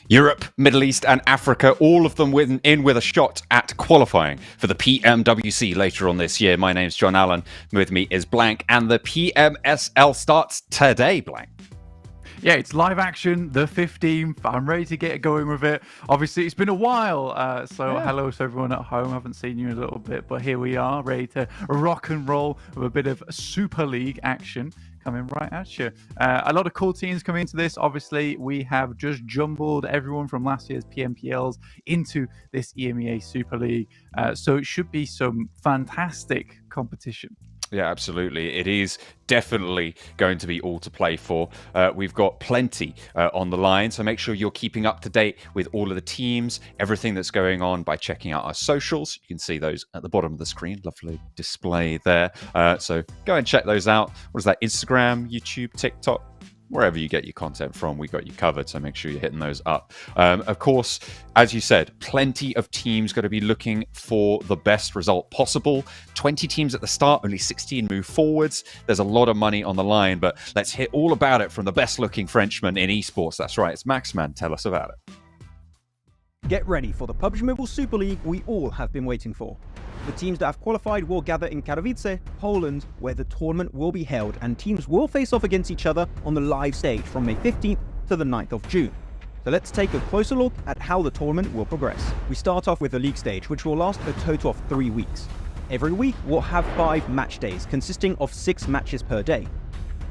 Europe, Middle East and Africa, all of them in with a shot at qualifying for the PMWC later on this year. My name's John Allen. With me is Blank, and the PMSL starts today, Blank. Yeah, it's live action, the 15th. I'm ready to get going with it. Obviously, it's been a while. Hello to everyone at home. I haven't seen you in a little bit, but here we are, ready to rock and roll with a bit of Super League action coming right at you. A lot of cool teams coming into this. Obviously, we have just jumbled everyone from last year's PMPLs into this EMEA Super League. So it should be some fantastic competition. Yeah, absolutely. It is definitely going to be all to play for. We've got plenty on the line, so make sure you're keeping up to date with all of the teams, everything that's going on by checking out our socials. You can see those at the bottom of the screen. Lovely display there. So go and check those out. What is that? Instagram, YouTube, TikTok? Wherever you get your content from, we got you covered, so make sure you're hitting those up. Of course, as you said, plenty of teams going to be looking for the best result possible. 20 teams at the start, only 16 move forwards. There's a lot of money on the line, but let's hear all about it from the best-looking Frenchman in esports. That's right, it's Maxman. Tell us about it. Get ready for the PUBG Mobile Super League we all have been waiting for. The teams that have qualified will gather in Katowice, Poland, where the tournament will be held, and teams will face off against each other on the live stage from May 15th to the 9th of June. So let's take a closer look at how the tournament will progress. We start off with the league stage, which will last a total of 3 weeks. Every week we'll have 5 match days, consisting of 6 matches per day.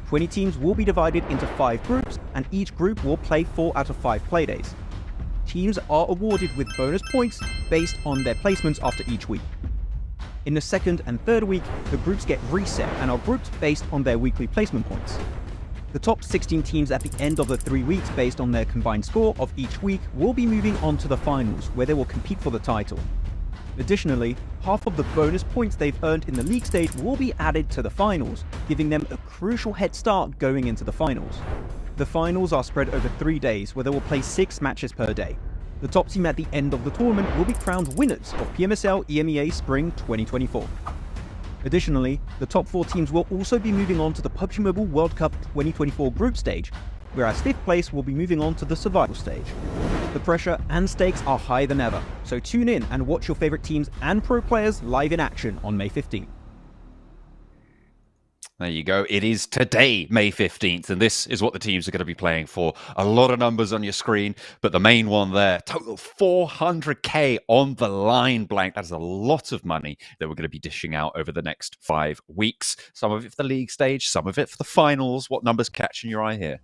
20 teams will be divided into 5 groups, and each group will play 4 out of 5 playdays. Teams are awarded with bonus points based on their placements after each week. In the second and third week, the groups get reset and are grouped based on their weekly placement points. The top 16 teams at the end of the 3 weeks based on their combined score of each week will be moving on to the finals, where they will compete for the title. Additionally, half of the bonus points they've earned in the league stage will be added to the finals, giving them a crucial head start going into the finals. The finals are spread over 3 days, where they will play 6 matches per day. The top team at the end of the tournament will be crowned winners of PMSL EMEA Spring 2024. Additionally, the top 4 teams will also be moving on to the PUBG MOBILE World Cup 2024 group stage, whereas 5th place will be moving on to the survival stage. The pressure and stakes are higher than ever, so tune in and watch your favorite teams and pro players live in action on May 15th. There you go. It is today, May 15th, and this is what the teams are going to be playing for. A lot of numbers on your screen, but the main one there, total 400k on the line, Blank. That's a lot of money that we're going to be dishing out over the next 5 weeks. Some of it for the league stage, some of it for the finals. What numbers catching your eye here?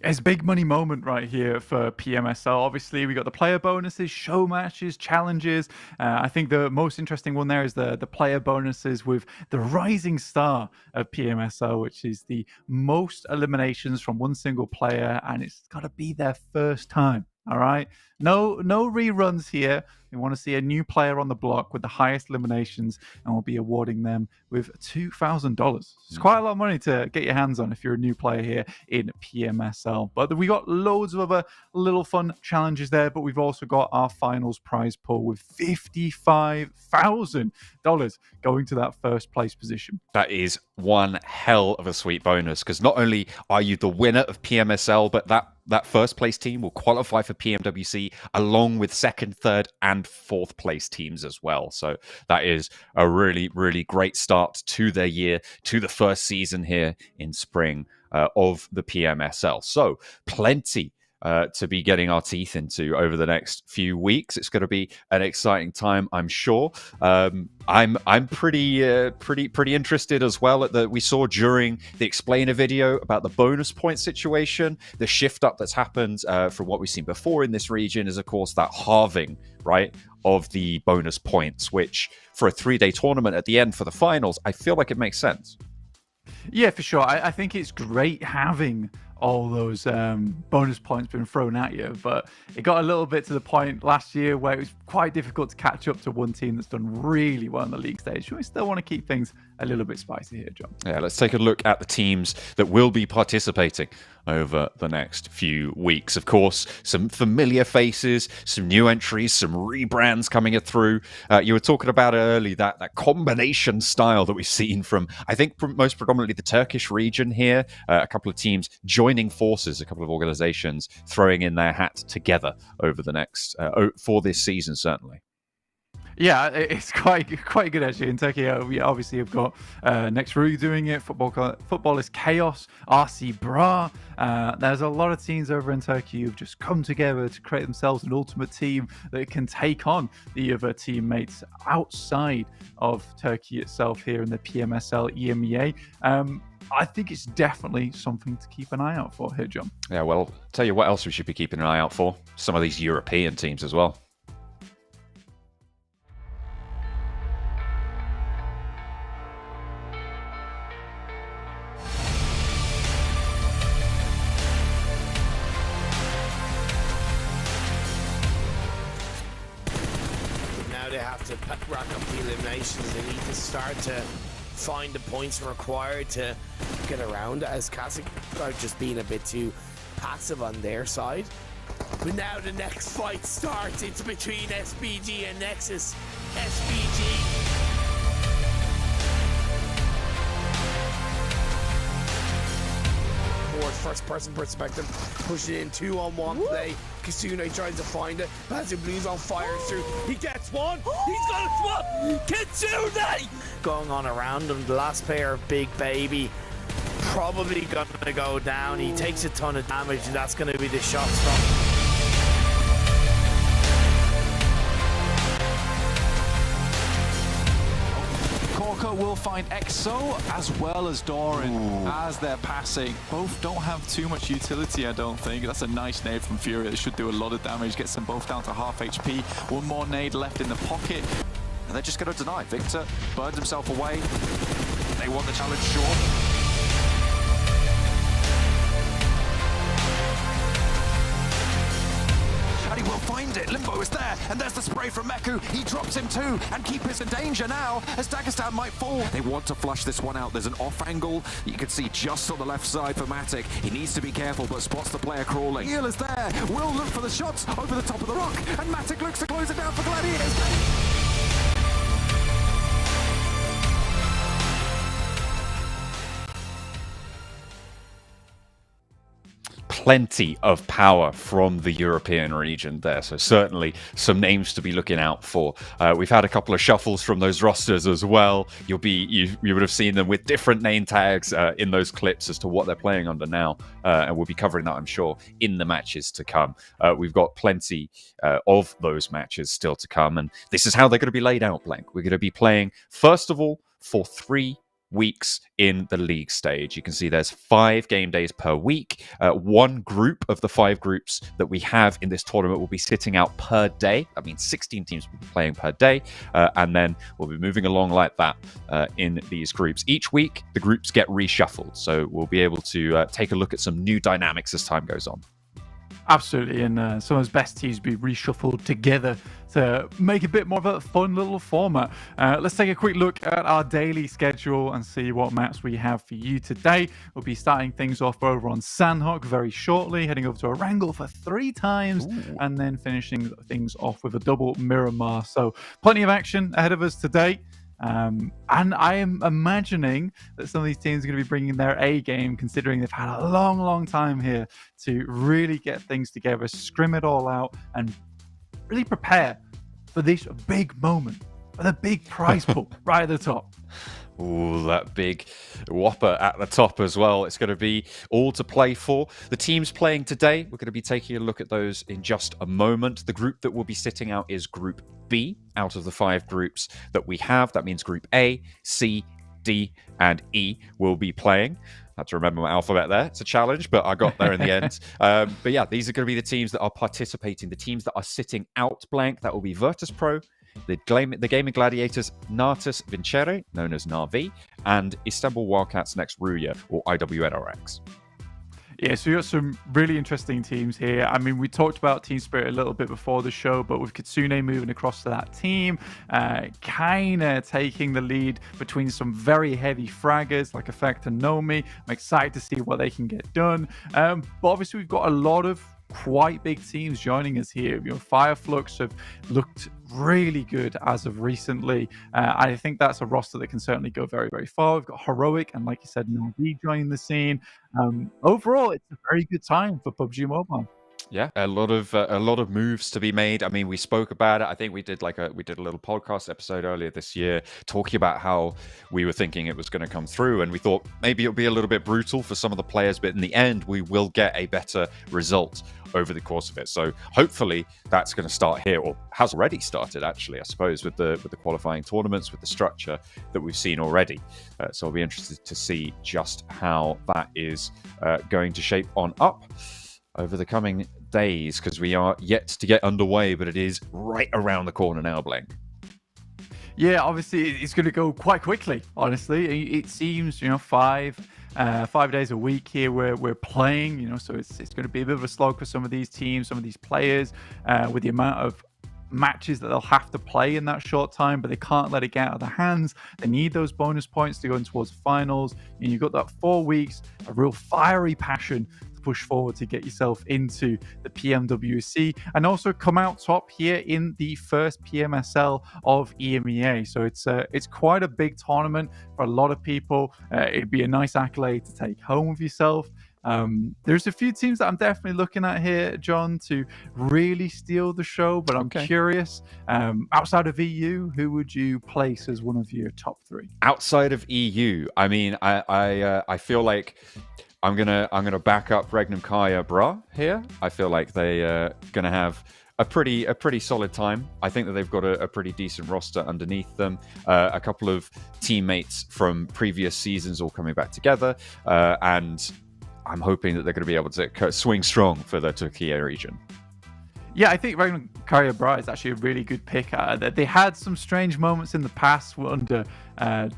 It's a big money moment right here for PMSL. Obviously, we got the player bonuses, show matches, challenges. I think the most interesting one there is the player bonuses with the rising star of PMSL, which is the most eliminations from one single player, and it's got to be their first time. All right, no reruns here. We want to see a new player on the block with the highest eliminations, and we'll be awarding them with $2,000. It's quite a lot of money to get your hands on if you're a new player here in PMSL. But we got loads of other little fun challenges there, but we've also got our finals prize pool with $55,000 going to that first place position. That is one hell of a sweet bonus, because not only are you the winner of PMSL, but that first place team will qualify for PMWC along with second, third, and fourth place teams as well. So that is a really, really great start to their year, to the first season here in spring of the PMSL. So plenty to be getting our teeth into over the next few weeks. It's going to be an exciting time, I'm sure. I'm pretty interested as well at we saw during the explainer video about the bonus point situation. The shift up that's happened from what we've seen before in this region is, of course, that halving, right, of the bonus points, which for a 3-day tournament at the end for the finals, I feel like it makes sense. Yeah, for sure. I think it's great having all those bonus points being thrown at you, but it got a little bit to the point last year where it was quite difficult to catch up to one team that's done really well on the league stage. We still want to keep things a little bit spicy here, John. Yeah, let's take a look at the teams that will be participating over the next few weeks. Of course, some familiar faces, some new entries, some rebrands coming through. You were talking about early that combination style that we've seen from, I think, most predominantly the Turkish region here. A couple of teams joining forces, a couple of organizations throwing in their hat together over the next, for this season, certainly. Yeah, it's quite good actually. In Turkey, we obviously have got Nexru doing it, football is KAOS, RC Bra. There's a lot of teams over in Turkey who've just come together to create themselves an ultimate team that can take on the other teammates outside of Turkey itself here in the PMSL EMEA. I think it's definitely something to keep an eye out for here, John. Yeah, well, tell you what else we should be keeping an eye out for. Some of these European teams as well. To rack up the eliminations, they need to start to find the points required to get around, as Kasich are just being a bit too passive on their side. But now the next fight starts. It's between SBG and Nexus. SBG first person perspective, pushing in 2-on-1 play. Kasune tries to find it. Basil Blue's on fire through. He gets one. He's got a swap. Kitsune going on around him. The last player of Big Baby probably gonna go down. He takes a ton of damage, and that's gonna be the shot stop. Will find EXO as well as Doran as they're passing. Both don't have too much utility, I don't think. That's a nice nade from Fury that should do a lot of damage, gets them both down to half HP. One more nade left in the pocket. And they're just going to deny. Victor burns himself away. They want the challenge short. And he will find it. Limbo is there, and there's the spray from Meku. He drops him too, and Keep is in danger now as Dagestan might fall. They want to flush this one out. There's an off angle you can see just on the left side for Matic. He needs to be careful, but spots the player crawling. Eel is there. Will look for the shots over the top of the rock, and Matic looks to close it down for Gladiators. Plenty of power from the European region there, so certainly some names to be looking out for. We've had a couple of shuffles from those rosters as well. You would have seen them with different name tags in those clips as to what they're playing under now, and we'll be covering that, I'm sure, in the matches to come. We've got plenty of those matches still to come, and this is how they're going to be laid out, Blank. We're going to be playing, first of all, for 3 weeks in the league stage. You can see there's 5 game days per week. One group of the 5 groups that we have in this tournament will be sitting out per day. That means 16 teams will be playing per day, and then we'll be moving along like that in these groups. Each week, the groups get reshuffled, so we'll be able to take a look at some new dynamics as time goes on. Absolutely, and some of those best teams be reshuffled together to make a bit more of a fun little format. Let's take a quick look at our daily schedule and see what maps we have for you today. We'll be starting things off over on Sandhawk very shortly, heading over to a Wrangle for 3 times, and then finishing things off with a double Miramar. So plenty of action ahead of us today. And I am imagining that some of these teams are going to be bringing their A game, considering they've had a long time here to really get things together, scrim it all out, and really prepare for this big moment, for the big prize pool right at the top. Ooh, that big whopper at the top as well. It's going to be all to play for. The teams playing today, we're going to be taking a look at those in just a moment. The group that will be sitting out is Group B out of the 5 groups that we have. That means Group A, C, D, and E will be playing. I had to remember my alphabet there. It's a challenge, but I got there in the end. But yeah, these are going to be the teams that are participating. The teams that are sitting out blank, that will be Virtus Pro, the Gaming Gladiators, NATUS VINCERE, known as Na'Vi, and Istanbul Wildcats next Ruya, or IWNRX. Yeah, so we got some really interesting teams here. I mean, we talked about Team Spirit a little bit before the show, but with Kitsune moving across to that team, kind of taking the lead between some very heavy fraggers like Effect and Nomi. I'm excited to see what they can get done. But obviously, we've got a lot of quite big teams joining us here. You know, FLUX have looked really good as of recently. I think that's a roster that can certainly go very far. We've got Heroic and, like you said, Na'Vi joining the scene. Overall, it's a very good time for PUBG Mobile. Yeah, a lot of moves to be made. I mean, we spoke about it. I think we did a little podcast episode earlier this year talking about how we were thinking it was going to come through, and we thought maybe it'll be a little bit brutal for some of the players, but in the end, we will get a better result over the course of it. So hopefully that's going to start here, or has already started actually, I suppose, with the qualifying tournaments, with the structure that we've seen already. So I'll be interested to see just how that is going to shape on up over the coming days, because we are yet to get underway, but it is right around the corner now, Blank. Yeah, obviously it's going to go quite quickly, honestly. It seems, 5 days a week here we're playing, so it's going to be a bit of a slog for some of these teams, some of these players, with the amount of matches that they'll have to play in that short time, but they can't let it get out of their hands. They need those bonus points to go in towards the finals. And you've got that 4 weeks of real fiery passion push forward to get yourself into the PMWC and also come out top here in the first PMSL of EMEA. So it's quite a big tournament for a lot of people. It'd be a nice accolade to take home with yourself. There's a few teams that I'm definitely looking at here, John, to really steal the show, but I'm curious, outside of EU, who would you place as one of your top 3? Outside of EU, I mean, I feel like I'm gonna back up Regnum Kaya Bra here. I feel like they're gonna have a pretty solid time. I think that they've got a pretty decent roster underneath them. A couple of teammates from previous seasons all coming back together, and I'm hoping that they're going to be able to swing strong for the Turkey region. Yeah, I think Regnum Kaya Bra is actually a really good pick. They had some strange moments in the past under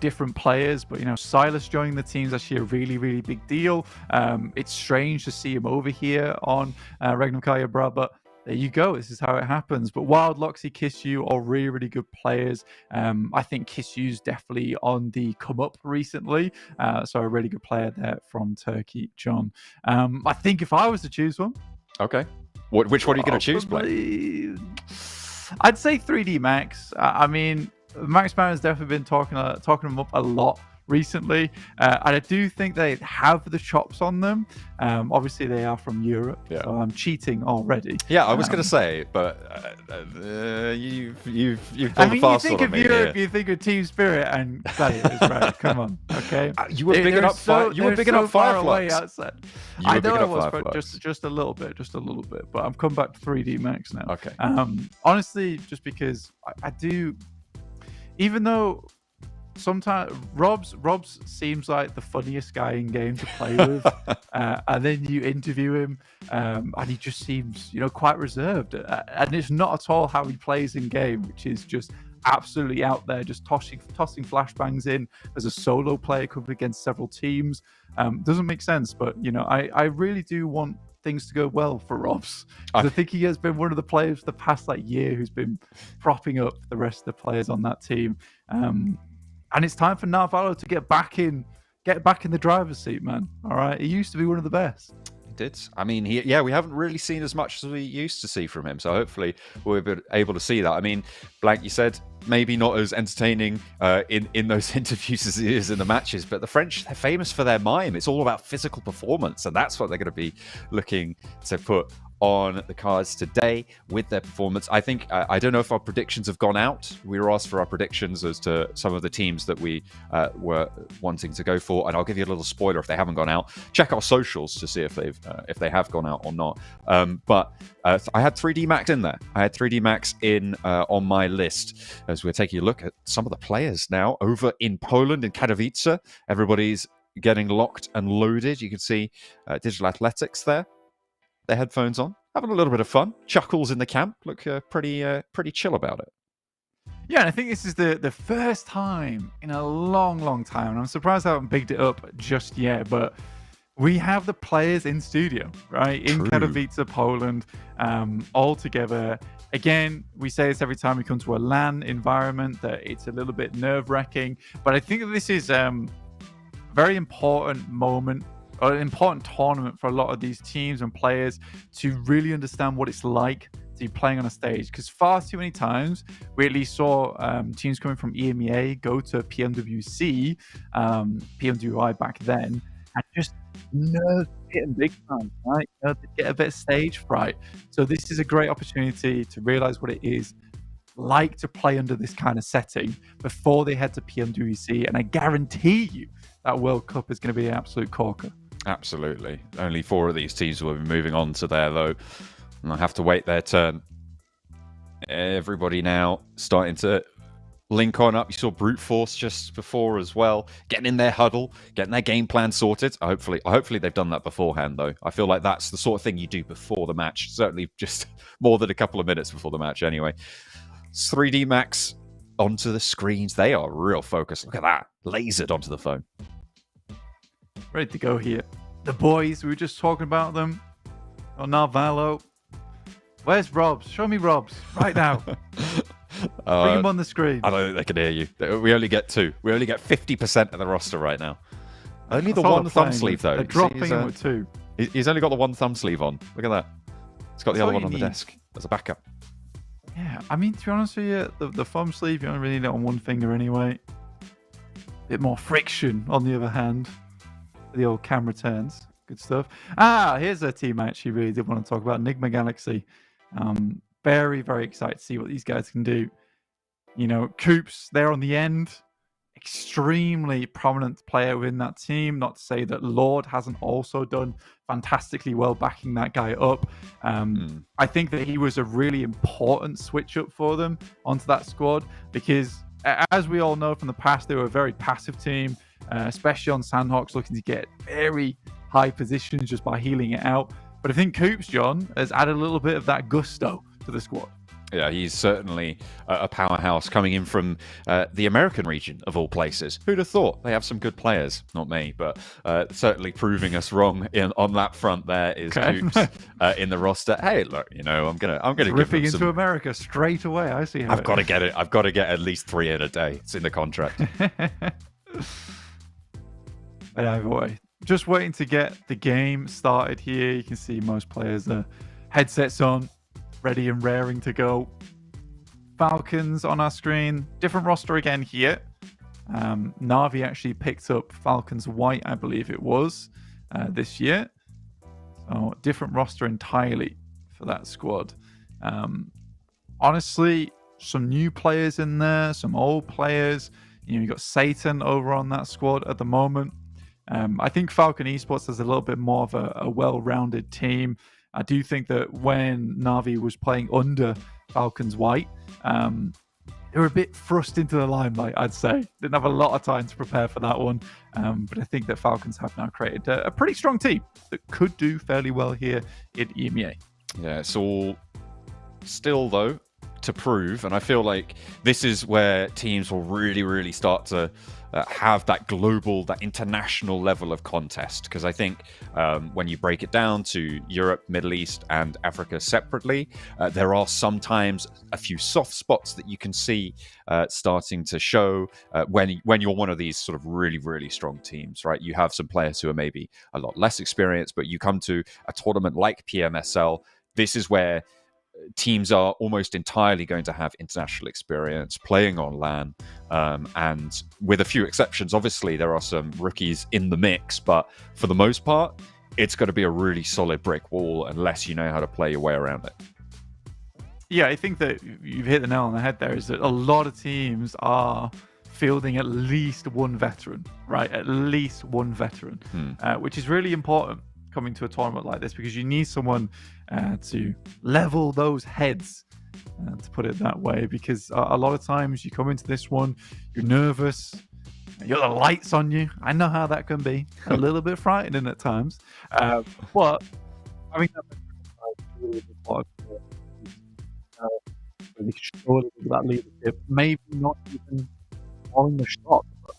different players, but Silas joining the team is actually a really big deal. It's strange to see him over here on Regnum Kaya Bra, but there you go. This is how it happens. But Wild, Loxy, Kissu are really good players. I think Kissu's definitely on the come up recently. So a really good player there from Turkey, John. I think if I was to choose one. Okay. Which one are you going to choose, Blake? I'd say 3D Max. I mean, Max Baron has definitely been talking them up a lot recently, and I do think they have the chops on them. Obviously, they are from Europe, so I'm cheating already. Yeah, I was going to say, but you've gone fast on me. You think of Europe, you think of Team Spirit and Gladiators, right? Come on, okay. You were big enough. You were big enough FLUX. I know I was, but just a little bit. But I'm coming back to 3D Max now. Okay. Honestly, just because I do, even though sometimes Rob's seems like the funniest guy in game to play with, and then you interview him, and he just seems, quite reserved, and it's not at all how he plays in game, which is just absolutely out there, just tossing flashbangs in as a solo player coming against several teams. Doesn't make sense, but I really do want things to go well for Robs. I think he has been one of the players for the past year who's been propping up the rest of the players on that team. And it's time for Narvalo to get back in the driver's seat, man. All right, he used to be one of the best. He did. I mean, we haven't really seen as much as we used to see from him. So hopefully we'll be able to see that. I mean, Blank, you said maybe not as entertaining in those interviews as it is in the matches, but the French, they're famous for their mime. It's all about physical performance, and that's what they're going to be looking to put on the cards today with their performance. I think, I don't know if our predictions have gone out. We were asked for our predictions as to some of the teams that we were wanting to go for, and I'll give you a little spoiler if they haven't gone out. Check our socials to see if they have gone out or not. But I had 3D Max in there. I had 3D Max in on my list as we're taking a look at some of the players now over in Poland, in Katowice. Everybody's getting locked and loaded. You can see Digital Athletics there. Their headphones on, having a little bit of fun. Chuckles in the camp look pretty chill about it. Yeah, and I think this is the first time in a long time, and I'm surprised I haven't bigged it up just yet, but we have the players in studio, right? In Katowice, Poland, all together. Again, we say this every time we come to a LAN environment, that it's a little bit nerve-wracking, but I think that this is a very important moment, or an important tournament for a lot of these teams and players to really understand what it's like to be playing on a stage. Because far too many times we at least saw teams coming from EMEA go to PMWC, PMWI back then, and just nerves getting big time, right? They get a bit of stage fright. So this is a great opportunity to realize what it is like to play under this kind of setting before they head to PMWC, and I guarantee you that World Cup is going to be an absolute corker. Absolutely. Only 4 of these teams will be moving on to there, though, and they'll have to wait their turn. Everybody now starting to link on up. You saw Brute Force just before as well, getting in their huddle, getting their game plan sorted. Hopefully they've done that beforehand, though. I feel like that's the sort of thing you do before the match. Certainly just more than a couple of minutes before the match anyway. 3D Max onto the screens. They are real focused. Look at that. Lasered onto the phone. Ready to go here. The boys, we were just talking about them. Oh, Narvalo. Where's Robs? Show me Robs right now. Bring him on the screen. I don't think they can hear you. We only get 2. We only get 50% of the roster right now. Only the one thumb sleeve, though. They're dropping him with 2. He's only got the one thumb sleeve on. Look at that. He's got the other one on the desk as a backup. Yeah, I mean, to be honest with you, the thumb sleeve, you only really need it on one finger anyway. Bit more friction on the other hand. The old camera turns. Good stuff. Here's a team I actually really did want to talk about. NIGMA Galaxy. Very, very excited to see what these guys can do. Coops, they're on the end. Extremely prominent player within that team. Not to say that Lord hasn't also done fantastically well backing that guy up. I think that he was a really important switch up for them onto that squad because, as we all know from the past, they were a very passive team. Especially on Sandhawks, looking to get very high positions just by healing it out. But I think Coops, John, has added a little bit of that gusto to the squad. Yeah, he's certainly a powerhouse coming in from the American region, of all places. Who'd have thought? They have some good players. Not me, but certainly proving us wrong on that front there is Coops in the roster. Hey, look, I'm gonna ripping into America straight away. I see how I've got to get it. I've got to get at least 3 in a day. It's in the contract. But anyway, just waiting to get the game started here. You can see most players are headsets on, ready and raring to go. Falcons on our screen. Different roster again here. Navi actually picked up Falcons White, I believe it was, this year. So different roster entirely for that squad. Honestly, some new players in there, some old players. You've got Satan over on that squad at the moment. I think Falcon Esports has a little bit more of a well-rounded team. I do think that when Navi was playing under Falcons White, they were a bit thrust into the limelight, I'd say. Didn't have a lot of time to prepare for that one. But I think that Falcons have now created a pretty strong team that could do fairly well here in EMEA. Yeah, it's all still, though, to prove. And I feel like this is where teams will really, really start to have that global, that international level of contest. Because I think when you break it down to Europe, Middle East, and Africa separately, there are sometimes a few soft spots that you can see starting to show when you're one of these sort of really, really strong teams, right? You have some players who are maybe a lot less experienced, but you come to a tournament like PMSL. This is where teams are almost entirely going to have international experience playing on LAN, and with a few exceptions, obviously there are some rookies in the mix, but for the most part, it's going to be a really solid brick wall unless you know how to play your way around it. Yeah, I think that you've hit the nail on the head there, is that a lot of teams are fielding at least one veteran, right? At least one veteran, which is really important coming to a tournament like this, because you need someone to level those heads, to put it that way, because a lot of times you come into this one, you're nervous, you got the lights on you. I know how that can be a little bit frightening at times, but I think that's really important. Really show that leadership, maybe not even calling the shot, but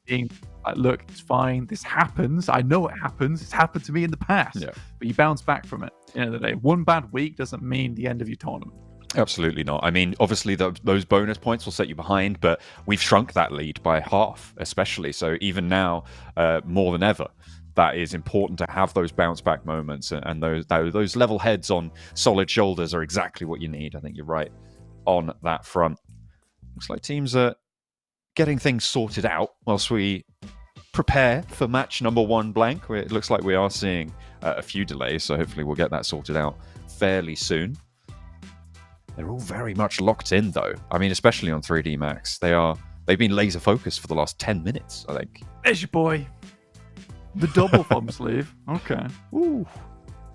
being like, look, it's fine, this happens, I know it happens, it's happened to me in the past, but you bounce back from it. At the end of the day, one bad week doesn't mean the end of your tournament. Absolutely not. I mean, obviously those bonus points will set you behind, but we've shrunk that lead by half, especially. So even now, more than ever, that is important to have those bounce back moments, and those level heads on solid shoulders are exactly what you need. I think you're right on that front. Looks like teams are getting things sorted out whilst we prepare for match number 1 blank. It looks like we are seeing a few delays, so hopefully we'll get that sorted out fairly soon. They're all very much locked in, though. I mean, especially on 3D Max. They've been laser focused for the last 10 minutes, I think. There's your boy. The double thumb sleeve. Okay. Ooh.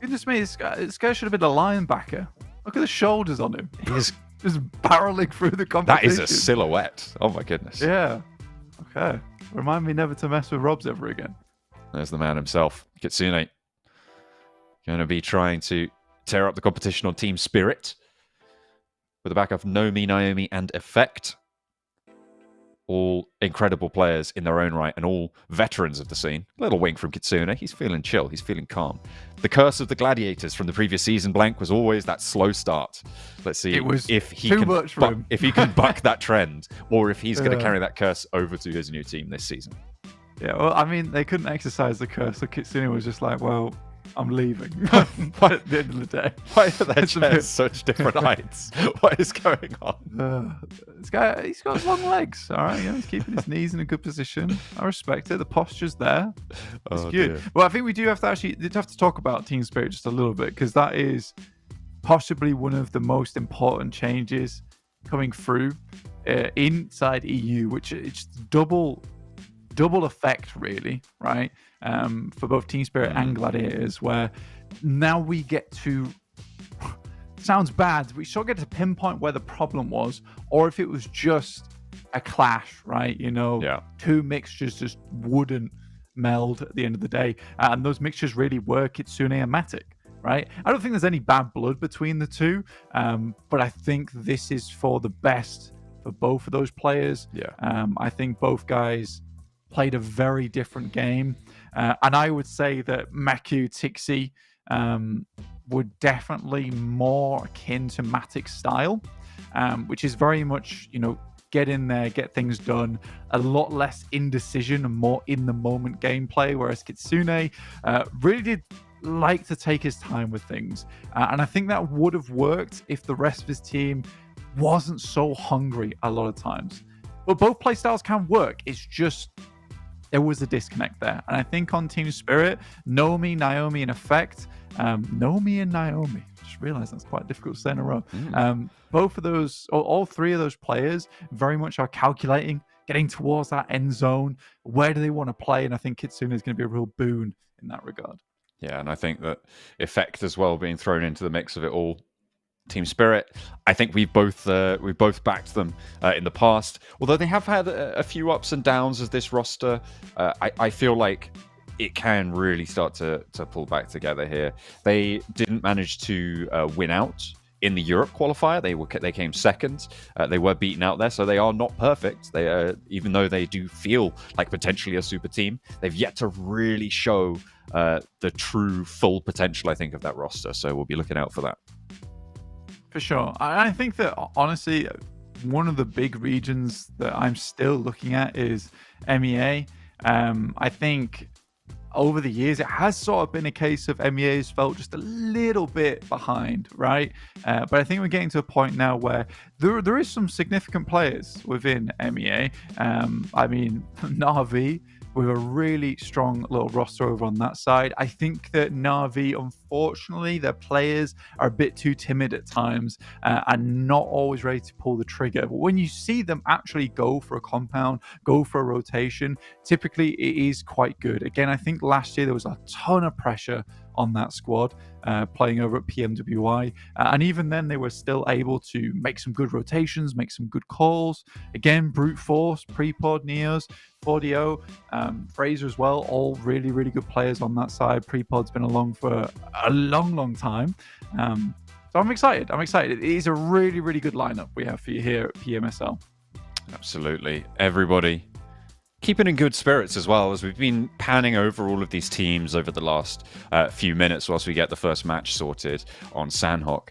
Goodness me, this guy should have been a linebacker. Look at the shoulders on him. He is just barreling through the competition. That is a silhouette. Oh my goodness. Yeah. Okay. Remind me never to mess with Robs ever again. There's the man himself, Kitsune. Going to be trying to tear up the competition on Team Spirit with the back of Nomi, Naomi, and Effect. All incredible players in their own right, and all veterans of the scene. A little wink from Kitsune. He's feeling chill. He's feeling calm. The curse of the Gladiators from the previous season blank was always that slow start. Let's see if he can buck that trend, or if he's going to carry that curse over to his new team this season. Yeah, well, I mean, they couldn't exercise the curse, so Kitsune was just like, well, I'm leaving at the end of the day. Why are their chairs such different heights? What is going on? This guy, he's got long legs, all right? He's keeping his knees in a good position. I respect it. The posture's there. It's good. Dear. Well, I think we do have to talk about Team Spirit just a little bit, because that is possibly one of the most important changes coming through inside EU, which it's double effect, really, right? For both Team Spirit and Gladiators, where now we get to, sounds bad, we sort of get to pinpoint where the problem was, or if it was just a clash, right? Two mixtures just wouldn't meld at the end of the day, and those mixtures really were Kitsune and Matic, right? I don't think there's any bad blood between the two, but I think this is for the best for both of those players. I think both guys played a very different game, and I would say that Maku Tixi were definitely more akin to Matic's style, which is very much, get in there, get things done, a lot less indecision and more in the moment gameplay, whereas Kitsune really did like to take his time with things, and I think that would have worked if the rest of his team wasn't so hungry a lot of times. But both playstyles can work, it's just there was a disconnect there. And I think on Team Spirit, Nomi, Naomi, and Effect, Nomi and Naomi, just realized that's quite difficult to say in a row. Both of those, all three of those players very much are calculating, getting towards that end zone. Where do they want to play? And I think Kitsune is going to be a real boon in that regard. Yeah, and I think that Effect as well being thrown into the mix of it all Team Spirit, I think we've both backed them in the past. Although they have had a few ups and downs as this roster, I feel like it can really start to pull back together here. They didn't manage to win out in the Europe qualifier. They came second. They were beaten out there, so they are not perfect. They even though they do feel like potentially a super team, they've yet to really show the true full potential, I think, of that roster. So we'll be looking out for that. For sure. I think that, honestly, one of the big regions that I'm still looking at is MEA. I think over the years, it has sort of been a case of MEA's felt just a little bit behind, right? But I think we're getting to a point now where there is some significant players within MEA. I mean, Na'Vi, with a really strong little roster over on that side. I think that Na'Vi, unfortunately, their players are a bit too timid at times and not always ready to pull the trigger. But when you see them actually go for a compound, go for a rotation, typically it is quite good. Again, I think last year there was a ton of pressure on that squad playing over at PMWI, and even then they were still able to make some good rotations, make some good calls. Again, Brute Force, Prepod, Neos, 4DO, Fraser as well, all really, really good players on that side. Prepod's been along for a long time. So I'm excited. It is a really, really good lineup we have for you here at PMSL. Absolutely. Everybody keeping in good spirits as well, as we've been panning over all of these teams over the last few minutes whilst we get the first match sorted on Sandhawk.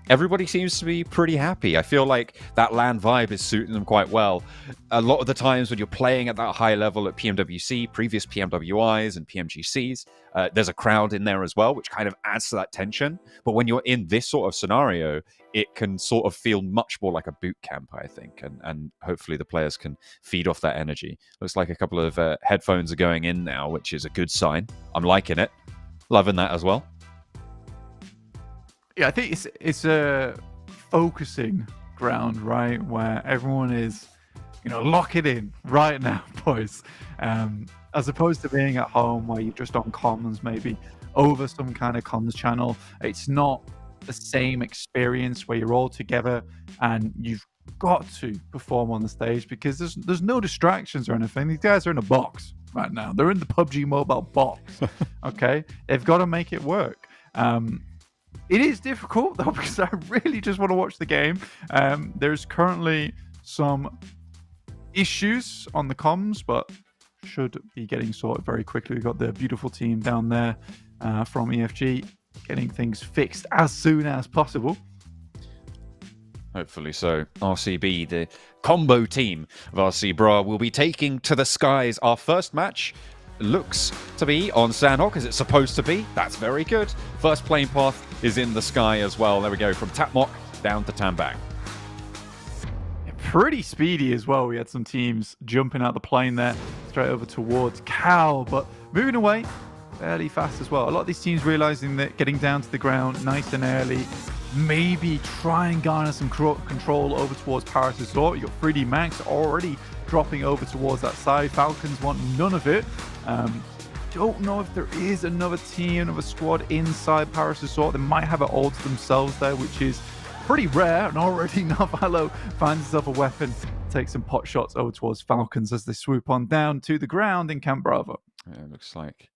Everybody seems to be pretty happy. I feel like that LAN vibe is suiting them quite well. A lot of the times when you're playing at that high level at PMWC, previous PMWIs and PMGCs, there's a crowd in there as well, which kind of adds to that tension. But when you're in this sort of scenario, it can sort of feel much more like a boot camp, I think. And hopefully the players can feed off that energy. Looks like a couple of headphones are going in now, which is a good sign. I'm liking it. Loving that as well. Yeah, I think it's a focusing ground, right, where everyone is, lock it in right now, boys. As opposed to being at home where you're just on comms, maybe over some kind of comms channel. It's not the same experience where you're all together and you've got to perform on the stage because there's no distractions or anything. These guys are in a box right now. They're in the PUBG Mobile box. Okay, they've got to make it work. It is difficult, though, because I really just want to watch the game. There's currently some issues on the comms, but should be getting sorted very quickly. We've got the beautiful team down there from EFG getting things fixed as soon as possible. Hopefully so. RCB, the combo team of RC Bra, will be taking to the skies our first match. Looks to be on Sandhawk, as it's supposed to be. That's very good. First plane path is in the sky as well. There we go, from Tapmok down to Tambang. Pretty speedy as well. We had some teams jumping out the plane there, straight over towards Cal, but moving away fairly fast as well. A lot of these teams realizing that getting down to the ground nice and early, maybe try and garner some control over towards Paris Resort. You got 3D Max already dropping over towards that side. Falcons want none of it. Don't know if there is another team, another squad inside Paris Resort. They might have it all to themselves there, which is pretty rare. And already Navallo finds himself a weapon, takes some pot shots over towards Falcons as they swoop on down to the ground in Camp Bravo. Yeah, it looks like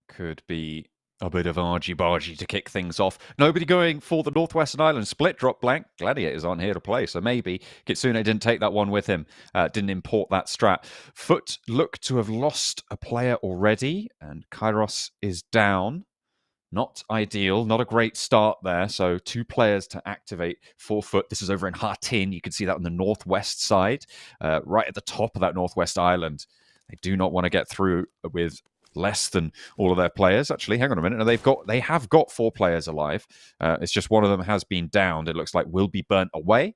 could be a bit of argy-bargy to kick things off. Nobody going for the Northwestern Island split. Drop blank. Gladiators aren't here to play, so maybe Kitsune didn't take that one with him. Didn't import that strat. Foot look to have lost a player already, and Kairos is down. Not ideal. Not a great start there. So 2 players to activate for Foot. This is over in Hatin. You can see that on the northwest side, right at the top of that Northwest Island. They do not want to get through with less than all of their players. Actually, hang on a minute. No, they have got 4 players alive. It's just one of them has been downed. It looks like will be burnt away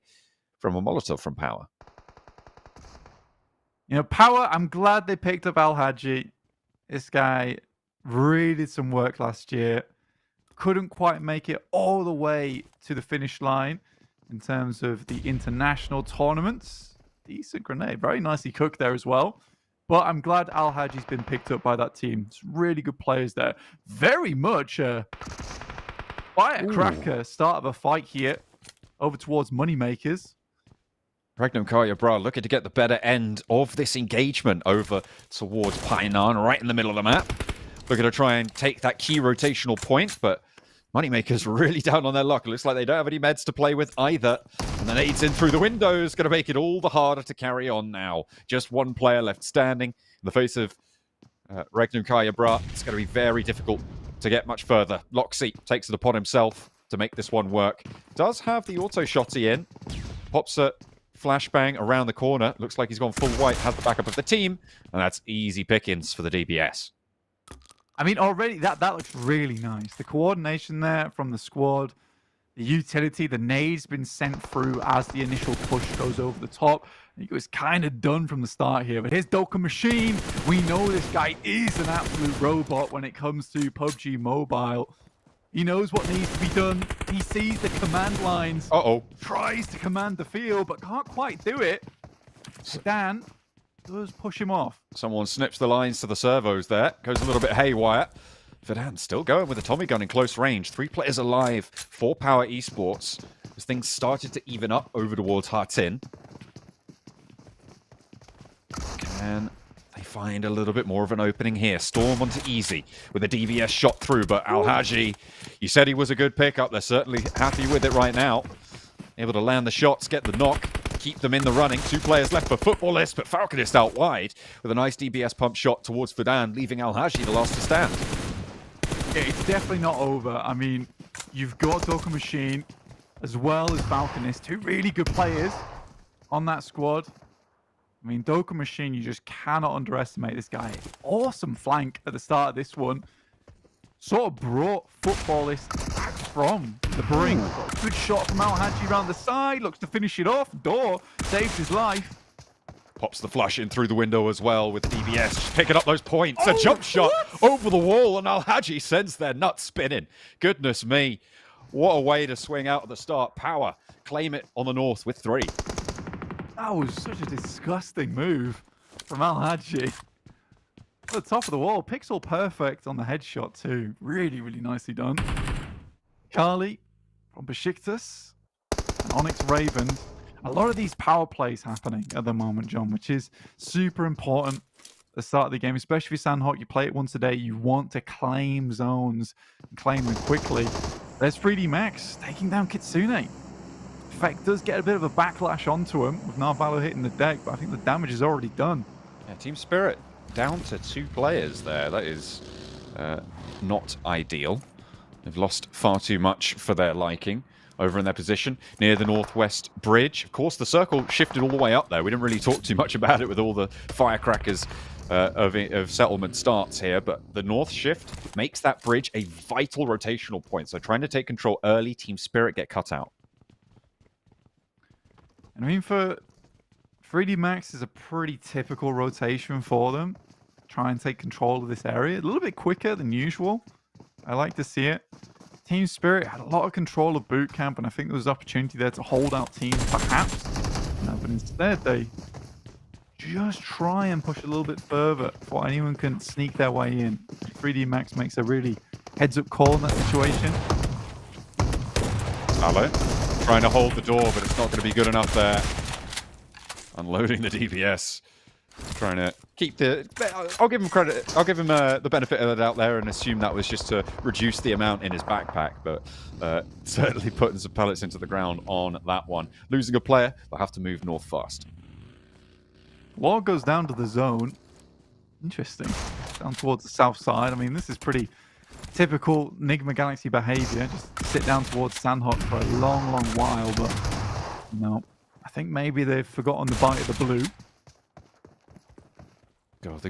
from a Molotov from Power. Power, I'm glad they picked up Al Hadji. This guy really did some work last year. Couldn't quite make it all the way to the finish line in terms of the international tournaments. Decent grenade. Very nicely cooked there as well. But I'm glad Al Hadji's been picked up by that team. It's really good players there. Very much firecracker start of a fight here. over towards Moneymakers. Regnum Bra looking to get the better end of this engagement over towards Painan, right in the middle of the map. Looking to try and take that key rotational point, but Moneymakers really down on their luck. It looks like they don't have any meds to play with either. And the nades in through the windows, going to make it all the harder to carry on now. Just one player left standing. In the face of Regnum Bra, it's going to be very difficult to get much further. Loxy takes it upon himself to make this one work. Does have the auto shotty in. Pops a flashbang around the corner. Looks like he's gone full white, has the backup of the team. And that's easy pickings for the DBS. I mean, already that looks really nice. The coordination there from the squad, the utility, the nade's been sent through as the initial push goes over the top. I think it was kind of done from the start here. But here's Doka Machine. We know this guy is an absolute robot when it comes to PUBG Mobile. He knows what needs to be done. He sees the command lines. Tries to command the field, but can't quite do it. Dan does push him off. Someone snips the lines to the servos there. Goes a little bit haywire. Verdan still going with a Tommy gun in close range. 3 players alive for Power Esports. As things started to even up over towards Hartin. Can they find a little bit more of an opening here? Storm onto easy with a DVS shot through, but Al-Haji, you said he was a good pickup. They're certainly happy with it right now. Able to land the shots, get the knock. Keep them in the running. 2 players left for Footballist, but Falconist out wide with a nice DBS pump shot towards Verdan, leaving Al-Haji the last to stand. Yeah, it's definitely not over. I mean, you've got Doka Machine as well as Falconist, 2 really good players on that squad. I mean, Doka Machine, you just cannot underestimate this guy. Awesome flank at the start of this one. Sort of brought Footballist back from the brink. Got a good shot from Al-Haji around the side. Looks to finish it off. Door saves his life. Pops the flush in through the window as well with the DBS. Just picking up those points. A jump shot over the wall, and Al-Haji sends their nuts spinning. Goodness me. What a way to swing out at the start. Power claim it on the north with 3. That was such a disgusting move from Al-Haji. At the top of the wall, pixel perfect on the headshot too. Really, really nicely done. Carly from BEŞİKTAŞ and Onyx Raven. A lot of these power plays happening at the moment, John, which is super important at the start of the game, especially for Sandhawk. You play it once a day. You want to claim zones and claim them quickly. There's 3D Max taking down Kitsune. Effect does get a bit of a backlash onto him with Narvalo hitting the deck, but I think the damage is already done. Yeah, Team Spirit down to 2 players there. That is not ideal. They've lost far too much for their liking over in their position near the northwest bridge. Of course, the circle shifted all the way up there. We didn't really talk too much about it with all the firecrackers of settlement starts here, but the north shift makes that bridge a vital rotational point. So trying to take control early, Team Spirit get cut out. And I mean, for 3D Max is a pretty typical rotation for them. Try and take control of this area a little bit quicker than usual. I like to see it. Team Spirit had a lot of control of boot camp, and I think there was opportunity there to hold out teams, perhaps. No, but instead, they just try and push a little bit further before anyone can sneak their way in. 3D Max makes a really heads-up call in that situation. Hello. Trying to hold the door, but it's not going to be good enough there. Unloading the DPS. Trying to keep the... I'll give him credit. I'll give him the benefit of the doubt there and assume that was just to reduce the amount in his backpack. But certainly putting some pellets into the ground on that one. Losing a player, they'll have to move north fast. Wall goes down to the zone. Interesting. Down towards the south side. I mean, this is pretty typical NIGMA Galaxy behavior. Just sit down towards Sandhawk for a long, long while. But no. I think maybe they've forgotten the bite of the blue. God,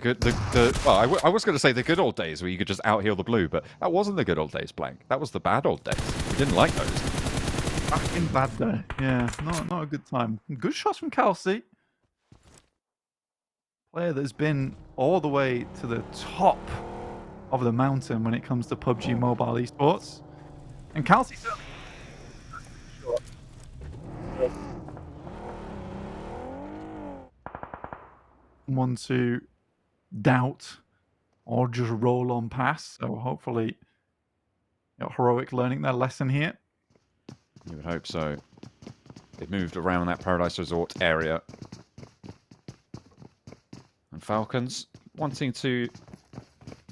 well, I was going to say the good old days where you could just out-heal the blue, but that wasn't the good old days, Blank. That was the bad old days. We didn't like those. Back in bad day. Yeah, not a good time. Good shots from Kelsey. Player that's been all the way to the top of the mountain when it comes to PUBG Mobile Esports. And Kelsey certainly... One to doubt or just roll on past. So hopefully Heroic learning their lesson here. You would hope so. They've moved around that Paradise Resort area. And Falcons wanting to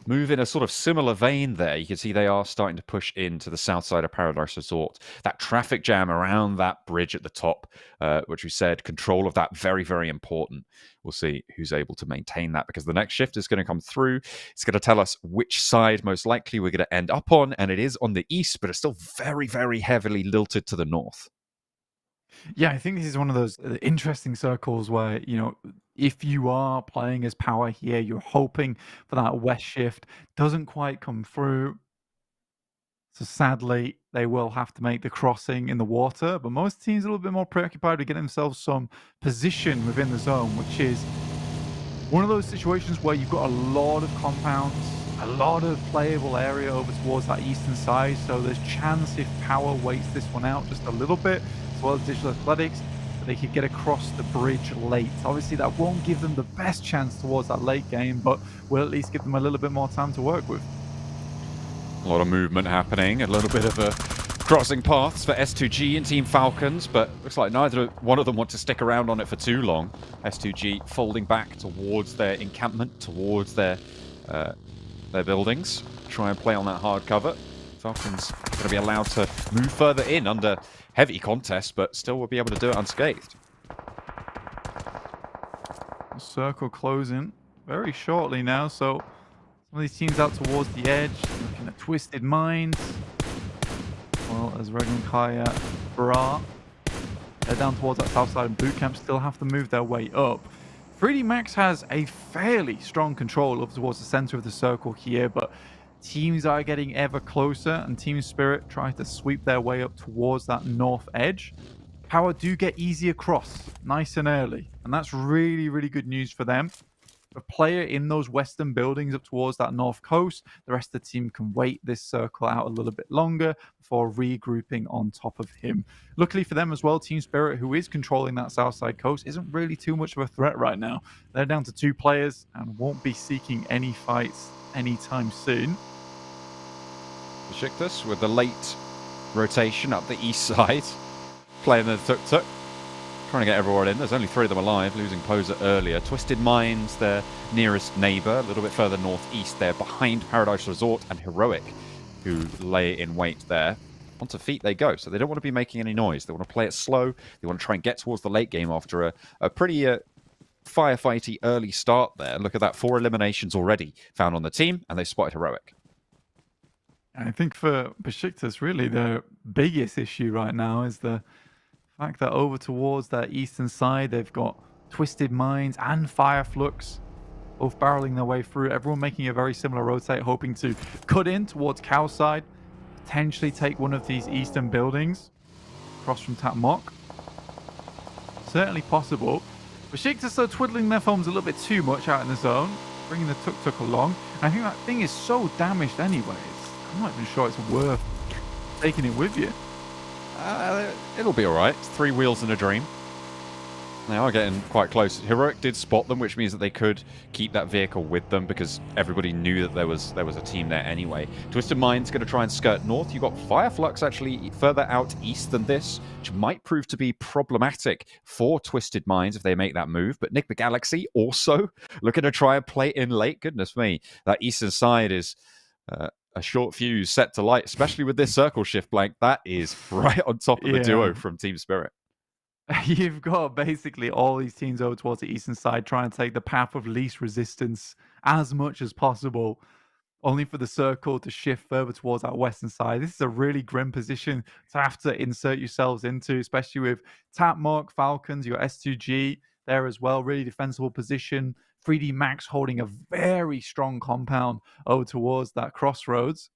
move in a sort of similar vein there. You can see they are starting to push into the south side of Paradise Resort. That traffic jam around that bridge at the top, which we said, control of that, very, very important. We'll see who's able to maintain that, because the next shift is going to come through. It's going to tell us which side most likely we're going to end up on, and it is on the east, but it's still very, very heavily lilted to the north. Yeah, I think this is one of those interesting circles where, you know, if you are playing as Power here, you're hoping for that west shift. Doesn't quite come through. So sadly, they will have to make the crossing in the water. But most teams are a little bit more preoccupied with getting themselves some position within the zone, which is one of those situations where you've got a lot of compounds, a lot of playable area over towards that eastern side. So there's chance if Power waits this one out just a little bit, as well as Digital Athletics, that they could get across the bridge late. Obviously, that won't give them the best chance towards that late game, but will at least give them a little bit more time to work with. A lot of movement happening, a little bit of a crossing paths for S2G and Team Falcons, but looks like neither one of them want to stick around on it for too long. S2G folding back towards their encampment, towards their buildings, try and play on that hard cover. Falcons going to be allowed to move further in under heavy contest, but still will be able to do it unscathed. Circle closing very shortly now, so some of these teams out towards the edge, looking at Twisted Minds, well as Regan Kaya, Bra. They're down towards that south side, and Bootcamp still have to move their way up. 3D Max has a fairly strong control up towards the center of the circle here, but teams are getting ever closer, and Team Spirit try to sweep their way up towards that north edge. Power do get easy across nice and early, and that's really, really good news for them. A player in those western buildings up towards that north coast, the rest of the team can wait this circle out a little bit longer before regrouping on top of him. Luckily for them as well, Team Spirit, who is controlling that south side coast, isn't really too much of a threat right now. They're down to 2 players and won't be seeking any fights anytime soon. BEŞİKTAŞ with the late rotation up the east side, playing the tuk-tuk. Trying to get everyone in. There's only 3 of them alive, losing Poser earlier. Twisted Minds, their nearest neighbor, a little bit further northeast there, behind Paradise Resort, and Heroic, who lay in wait there. Onto feet they go, so they don't want to be making any noise. They want to play it slow. They want to try and get towards the late game after a pretty firefighty early start there. Look at that, 4 eliminations already found on the team, and they spotted Heroic. I think for BEŞİKTAŞ, really, the biggest issue right now is the fact that over towards that eastern side, they've got Twisted Minds and FLUX both barreling their way through. Everyone making a very similar rotate, hoping to cut in towards KAOS side, potentially take one of these eastern buildings across from Tatmok. Certainly possible. BEŞİKTAŞ are twiddling their thumbs a little bit too much out in the zone, bringing the tuk-tuk along. I think that thing is so damaged anyways. I'm not even sure it's worth taking it with you. It'll be alright. It's 3 wheels in a dream. They are getting quite close. Heroic did spot them, which means that they could keep that vehicle with them because everybody knew that there was a team there anyway. Twisted Mind's going to try and skirt north. You've got FLUX actually further out east than this, which might prove to be problematic for Twisted Minds if they make that move. But NIGMA Galaxy also looking to try and play in late. Goodness me, that eastern side is a short fuse set to light, especially with this circle shift blank. That is right on top of the duo from Team Spirit. You've got basically all these teams over towards the eastern side trying to take the path of least resistance as much as possible, only for the circle to shift further towards that western side. This is a really grim position to have to insert yourselves into, especially with Tatmok, Falcons, your S2G there as well. Really defensible position. 3D Max holding a very strong compound over towards that crossroads.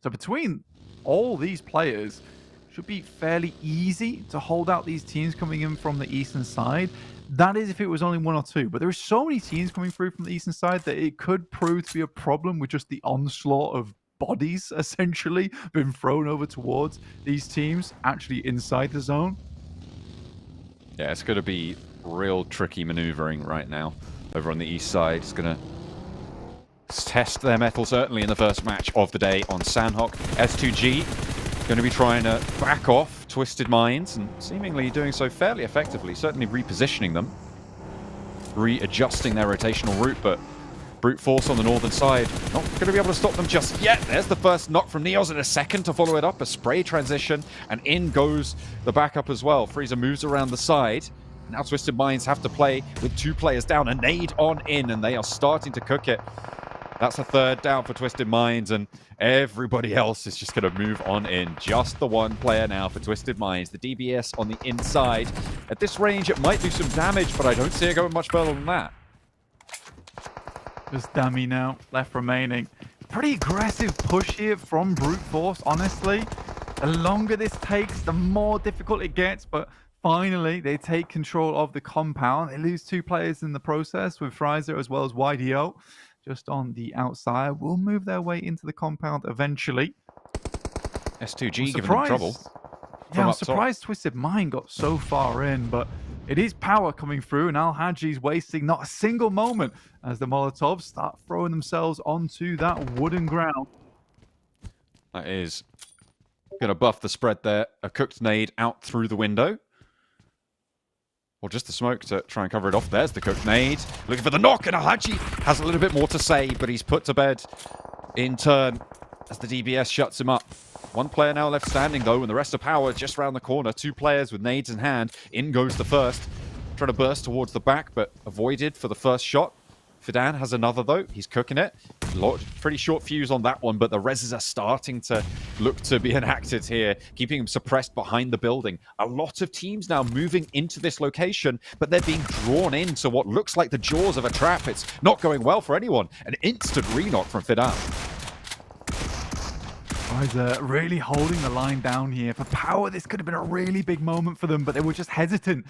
So between all these players, should be fairly easy to hold out these teams coming in from the eastern side. That is if it was only 1 or 2. But there are so many teams coming through from the eastern side that it could prove to be a problem with just the onslaught of bodies, essentially, being thrown over towards these teams actually inside the zone. Yeah, it's going to be real tricky maneuvering right now over on the east side. It's going to test their mettle, certainly in the first match of the day on Sandhawk. S2G going to be trying to back off Twisted Minds and seemingly doing so fairly effectively, certainly repositioning them, readjusting their rotational route, but brute force on the northern side not going to be able to stop them just yet. There's the first knock from Neos in a second to follow it up, a spray transition, and in goes the backup as well. Freezer moves around the side. Now Twisted Minds have to play with 2 players down, a nade on in, and they are starting to cook it. That's a third down for Twisted Minds, and everybody else is just going to move on in. Just the 1 player now for Twisted Minds. The DBS on the inside. At this range, it might do some damage, but I don't see it going much further than that. Just dummy now, left remaining. Pretty aggressive push here from brute force, honestly. The longer this takes, the more difficult it gets, but finally they take control of the compound. They lose 2 players in the process with Freezer as well as YDO. Just on the outside, will move their way into the compound eventually. S2G giving them trouble. Yeah, I'm surprised Twisted Mind got so far in, but it is power coming through, and Al-Haji's wasting not a single moment as the Molotovs start throwing themselves onto that wooden ground. That is going to buff the spread there. A cooked nade out through the window. Or just the smoke to try and cover it off. There's the cooked nade. Looking for the knock, and Al-Haji has a little bit more to say, but he's put to bed in turn as the DBS shuts him up. 1 player now left standing, though, and the rest of power just around the corner. 2 players with nades in hand. In goes the first. Trying to burst towards the back, but avoided for the first shot. Fidan has another, though. He's cooking it. Pretty short fuse on that one, but the reses are starting to look to be enacted here, keeping him suppressed behind the building. A lot of teams now moving into this location, but they're being drawn into what looks like the jaws of a trap. It's not going well for anyone. An instant re-knock from Fidan. Guys, really holding the line down here. For power, this could have been a really big moment for them, but they were just hesitant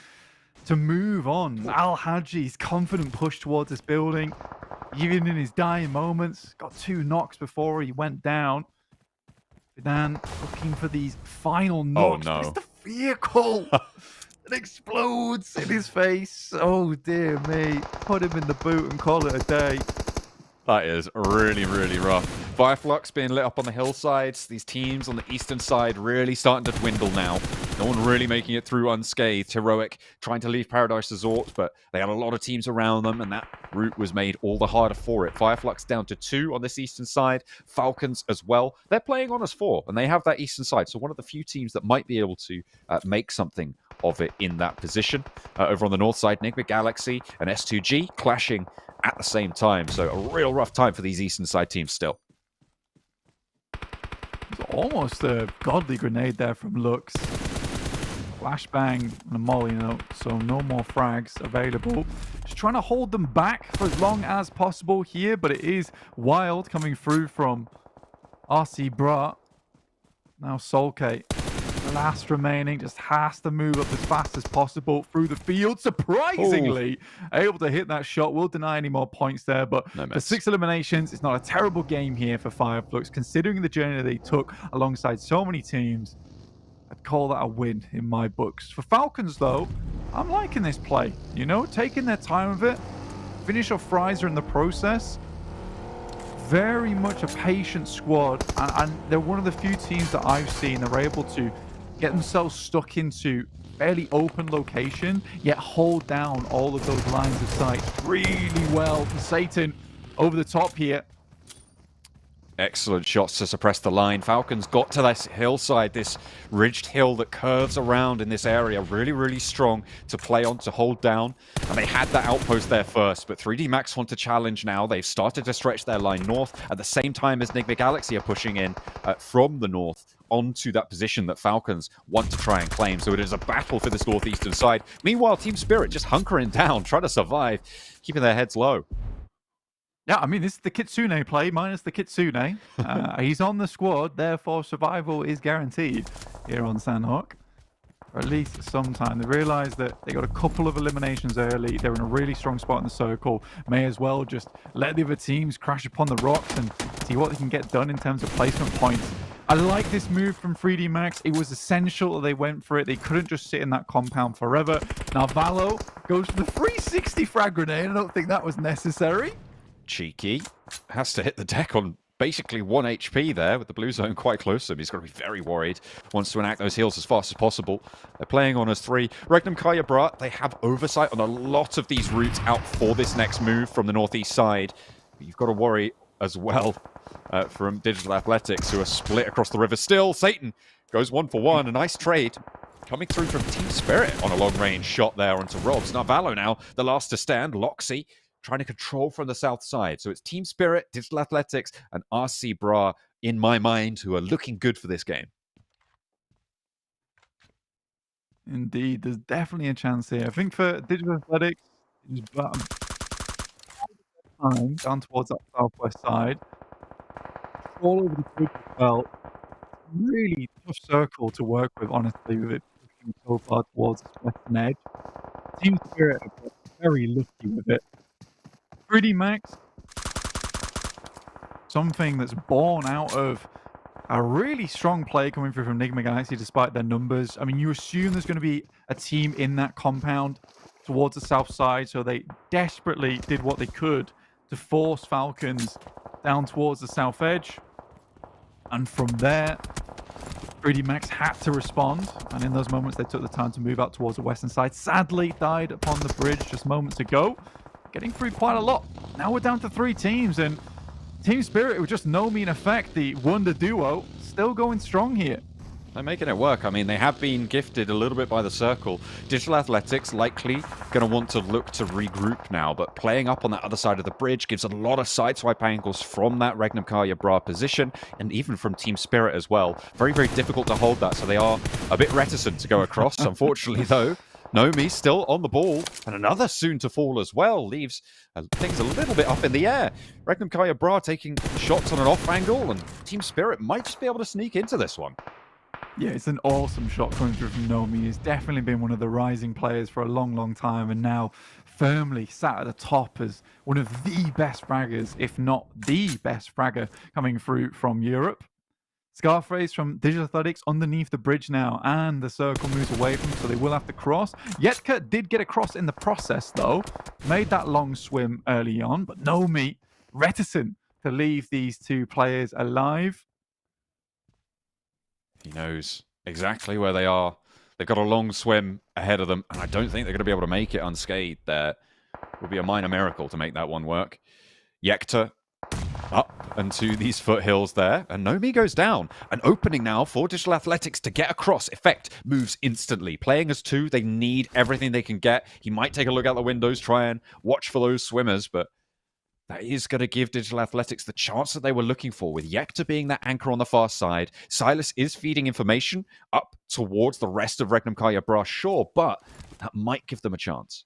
to move on. Al-Haji's confident push towards this building, even in his dying moments, got 2 knocks before he went down. Fidan looking for these final knocks. Oh, no. It's the vehicle that explodes in his face. Oh, dear me. Put him in the boot and call it a day. That is really, really rough. FLUX being lit up on the hillsides. These teams on the eastern side really starting to dwindle now. No one really making it through unscathed. Heroic trying to leave Paradise Resort, but they had a lot of teams around them, and that route was made all the harder for it. FLUX down to 2 on this eastern side. Falcons as well. They're playing on as 4, and they have that eastern side. So one of the few teams that might be able to make something of it in that position. Over on the north side, NIGMA Galaxy and S2G clashing at the same time. So a real rough time for these eastern side teams still. It's almost a godly grenade there from Lux. Flashbang and a molly note, so no more frags available. Just trying to hold them back for as long as possible here, but it is wild coming through from RC Brat. Now Solkate, last remaining, just has to move up as fast as possible through the field. Surprisingly, able to hit that shot. Will deny any more points there, but for 6 eliminations, it's not a terrible game here for FLUX, considering the journey they took alongside so many teams. I'd call that a win in my books. For Falcons, though, I'm liking this play. You know, taking their time with it. Finish off Freezer in the process. Very much a patient squad. And they're one of the few teams that I've seen that are able to get themselves stuck into fairly open location, yet hold down all of those lines of sight really well. For Satan over the top here. Excellent shots to suppress the line. Falcons got to this hillside, this ridged hill that curves around in this area. Really, really strong to play on, to hold down. And they had that outpost there first, but 3D Max want to challenge now. They've started to stretch their line north at the same time as NIGMA Galaxy are pushing in from the north onto that position that Falcons want to try and claim. So it is a battle for this northeastern side. Meanwhile, Team Spirit just hunkering down, trying to survive, keeping their heads low. Yeah, I mean, this is the Kitsune play, minus the Kitsune. He's on the squad, therefore survival is guaranteed here on Sandhawk. For at least some time. They realise that they got a couple of eliminations early. They're in a really strong spot in the circle. May as well just let the other teams crash upon the rocks and see what they can get done in terms of placement points. I like this move from 3D Max. It was essential that they went for it. They couldn't just sit in that compound forever. Now Valo goes for the 360 frag grenade. I don't think that was necessary. Cheeky. Has to hit the deck on basically 1 HP there with the blue zone quite close to him. He's got to be very worried. Wants to enact those heals as fast as possible. They're playing on as 3. Regnum Kaya Brat, they have oversight on a lot of these routes out for this next move from the northeast side. But you've got to worry as well from Digital Athletics, who are split across the river still. Satan goes 1 for 1. A nice trade coming through from Team Spirit on a long-range shot there onto Robs. Narvalo now, the last to stand. Loxy trying to control from the south side. So it's Team Spirit, Digital Athletics, and RC Bra, in my mind, who are looking good for this game. Indeed, there's definitely a chance here. I think for Digital Athletics, it's time down towards that southwest side. All over the bridge as well. Really tough circle to work with, honestly, with it pushing so far towards its western edge. Team Spirit have got very lucky with it. 3D Max, something that's born out of a really strong play coming through from NIGMA Galaxy despite their numbers. I mean, you assume there's going to be a team in that compound towards the south side, so they desperately did what they could to force Falcons down towards the south edge. And from there, 3D Max had to respond, and in those moments they took the time to move out towards the western side. Sadly, died upon the bridge just moments ago, getting through quite a lot. Now we're down to 3 teams, and Team Spirit, with just Nomi in effect, the Wonder Duo, still going strong here. They're making it work. I mean, they have been gifted a little bit by the circle. Digital Athletics likely going to want to look to regroup now, but playing up on that other side of the bridge gives a lot of sideswipe angles from that Regnum Kaya Bra position, and even from Team Spirit as well. Very, very difficult to hold that, so they are a bit reticent to go across. Unfortunately, though, Nomi still on the ball, and another soon to fall as well leaves things a little bit up in the air. Regnum Kaya Bra taking shots on an off angle, and Team Spirit might just be able to sneak into this one. Yeah, it's an awesome shot coming through from Nomi. He's definitely been one of the rising players for a long, long time, and now firmly sat at the top as one of the best fraggers, if not the best fragger, coming through from Europe. Scarface from Digital Athletics underneath the bridge now, and the circle moves away from him, so they will have to cross. Yetka did get across in the process, though. Made that long swim early on, but Nomi reticent to leave these 2 players alive. He knows exactly where they are. They've got a long swim ahead of them, and I don't think they're going to be able to make it unscathed. There would be a minor miracle to make that one work. Yekta up into these foothills there, and Nomi goes down. An opening now for Digital Athletics to get across. Effect moves instantly. Playing as 2, they need everything they can get. He might take a look out the windows, try and watch for those swimmers, but that is going to give Digital Athletics the chance that they were looking for, with Yekta being that anchor on the far side. Silas is feeding information up towards the rest of Regnum Kaya Bra, sure, but that might give them a chance.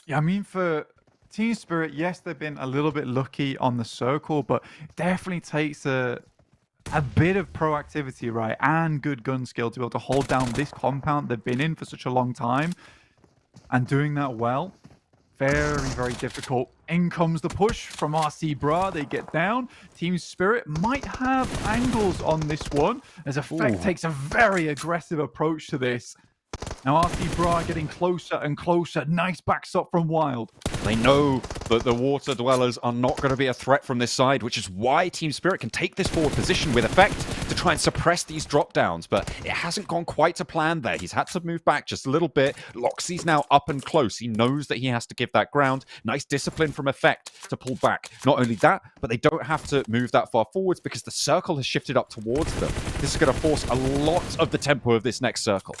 Yeah, I mean, for Team Spirit, yes, they've been a little bit lucky on the circle, but it definitely takes a bit of proactivity, right, and good gun skill to be able to hold down this compound they've been in for such a long time, and doing that well. Very, very difficult. In comes the push from RC Bra. They get down. Team Spirit might have angles on this one, as Effect takes a very aggressive approach to this. Now RC Bra getting closer and closer. Nice backstop from Wild. They know that the water dwellers are not going to be a threat from this side, which is why Team Spirit can take this forward position with Effect to try and suppress these drop downs, but it hasn't gone quite to plan there. He's had to move back just a little bit. Loxy's now up and close. He knows that he has to give that ground. Nice discipline from Effect to pull back. Not only that, but they don't have to move that far forwards because the circle has shifted up towards them. This is going to force a lot of the tempo of this next circle.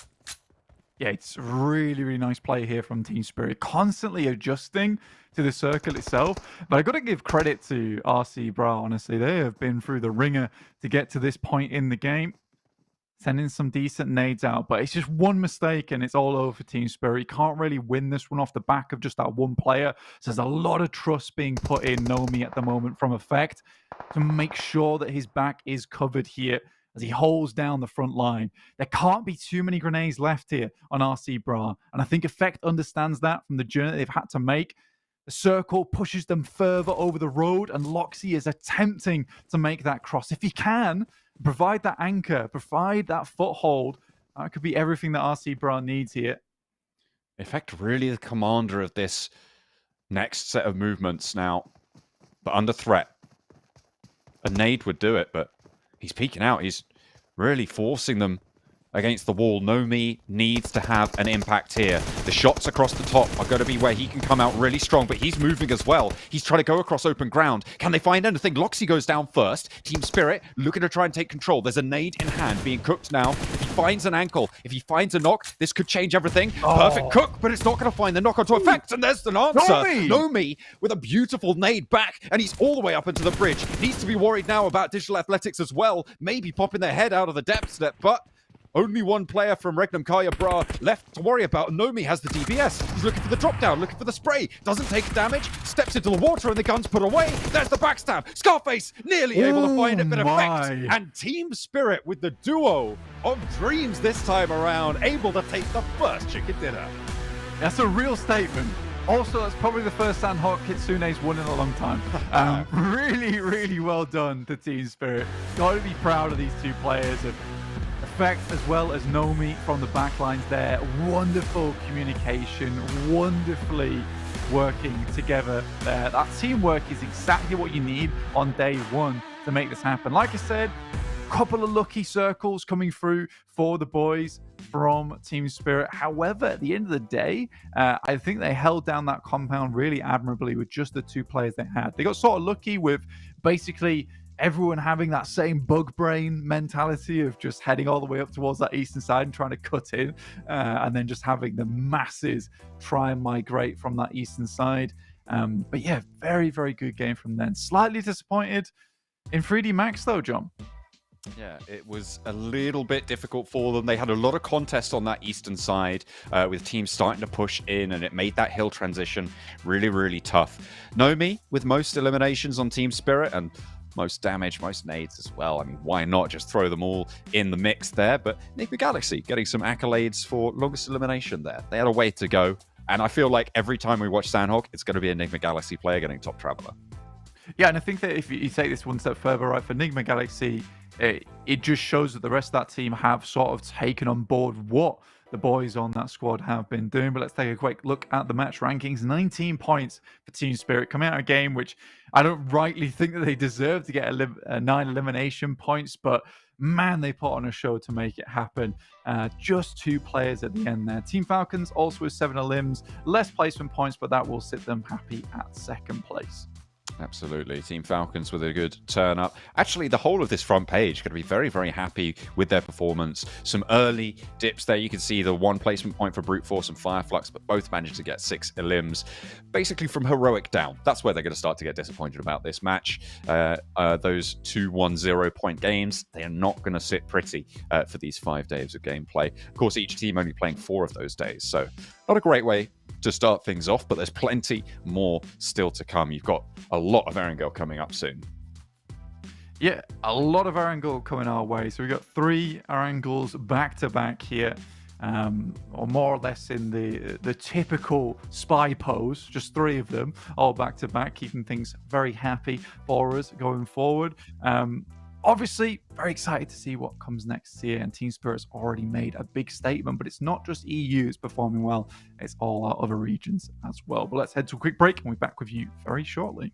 Yeah, it's really, really nice play here from Team Spirit, constantly adjusting to the circle itself. But I've got to give credit to RC Bra, honestly. They have been through the ringer to get to this point in the game, sending some decent nades out. But it's just one mistake and it's all over for Team Spirit. You can't really win this one off the back of just that one player. So there's a lot of trust being put in Nomi at the moment from Effect to make sure that his back is covered here as he holds down the front line. There can't be too many grenades left here on RC Bra, and I think Effect understands that from the journey they've had to make. The circle pushes them further over the road, and Loxy is attempting to make that cross. If he can, provide that anchor, provide that foothold, that could be everything that RC Bra needs here. Effect really the commander of this next set of movements now, but under threat. a nade would do it, but he's peeking out. He's really forcing them against the wall. Nomi needs to have an impact here. The shots across the top are going to be where he can come out really strong, but he's moving as well. He's trying to go across open ground. Can they find anything? Loxy goes down first. Team Spirit looking to try and take control. There's a nade in hand being cooked now. If he finds an ankle, if he finds a knock, this could change everything. Perfect cook, but it's not going to find the knock onto effect, and there's an answer. Nomi with a beautiful nade back, and he's all the way up into the bridge. Needs to be worried now about Digital Athletics as well. Maybe popping their head out of the depths there, but only one player from Regnum Kaya Bra left to worry about. Nomi has the DBS. He's looking for the drop down, looking for the spray. Doesn't take damage, steps into the water, and the gun's put away. There's the backstab. Scarface nearly able to find it, but effect. And Team Spirit with the duo of dreams this time around, able to take the first chicken dinner. That's a real statement. Also, that's probably the first Sandhawk Kitsune's won in a long time. Really, really well done to Team Spirit. Got to be proud of these two players. Effect as well as Nomi from the backlines there. Wonderful communication, wonderfully working together there. That teamwork is exactly what you need on day one to make this happen. Like I said, a couple of lucky circles coming through for the boys from Team Spirit. However, at the end of the day, I think they held down that compound really admirably with just the two players they had. They got sort of lucky with basically everyone having that same bug brain mentality of just heading all the way up towards that eastern side and trying to cut in, and then just having the masses try and migrate from that eastern side. But yeah, very, very good game from them. Slightly disappointed in 3D Max though, John. Yeah, it was a little bit difficult for them. They had a lot of contests on that eastern side with teams starting to push in, and it made that hill transition really, really tough. Nomi with most eliminations on Team Spirit and most damage, most nades as well. I mean, why not just throw them all in the mix there? But NIGMA Galaxy getting some accolades for longest elimination there. They had a way to go. And I feel like every time we watch Sandhawk, it's going to be a NIGMA Galaxy player getting top traveler. Yeah, and I think that if you take this one step further, right, for NIGMA Galaxy, it just shows that the rest of that team have sort of taken on board what the boys on that squad have been doing. But let's take a quick look at the match rankings. 19 points for Team Spirit coming out of a game which I don't rightly think that they deserve to get 9 elimination points, but man, they put on a show to make it happen. Just 2 players at the end there. Team Falcons also with 7 elims, less placement points, but that will sit them happy at second place. Absolutely. Team Falcons with a good turn up. Actually, the whole of this front page going to be very, very happy with their performance. Some early dips there. You can see the 1 placement point for Brute Force and FLUX, but both managed to get 6 elims. Basically from heroic down. That's where they're going to start to get disappointed about this match. Those 2-1-0 point games, they are not going to sit pretty for these 5 days of gameplay. Of course, each team only playing 4 of those days, so not a great way to start things off, but there's plenty more still to come. You've got a lot of Erangel coming up soon. Yeah, a lot of Erangel coming our way. So we've got 3 Erangels back to back here, or more or less in the typical spy pose. Just 3 of them all back to back, keeping things very happy for us going forward. Obviously, very excited to see what comes next year, and Team Spirit's already made a big statement, but it's not just EU is performing well, it's all our other regions as well. But let's head to a quick break, and we'll be back with you very shortly.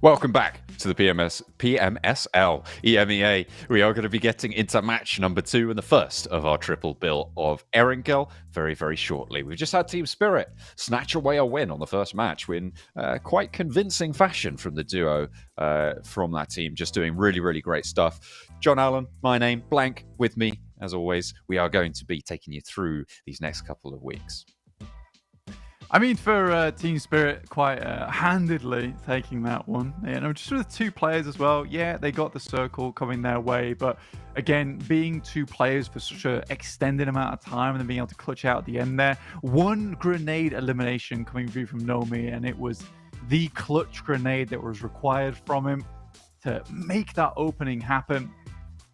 Welcome back to the PMSL EMEA. We are going to be getting into match number 2 and the first of our triple bill of Erangel very, very shortly. We've just had Team Spirit snatch away a win on the first match in quite convincing fashion from the duo from that team, just doing really, really great stuff. John Allen, my name, Blank, with me, as always. We are going to be taking you through these next couple of weeks. I mean, for Team Spirit, quite handedly taking that one. You know, just with 2 players as well. Yeah, they got the circle coming their way, but again, being 2 players for such an extended amount of time and then being able to clutch out at the end there. 1 grenade elimination coming through from Nomi, and it was the clutch grenade that was required from him to make that opening happen.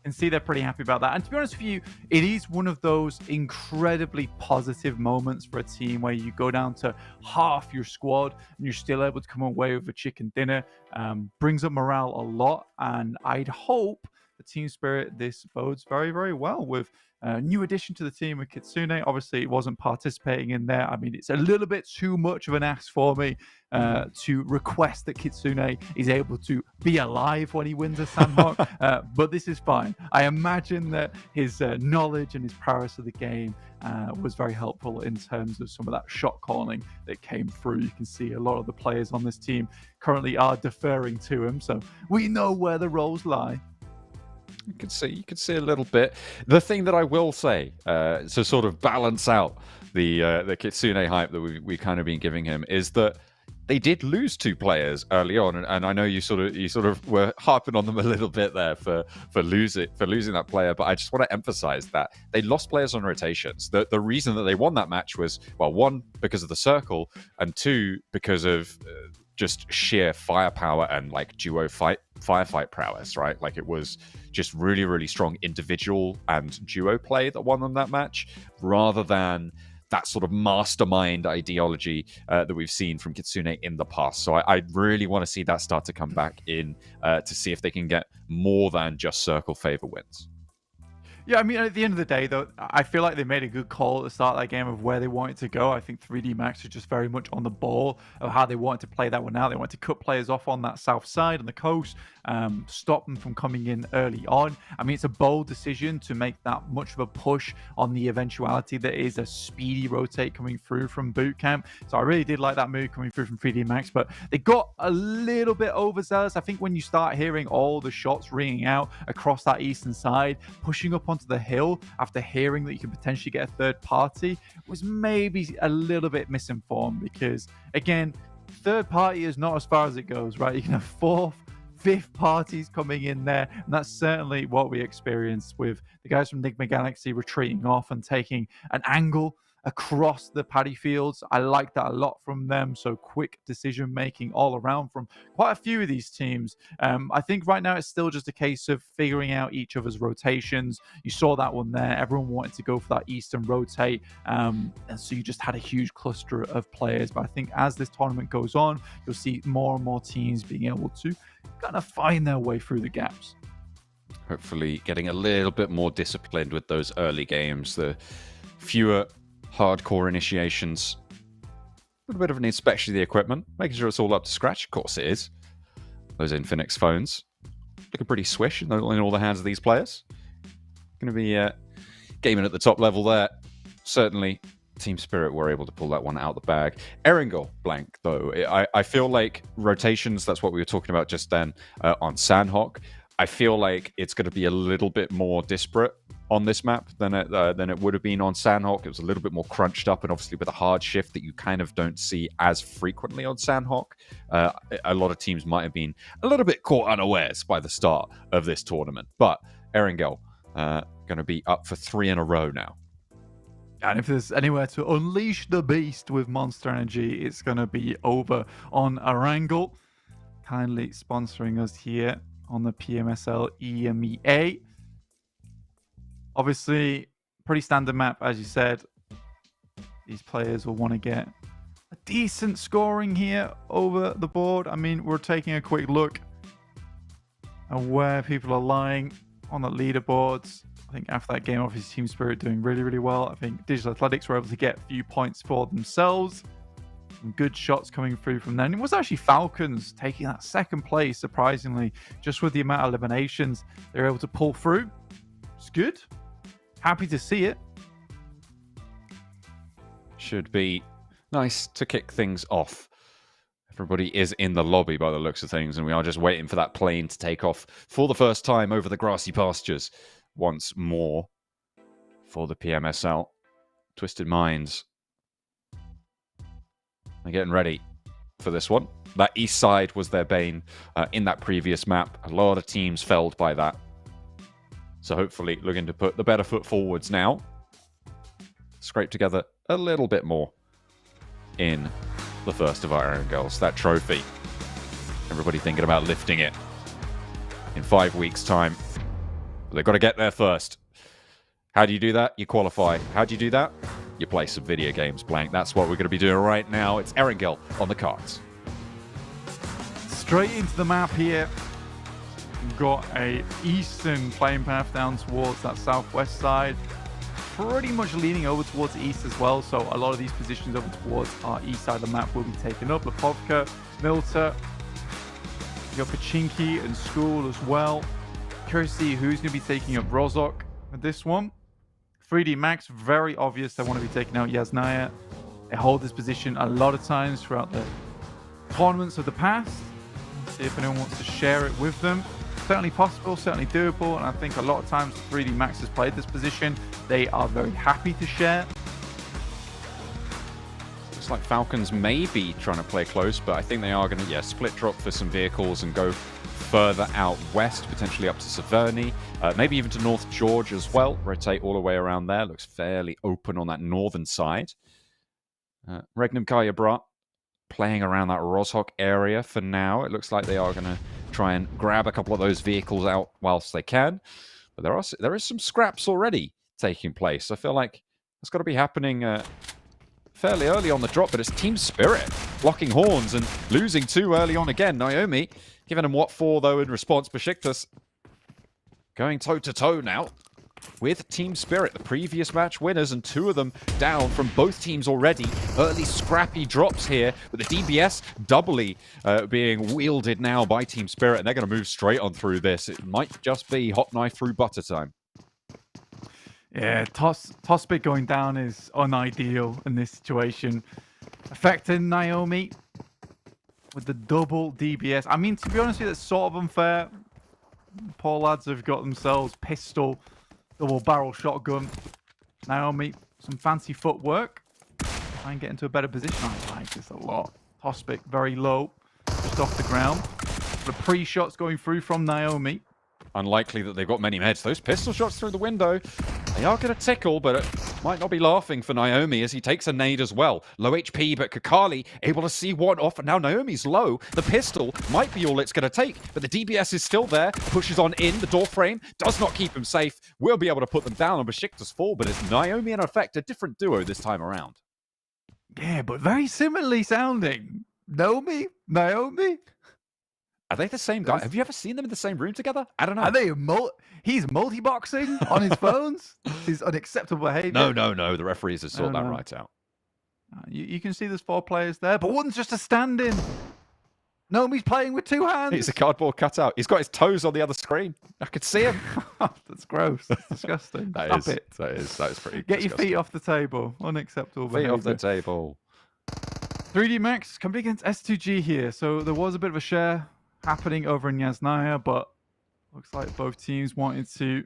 And see, they're pretty happy about that. And to be honest with you, it is one of those incredibly positive moments for a team where you go down to half your squad and you're still able to come away with a chicken dinner. Brings up morale a lot. And I'd hope the Team Spirit, this bodes very, very well with a new addition to the team with Kitsune. Obviously, it wasn't participating in there. I mean, it's a little bit too much of an ask for me to request that Kitsune is able to be alive when he wins a Sandhawk, but this is fine. I imagine that his knowledge and his prowess of the game was very helpful in terms of some of that shot calling that came through. You can see a lot of the players on this team currently are deferring to him, so we know where the roles lie. You could see a little bit. The thing that I will say to sort of balance out the Kitsune hype that we kind of been giving him is that they did lose 2 players early on, and I know you sort of were harping on them a little bit there for losing that player, but I just want to emphasize that they lost players on rotations. The reason that they won that match was, well, 1, because of the circle, and 2, because of just sheer firepower and like duo firefight prowess, right? Like it was just really, really strong individual and duo play that won them that match, rather than that sort of mastermind ideology that we've seen from Kitsune in the past. So I really want to see that start to come back in to see if they can get more than just circle favor wins. Yeah, I mean, at the end of the day, though, I feel like they made a good call at the start of that game of where they wanted to go. I think 3D Max was just very much on the ball of how they wanted to play that one out. They wanted to cut players off on that south side, on the coast, stop them from coming in early on. I mean, it's a bold decision to make that much of a push on the eventuality that is a speedy rotate coming through from boot camp. So I really did like that move coming through from 3D Max, but they got a little bit overzealous. I think when you start hearing all the shots ringing out across that eastern side, pushing up onto the hill after hearing that you could potentially get a third party was maybe a little bit misinformed, because again, third party is not as far as it goes, right? You can have fourth, fifth parties coming in there, and that's certainly what we experienced with the guys from NIGMA Galaxy retreating off and taking an angle across the paddy fields. I like that a lot from them. So quick decision making all around from quite a few of these teams. I think right now it's still just a case of figuring out each other's rotations. You saw that one there. Everyone wanted to go for that eastern rotate, and so you just had a huge cluster of players. But I think as this tournament goes on, you'll see more and more teams being able to kind of find their way through the gaps. Hopefully getting a little bit more disciplined with those early games. The fewer hardcore initiations, a little bit of an inspection of the equipment, making sure it's all up to scratch. Of course it is. Those INFINIX phones looking pretty swish in all the hands of these players. Going to be gaming at the top level there. Certainly Team Spirit were able to pull that one out of the bag. Erangel blank though. I feel like rotations, that's what we were talking about just then on Sandhawk. I feel like it's going to be a little bit more disparate on this map than it would have been on Sandhawk. It was a little bit more crunched up, and obviously with a hard shift that you kind of don't see as frequently on Sandhawk. A lot of teams might have been a little bit caught unawares by the start of this tournament. But Erangel going to be up for 3 in a row now. And if there's anywhere to unleash the beast with Monster Energy, it's going to be over on Erangel. Kindly sponsoring us here on the PMSL EMEA. Obviously, pretty standard map, as you said. These players will want to get a decent scoring here over the board. I mean, we're taking a quick look at where people are lying on the leaderboards. I think after that game, obviously Team Spirit doing really, really well. I think Digital Athletics were able to get a few points for themselves. Some good shots coming through from them. It was actually Falcons taking that second place, surprisingly, just with the amount of eliminations they're able to pull through. It's good. Happy to see it. Should be nice to kick things off. Everybody is in the lobby by the looks of things, and we are just waiting for that plane to take off for the first time over the grassy pastures once more for the PMSL. Twisted Minds are getting ready for this one. That east side was their bane in that previous map. A lot of teams felled by that. So hopefully looking to put the better foot forwards now. Scrape together a little bit more in the first of our Erangels. That trophy. Everybody thinking about lifting it in 5 weeks' time. But they've got to get there first. How do you do that? You qualify. How do you do that? You play some video games, blank. That's what we're going to be doing right now. It's Erangel on the cards. Straight into the map here. We've got a eastern playing path down towards that southwest side. Pretty much leaning over towards the east as well. So a lot of these positions over towards our east side of the map will be taken up. Lipovka, Milta. You've got Pachinki and School as well. Curious to see who's going to be taking up Rozok with this one. 3D Max, very obvious they want to be taking out Yasnaya. They hold this position a lot of times throughout the tournaments of the past. Let's see if anyone wants to share it with them. Certainly possible, certainly doable, and I think a lot of times 3D Max has played this position. They are very happy to share. Looks like Falcons may be trying to play close, but I think they are going to, split drop for some vehicles and go further out west, potentially up to Severny, maybe even to North George as well. Rotate all the way around there. Looks fairly open on that northern side. Regnum Karyabrat playing around that Rozhok area for now. It looks like they are going to try and grab a couple of those vehicles out whilst they can. But there is some scraps already taking place. I feel like it's got to be happening fairly early on the drop, but it's Team Spirit blocking horns and losing too early on again. Naomi giving them what for, though, in response. BEŞİKTAŞ going toe-to-toe now with Team Spirit, the previous match winners, and 2 of them down from both teams already. Early scrappy drops here, but the DBS doubly being wielded now by Team Spirit, and they're going to move straight on through this. It might just be hot knife through butter time. Yeah, Tospic going down is unideal in this situation. Affecting Naomi with the double DBS. I mean, to be honest with you, that's sort of unfair. Poor lads have got themselves pistol, double barrel shotgun. Naomi, some fancy footwork. Try and get into a better position. I like this a lot. Tospic very low, just off the ground. The pre-shots going through from Naomi. Unlikely that they've got many meds. Those pistol shots through the window, they are going to tickle, but it might not be laughing for Naomi as he takes a nade as well. Low HP, but Kakali able to see one off, and now Naomi's low. The pistol might be all it's going to take, but the DBS is still there, pushes on in. The door frame does not keep him safe. We'll be able to put them down on BEŞİKTAŞ fall, but it's Naomi and Effect, a different duo this time around. Yeah, but very similarly sounding. Naomi? Are they the same guy? Have you ever seen them in the same room together? I don't know. Are they he's multi-boxing on his phones? This is unacceptable behavior. No. The referees have sorted that right out. You can see there's 4 players there, but one's just a stand-in. Naomi's playing with 2 hands. He's a cardboard cutout. He's got his toes on the other screen. I could see him. That's gross. That's disgusting. Stop it. That is pretty Get disgusting. your feet off the table. Unacceptable behavior. Feet off the table. 3D Max coming against S2G here. So there was a bit of a share happening over in Yasnaya, but looks like both teams wanted to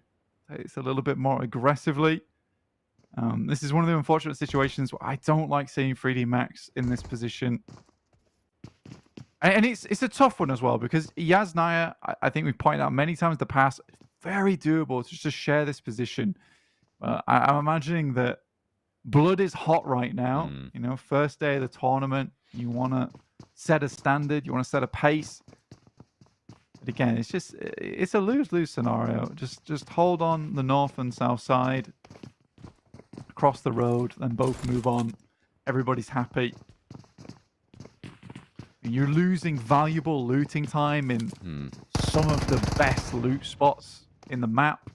take this a little bit more aggressively. This is one of the unfortunate situations where I don't like seeing 3D Max in this position. And it's a tough one as well, because Yasnaya, I think we've pointed out many times in the past, very doable to just share this position. I'm imagining that Blood is hot right now. You know, first day of the tournament, you want to set a standard, you want to set a pace. But again, it's a lose-lose scenario. Just hold on the north and south side, across the road, then both move on. Everybody's happy. You're losing valuable looting time in some of the best loot spots in the map.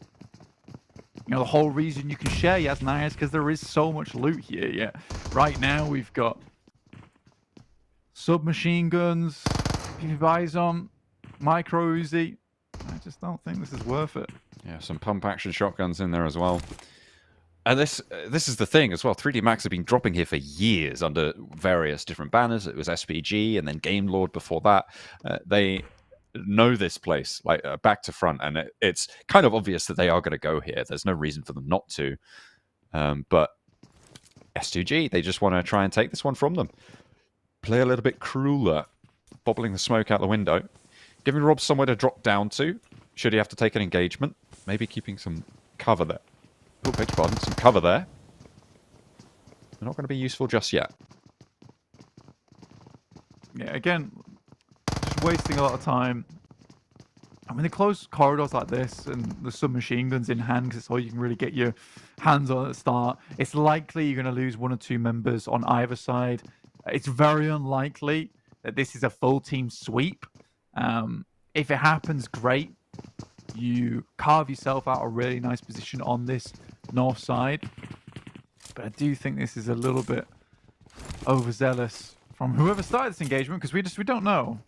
You know, the whole reason you can share Yasnaya is because there is so much loot here. Yeah, right now we've got submachine guns, PV Bison, micro Uzi. I just don't think this is worth it. Yeah, some pump action shotguns in there as well. And this is the thing as well. 3D Max have been dropping here for years under various different banners. It was SPG and then Game Lord before that. They know this place like back to front, and it's kind of obvious that they are going to go here. There's no reason for them not to. But S2G, they just want to try and take this one from them. Play a little bit crueler, bobbling the smoke out the window, giving Rob somewhere to drop down to should he have to take an engagement. Maybe keeping some cover there. Oh, beg your pardon, some cover there. They're not going to be useful just yet. Yeah, again, just wasting a lot of time. I mean, the closed corridors like this and the submachine guns in hand, because it's all you can really get your hands on at the start. It's likely you're going to lose 1 or 2 members on either side. It's very unlikely that this is a full team sweep. If it happens, great. You carve yourself out a really nice position on this north side. But I do think this is a little bit overzealous from whoever started this engagement, because we don't know.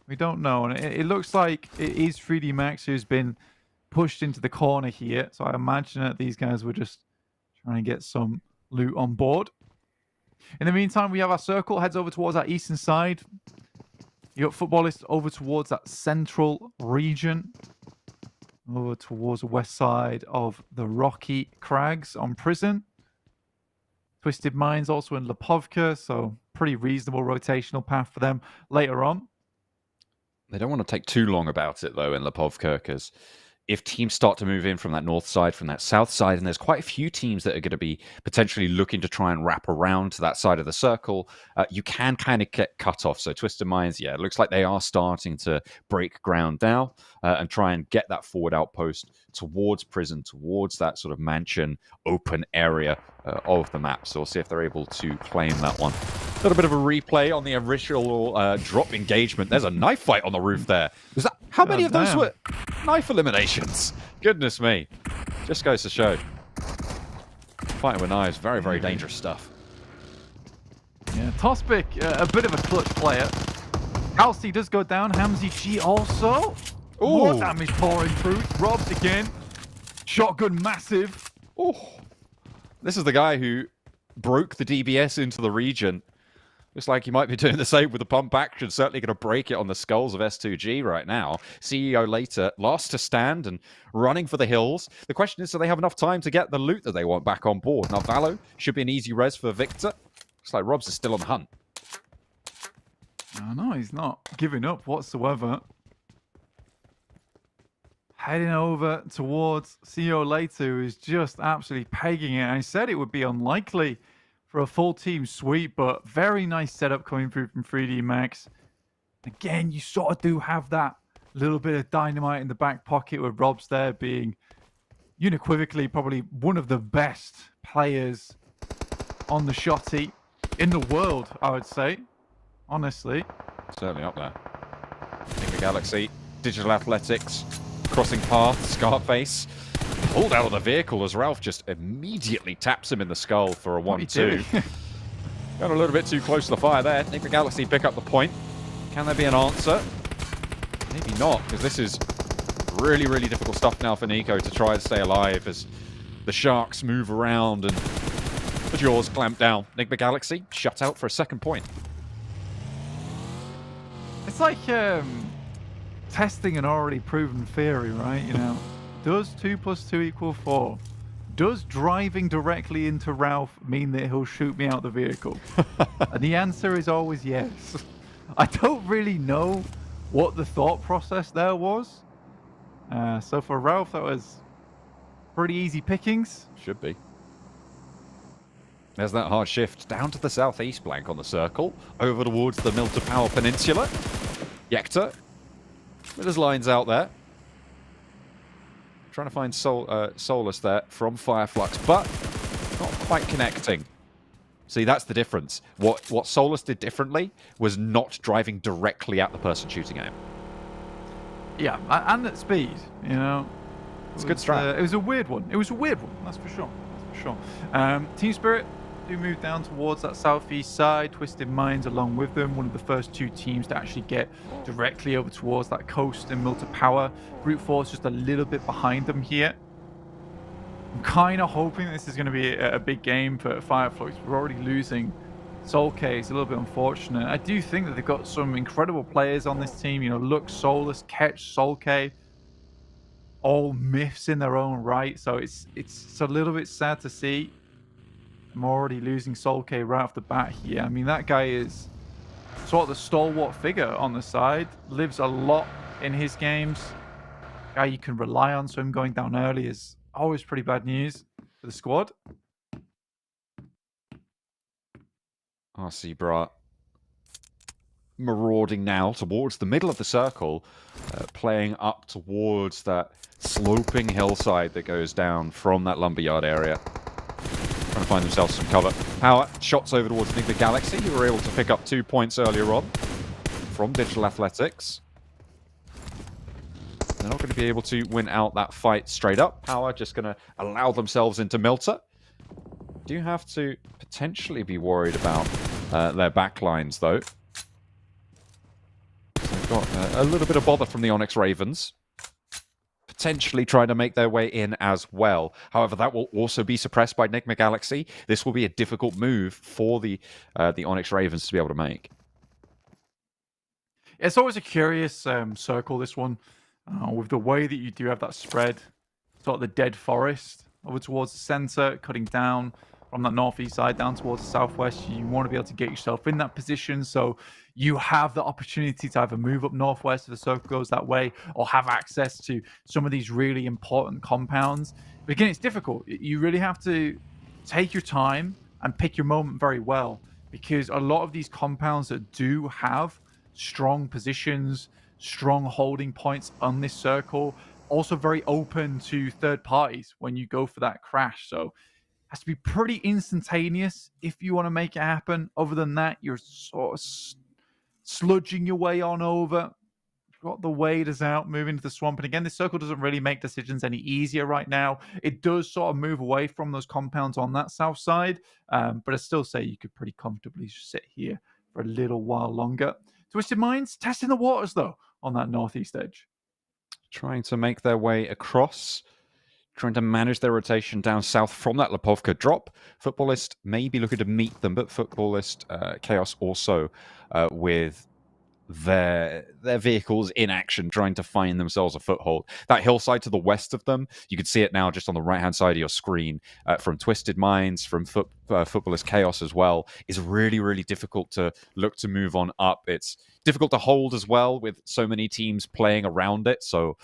We don't know. And it looks like it is 3D Max who's been pushed into the corner here. So I imagine that these guys were just trying to get some loot on board. In the meantime, we have our circle heads over towards our eastern side. You got footballists over towards that central region. Over towards the west side of the Rocky Crags on Prison. Twisted Minds also in Lipovka, so pretty reasonable rotational path for them later on. They don't want to take too long about it, though, in Lipovka, because if teams start to move in from that north side, from that south side, and there's quite a few teams that are going to be potentially looking to try and wrap around to that side of the circle, you can kind of get cut off. So Twisted Minds, yeah, it looks like they are starting to break ground now and try and get that forward outpost towards Prison, towards that sort of mansion open area of the map. So we'll see if they're able to claim that one. A little bit of a replay on the original drop engagement. There's a knife fight on the roof there. Was that, how many of those were knife eliminations? Goodness me. Just goes to show. Fighting with knives, very, very dangerous stuff. Yeah, Tospic, a bit of a clutch player. Halsey does go down. Hamzy G also. More damage pouring through. Robbed again. Shotgun massive. Oh, this is the guy who broke the DBS into the region. Looks like he might be doing the same with the pump action. Certainly going to break it on the skulls of S2G right now. CEO later, last to stand and running for the hills. The question is, do they have enough time to get the loot that they want back on board? Now, Valo should be an easy res for Victor. Looks like Robs is still on the hunt. No, he's not giving up whatsoever. Heading over towards CEO later, who is just absolutely pegging it. I said it would be unlikely for a full team sweep, but very nice setup coming through from 3D Max. Again, you sort of do have that little bit of dynamite in the back pocket with Robs there being unequivocally probably one of the best players on the shotty in the world, I would say. Honestly. Certainly up there. NIGMA Galaxy, Digital Athletics, crossing path, Scarface. Pulled out of the vehicle as Ralph just immediately taps him in the skull for a 1-2. Got a little bit too close to the fire there. NIGMA Galaxy pick up the point. Can there be an answer? Maybe not, because this is really, really difficult stuff now for Nico to try and stay alive as the Sharks move around and the jaws clamp down. NIGMA Galaxy shut out for a second point. It's like testing an already proven theory, right? You know, does 2 + 2 = 4? Does driving directly into Ralph mean that he'll shoot me out the vehicle? And the answer is always yes. I don't really know what the thought process there was. So for Ralph, that was pretty easy pickings. Should be. There's that hard shift down to the southeast flank on the circle, over towards the Milton Power Peninsula. Yekta with his lines out there. Trying to find Solus there from FLUX, but not quite connecting. See, that's the difference. What Solus did differently was not driving directly at the person shooting at him. Yeah, and at speed, you know. It's a good strat. It was a weird one. It was a weird one, that's for sure. That's for sure. Team Spirit do move down towards that southeast side. Twisted Minds along with them. One of the first 2 teams to actually get directly over towards that coast in Milton Power. Brute Force just a little bit behind them here. I'm kind of hoping this is going to be a big game for FLUX. We're already losing Soulcase. It's a little bit unfortunate. I do think that they've got some incredible players on this team. You know, Lux, Solus, Ketch, Soulcase. All myths in their own right. So it's a little bit sad to see. I'm already losing Soulcase right off the bat here. I mean, that guy is sort of the stalwart figure on the side. Lives a lot in his games. Guy you can rely on, so him going down early is always pretty bad news for the squad. RC Brat marauding now towards the middle of the circle, playing up towards that sloping hillside that goes down from that lumberyard area. Trying to find themselves some cover. Power shots over towards NIGMA Galaxy, who were able to pick up 2 points earlier on from Digital Athletics. They're not going to be able to win out that fight straight up. Power just going to allow themselves into Milta. Do have to potentially be worried about their backlines, though. So they've got a little bit of bother from the Onyx Ravens. Potentially trying to make their way in as well. However, that will also be suppressed by NIGMA Galaxy. This will be a difficult move for the Onyx Ravens to be able to make. It's always a curious circle, this one, with the way that you do have that spread, sort of the dead forest over towards the center, cutting down from that northeast side down towards the southwest. You want to be able to get yourself in that position so you have the opportunity to either move up northwest if the circle goes that way or have access to some of these really important compounds. But again, it's difficult. You really have to take your time and pick your moment very well, because a lot of these compounds that do have strong positions, strong holding points on this circle, also very open to third parties when you go for that crash. So it has to be pretty instantaneous if you want to make it happen. Other than that, you're sort of sludging your way on over. got the waders out, moving to the swamp. And again, this circle doesn't really make decisions any easier right now. It does sort of move away from those compounds on that south side. But I still say you could pretty comfortably sit here for a little while longer. Twisted Minds testing the waters, though, on that northeast edge. Trying to make their way across. Trying to manage their rotation down south from that Lipovka drop. Footballist may be looking to meet them, but Footballist KAOS also with their vehicles in action, trying to find themselves a foothold. That hillside to the west of them, you can see it now just on the right-hand side of your screen, from Twisted Minds, from Footballist KAOS as well, is really, really difficult to look to move on up. It's difficult to hold as well with so many teams playing around it, so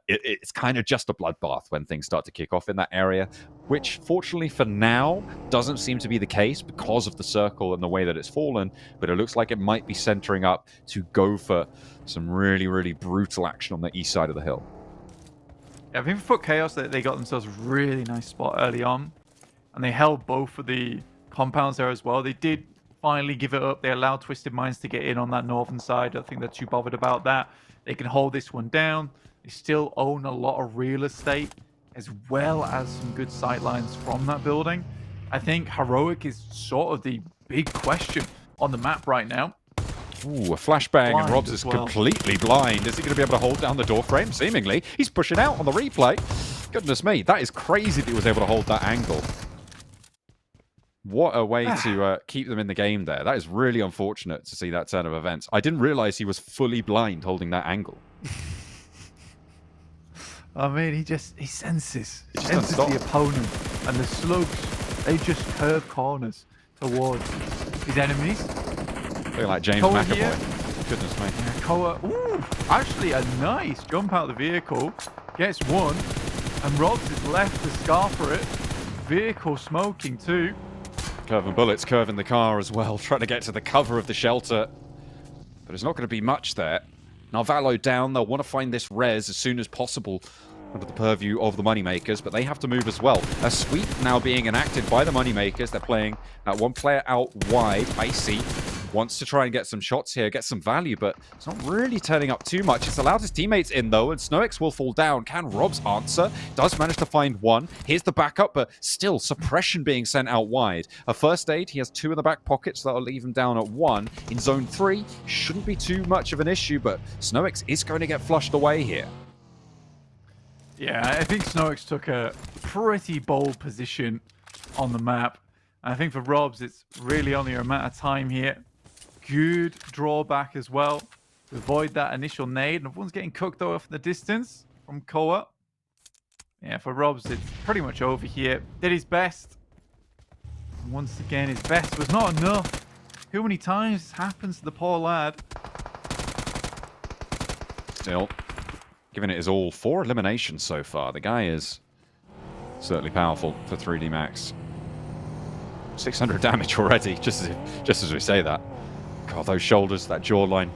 it's kind of just a bloodbath when things start to kick off in that area, which fortunately for now doesn't seem to be the case because of the circle and the way that it's fallen, but it looks like it might be centering up to go for some really, really brutal action on the east side of the hill. Yeah, I think for KAOS, they got themselves a really nice spot early on, and they held both of the compounds there as well. They did finally give it up. They allowed Twisted Minds to get in on that northern side. I don't think they're too bothered about that. They can hold this one down. They still own a lot of real estate, as well as some good sightlines from that building. I think Heroic is sort of the big question on the map right now. Ooh, a flashbang, and Robs is as well. completely blind. Is he going to be able to hold down the door frame? Seemingly. He's pushing out on the replay. Goodness me, that is crazy that he was able to hold that angle. What a way to keep them in the game there. That is really unfortunate to see that turn of events. I didn't realize he was fully blind holding that angle. I mean, he senses. He just senses doesn't the stop. opponent. And the slugs, they just curve corners towards his enemies. Looking like James Koa McAvoy. here. Goodness me. Yeah, Koa, ooh, actually a nice jump out of the vehicle. Gets one. And Robs is left to scar for it. Vehicle smoking too. Curving bullets, curving the car as well, trying to get to the cover of the shelter. But there's not going to be much there. Narvalo down, they'll want to find this res as soon as possible under the purview of the Moneymakers, but they have to move as well. A sweep now being enacted by the Moneymakers. They're playing one player out wide. Icy wants to try and get some shots here, get some value, but it's not really turning up too much. It's allowed his teammates in, though, and Snowix will fall down. Can Robs answer? Does manage to find one. Here's the backup, but still suppression being sent out wide. A first aid, he has two in the back pockets. That'll leave him down at one. In zone 3, shouldn't be too much of an issue, but Snowix is going to get flushed away here. Yeah, I think Snowix took a pretty bold position on the map. I think for Robs, it's really only a matter of time here. Good drawback as well to avoid that initial nade. And everyone's getting cooked off in the distance from Koa. Yeah, for Robs, it's pretty much over here. Did his best. And once again, his best was not enough. How many times this happens to the poor lad? Still giving it his all. 4 eliminations so far. The guy is certainly powerful for 3D Max. 600 damage already, just as we say that. God, those shoulders, that jawline.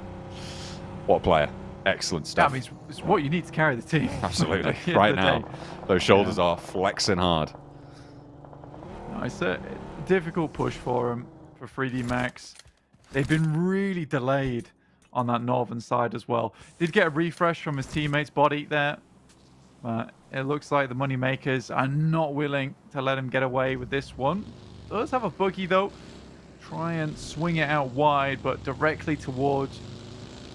What a player. Excellent stuff. That means it's what you need to carry the team. Absolutely. Right now, those shoulders are flexing hard. No, it's a difficult push for him, for 3D Max. They've been really delayed on that northern side as well. Did get a refresh from his teammate's body there. But it looks like the Moneymakers are not willing to let him get away with this one. Does have a buggy, though. Try and swing it out wide, but directly towards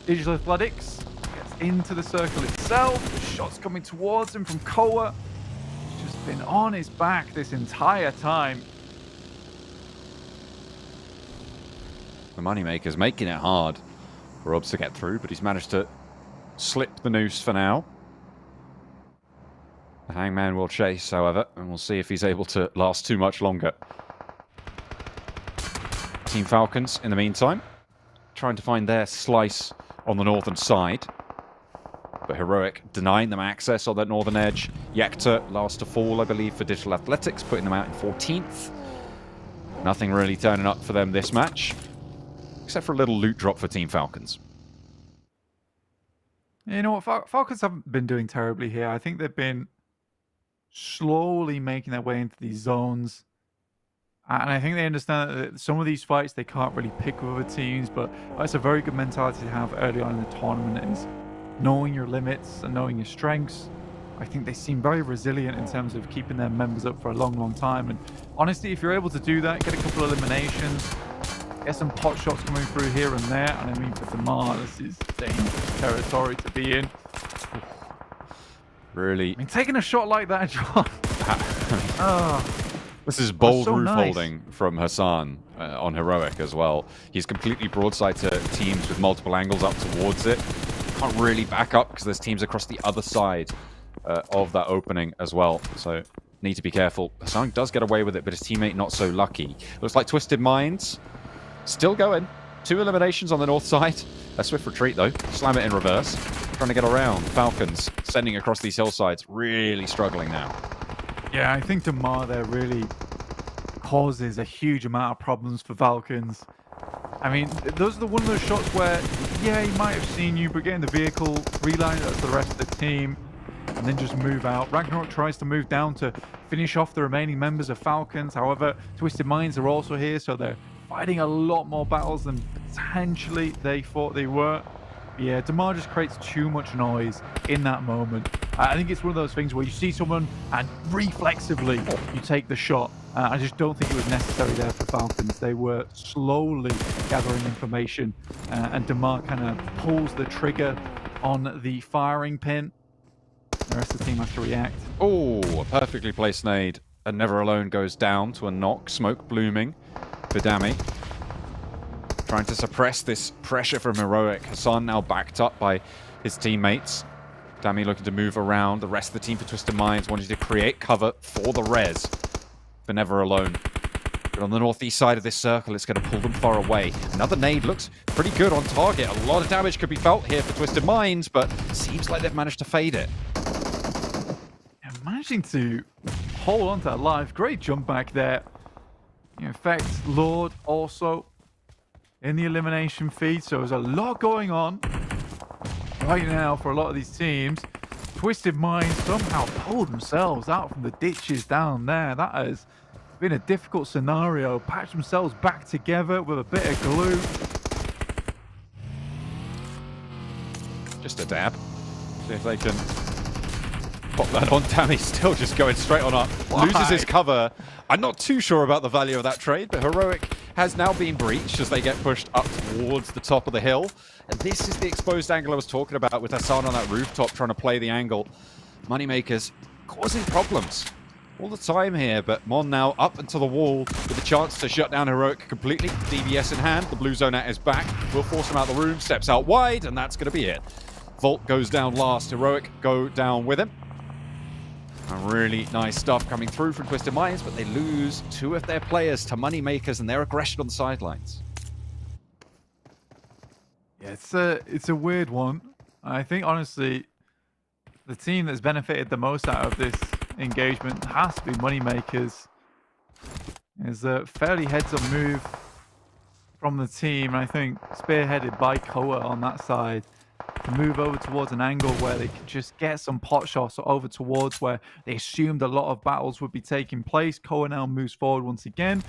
Digital Athletics. Gets into the circle itself. The shot's coming towards him from Koa. He's just been on his back this entire time. The Moneymaker's making it hard for Robs to get through, but he's managed to slip the noose for now. The Hangman will chase, however, and we'll see if he's able to last too much longer. Team Falcons, in the meantime, trying to find their slice on the northern side. But Heroic denying them access on that northern edge. Yekta last to fall, I believe, for Digital Athletics, putting them out in 14th. Nothing really turning up for them this match, except for a little loot drop for Team Falcons. You know what? Falcons haven't been doing terribly here. I think they've been slowly making their way into these zones. And I think they understand that some of these fights they can't really pick with other teams, but that's a very good mentality to have early on in the tournament. Is knowing your limits and knowing your strengths. I think they seem very resilient in terms of keeping their members up for a long, long time. And honestly, if you're able to do that, get a couple of eliminations, get some pot shots coming through here and there. And I mean, for Damar, this is dangerous territory to be in. Really. I mean, taking a shot like that, John. This is bold so roof nice. holding from Hassan on Heroic as well. He's completely broadside to teams with multiple angles up towards it. Can't really back up because there's teams across the other side of that opening as well. So need to be careful. Hassan does get away with it, but his teammate not so lucky. Looks like Twisted Minds still going. 2 eliminations on the north side. A swift retreat though. Slam it in reverse. Trying to get around. Falcons sending across these hillsides. Really struggling now. Yeah, I think Damar there really causes a huge amount of problems for Falcons. I mean, those are one of those shots where, yeah, he might have seen you, but getting the vehicle, reline it to the rest of the team, and then just move out. Ragnarok tries to move down to finish off the remaining members of Falcons. However, Twisted Minds are also here, so they're fighting a lot more battles than potentially they thought they were. Yeah, Damar just creates too much noise in that moment. I think it's one of those things where you see someone and reflexively you take the shot. I just don't think it was necessary there for Falcons. They were slowly gathering information, and Damar kind of pulls the trigger on the firing pin. The rest of the team has to react. Oh, a perfectly placed nade. And Never Alone goes down to a knock. Smoke blooming for Dami. Trying to suppress this pressure from Heroic. Hassan now backed up by his teammates. Dami looking to move around. The rest of the team for Twisted Minds wanting to create cover for the res. For Never Alone. But on the northeast side of this circle, it's going to pull them far away. Another nade looks pretty good on target. A lot of damage could be felt here for Twisted Minds, but seems like they've managed to fade it. Yeah, managing to hold on to that life. Great jump back there. In fact, Lord also in the elimination feed, so there's a lot going on right now for a lot of these teams. Twisted Minds somehow pulled themselves out from the ditches down there. That has been a difficult scenario. Patched themselves back together with a bit of glue. Just a dab. See if they can pop that on. Dami still just going straight on up. Why? Loses his cover. I'm not too sure about the value of that trade, but Heroic has now been breached as they get pushed up towards the top of the hill. And this is the exposed angle I was talking about with Hassan on that rooftop trying to play the angle. Moneymakers causing problems all the time here, but Mon now up into the wall with a chance to shut down Heroic completely. DBS in hand, the blue zone at his back. Will force him out of the room, steps out wide, and that's going to be it. Volt goes down last. Heroic go down with him. And really nice stuff coming through from Twisted Minds, but they lose 2 of their players to Moneymakers and their aggression on the sidelines. Yeah, it's a weird one. I think, honestly, the team that's benefited the most out of this engagement has to be Moneymakers. It's a fairly heads-up move from the team, and I think spearheaded by Koa on that side, to move over towards an angle where they can just get some pot shots over towards where they assumed a lot of battles would be taking place. Koa now moves forward once again.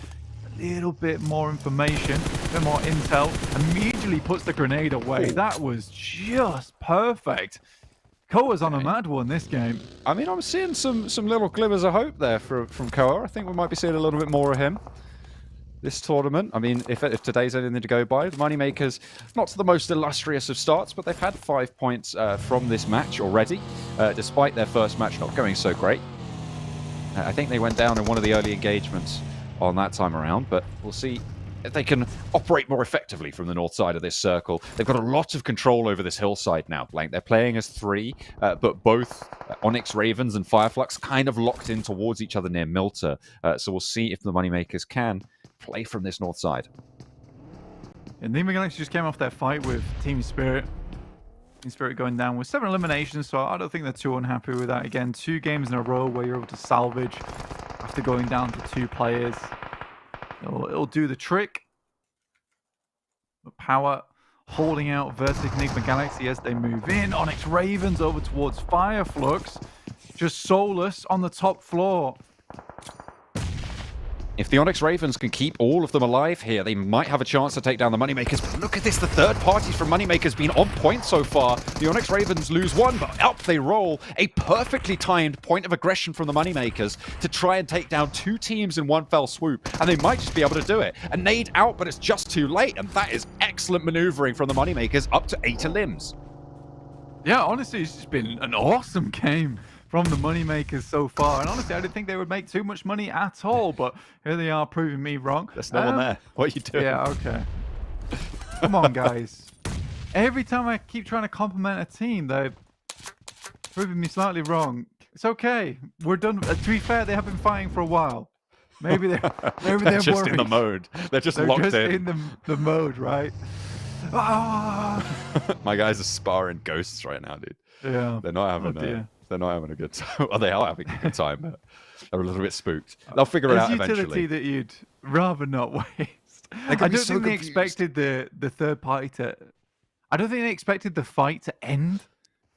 A little bit more information, a bit more intel. Immediately puts the grenade away. That was just perfect. Koa's on a mad one this game. I mean, I'm seeing some little glimmers of hope there from Koa. I think we might be seeing a little bit more of him this tournament. I mean, if today's anything to go by, the Moneymakers, not the most illustrious of starts, but they've had 5 points from this match already, despite their first match not going so great. I think they went down in one of the early engagements on that time around, but we'll see if they can operate more effectively from the north side of this circle. They've got a lot of control over this hillside now, Blank. They're playing as 3, but both Onyx Ravens and FireFlux kind of locked in towards each other near Milter. So we'll see if the Moneymakers can play from this north side. And the Galaxy just came off their fight with Team Spirit. Team Spirit going down with 7 eliminations, so I don't think they're too unhappy with that. Again, 2 games in a row where you're able to salvage after going down to 2 players. It'll do the trick. But Power holding out versus NIGMA Galaxy as they move in. Onyx Ravens over towards FireFlux. Just soulless on the top floor. If the Onyx Ravens can keep all of them alive here, they might have a chance to take down the Moneymakers. But look at this, the third parties from Moneymakers been on point so far. The Onyx Ravens lose one, but up they roll. A perfectly timed point of aggression from the Moneymakers to try and take down 2 teams in one fell swoop. And they might just be able to do it. A nade out, but it's just too late. And that is excellent maneuvering from the Moneymakers, up to 8 limbs. Yeah, honestly, it's just been an awesome game from the Moneymakers so far. And honestly, I didn't think they would make too much money at all, but here they are proving me wrong. There's no one there. What are you doing? Yeah, okay. Come on, guys. Every time I keep trying to compliment a team, they're proving me slightly wrong. It's okay. We're done. To be fair, they have been fighting for a while. Maybe they're just worried. in the mode. They're just They're locked just in. the mode, right? Ah! My guys are sparring ghosts right now, dude. Yeah. They're not having they're not having a good time. Well, they are having a good time, but they're a little bit spooked. They'll figure it out eventually. Utility that you'd rather not waste. I gonna be don't so think they confused. expected the third party to. I don't think they expected the fight to end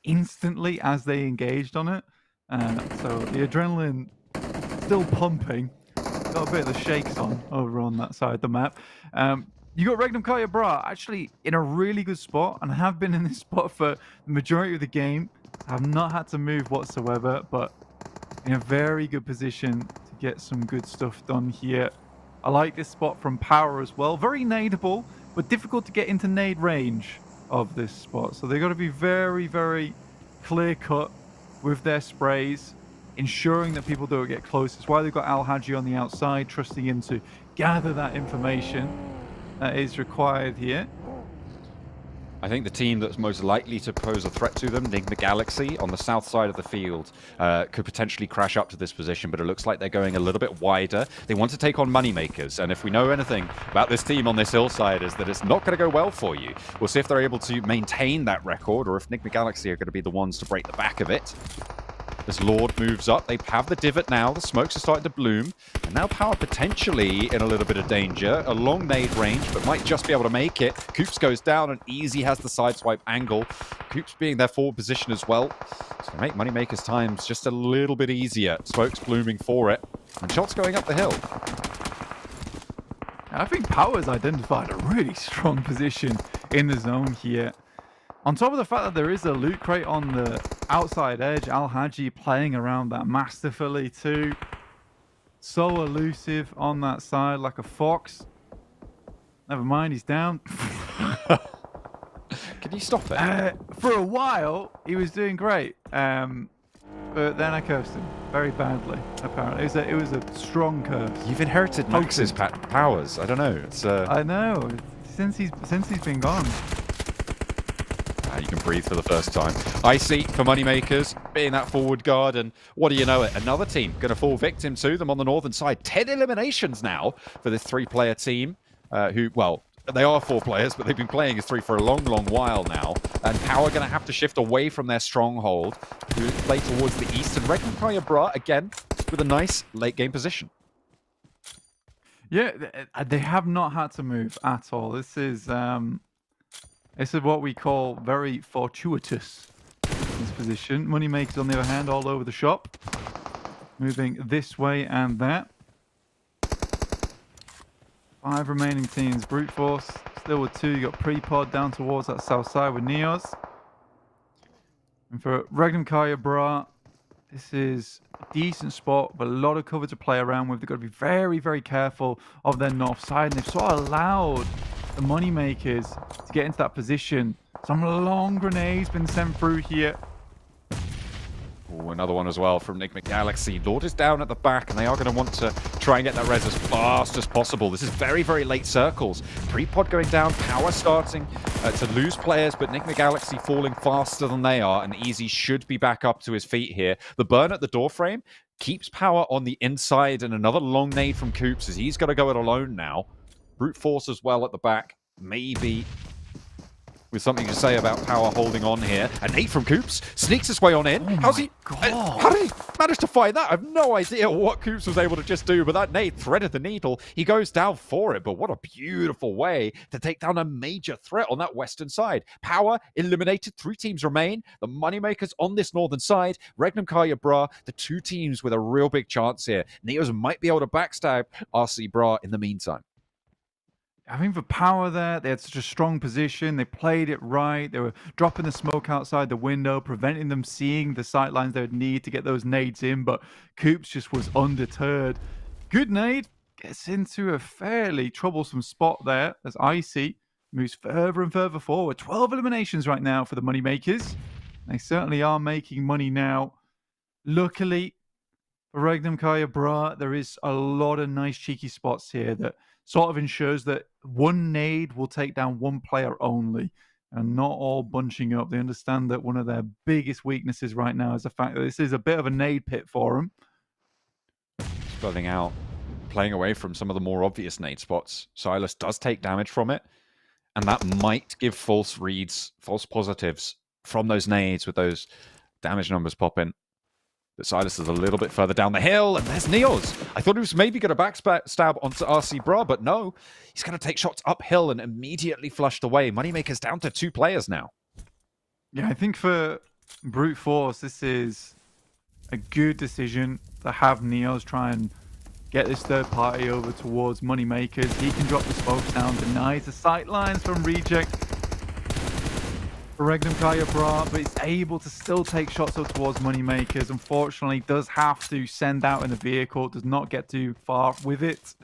instantly as they engaged on it. So the adrenaline still pumping. Got a bit of the shakes on over on that side of the map. You got Regnum Kaya Bra actually in a really good spot and have been in this spot for the majority of the game. Have not had to move whatsoever, but in a very good position to get some good stuff done here. I like this spot from Power as well. Very nadeable, but difficult to get into nade range of this spot. So they've got to be very, very clear cut with their sprays, ensuring that people don't get close. That's why they've got Al Haji on the outside, trusting him to gather that information that is required here. I think the team that's most likely to pose a threat to them, NIGMA Galaxy, on the south side of the field, could potentially crash up to this position, but it looks like they're going a little bit wider. They want to take on Moneymakers, and if we know anything about this team on this hillside is that it's not going to go well for you. We'll see if they're able to maintain that record, or if NIGMA Galaxy are going to be the ones to break the back of it. As Lord moves up, they have the divot now. The smokes are starting to bloom. And now Power potentially in a little bit of danger. A long nade range, but might just be able to make it. Coops goes down and Easy has the sideswipe angle. Coops being their forward position as well. So make Moneymaker's times just a little bit easier. Smokes blooming for it. And shots going up the hill. I think Power's identified a really strong position in the zone here. On top of the fact that there is a loot crate on the outside edge, Al Haji playing around that masterfully too. So elusive on that side like a fox. Never mind, he's down. Can you stop it? For a while, he was doing great. But then I cursed him very badly, apparently. It was a strong curse. You've inherited Max's powers. I don't know. It's I know. Since he's been gone. You can breathe for the first time. Icy for Moneymakers, being that forward guard, and what do you know it? Another team going to fall victim to them on the northern side. 10 eliminations now for this 3-player team, who, well, they are 4 players, but they've been playing as 3 for a long, long while now. And Power going to have to shift away from their stronghold to play towards the east. And Regnum Kaya Bra, again, with a nice late-game position. Yeah, they have not had to move at all. This is what we call very fortuitous, this position. Moneymakers, on the other hand, all over the shop. Moving this way and that. 5 remaining teams. Brute Force still with 2. You got Pre-Pod down towards that south side with Neos. And for Regnum Kaya Bra, this is a decent spot, but a lot of cover to play around with. They've got to be very, very careful of their north side. And they've sort of allowed the Moneymakers to get into that position. Some long grenades been sent through here. Ooh, another one as well from NIGMA Galaxy. Lord is down at the back, and they are going to want to try and get that res as fast as possible. This is very, very late circles. Pre-pod going down, Power starting to lose players, but NIGMA Galaxy falling faster than they are, and Easy should be back up to his feet here. The burn at the door frame keeps Power on the inside, and another long nade from Coops as he's got to go it alone now. Brute Force as well at the back. Maybe with something to say about Power holding on here. A nade from Coops sneaks his way on in. Oh How did he manage to find that? I have no idea what Coops was able to just do, but that nade threaded the needle. He goes down for it, but what a beautiful way to take down a major threat on that western side. Power eliminated, 3 teams remain. The Moneymakers on this northern side. Regnum Kaya Bra, the 2 teams with a real big chance here. Neos might be able to backstab RC Bra in the meantime. I think for Power there, they had such a strong position. They played it right. They were dropping the smoke outside the window, preventing them seeing the sight lines they would need to get those nades in. But Coops just was undeterred. Good nade. Gets into a fairly troublesome spot there as Icy moves further and further forward. 12 eliminations right now for the Moneymakers. They certainly are making money now. Luckily for Regnum Kaya Bra, there is a lot of nice cheeky spots here that sort of ensures that one nade will take down one player only and not all bunching up. They understand that one of their biggest weaknesses right now is the fact that this is a bit of a nade pit for them. Spelling out, playing away from some of the more obvious nade spots. Silas does take damage from it, and that might give false reads, false positives from those nades with those damage numbers popping. But Silas is a little bit further down the hill, and there's Neos. I thought he was maybe going to backstab onto RC Bra, but no. He's going to take shots uphill and immediately flushed away. Moneymaker's down to 2 players now. Yeah, I think for Brute Force, this is a good decision to have Neos try and get this third party over towards Moneymakers. He can drop the smokes down, denies the sight lines from Reject. Regnum Kaya Bra, but it's able to still take shots up towards Moneymakers. Unfortunately, does have to send out in the vehicle, does not get too far with it.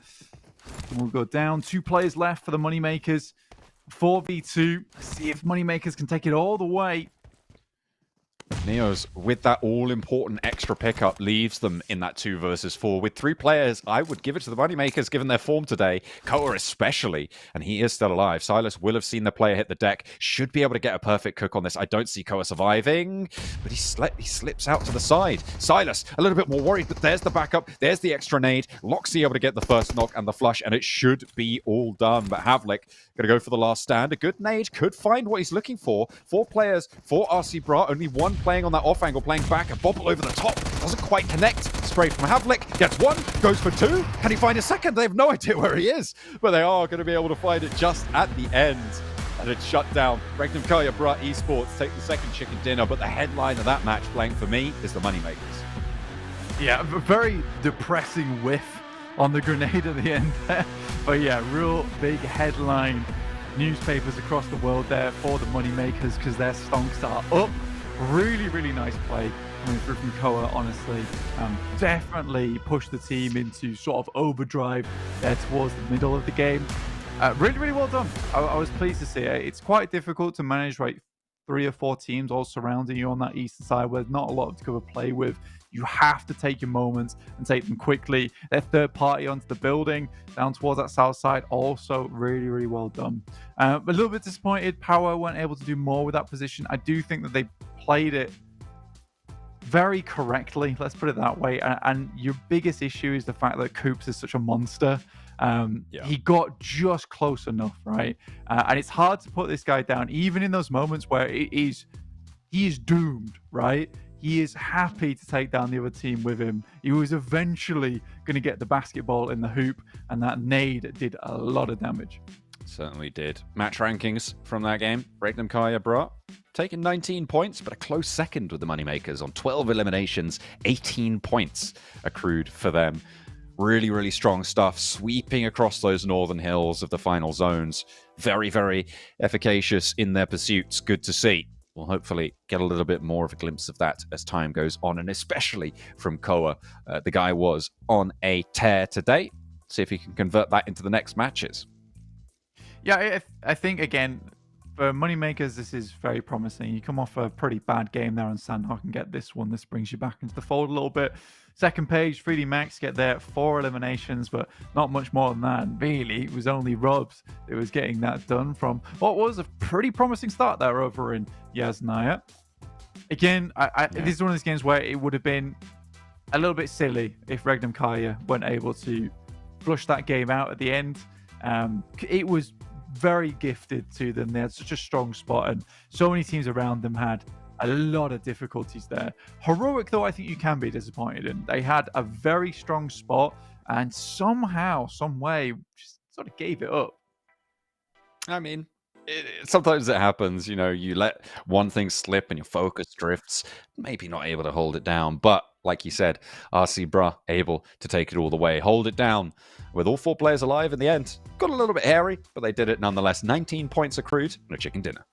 We'll go down. 2 players left for the Moneymakers. 4v2. Let's see if Moneymakers can take it all the way. Neos, with that all-important extra pickup, leaves them in that 2 versus 4. With 3 players, I would give it to the Moneymakers, given their form today. Koa especially, and he is still alive. Silas will have seen the player hit the deck. Should be able to get a perfect cook on this. I don't see Koa surviving, but he slips out to the side. Silas, a little bit more worried, but there's the backup. There's the extra nade. Loxy able to get the first knock and the flush, and it should be all done. But Havlik going to go for the last stand. A good nade could find what he's looking for. 4 players for RC Bra. Only 1 playing on that off angle, playing back. A bobble over the top. Doesn't quite connect. Spray from Havlik. Gets 1. Goes for 2. Can he find a second? They have no idea where he is. But they are going to be able to find it just at the end. And it's shut down. Regnum Kaya Bra Esports take the second chicken dinner. But the headline of that match playing for me is the Moneymakers. Yeah, a very depressing whiff on the grenade at the end there. But yeah, real big headline. Newspapers across the world there for the Moneymakers because their stonks are up. Really, really nice play coming through from Koa, honestly. Definitely pushed the team into sort of overdrive there towards the middle of the game. Really, really well done. I was pleased to see it. It's quite difficult to manage, right? 3 or 4 teams all surrounding you on that eastern side where there's not a lot to go play with. You have to take your moments and take them quickly. Their third party onto the building down towards that south side, also really, really well done. A little bit disappointed. Power weren't able to do more with that position. I do think that they played it very correctly, let's put it that way. And your biggest issue is the fact that Coops is such a monster. He got just close enough, right? And it's hard to put this guy down, even in those moments where he is doomed, right? He is happy to take down the other team with him. He was eventually going to get the basketball in the hoop, and that nade did a lot of damage. Certainly did. Match rankings from that game. Regnum Kaya Bra taking 19 points, but a close second with the Moneymakers on 12 eliminations. 18 points accrued for them. Really, really strong stuff, sweeping across those northern hills of the final zones. Very, very efficacious in their pursuits. Good to see. We'll hopefully get a little bit more of a glimpse of that as time goes on, and especially from Koa. The guy was on a tear today. See if he can convert that into the next matches. Yeah, I think, again, for Moneymakers, this is very promising. You come off a pretty bad game there on Sandhawk and get this one. This brings you back into the fold a little bit. Second page, 3D Max get there, 4 eliminations, but not much more than that. And really, it was only Robs that was getting that done from what was a pretty promising start there over in Yasnaya. Again, this is one of those games where it would have been a little bit silly if Regnum Kaya weren't able to flush that game out at the end. It was very gifted to them. They had such a strong spot, and so many teams around them had a lot of difficulties there. Heroic, though, I think you can be disappointed in. They had a very strong spot, and somehow, some way, just sort of gave it up. I mean, sometimes it happens, you know, you let one thing slip and your focus drifts, maybe not able to hold it down. But like you said, RC Bruh able to take it all the way, hold it down with all 4 players alive in the end. Got a little bit hairy, but they did it nonetheless. 19 points accrued and a chicken dinner.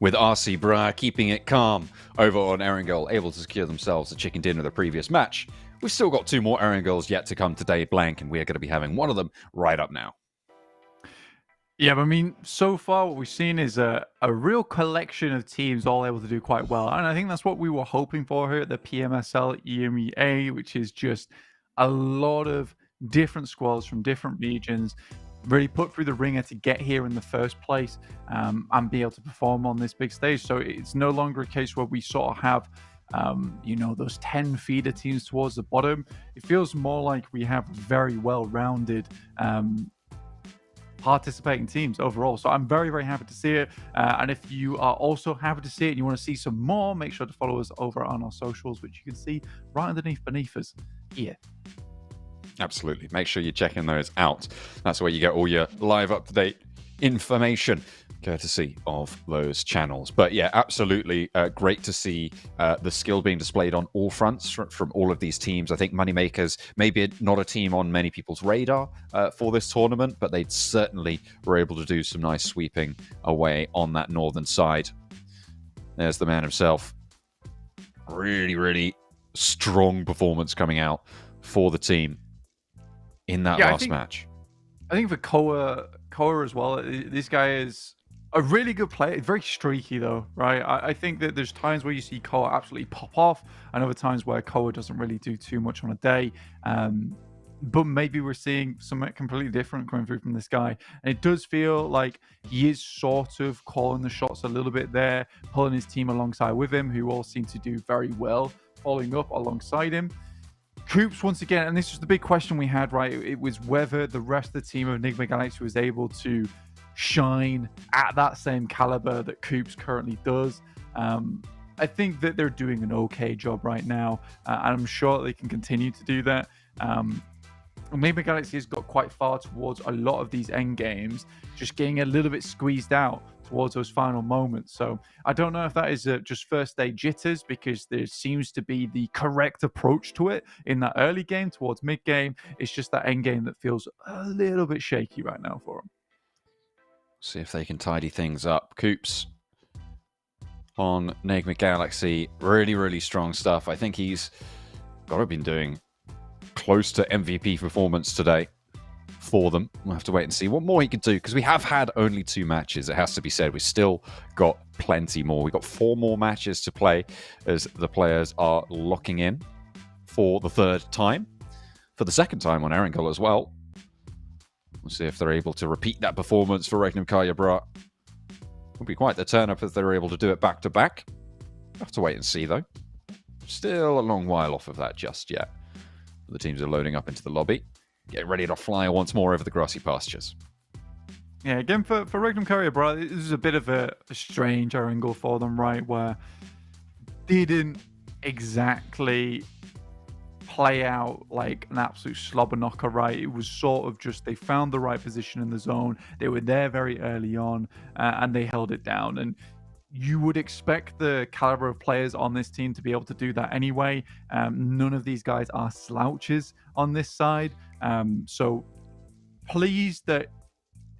with RC Bra keeping it calm over on Erangel, able to secure themselves a chicken dinner the previous match. We've still got 2 more Erangels yet to come today, Blank, and we are going to be having one of them right up now. Yeah, but I mean, so far what we've seen is a real collection of teams all able to do quite well. And I think that's what we were hoping for here at the PMSL EMEA, which is just a lot of different squads from different regions, really put through the ringer to get here in the first place, and be able to perform on this big stage. So it's no longer a case where we sort of have you know, those 10 feeder teams towards the bottom. It feels more like we have very well-rounded participating teams overall. So I'm very, very happy to see it. And if you are also happy to see it and you want to see some more, make sure to follow us over on our socials, which you can see right underneath beneath us here. Absolutely. Make sure you're checking those out. That's where you get all your live up-to-date information, courtesy of those channels. But yeah, absolutely great to see the skill being displayed on all fronts from all of these teams. I think Moneymakers, maybe not a team on many people's radar for this tournament, but they certainly were able to do some nice sweeping away on that northern side. There's the man himself. Really, really strong performance coming out for the team in that last match. I think for Koa as well, this guy is a really good player. Very streaky though, right? I think that there's times where you see Koa absolutely pop off, and other times where Koa doesn't really do too much on a day. But maybe we're seeing something completely different coming through from this guy. And it does feel like he is sort of calling the shots a little bit there, pulling his team alongside with him, who all seem to do very well, following up alongside him. Coops, once again, and this was the big question we had, right? It was whether the rest of the team of NIGMA Galaxy was able to shine at that same caliber that Coops currently does. I think that they're doing an okay job right now, and I'm sure they can continue to do that. NIGMA Galaxy has got quite far towards a lot of these end games, just getting a little bit squeezed out towards those final moments. So I don't know if that is just first day jitters, because there seems to be the correct approach to it in that early game towards mid game. It's just that end game that feels a little bit shaky right now for them. See if they can tidy things up. Coops on NIGMA Galaxy, really, really strong stuff. I think he's got to have been doing close to MVP performance today for them. We'll have to wait and see what more he can do, because we have had only 2 matches, it has to be said. We've still got plenty more. We've got 4 more matches to play as the players are locking in for the 3rd time, for the 2nd time on Erangel as well. We'll see if they're able to repeat that performance for Regnum Karyabrat. Would be quite the turn-up if they're able to do it back-to-back. We'll have to wait and see, though. Still a long while off of that just yet. The teams are loading up into the lobby, getting ready to fly once more over the grassy pastures. Yeah, again, for Regnum Karyabrat, this is a bit of a strange angle for them, right? Where didn't exactly play out like an absolute slobber knocker, right? It was sort of just they found the right position in the zone. They were there very early on, and they held it down. And you would expect the caliber of players on this team to be able to do that anyway. None of these guys are slouches on this side. So pleased that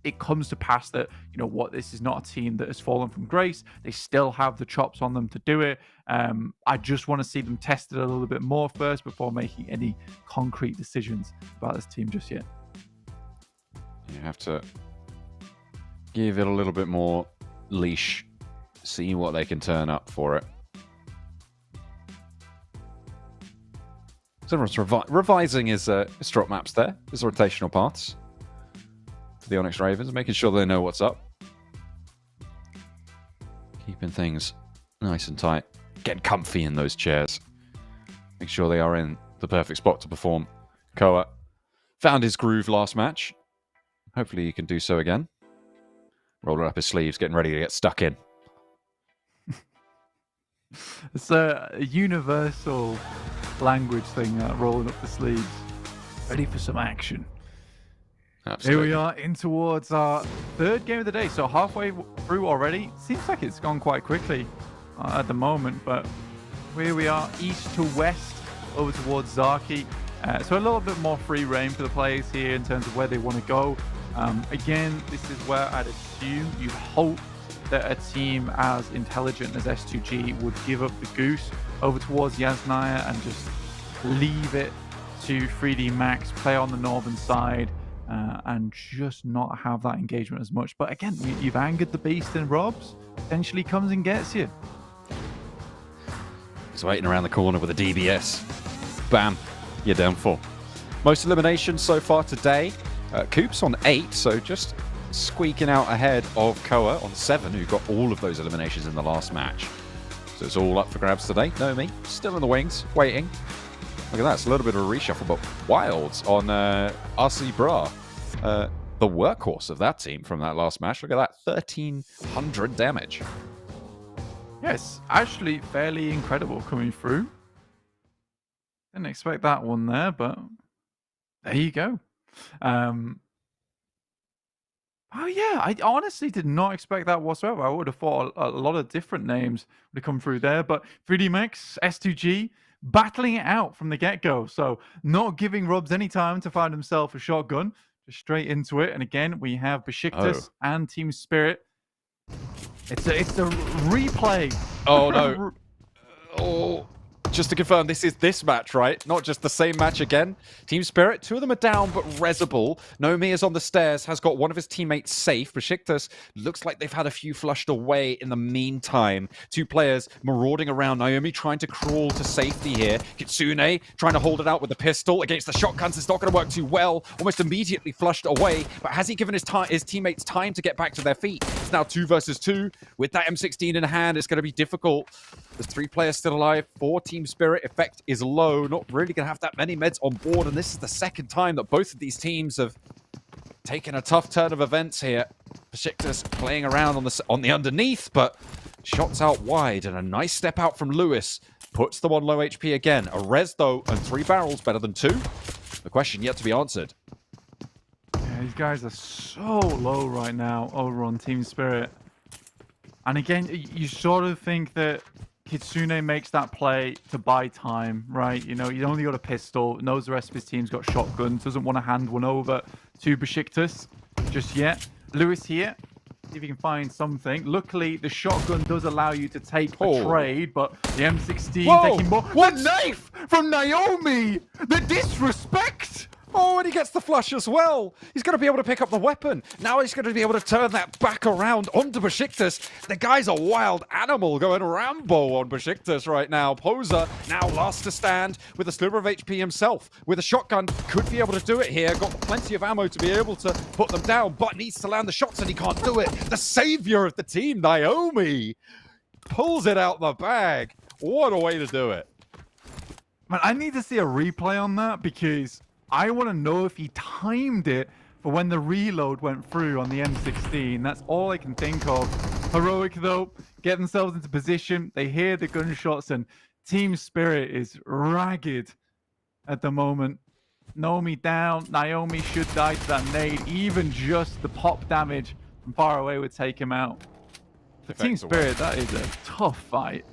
it comes to pass that, you know what, this is not a team that has fallen from grace. They still have the chops on them to do it. I just want to see them tested a little bit more first before making any concrete decisions about this team just yet. You have to give it a little bit more leash, see what they can turn up for it. So everyone's revising his drop maps there, his rotational paths for the Onyx Ravens, making sure they know what's up. Keeping things nice and tight. Getting comfy in those chairs. Make sure they are in the perfect spot to perform. Koa found his groove last match. Hopefully he can do so again. Rolling up his sleeves, getting ready to get stuck in. It's a universal language thing, rolling up the sleeves. Ready for some action. Absolutely. Here we are in towards our 3rd game of the day. So halfway through already. Seems like it's gone quite quickly at the moment. But here we are, east to west, over towards Zaki. So a little bit more free reign for the players here in terms of where they want to go. Again, this is where I'd assume you hope that a team as intelligent as S2G would give up the goose over towards Yasnaya and just leave it to 3D Max, play on the northern side, and just not have that engagement as much. But again, you've angered the beast, and Robs potentially comes and gets you. He's waiting around the corner with a DBS. Bam, you're down 4. Most eliminations so far today. Coop's on 8, so just squeaking out ahead of Koa on 7, who got all of those eliminations in the last match. So it's all up for grabs today. Nomi still in the wings, waiting. Look at that, it's a little bit of a reshuffle, but Wilds on RC Bra. The workhorse of that team from that last match. Look at that, 1,300 damage. Yes, actually fairly incredible coming through. Didn't expect that one there, but there you go. Oh yeah, I honestly did not expect that whatsoever. I would have thought a lot of different names would have come through there, but 3D Max, S2G, battling it out from the get-go. So not giving Robs any time to find himself a shotgun, just straight into it. And again, we have BEŞİKTAŞ and Team Spirit. It's a replay. Oh no. Oh. Just to confirm, this is this match, right? Not just the same match again. Team Spirit, 2 of them are down, but Rezable. Nomi is on the stairs, has got one of his teammates safe. BEŞİKTAŞ looks like they've had a few flushed away in the meantime. 2 players marauding around. Naomi trying to crawl to safety here. Kitsune trying to hold it out with the pistol against the shotguns. It's not going to work too well. Almost immediately flushed away. But has he given his teammates time to get back to their feet? It's now 2 versus 2. With that M16 in hand, it's going to be difficult. There's 3 players still alive. 4 Team Spirit. Effect is low. Not really going to have that many meds on board. And this is the second time that both of these teams have taken a tough turn of events here. BEŞİKTAŞ playing around on the underneath, but shots out wide. And a nice step out from Lewis. Puts them on low HP again. A res, though, and 3 barrels better than 2. The question yet to be answered. Yeah, these guys are so low right now over on Team Spirit. And again, you sort of think that Kitsune makes that play to buy time, right? You know, he's only got a pistol, knows the rest of his team's got shotguns, doesn't want to hand one over to BEŞİKTAŞ just yet. Lewis here, see if he can find something. Luckily, the shotgun does allow you to take a trade, but the M16 taking more. What? The knife from Naomi! The disrespect! Oh, and he gets the flush as well. He's going to be able to pick up the weapon. Now he's going to be able to turn that back around onto BEŞİKTAŞ. The guy's a wild animal going Rambo on BEŞİKTAŞ right now. Poser now last to stand with a sliver of HP himself. With a shotgun, could be able to do it here. Got plenty of ammo to be able to put them down, but needs to land the shots and he can't do it. The savior of the team, Naomi, pulls it out the bag. What a way to do it. Man, I need to see a replay on that because I want to know if he timed it for when the reload went through on the M16. That's all I can think of. Heroic, though, get themselves into position. They hear the gunshots, and Team Spirit is ragged at the moment. Naomi down. Naomi should die to that nade. Even just the pop damage from far away would take him out. For Team Spirit, that is a tough fight.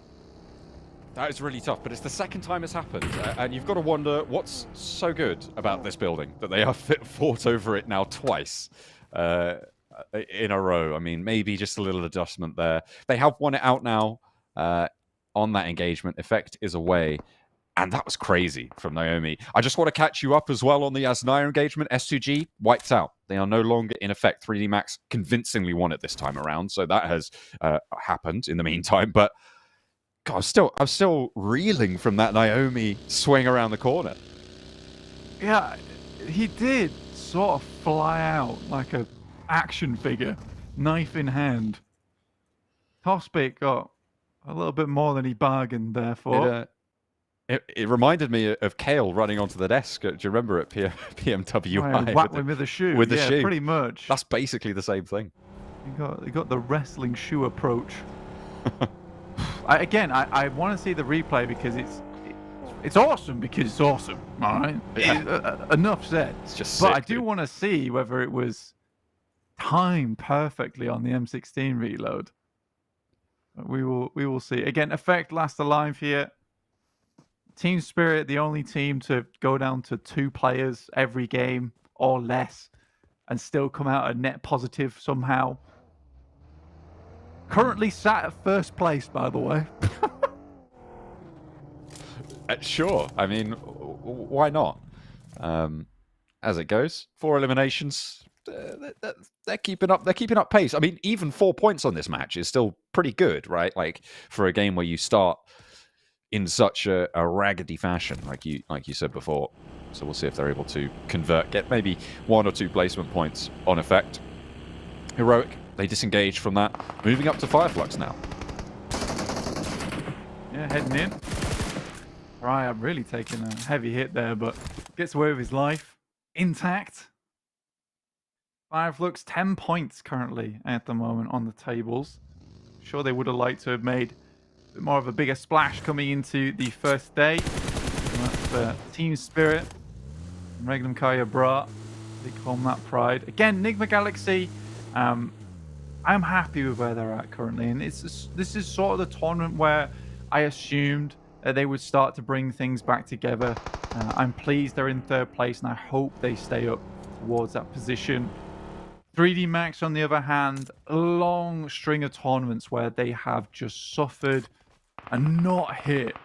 That is really tough, but it's the second time it's happened, and you've got to wonder what's so good about this building that they have fought over it now twice in a row. I mean, maybe just a little adjustment there. They have won it out now on that engagement. Effect is away, and that was crazy from Naomi. I just want to catch you up as well on the Yasnaya engagement. S2G wiped out. They are no longer in effect. 3D Max convincingly won it this time around, so that has happened in the meantime, but God, I'm still reeling from that Naomi swing around the corner. Yeah, he did sort of fly out like an action figure, knife in hand. Tospic got a little bit more than he bargained there for. It reminded me of Kale running onto the desk. Do you remember at PMWI? Whacked him with the shoe. With the shoe. Pretty much. That's basically the same thing. He got the wrestling shoe approach. I want to see the replay because it's awesome because it's awesome. All right, enough said. It's just but sick, I do want to see whether it was timed perfectly on the M16 reload. We will see. Again, Effect last alive here. Team Spirit, the only team to go down to 2 players every game or less and still come out a net positive somehow. Currently sat at first place, by the way. Sure. I mean, why not? As it goes, 4 eliminations. They're keeping up. They're keeping up pace. I mean, even 4 points on this match is still pretty good, right? Like for a game where you start in such a raggedy fashion, like you said before. So we'll see if they're able to convert, get maybe 1 or 2 placement points on effect. Heroic, they disengage from that, moving up to FLUX now. Yeah, heading in. Right, I'm really taking a heavy hit there, but gets away with his life intact. FLUX 10 points currently at the moment on the tables. Sure, they would have liked to have made a bit more of a bigger splash coming into the first day. And that's team spirit. Regnum Kaya Bra, they call that pride. Again, NIGMA Galaxy, I'm happy with where they're at currently. And this is sort of the tournament where I assumed that they would start to bring things back together. I'm pleased they're in 3rd place, and I hope they stay up towards that position. 3D Max, on the other hand, a long string of tournaments where they have just suffered and not hit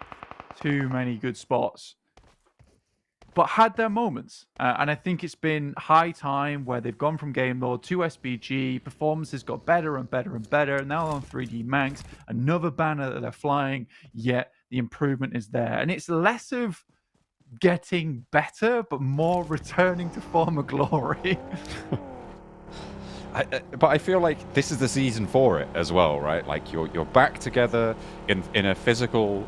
too many good spots, but had their moments. And I think it's been high time where they've gone from Game Lord to SBG. Performances got better and better and better. Now on 3D Max, another banner that they're flying, yet the improvement is there. And it's less of getting better, but more returning to former glory. But I feel like this is the season for it as well, right? Like you're back together in a physical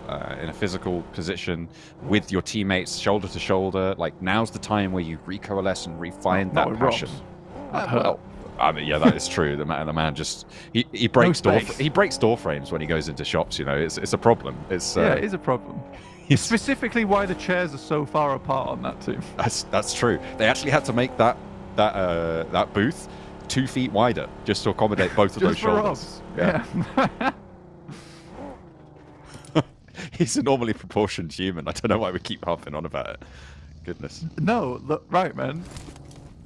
position with your teammates, shoulder to shoulder. Like now's the time where you recoalesce and refine that passion. Well, I mean, yeah, that is true. The man just he breaks door frames when he goes into shops. You know, it's a problem. Yeah, it is a problem. Specifically, why the chairs are so far apart on that team. That's true. They actually had to make that booth 2 feet wider just to accommodate both of those shoulders. Yeah. He's a normally proportioned human. I don't know why we keep harping on about it. Goodness. No, look, right, man.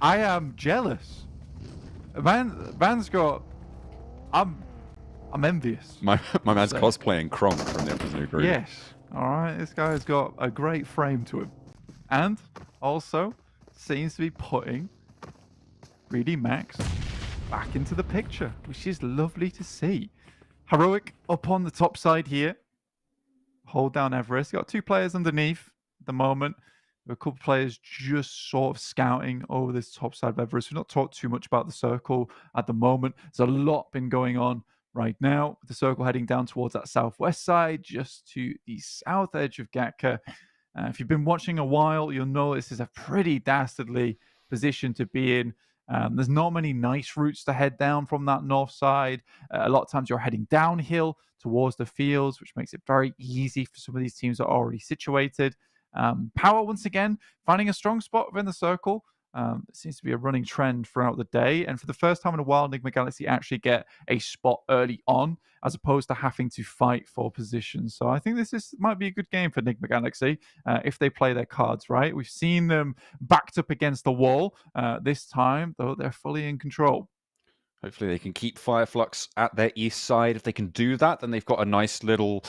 I am jealous. Man's got. I'm envious. My man's cosplaying Kronk from the Emperor's New Groove. Yes. All right. This guy's got a great frame to him, and also seems to be putting 3D Max back into the picture, which is lovely to see. Heroic up on the top side here. Hold down Everest. Got 2 players underneath at the moment. A couple of players just sort of scouting over this top side of Everest. We've not talked too much about the circle at the moment. There's a lot been going on right now. The circle heading down towards that southwest side, just to the south edge of Gatka. If you've been watching a while, you'll know this is a pretty dastardly position to be in. There's not many nice routes to head down from that north side. A lot of times you're heading downhill towards the fields, which makes it very easy for some of these teams that are already situated. Power, once again, finding a strong spot within the circle. It seems to be a running trend throughout the day. And for the first time in a while, NIGMA Galaxy actually get a spot early on, as opposed to having to fight for position. So I think this might be a good game for NIGMA Galaxy if they play their cards right. We've seen them backed up against the wall this time, though they're fully in control. Hopefully they can keep FLUX at their east side. If they can do that, then they've got a nice little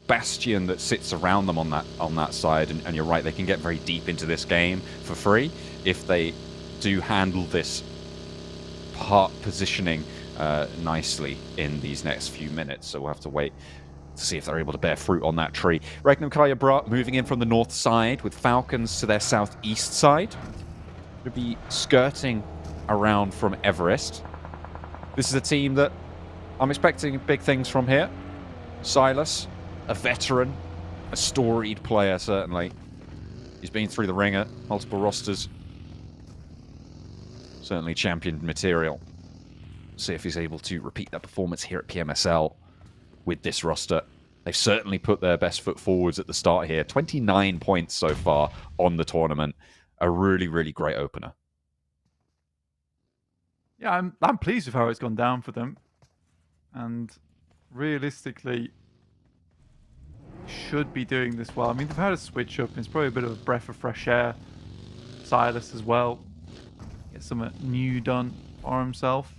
bastion that sits around them on that side. And you're right, they can get very deep into this game for free if they do handle this part positioning nicely in these next few minutes. So we'll have to wait to see if they're able to bear fruit on that tree. Regnum Kaya Bra moving in from the north side with Falcons to their southeast side. To be skirting around from Everest. This is a team that I'm expecting big things from here. Silas, a veteran, a storied player, certainly. He's been through the ringer, multiple rosters. Certainly championed material. See if he's able to repeat that performance here at PMSL with this roster. They've certainly put their best foot forwards at the start here. 29 points so far on the tournament. A really, really great opener. Yeah, I'm pleased with how it's gone down for them. And realistically, should be doing this well. I mean, they've had a switch up, and it's probably a bit of a breath of fresh air. Silas as well. Get something new done for himself.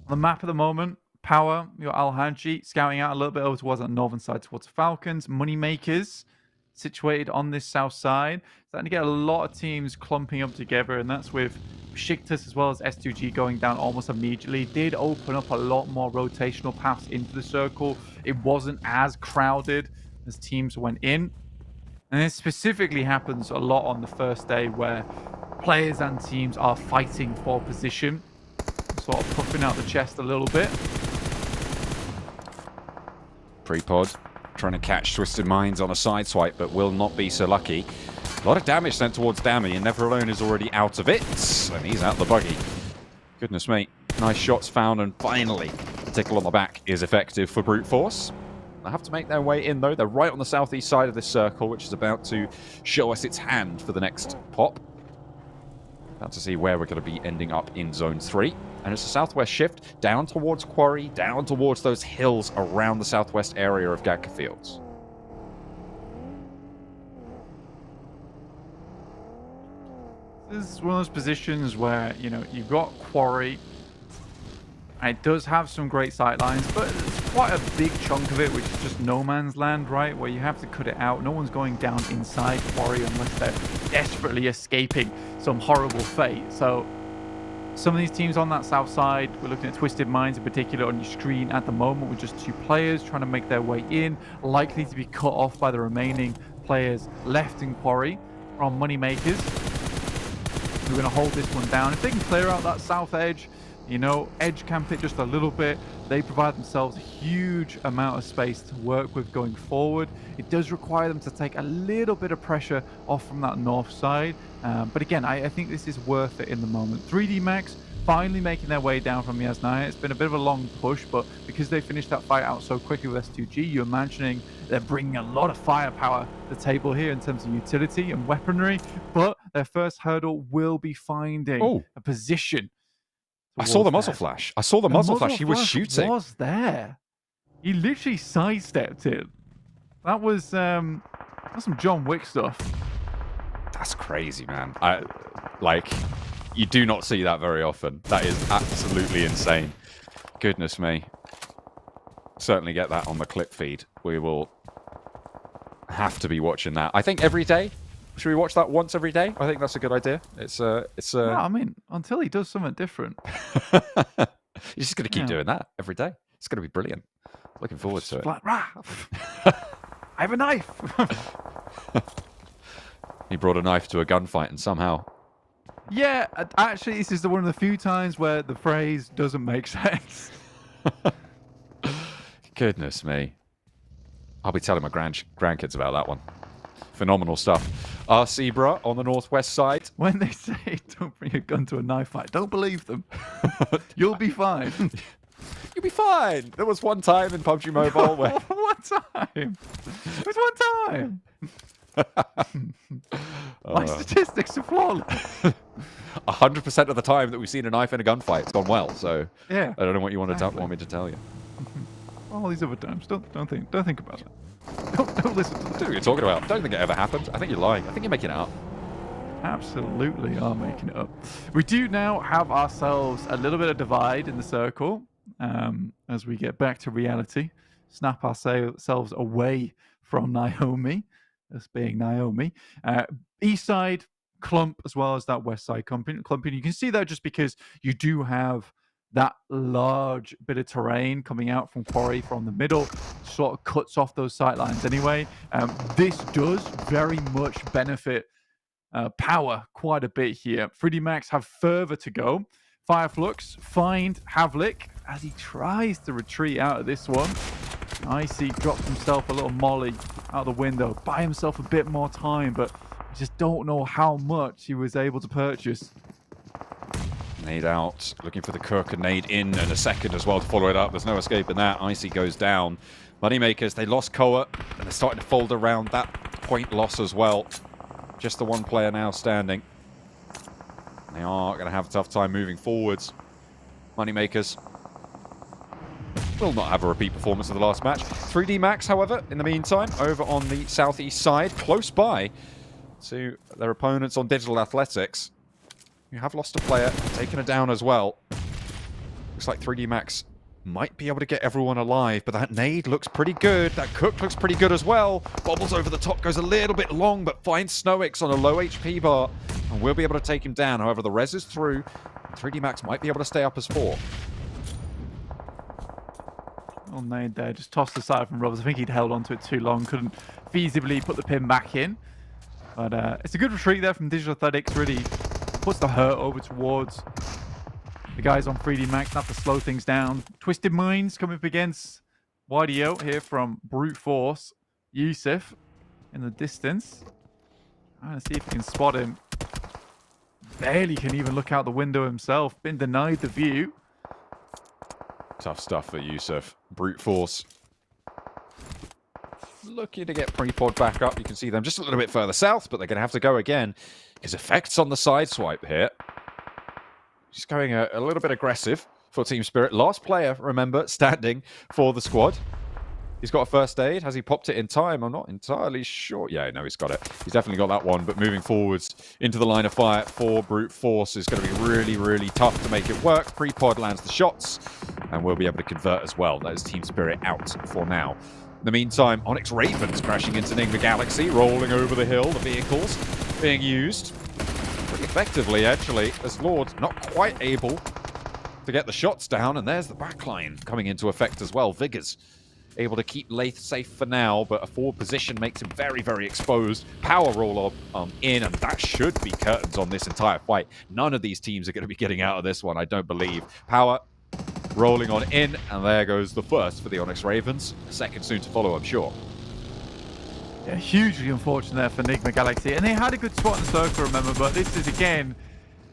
On the map at the moment, Power, your Al-Haji, scouting out a little bit over towards that northern side towards Falcons. Moneymakers, situated on this south side. Starting to get a lot of teams clumping up together, and that's with BEŞİKTAŞ as well as S2G going down almost immediately. Did open up a lot more rotational paths into the circle. It wasn't as crowded as teams went in. And this specifically happens a lot on the first day where players and teams are fighting for position. Sort of puffing out the chest a little bit. Pre-pod trying to catch Twisted Minds on a side swipe, but will not be so lucky. A lot of damage sent towards Dammy, and Never Alone is already out of it. And he's out the buggy. Goodness me. Nice shots found, and finally, the tickle on the back is effective for Brute Force. They have to make their way in, though. They're right on the southeast side of this circle, which is about to show us its hand for the next pop. About to see where we're going to be ending up in Zone 3. And it's a southwest shift down towards Quarry, down towards those hills around the southwest area of Gadka Fields. This is one of those positions where, you know, you've got Quarry. And it does have some great sight lines, but it's quite a big chunk of it, which is just no man's land, right? Where you have to cut it out. No one's going down inside Quarry unless they're desperately escaping some horrible fate. So some of these teams on that south side, we're looking at Twisted Minds in particular on your screen at the moment with just 2 players trying to make their way in, likely to be cut off by the remaining players left in Quarry from Moneymakers. We're going to hold this one down. If they can clear out that south edge, you know, edge camp it just a little bit, they provide themselves a huge amount of space to work with going forward. It does require them to take a little bit of pressure off from that north side. But again, I think this is worth it in the moment. 3D Max finally making their way down from Yasnaya. It's been a bit of a long push, but because they finished that fight out so quickly with S2G, you're imagining they're bringing a lot of firepower to the table here in terms of utility and weaponry. But their first hurdle will be finding a position. I saw the muzzle flash. I saw the muzzle flash. He was shooting. Was there? He literally sidestepped it. That was that's some John Wick stuff. That's crazy, man. You do not see that very often. That is absolutely insane. Goodness me. Certainly get that on the clip feed. We will have to be watching that. I think every day. Should we watch that once every day? I think that's a good idea. No, I mean, until he does something different. You're just going to keep doing that every day. It's going to be brilliant. Looking forward to it. Like, rah! I have a knife. He brought a knife to a gunfight and somehow... Yeah, actually, this is one of the few times where the phrase doesn't make sense. Goodness me. I'll be telling my grandkids about that one. Phenomenal stuff. Zebra on the northwest side. When they say don't bring a gun to a knife fight, don't believe them. You'll be fine. You'll be fine. There was one time in PUBG Mobile where... One time. It was one time. My statistics are flawless. 100% of the time that we've seen a knife in a gunfight, it's gone well. So yeah, I don't know what you want me to tell you. All these other times, don't think about it. Don't listen to I don't know what you're talking about. I don't think it ever happened. I think you're lying. I think you're making it up. Absolutely are making it up. We do now have ourselves a little bit of divide in the circle as we get back to reality. Snap ourselves away from Naomi, us being Naomi. East side clump as well as that west side clumping. You can see that just because you do have that large bit of terrain coming out from Quarry from the middle, sort of cuts off those sight lines anyway. This does very much benefit Power quite a bit here. 3D Max have further to go. FLUX find Havlik as he tries to retreat out of this one. Icy drops himself a little molly out the window, buy himself a bit more time, but I just don't know how much he was able to purchase. Nade out, looking for the Kirk and nade in a second as well to follow it up. There's no escaping that. Icy goes down. Moneymakers, they lost Koa, and they're starting to fold around that point loss as well. Just the one player now standing. They are going to have a tough time moving forwards. Moneymakers will not have a repeat performance of the last match. 3D Max, however, in the meantime, over on the southeast side, close by to their opponents on Digital Athletics. You have lost a player, taken it down as well. Looks like 3D Max might be able to get everyone alive, but that nade looks pretty good. That cook looks pretty good as well. Bobbles over the top, goes a little bit long, but finds Snowix on a low HP bar, and we'll be able to take him down. However, the res is through. 3D Max might be able to stay up as 4. Oh, nade there, just tossed aside from Robbers. I think he'd held onto it too long, couldn't feasibly put the pin back in. But it's a good retreat there from Digital Athletics, really puts the hurt over towards the guys on 3D Max, have to slow things down. Twisted Minds coming up against YDO here from Brute Force. Yusuf in the distance. Trying to see if he can spot him. Barely can even look out the window himself. Been denied the view. Tough stuff for Yusuf. Brute Force looking to get Prepod back up. You can see them just a little bit further south, but they're going to have to go again. His effects on the side swipe here. Just going a little bit aggressive for Team Spirit. Last player, remember, standing for the squad. He's got a first aid. Has he popped it in time? I'm not entirely sure. Yeah, no, he's got it. He's definitely got that one. But moving forwards into the line of fire for Brute Force is going to be really, really tough to make it work. Prepod lands the shots, and we'll be able to convert as well. That is Team Spirit out for now. In the meantime, Onyx Ravens crashing into NIGMA Galaxy, rolling over the hill. The vehicles being used pretty effectively, actually, as Lord not quite able to get the shots down. And there's the backline coming into effect as well. Vigors able to keep Lath safe for now, but a forward position makes him very, very exposed. Power roll in, and that should be curtains on this entire fight. None of these teams are going to be getting out of this one, I don't believe. Power rolling on in, and there goes the first for the Onyx Ravens. A second soon to follow, I'm sure. Yeah, hugely unfortunate there for NIGMA Galaxy. And they had a good spot in the circle, remember, but this is, again,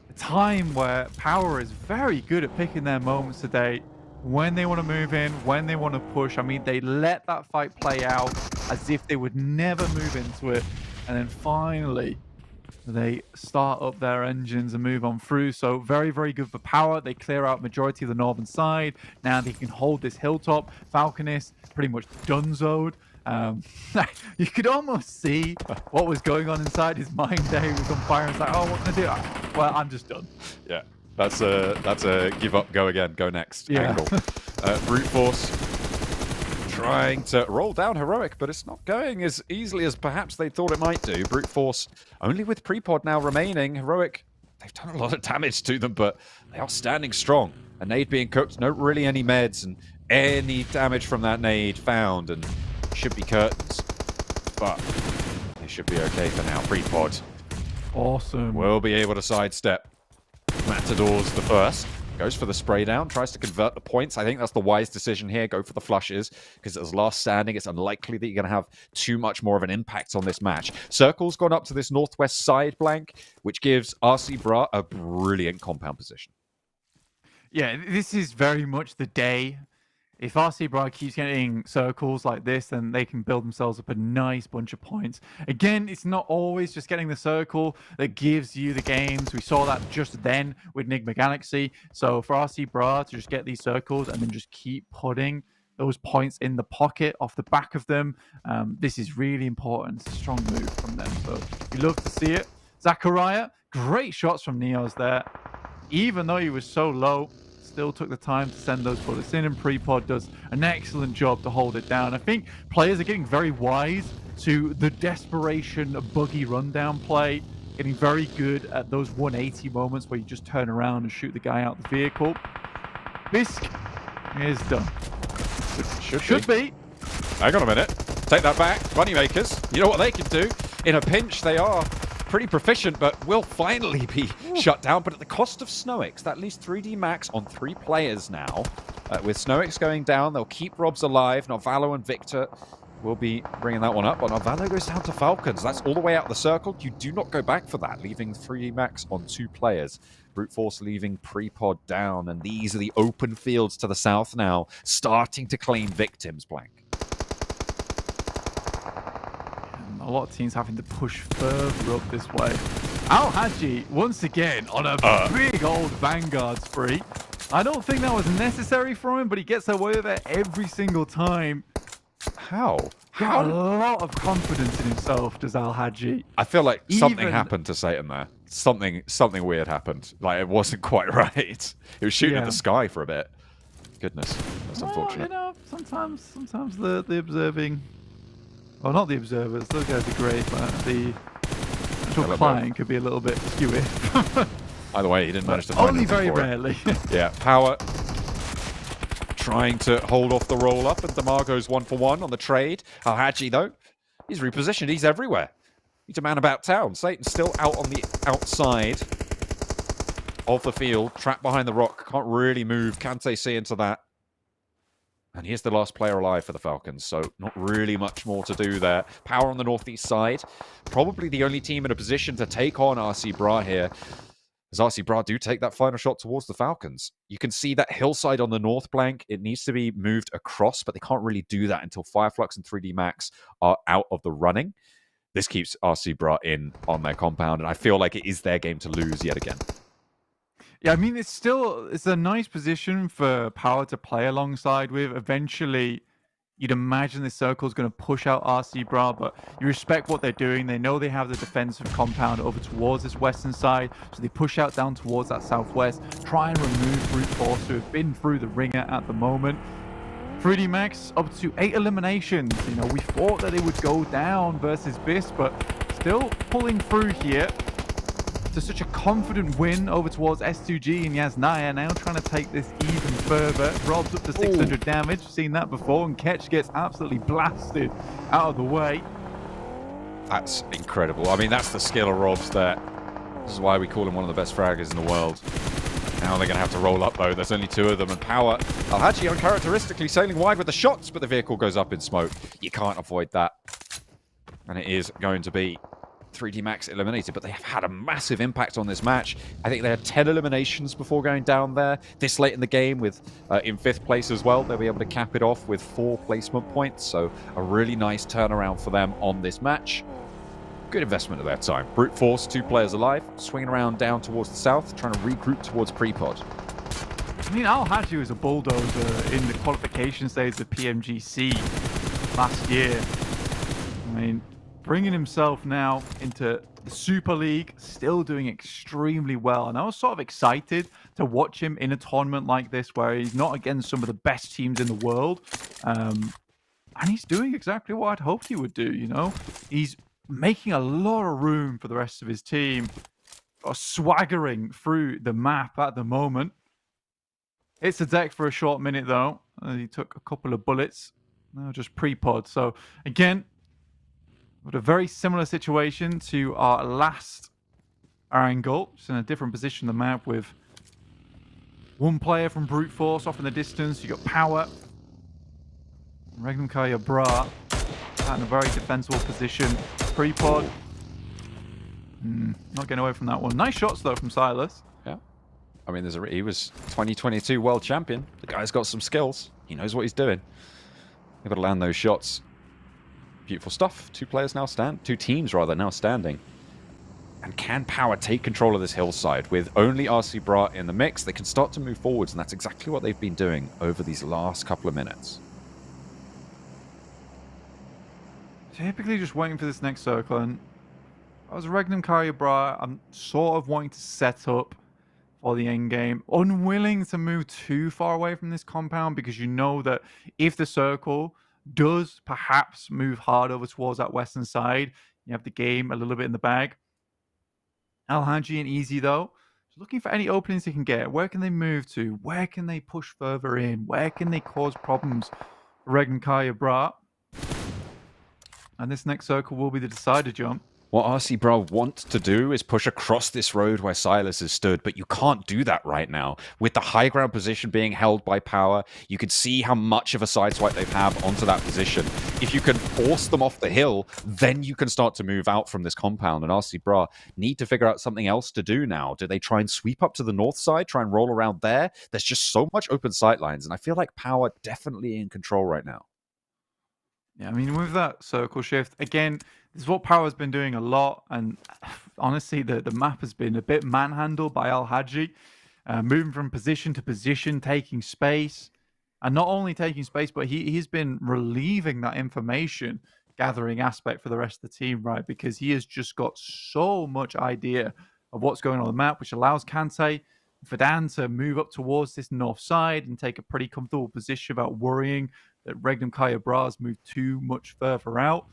a time where Power is very good at picking their moments today. When they want to move in, when they want to push. I mean, they let that fight play out as if they would never move into it. And then finally, they start up their engines and move on through. So very, very good for Power. They clear out majority of the northern side. Now they can hold this hilltop. Falconis pretty much done-zoed. You could almost see what was going on inside his mind there. He was on fire and it's like, oh, what can I do? Well, I'm just done. Yeah. That's a give up, go again, go next angle. Brute Force trying to roll down Heroic, but it's not going as easily as perhaps they thought it might do. Brute Force only with Prepod now remaining. Heroic, they've done a lot of damage to them, but they are standing strong. A nade being cooked, no really any meds, and any damage from that nade found, and should be curtains. But they should be okay for now. Prepod Awesome. will be able to sidestep. Matador's the first. Goes for the spray down, tries to convert the points. I think that's the wise decision here. Go for the flushes, because as last standing, it's unlikely that you're going to have too much more of an impact on this match. Circle's gone up to this northwest side blank, which gives RC Bra a brilliant compound position. Yeah, this is very much the day. If RC Bra keeps getting circles like this, then they can build themselves up a nice bunch of points. Again, it's not always just getting the circle that gives you the games. We saw that just then with NIGMA Galaxy. So for RC Bra to just get these circles and then just keep putting those points in the pocket off the back of them, this is really important. It's a strong move from them. So you love to see it. Zachariah, great shots from Neos there. Even though he was so low, still took the time to send those bullets in, and Prepod does an excellent job to hold it down. I think players are getting very wise to the desperation buggy rundown play, getting very good at those 180 moments where you just turn around and shoot the guy out the vehicle. Bisc is done. Should be. Hang on a minute. Take that back. Bunnymakers, you know what they can do? In a pinch, they are pretty proficient, but will finally be shut down, but at the cost of Snowix. That leaves 3D Max on 3 players now. With Snowix going down, they'll keep Robs alive. Narvalo and Victor will be bringing that one up, but Narvalo goes down to Falcons. That's all the way out the circle. You do not go back for that, leaving 3D Max on 2 players. Brute Force leaving Prepod down, and these are the open fields to the south now, starting to claim victims, Blank. A lot of teams having to push further up this way. Al Hadji, once again, on a big old Vanguard spree. I don't think that was necessary for him, but he gets away with it every single time. How? Got a lot of confidence in himself, does Al Hadji. I feel like something happened to Satan there. Something weird happened. Like, it wasn't quite right. He was shooting at the sky for a bit. Goodness, that's Well, unfortunate. you know, sometimes the observing, well, not the observers, those guys are great, but the actual client could be a little bit skewy. Either way, he didn't manage to find Only anything very for it. rarely. Yeah, Power trying to hold off the roll up, and Damago's 1-for-1 on the trade. Alhaji, though, he's repositioned. He's everywhere. He's a man about town. Satan's still out on the outside of the field, trapped behind the rock. Can't really move. Kante see into that. And here's the last player alive for the Falcons, so not really much more to do there. Power on the northeast side. Probably the only team in a position to take on RC Bra here. As RC Bra do take that final shot towards the Falcons. You can see that hillside on the north flank. It needs to be moved across, but they can't really do that until FLUX and 3D Max are out of the running. This keeps RC Bra in on their compound, and I feel like it is their game to lose yet again. Yeah, I mean, it's a nice position for Power to play alongside with. Eventually, you'd imagine this circle is going to push out RC Bra, but you respect what they're doing. They know they have the defensive compound over towards this western side, so they push out down towards that southwest, try and remove brute force who have been through the ringer at the moment. 3D Max up to 8 eliminations. You know, we thought that they would go down versus BIS, but still pulling through here to such a confident win over towards S2G and Yasnaya, now trying to take this even further. Rob's up to 600 damage, seen that before, and Ketch gets absolutely blasted out of the way. That's incredible. I mean, that's the skill of Rob's there. This is why we call him one of the best fraggers in the world. Now they're going to have to roll up, though. There's only 2 of them, and Power, Alhaji uncharacteristically sailing wide with the shots, but the vehicle goes up in smoke. You can't avoid that. And it is going to be 3D Max eliminated, but they have had a massive impact on this match. I think they had 10 eliminations before going down there. This late in the game, with in 5th place as well, they'll be able to cap it off with 4 placement points. So a really nice turnaround for them on this match. Good investment of their time. Brute Force, 2 players alive, swinging around down towards the south, trying to regroup towards pre-pod. I mean, Alhaji was a bulldozer in the qualification stage of PMGC last year. I mean, bringing himself now into the Super League, still doing extremely well. And I was sort of excited to watch him in a tournament like this where he's not against some of the best teams in the world. And he's doing exactly what I'd hoped he would do, you know? He's making a lot of room for the rest of his team, swaggering through the map at the moment. It's a deck for a short minute, though. He took a couple of bullets. No, just pre-pod. So, again, with a very similar situation to our last angle, just in a different position on the map with 1 player from Brute Force off in the distance. You got Power. Regnum Kaya Bra in a very defensible position. Pre-pod. Not getting away from that one. Nice shots, though, from Silas. Yeah. I mean, he was 2022 world champion. The guy's got some skills. He knows what he's doing. You've got to land those shots. Beautiful stuff. 2 teams now standing. And can Power take control of this hillside? With only RC Bra in the mix, they can start to move forwards, and that's exactly what they've been doing over these last couple of minutes. Typically just waiting for this next circle, and I was Regnum Karya Bra. I'm sort of wanting to set up for the end game. Unwilling to move too far away from this compound, because you know that if the circle does perhaps move hard over towards that western side, you have the game a little bit in the bag. Alhaji and Easy, though, looking for any openings they can get. Where can they move to? Where can they push further in? Where can they cause problems for Regnum Karya Bra? And this next circle will be the decider jump. What RC Bra want to do is push across this road where Silas has stood, but you can't do that right now. With the high ground position being held by Power, you can see how much of a sideswipe they have onto that position. If you can force them off the hill, then you can start to move out from this compound, and RC Bra need to figure out something else to do now. Do they try and sweep up to the north side, try and roll around there? There's just so much open sight lines, and I feel like Power definitely in control right now. Yeah, I mean, with that circle shift, again, this is what Power's been doing a lot, and honestly, the map has been a bit manhandled by Alhaji, moving from position to position, taking space, and not only taking space, but he's been relieving that information gathering aspect for the rest of the team, right? Because he has just got so much idea of what's going on the map, which allows Kante Verdan to move up towards this north side and take a pretty comfortable position without worrying that Regnum Kaya Bras moved too much further out.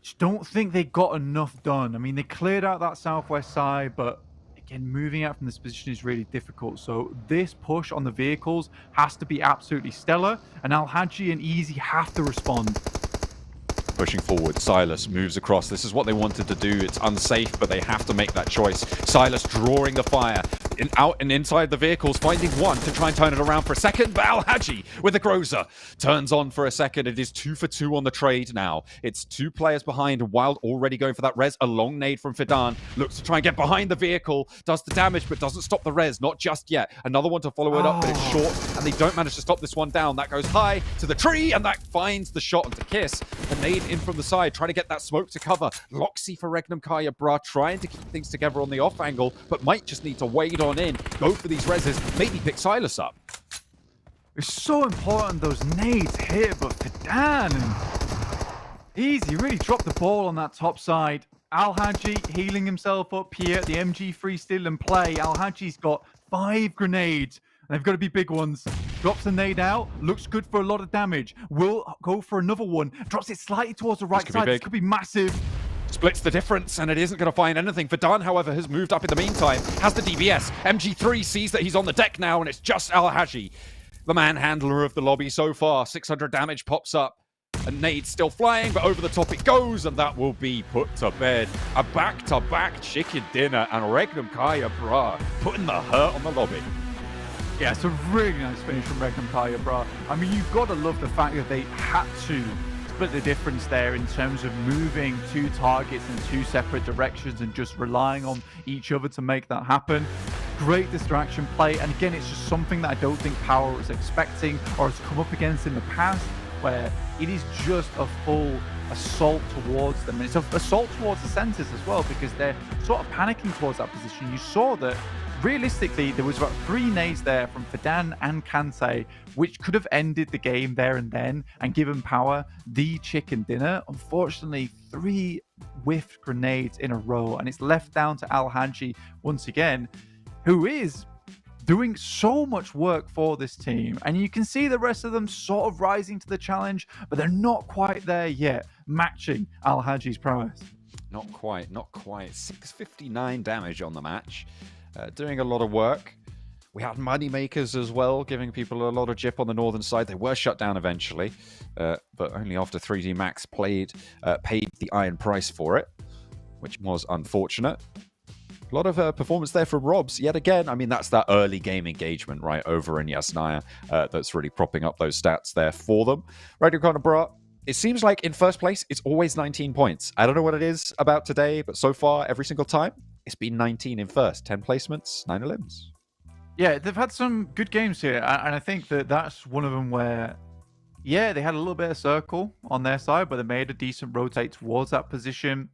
Just don't think they got enough done. I mean, they cleared out that southwest side, but again, moving out from this position is really difficult. So this push on the vehicles has to be absolutely stellar, and Al Hadji and Easy have to respond. Pushing forward, Silas moves across. This is what they wanted to do. It's unsafe, but they have to make that choice. Silas drawing the fire out and inside the vehicles, finding one to try and turn it around for a second. But Al Hadji with the Groza turns on for a second. It is 2 for 2 on the trade now. It's 2 players behind. Wild already going for that res. A long nade from Fidan. Looks to try and get behind the vehicle. Does the damage, but doesn't stop the res. Not just yet. Another one to follow it up, but it's short. And they don't manage to stop this one down. That goes high to the tree, and that finds the shot onto Kiss. A nade in from the side, trying to get that smoke to cover. Loxy for Regnum Kaya Bra, trying to keep things together on the off angle, but might just need to wade on in, go for these reses, maybe pick Silas up. It's so important those nades hit, but Fidan and Easy really dropped the ball on that top side. Al Hadji healing himself up here, the MG3 still in play. Al Hadji's got 5 grenades. They've got to be big ones. Drops the nade out. Looks good for a lot of damage. Will go for another one. Drops it slightly towards the right side. This could be massive. Splits the difference, and it isn't going to find anything. Verdan, however, has moved up in the meantime. Has the DBS. MG3 sees that he's on the deck now, and it's just Al Hadji, the manhandler of the lobby so far. 600 damage pops up. A nade still flying, but over the top it goes, and that will be put to bed. A back-to-back chicken dinner, and Regnum Kaya Bra putting the hurt on the lobby. Yeah, it's a really nice finish from Regnum Kaya Bra. I mean, you've got to love the fact that they had to split the difference there in terms of moving 2 targets in 2 separate directions and just relying on each other to make that happen. Great distraction play, and again, it's just something that I don't think Power was expecting or has come up against in the past, where it is just a full assault towards them. And it's an assault towards the centers as well, because they're sort of panicking towards that position. You saw that realistically, there was about 3 nades there from Fidan and Kante, which could have ended the game there and then and given Power the chicken dinner. Unfortunately, 3 whiffed grenades in a row, and it's left down to Al Hadji once again, who is doing so much work for this team. And you can see the rest of them sort of rising to the challenge, but they're not quite there yet, matching Al Hadji's prowess. Not quite. 659 damage on the match. Doing a lot of work. We had money makers as well, giving people a lot of jip on the northern side. They were shut down eventually, but only after 3D Max paid the iron price for it, which was unfortunate. A lot of performance there from Robs yet again. I mean, that's that early game engagement right over in Yasnaya that's really propping up those stats there for them. Regnum Kaya Bra, it seems like in first place, it's always 19 points. I don't know what it is about today, but so far, every single time, it's been 19 in first. 10 placements, 9 elims. Yeah, they've had some good games here, and I think that that's one of them where, yeah, they had a little bit of circle on their side, but they made a decent rotate towards that position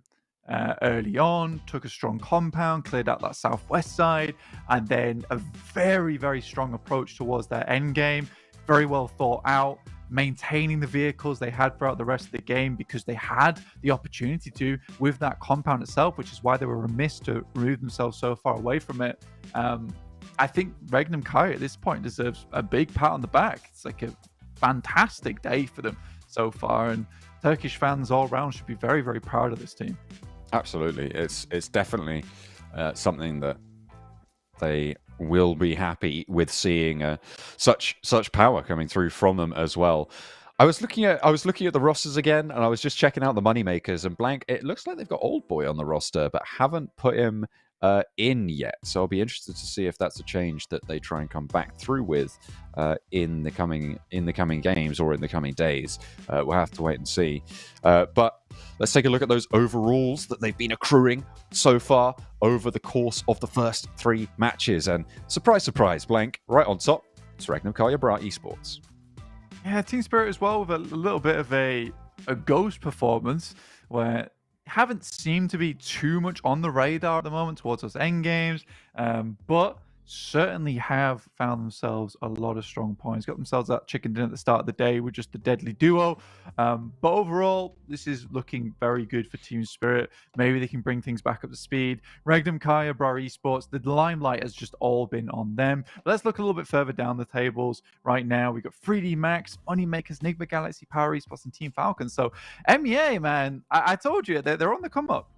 early on, took a strong compound, cleared out that southwest side, and then a very, very strong approach towards their end game. Very well thought out, maintaining the vehicles they had throughout the rest of the game because they had the opportunity to with that compound itself, which is why they were remiss to remove themselves so far away from it. I think Regnum Kaya at this point deserves a big pat on the back. It's like a fantastic day for them so far, and Turkish fans all around should be very, very proud of this team. Absolutely. It's definitely something that they will be happy with seeing such power coming through from them as well. I was looking at the rosters again, and I was just checking out the money makers, and blank, it looks like they've got Old Boy on the roster, but haven't put him in yet. So I'll be interested to see if that's a change that they try and come back through with in the coming games or in the coming days. We'll have to wait and see. But let's take a look at those overalls that they've been accruing so far over the course of the first 3 matches. And surprise, surprise, blank, right on top, it's Regnum Kaya Bra Esports. Yeah, Team Spirit as well, with a little bit of a ghost performance where haven't seemed to be too much on the radar at the moment towards those end games, but certainly have found themselves a lot of strong points. Got themselves that chicken dinner at the start of the day with just the deadly duo. But overall, this is looking very good for Team Spirit. Maybe they can bring things back up to speed. Regnum, Kaya, Bra Esports, the limelight has just all been on them. But let's look a little bit further down the tables right now. We've got 3D Max, Moneymakers, NIGMA, Galaxy, Power Esports, and Team Falcon. So MEA, man, I told you, they're on the come up.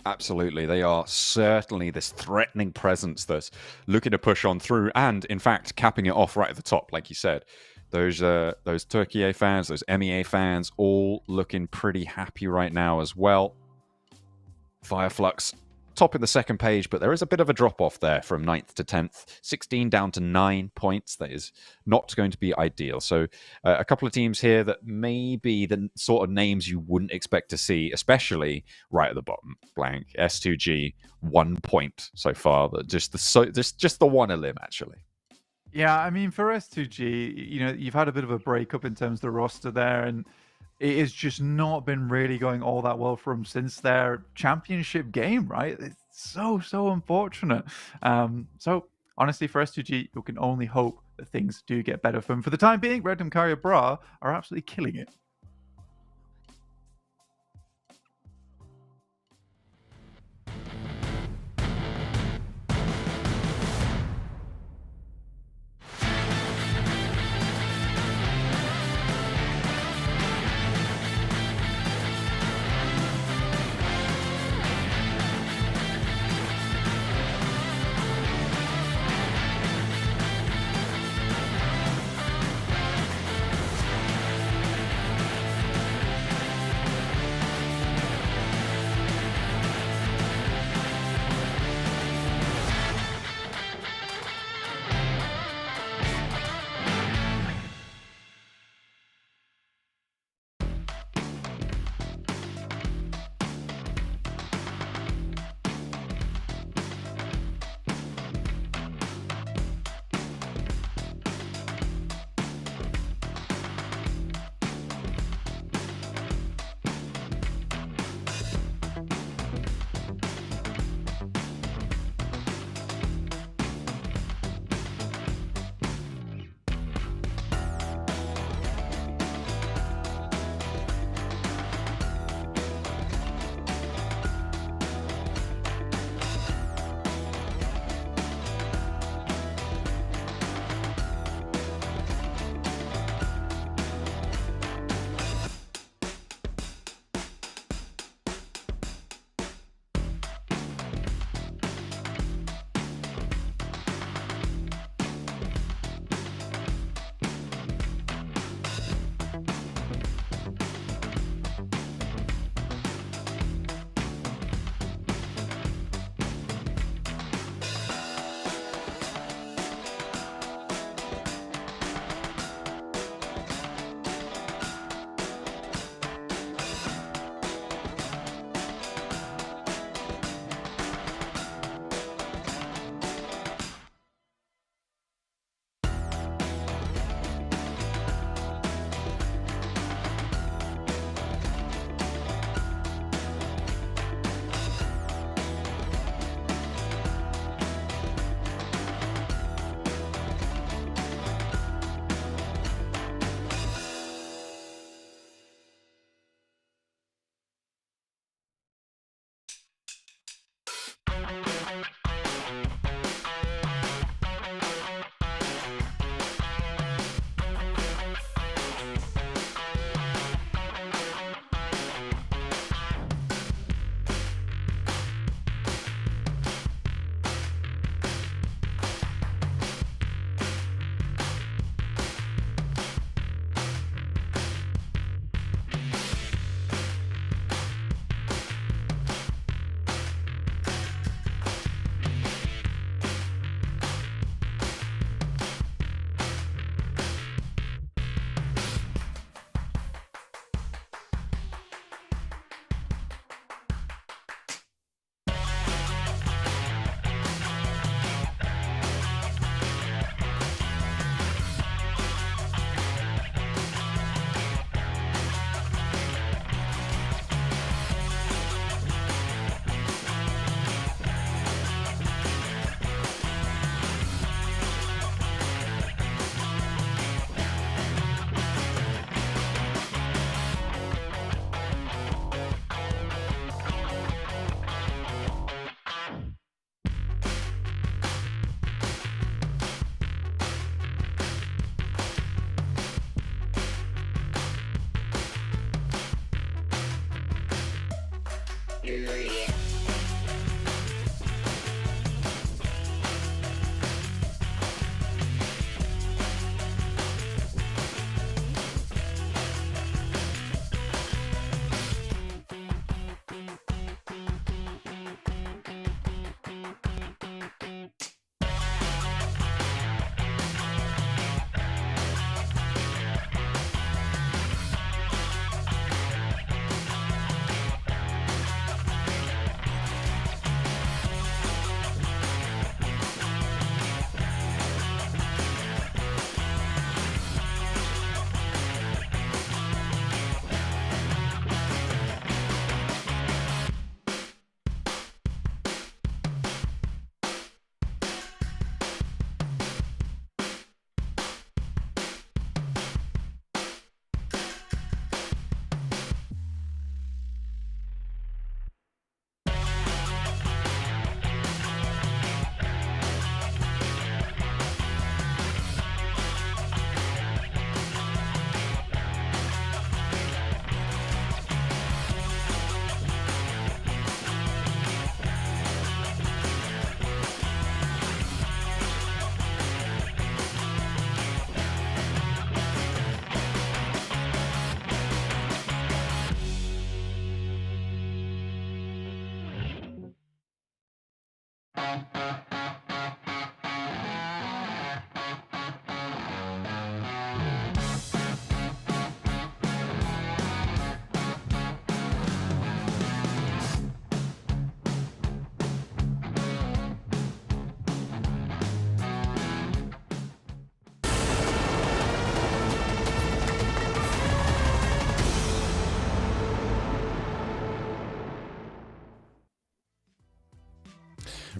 Absolutely. They are certainly this threatening presence that's looking to push on through and, in fact, capping it off right at the top, like you said. Those Türkiye fans, those MEA fans, all looking pretty happy right now as well. FLUX top in the second page, but there is a bit of a drop-off there from 9th to 10th. 16 down to 9 points. That is not going to be ideal. So a couple of teams here that may be the sort of names you wouldn't expect to see, especially right at the bottom. Blank, S2G, 1 point so far. Just the one elim, actually. Yeah, I mean, for S2G, you've had a bit of a breakup in terms of the roster there, and it has just not been really going all that well for them since their championship game, right? It's so unfortunate. So honestly, for S2G, you can only hope that things do get better for them. For the time being, Regnum, Kaya, Bra are absolutely killing it.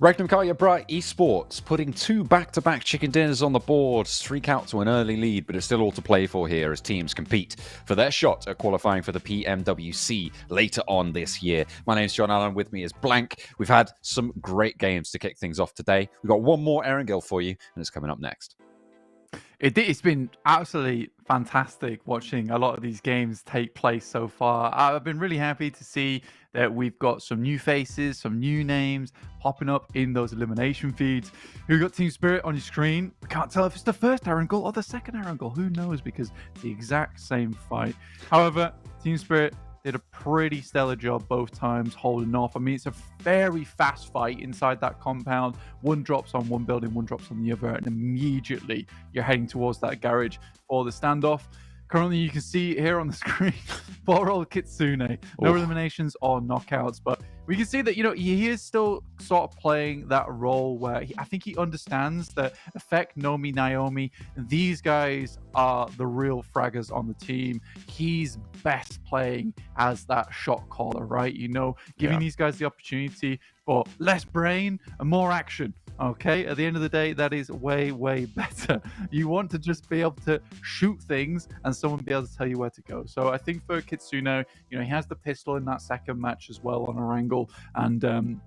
Regnum Karya Bright Esports putting 2 back-to-back chicken dinners on the board, streak out to an early lead, but it's still all to play for here as teams compete for their shot at qualifying for the PMWC later on this year. My name's John Allen, with me is Blank. We've had some great games to kick things off today. We've got one more Erangel for you, and it's coming up next. It's been absolutely fantastic watching a lot of these games take place so far. I've been really happy to see that we've got some new faces, some new names popping up in those elimination feeds. We've got Team Spirit on your screen. We can't tell if it's the first Erangel or the second Erangel. Who knows? Because it's the exact same fight. However, Team Spirit did a pretty stellar job both times holding off. I mean, it's a very fast fight inside that compound. One drops on one building, one drops on the other, and immediately you're heading towards that garage for the standoff. Currently, you can see here on the screen, poor old Kitsune. No eliminations or knockouts, but we can see that, you know, he is still sort of playing that role where I think he understands that Effect, Nomi, Naomi, these guys are the real fraggers on the team. He's best playing as that shot caller, right? You know, giving these guys the opportunity for less brain and more action. Okay, at the end of the day, that is way, way better. You want to just be able to shoot things and someone be able to tell you where to go. So I think for Kitsune, you know, he has the pistol in that second match as well on Erangel, and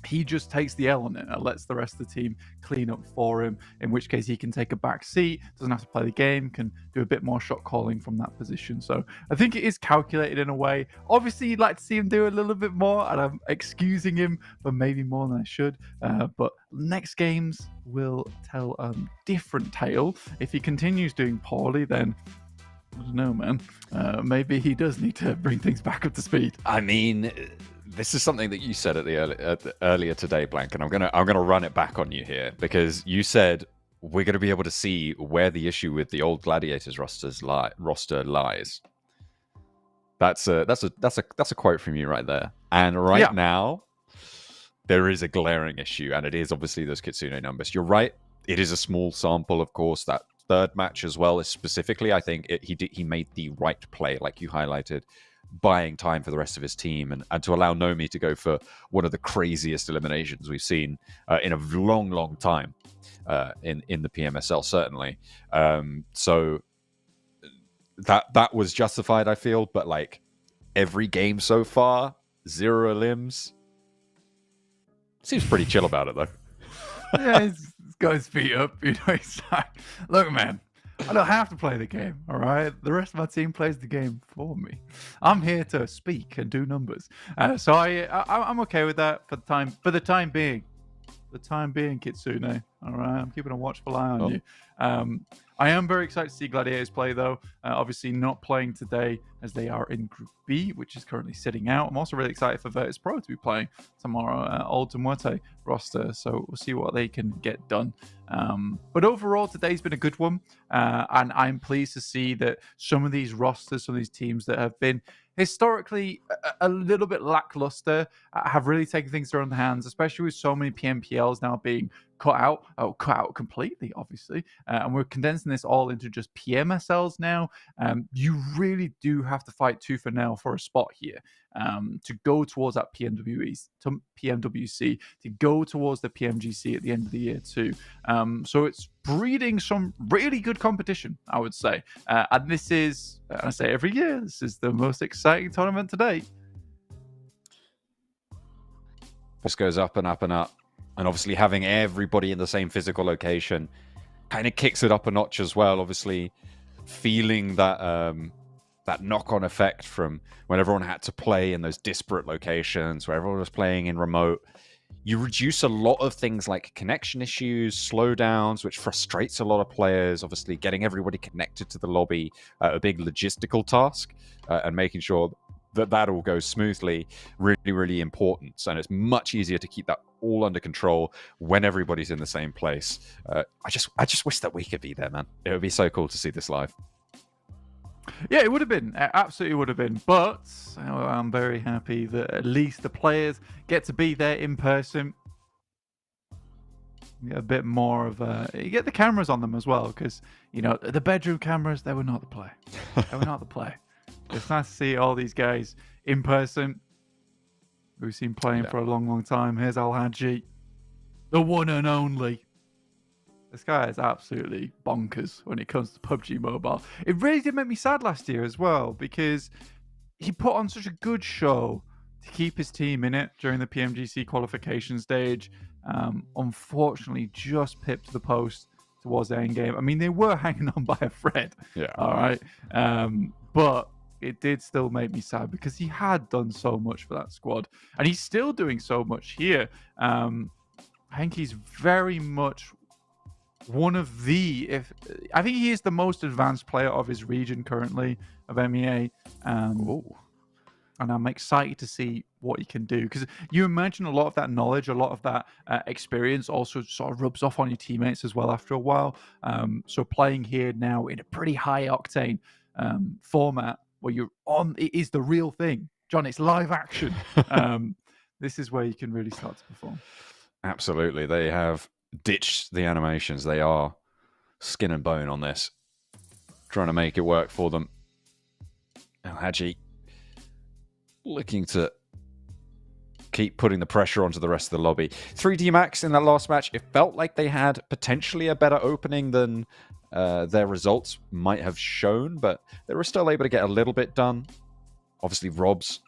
he just takes the L on it and lets the rest of the team clean up for him, in which case he can take a back seat, doesn't have to play the game, can do a bit more shot calling from that position. So I think it is calculated in a way. Obviously, you'd like to see him do a little bit more, and I'm excusing him for maybe more than I should. But next games will tell a different tale. If he continues doing poorly, then I don't know, man. Maybe he does need to bring things back up to speed. I mean, this is something that you said earlier today, Blank, and I'm gonna run it back on you here, because you said we're gonna be able to see where the issue with the old Gladiators roster lies. That's a quote from you right there. And right now, there is a glaring issue, and it is obviously those Kitsune numbers. You're right; it is a small sample, of course. That third match as well is specifically, I think he made the right play, like you highlighted, buying time for the rest of his team and to allow Nomi to go for one of the craziest eliminations we've seen in a long time in the PMSL, certainly. So that was justified, I feel, but like every game so far, 0 elims. Seems pretty chill about it, though. Yeah, he's got his feet up. You know, he's like, look, man, I don't have to play the game, all right? The rest of my team plays the game for me. I'm here to speak and do numbers. So I'm okay with that for the time being. The time being, Kitsune. All right, I'm keeping a watchful eye on you. I am very excited to see Gladiators play, though. Obviously, not playing today as they are in Group B, which is currently sitting out. I'm also really excited for Virtus Pro to be playing tomorrow, Old Muerte roster. So we'll see what they can get done. But overall, today's been a good one. And I'm pleased to see that some of these rosters, some of these teams that have been historically a little bit lackluster have really taken things to their own hands, especially with so many PMPLs now being cut out completely, obviously. And we're condensing this all into just PMSLs now. You really do have to fight tooth and nail for a spot here to go towards that PMWC, to go towards the PMGC at the end of the year too. So it's breeding some really good competition, I would say. And this is, I say every year, this is the most exciting tournament to date. This goes up and up and up. And obviously having everybody in the same physical location kind of kicks it up a notch as well. Obviously feeling that that knock-on effect from when everyone had to play in those disparate locations, where everyone was playing in remote. You reduce a lot of things like connection issues, slowdowns, which frustrates a lot of players. Obviously getting everybody connected to the lobby, a big logistical task, and making sure that all goes smoothly, really, really important. And it's much easier to keep that all under control when everybody's in the same place. I just wish that we could be there, man. It would be so cool to see this live. Yeah, it would have been. It absolutely would have been. But I'm very happy that at least the players get to be there in person. You get a bit more of you get the cameras on them as well, because, you know, the bedroom cameras, they were not the play. They were not the play. It's nice to see all these guys in person. We've seen playing for a long, long time. Here's Al Hadji, the one and only. This guy is absolutely bonkers when it comes to PUBG Mobile. It really did make me sad last year as well, because he put on such a good show to keep his team in it during the PMGC qualification stage. Unfortunately, just pipped the post towards the end game. I mean, they were hanging on by a thread. Yeah. All right. But it did still make me sad because he had done so much for that squad, and he's still doing so much here. I think he's very much one of the, I think he is the most advanced player of his region currently of MEA. And I'm excited to see what he can do, because you imagine a lot of that knowledge, a lot of that experience also sort of rubs off on your teammates as well after a while. So playing here now in a pretty high octane format where you're on, it is the real thing. John, it's live action. This is where you can really start to perform. Absolutely. They have ditched the animations. They are skin and bone on this, trying to make it work for them. Al Hadji looking to keep putting the pressure onto the rest of the lobby. 3D Max in that last match, it felt like they had potentially a better opening than their results might have shown, but they were still able to get a little bit done. Obviously, Rob's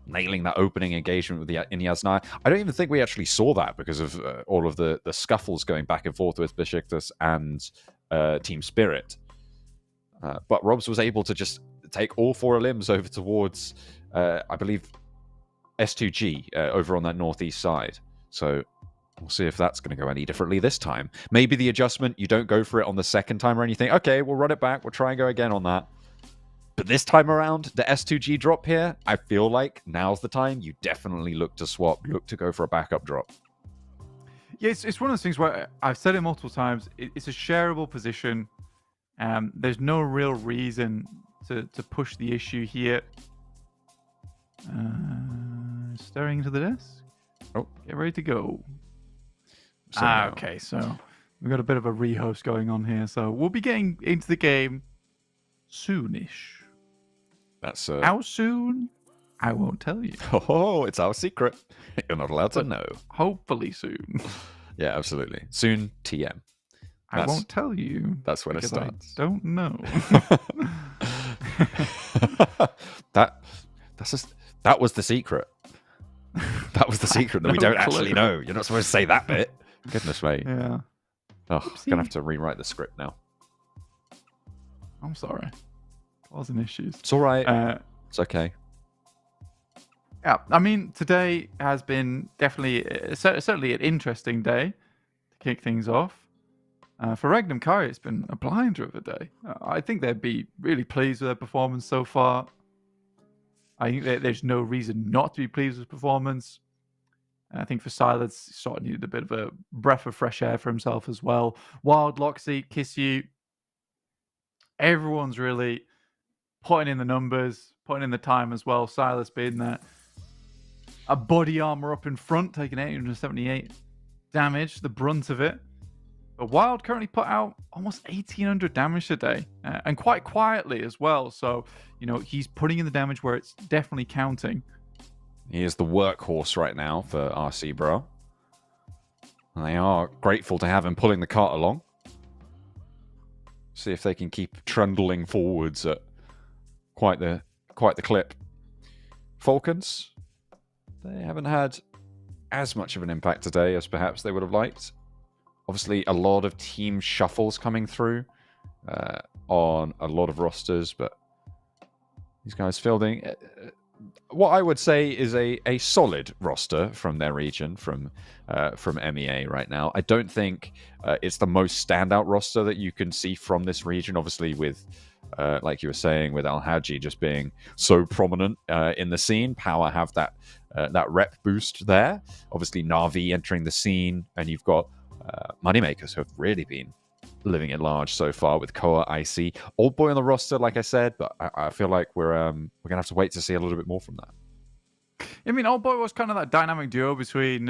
nailing that opening engagement with the Inyasnaya. I don't even think we actually saw that because of all of the scuffles going back and forth with BEŞİKTAŞ and Team Spirit. But Robs was able to just take all four limbs over towards, I believe, S2G over on that northeast side. So we'll see if that's going to go any differently this time. Maybe the adjustment, you don't go for it on the second time or anything. Okay, we'll run it back. We'll try and go again on that. But this time around, the S2G drop here, I feel like now's the time you definitely look to swap, look to go for a backup drop. Yeah, it's one of those things where I've said it multiple times. It's a shareable position. There's no real reason to push the issue here. Staring into the desk. Oh, get ready to go. Okay, so we've got a bit of a rehost going on here. So we'll be getting into the game soonish. That's how soon? I won't tell you. Oh, it's our secret. You're not allowed to know. Hopefully soon. Yeah, absolutely. Soon, TM. I won't tell you. That's when it starts. I don't know. That was the secret. That was the secret that we don't actually know. You're not supposed to say that bit. Goodness me. Yeah. Oh, I'm going to have to rewrite the script now. I'm sorry. Wasn't issues. It's all right. It's okay. Yeah, I mean, today has been definitely, certainly an interesting day to kick things off. For Regnum Curry, it's been a blinder of a day. I think they'd be really pleased with their performance so far. I think there's no reason not to be pleased with his performance. I think for Silence, he sort of needed a bit of a breath of fresh air for himself as well. Wild, Loxy, Kiss You. Everyone's really putting in the numbers, putting in the time as well. Silas being there. A body armor up in front, taking 878 damage, the brunt of it. But Wild currently put out almost 1,800 damage today, and quite quietly as well. So, he's putting in the damage where it's definitely counting. He is the workhorse right now for RC Bro. And they are grateful to have him pulling the cart along. See if they can keep trundling forwards at quite the clip. Falcons, they haven't had as much of an impact today as perhaps they would have liked. Obviously, a lot of team shuffles coming through on a lot of rosters, but these guys fielding what I would say is a solid roster from their region, from MEA right now. I don't think it's the most standout roster that you can see from this region. Obviously, with like you were saying, with Al Haji just being so prominent in the scene, Power have that rep boost there. Obviously, Na'Vi entering the scene, and you've got Moneymakers who have really been living at large so far with Koa, IC, Old Boy on the roster, like I said, but I feel like we're gonna have to wait to see a little bit more from that. I mean, Old Boy was kind of that dynamic duo between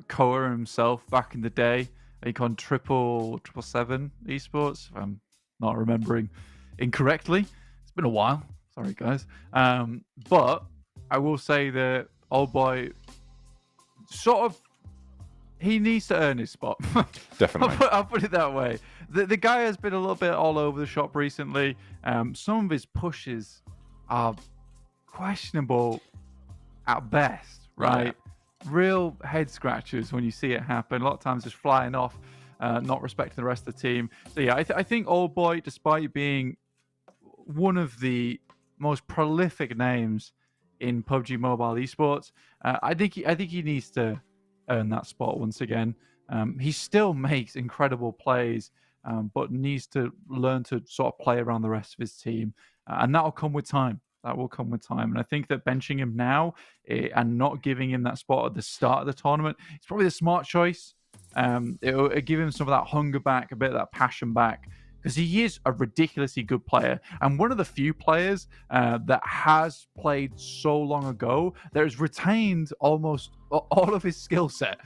Koa and himself back in the day. I think on 777 Esports, if I'm not remembering incorrectly. It's been a while. Sorry, guys. But I will say that Old Boy he needs to earn his spot. Definitely. I'll put it that way. The guy has been a little bit all over the shop recently. Some of his pushes are questionable at best, right? Yeah. Real head scratchers when you see it happen. A lot of times just flying off, not respecting the rest of the team. So yeah, I think Old Boy, despite being one of the most prolific names in PUBG Mobile Esports, I think he needs to earn that spot once again. He still makes incredible plays, but needs to learn to sort of play around the rest of his team, and that will come with time. And I think that benching him now and not giving him that spot at the start of the tournament is probably the smart choice. It'll give him some of that hunger back, a bit of that passion back, because he is a ridiculously good player, and one of the few players that has played so long ago that has retained almost all of his skill set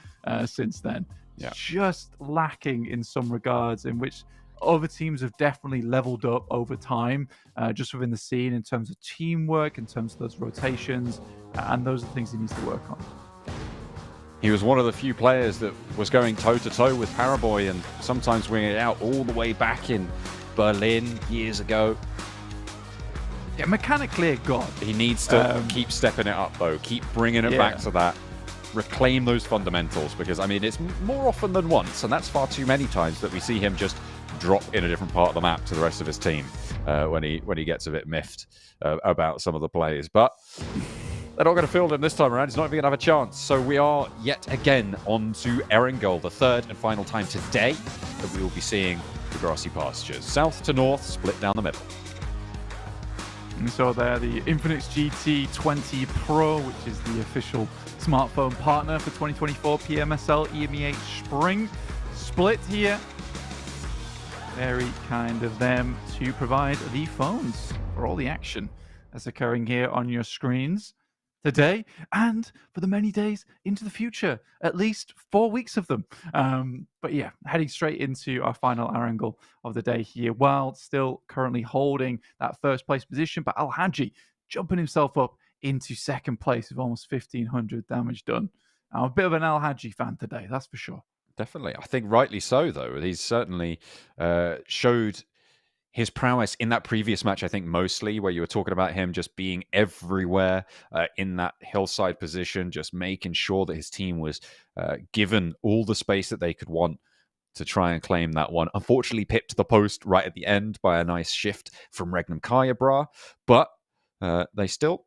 since then. Yeah. Just lacking in some regards, in which other teams have definitely leveled up over time, just within the scene, in terms of teamwork, in terms of those rotations, and those are the things he needs to work on. He was one of the few players that was going toe-to-toe with Paraboy and sometimes winning it out all the way back in Berlin years ago. Yeah, mechanically a god. He needs to keep stepping it up, though. Keep bringing it back to that. Reclaim those fundamentals, because, I mean, it's more often than once, and that's far too many times, that we see him just drop in a different part of the map to the rest of his team when he gets a bit miffed about some of the plays. But they're not going to field him this time around. He's not even going to have a chance. So we are yet again on to Erangel, the third and final time today that we will be seeing the grassy pastures. South to north, split down the middle. And so there, the INFINIX GT20 Pro, which is the official smartphone partner for 2024 PMSL EMEA Spring, split here. Very kind of them to provide the phones for all the action that's occurring here on your screens today and for the many days into the future, at least 4 weeks of them. But yeah, heading straight into our final angle of the day here, while still currently holding that first place position, but Al Haji jumping himself up into second place with almost 1,500 damage done. I'm a bit of an Al Haji fan today, that's for sure. Definitely. I think rightly so, though. He's certainly showed his prowess in that previous match, I think, mostly, where you were talking about him just being everywhere in that hillside position, just making sure that his team was given all the space that they could want to try and claim that one. Unfortunately, pipped to the post right at the end by a nice shift from Regnum Kayabra, but they still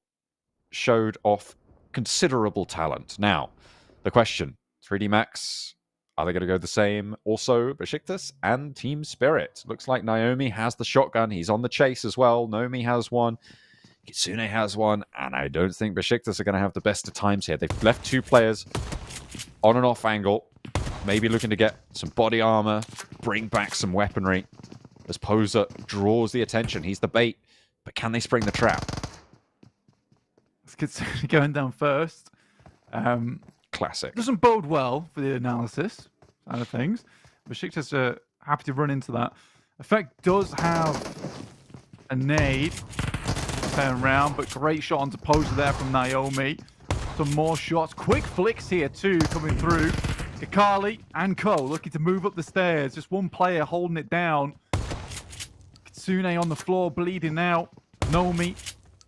showed off considerable talent. Now, the question, 3D Max, are they going to go the same? Also, BEŞİKTAŞ and Team Spirit. Looks like Naomi has the shotgun. He's on the chase as well. Nomi has one. Kitsune has one. And I don't think BEŞİKTAŞ are going to have the best of times here. They've left 2 players on and off angle. Maybe looking to get some body armor, bring back some weaponry. As Poser draws the attention. He's the bait. But can they spring the trap? Kitsune going down first. Classic. Doesn't bode well for the analysis side of things. BEŞİKTAŞ are happy to run into that. Effect does have a nade. Turn around, but great shot onto Poser there from Naomi. Some more shots. Quick flicks here too coming through. Kakali and Ko looking to move up the stairs. Just one player holding it down. Kitsune on the floor bleeding out. Naomi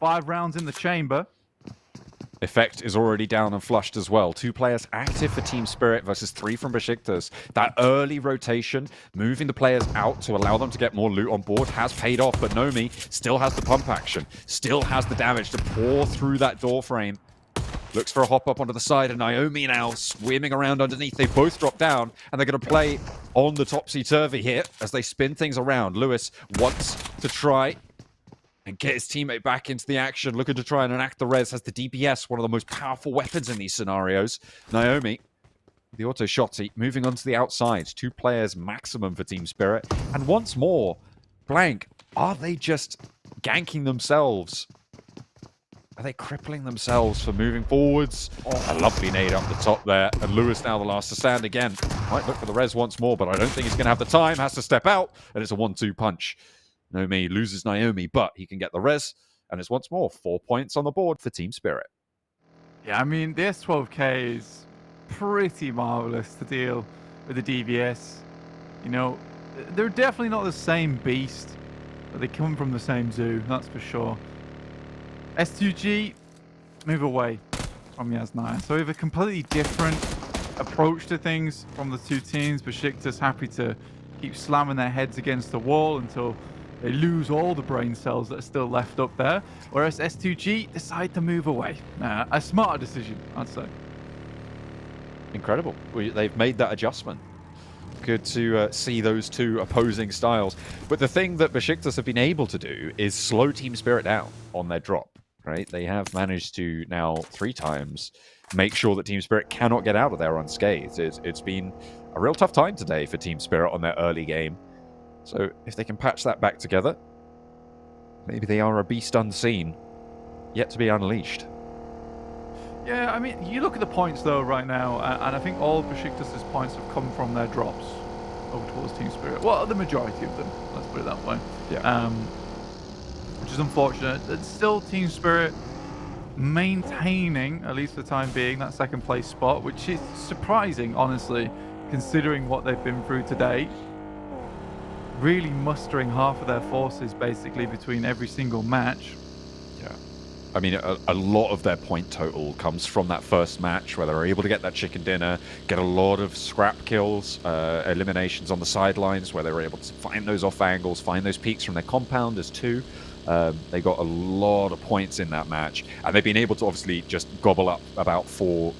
5 rounds in the chamber. Effect is already down and flushed as well. 2 players active for Team Spirit versus 3 from BEŞİKTAŞ. That early rotation, moving the players out to allow them to get more loot on board, has paid off. But Nomi still has the pump action, still has the damage to pour through that door frame. Looks for a hop up onto the side, and Naomi now swimming around underneath. They both drop down, and they're going to play on the topsy-turvy here as they spin things around. Lewis wants to try and get his teammate back into the action, looking to try and enact the res. Has the DPS, one of the most powerful weapons in these scenarios. Naomi, the auto shotty, moving on to the outside. 2 players maximum for Team Spirit. And once more, Blank, are they just ganking themselves? Are they crippling themselves for moving forwards? A lovely nade up the top there. And Lewis now the last to stand again. Might look for the res once more, but I don't think he's going to have the time. Has to step out, and it's a 1-2 punch. Nomi loses Naomi, but he can get the res, and it's once more 4 points on the board for Team Spirit. Yeah, I mean, the S12K is pretty marvelous to deal with the DVS. You know, they're definitely not the same beast, but they come from the same zoo, that's for sure. S2G, move away from Yasnaya. So we have a completely different approach to things from the 2 teams. BEŞİKTAŞ happy to keep slamming their heads against the wall until they lose all the brain cells that are still left up there, whereas S2G decide to move away. A smarter decision, I'd say. Incredible. They've made that adjustment. Good to see those 2 opposing styles. But the thing that BEŞİKTAŞ have been able to do is slow Team Spirit down on their drop, right? They have managed to now 3 times make sure that Team Spirit cannot get out of there unscathed. It's been a real tough time today for Team Spirit on their early game. So if they can patch that back together, maybe they are a beast unseen, yet to be unleashed. Yeah, I mean, you look at the points though right now, and I think all BEŞİKTAŞ's points have come from their drops over towards Team Spirit. Well, the majority of them, let's put it that way. Yeah. Which is unfortunate. It's still Team Spirit maintaining, at least for the time being, that 2nd place spot, which is surprising, honestly, considering what they've been through today. Really mustering half of their forces basically between every single match. Yeah. I mean, a lot of their point total comes from that first match where they're able to get that chicken dinner, get a lot of scrap kills, eliminations on the sidelines where they were able to find those off angles, find those peaks from their compounders too. They got a lot of points in that match, and they've been able to obviously just gobble up about 4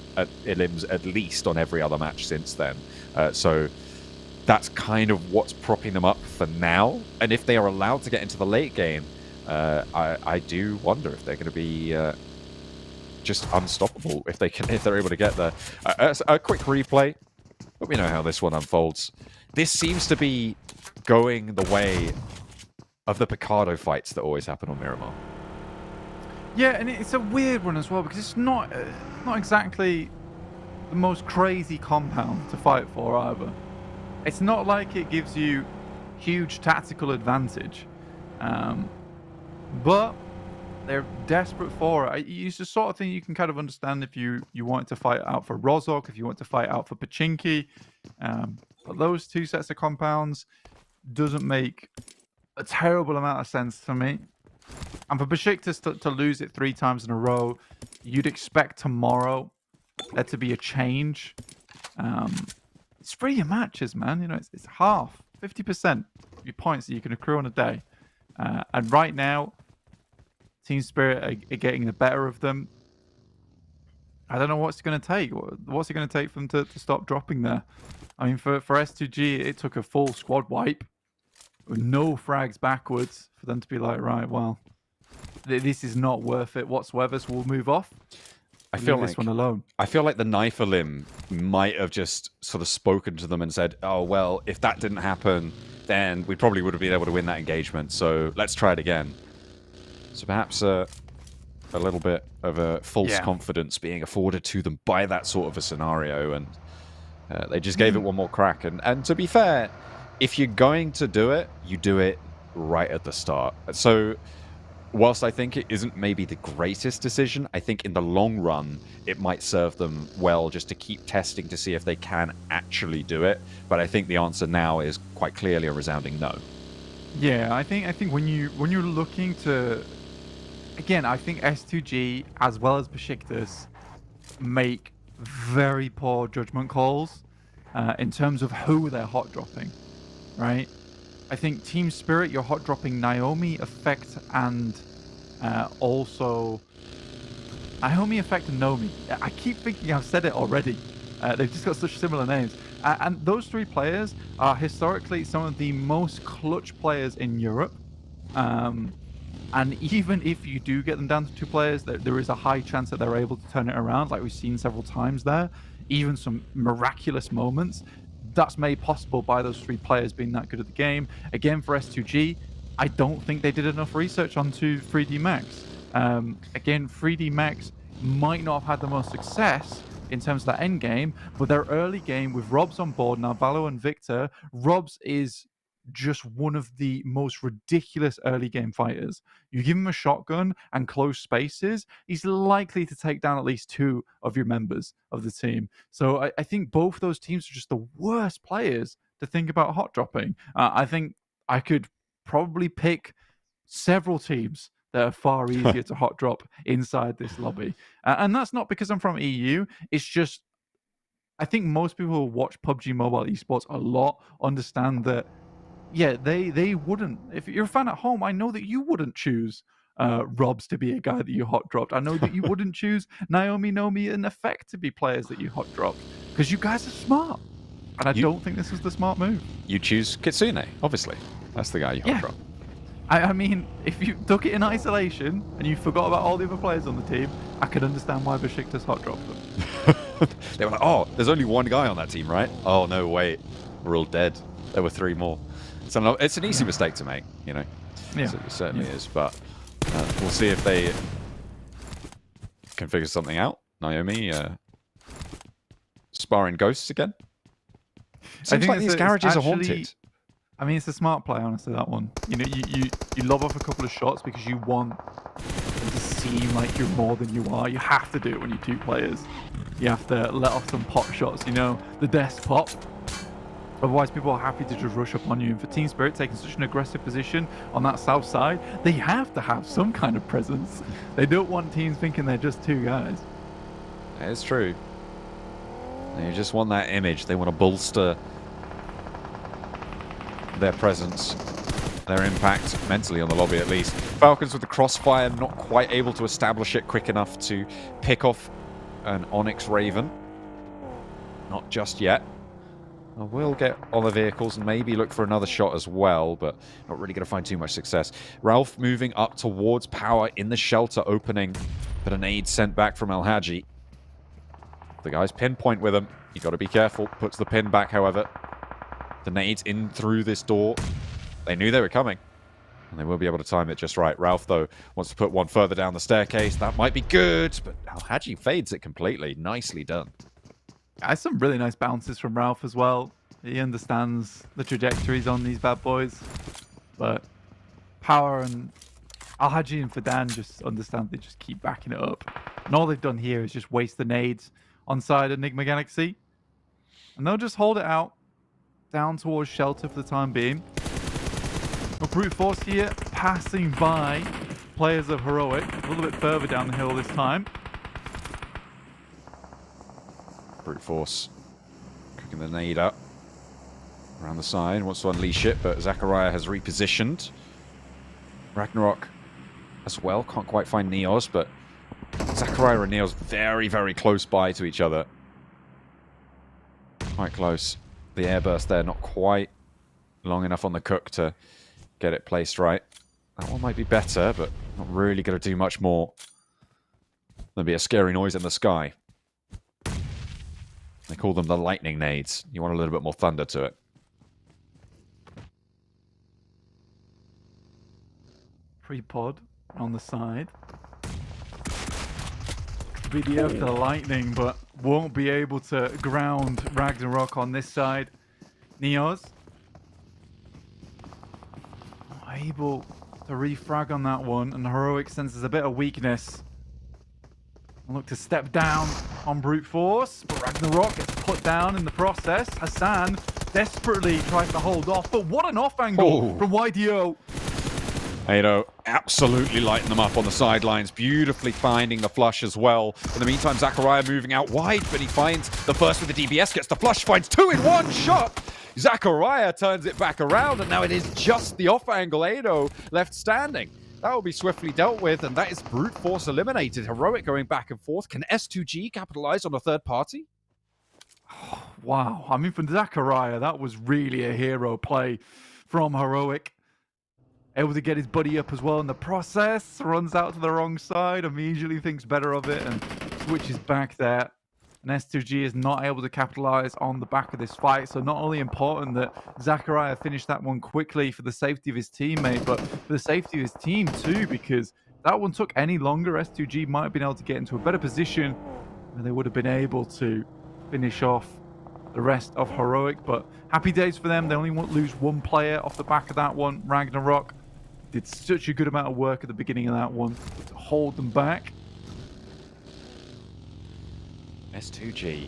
elims at least on every other match since then. So that's kind of what's propping them up for now. And if they are allowed to get into the late game, I do wonder if they're going to be just unstoppable if they're able to get there. A quick replay, but we know how this one unfolds. This seems to be going the way of the Picardo fights that always happen on Miramar. Yeah, and it's a weird one as well because it's not exactly the most crazy compound to fight for either. It's not like it gives you huge tactical advantage, but they're desperate for it. It's the sort of thing you can kind of understand if you want to fight out for Rozok, if you want to fight out for Pachinki. But those 2 sets of compounds doesn't make a terrible amount of sense to me. And for BEŞİKTAŞ to lose it 3 times in a row, you'd expect tomorrow there to be a change. It's it's 3 matches, man. You know, it's half, 50% of your points that you can accrue on a day. And right now, Team Spirit are getting the better of them. I don't know what's it going to take. What's it going to take for them to stop dropping there? I mean, for S2G, it took a full squad wipe with no frags backwards for them to be like, right, well, this is not worth it whatsoever, so we'll move off. I feel leave this one alone. I feel like the Knife-A-Limb might have just sort of spoken to them and said, oh, well, if that didn't happen, then we probably would have been able to win that engagement, so let's try it again. So perhaps a little bit of a false confidence being afforded to them by that sort of a scenario, and they just gave it one more crack. And to be fair, if you're going to do it, you do it right at the start. So whilst I think it isn't maybe the greatest decision, I think in the long run, it might serve them well just to keep testing to see if they can actually do it. But I think the answer now is quite clearly a resounding no. Yeah, I think when you're looking to, again, I think S2G as well as BEŞİKTAŞ make very poor judgment calls in terms of who they're hot dropping, right? I think Team Spirit, you're hot dropping Naomi, Effect, and also Naomi, Effect, and Nomi. I keep thinking I've said it already. They've just got such similar names. And those 3 players are historically some of the most clutch players in Europe. And even if you do get them down to 2 players, there is a high chance that they're able to turn it around, like we've seen several times there. Even some miraculous moments. That's made possible by those 3 players being that good at the game. Again, for S2G, I don't think they did enough research onto 3D Max. Again, 3D Max might not have had the most success in terms of that end game, but their early game with Robs on board now, Valo and Victor, Robs is just one of the most ridiculous early game fighters. You give him a shotgun and close spaces, he's likely to take down at least 2 of your members of the team. So I think both those teams are just the worst players to think about hot dropping. I think I could probably pick several teams that are far easier to hot drop inside this lobby. And that's not because I'm from EU, it's just I think most people who watch PUBG Mobile Esports a lot understand that yeah, they wouldn't. If you're a fan at home, I know that you wouldn't choose Robs to be a guy that you hot dropped. I know that you wouldn't choose Naomi, Nomi, and Effect to be players that you hot dropped because you guys are smart. And I don't think this was the smart move. You choose Kitsune, obviously. That's the guy you hot drop. I mean, if you took it in isolation and you forgot about all the other players on the team, I could understand why BEŞİKTAŞ hot dropped them. They were like, oh, there's only 1 guy on that team, right? Oh, no, wait. We're all dead. There were 3 more. So it's an easy mistake to make, you know. Yeah. It certainly is, but we'll see if they can figure something out. Naomi sparring ghosts again. Seems like these garages are haunted. I mean, it's a smart play, honestly, that one. You know, you lob off a couple of shots because you want them to seem like you're more than you are. You have to do it when you're 2 players. You have to let off some pot shots, you know, the desk pop. Otherwise, people are happy to just rush up on you. And for Team Spirit taking such an aggressive position on that south side, they have to have some kind of presence. They don't want teams thinking they're just 2 guys. It's true. They just want that image. They want to bolster their presence, their impact mentally on the lobby at least. Falcons with the crossfire, not quite able to establish it quick enough to pick off an Onyx Raven. Not just yet. I will get on the vehicles and maybe look for another shot as well, but not really going to find too much success. Ralph moving up towards Power in the shelter opening, but an aid sent back from Al Haji. The guy's pinpoint with him. You got to be careful. Puts the pin back, however. The nades in through this door. They knew they were coming, and they will be able to time it just right. Ralph, though, wants to put one further down the staircase. That might be good, but Al Haji fades it completely. Nicely done. That's some really nice bounces from Ralph as well. He understands the trajectories on these bad boys. But Power and Al Haji and Fadan just understand they just keep backing it up. And all they've done here is just waste the nades on side of NIGMA Galaxy. And they'll just hold it out down towards shelter for the time being. A brute force here passing by players of Heroic a little bit further down the hill this time. Brute force cooking the nade up. Around the side, wants to unleash it, but Zachariah has repositioned. Ragnarok as well, can't quite find Neos, but Zachariah and Neos very, very close by to each other. Quite close. The airburst there, not quite long enough on the Cook to get it placed right. That one might be better, but not really going to do much more. There'll be a scary noise in the sky. They call them the lightning nades. You want a little bit more thunder to it. Pre-pod on the side. Video for the lightning, but won't be able to ground Ragnarok on this side. Neos not able to refrag on that one, and Heroic senses a bit of weakness. Look to step down on brute force, but Ragnarok gets put down in the process. Hassan desperately tries to hold off, but what an off angle from YDO. Ado absolutely lighting them up on the sidelines, beautifully finding the flush as well. In the meantime, Zachariah moving out wide, but he finds the first with the DBS, gets the flush, finds two in one shot. Zachariah turns it back around, and now it is just the off angle Ado left standing. That will be swiftly dealt with, and that is brute force eliminated. Heroic going back and forth. Can S2G capitalize on a third party? Wow. I mean, for Zachariah, that was really a hero play from Heroic. Able to get his buddy up as well in the process. Runs out to the wrong side. Immediately thinks better of it and switches back there. And S2G is not able to capitalize on the back of this fight. So not only important that Zachariah finished that one quickly for the safety of his teammate, but for the safety of his team too, because if that one took any longer, S2G might have been able to get into a better position and they would have been able to finish off the rest of Heroic. But happy days for them. They only lose one player off the back of that one. Ragnarok did such a good amount of work at the beginning of that one to hold them back. S2G,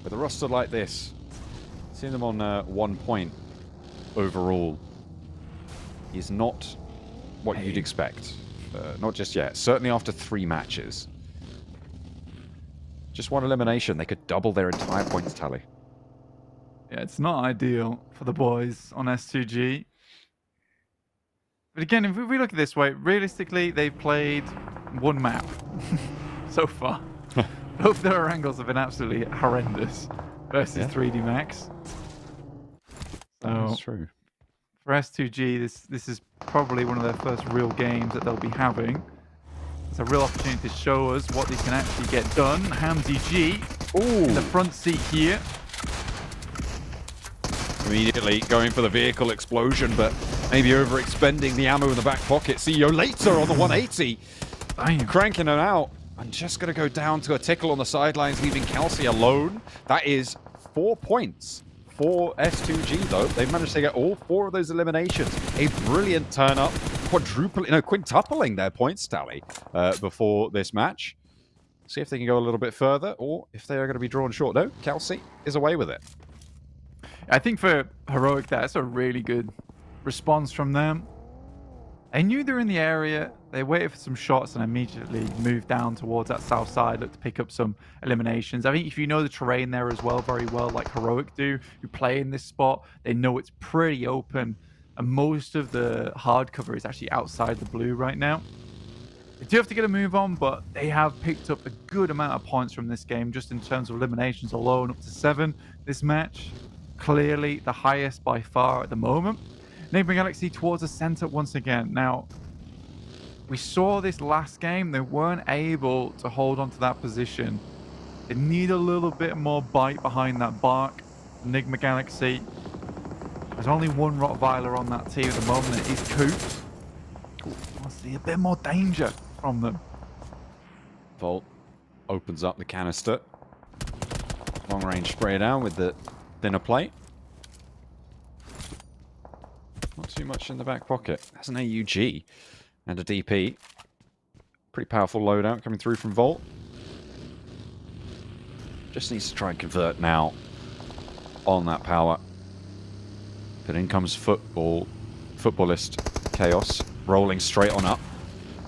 with a roster like this, seeing them on 1 point overall is not what you'd expect. Not just yet. Certainly after 3 matches. Just one elimination, they could double their entire points tally. Yeah, it's not ideal for the boys on S2G. But again, if we look at it this way, realistically, they've played 1 map so far. Both their angles have been absolutely horrendous versus 3D Max. So that's true. For S2G, this is probably one of their first real games that they'll be having. It's a real opportunity to show us what they can actually get done. Hamzy G in the front seat here. Immediately going for the vehicle explosion, but maybe overexpending the ammo in the back pocket. CEO later on the 180. Damn. Cranking it out. I'm just going to go down to a tickle on the sidelines, leaving Kelsey alone. That is 4 points for S2G, though. They've managed to get all 4 of those eliminations. A brilliant turn up, quintupling their points tally before this match. See if they can go a little bit further, or if they are going to be drawn short. No, Kelsey is away with it. I think for Heroic, that's a really good response from them. They knew they were in the area. They waited for some shots and immediately moved down towards that south side, looked to pick up some eliminations. I think if you know the terrain there as well very well, like Heroic do, who play in this spot, they know it's pretty open. And most of the hard cover is actually outside the blue right now. They do have to get a move on, but they have picked up a good amount of points from this game, just in terms of eliminations alone, up to 7 this match. Clearly the highest by far at the moment. NIGMA Galaxy towards the center once again. Now, we saw this last game. They weren't able to hold on to that position. They need a little bit more bite behind that bark. NIGMA Galaxy. There's only one Rottweiler on that team at the moment. It is Coop. I see a bit more danger from them. Volt opens up the canister. Long range spray down with the thinner plate. Not too much in the back pocket. Has an AUG and a DP. Pretty powerful loadout coming through from Volt. Just needs to try and convert now on that power. But in comes footballist KAOS, rolling straight on up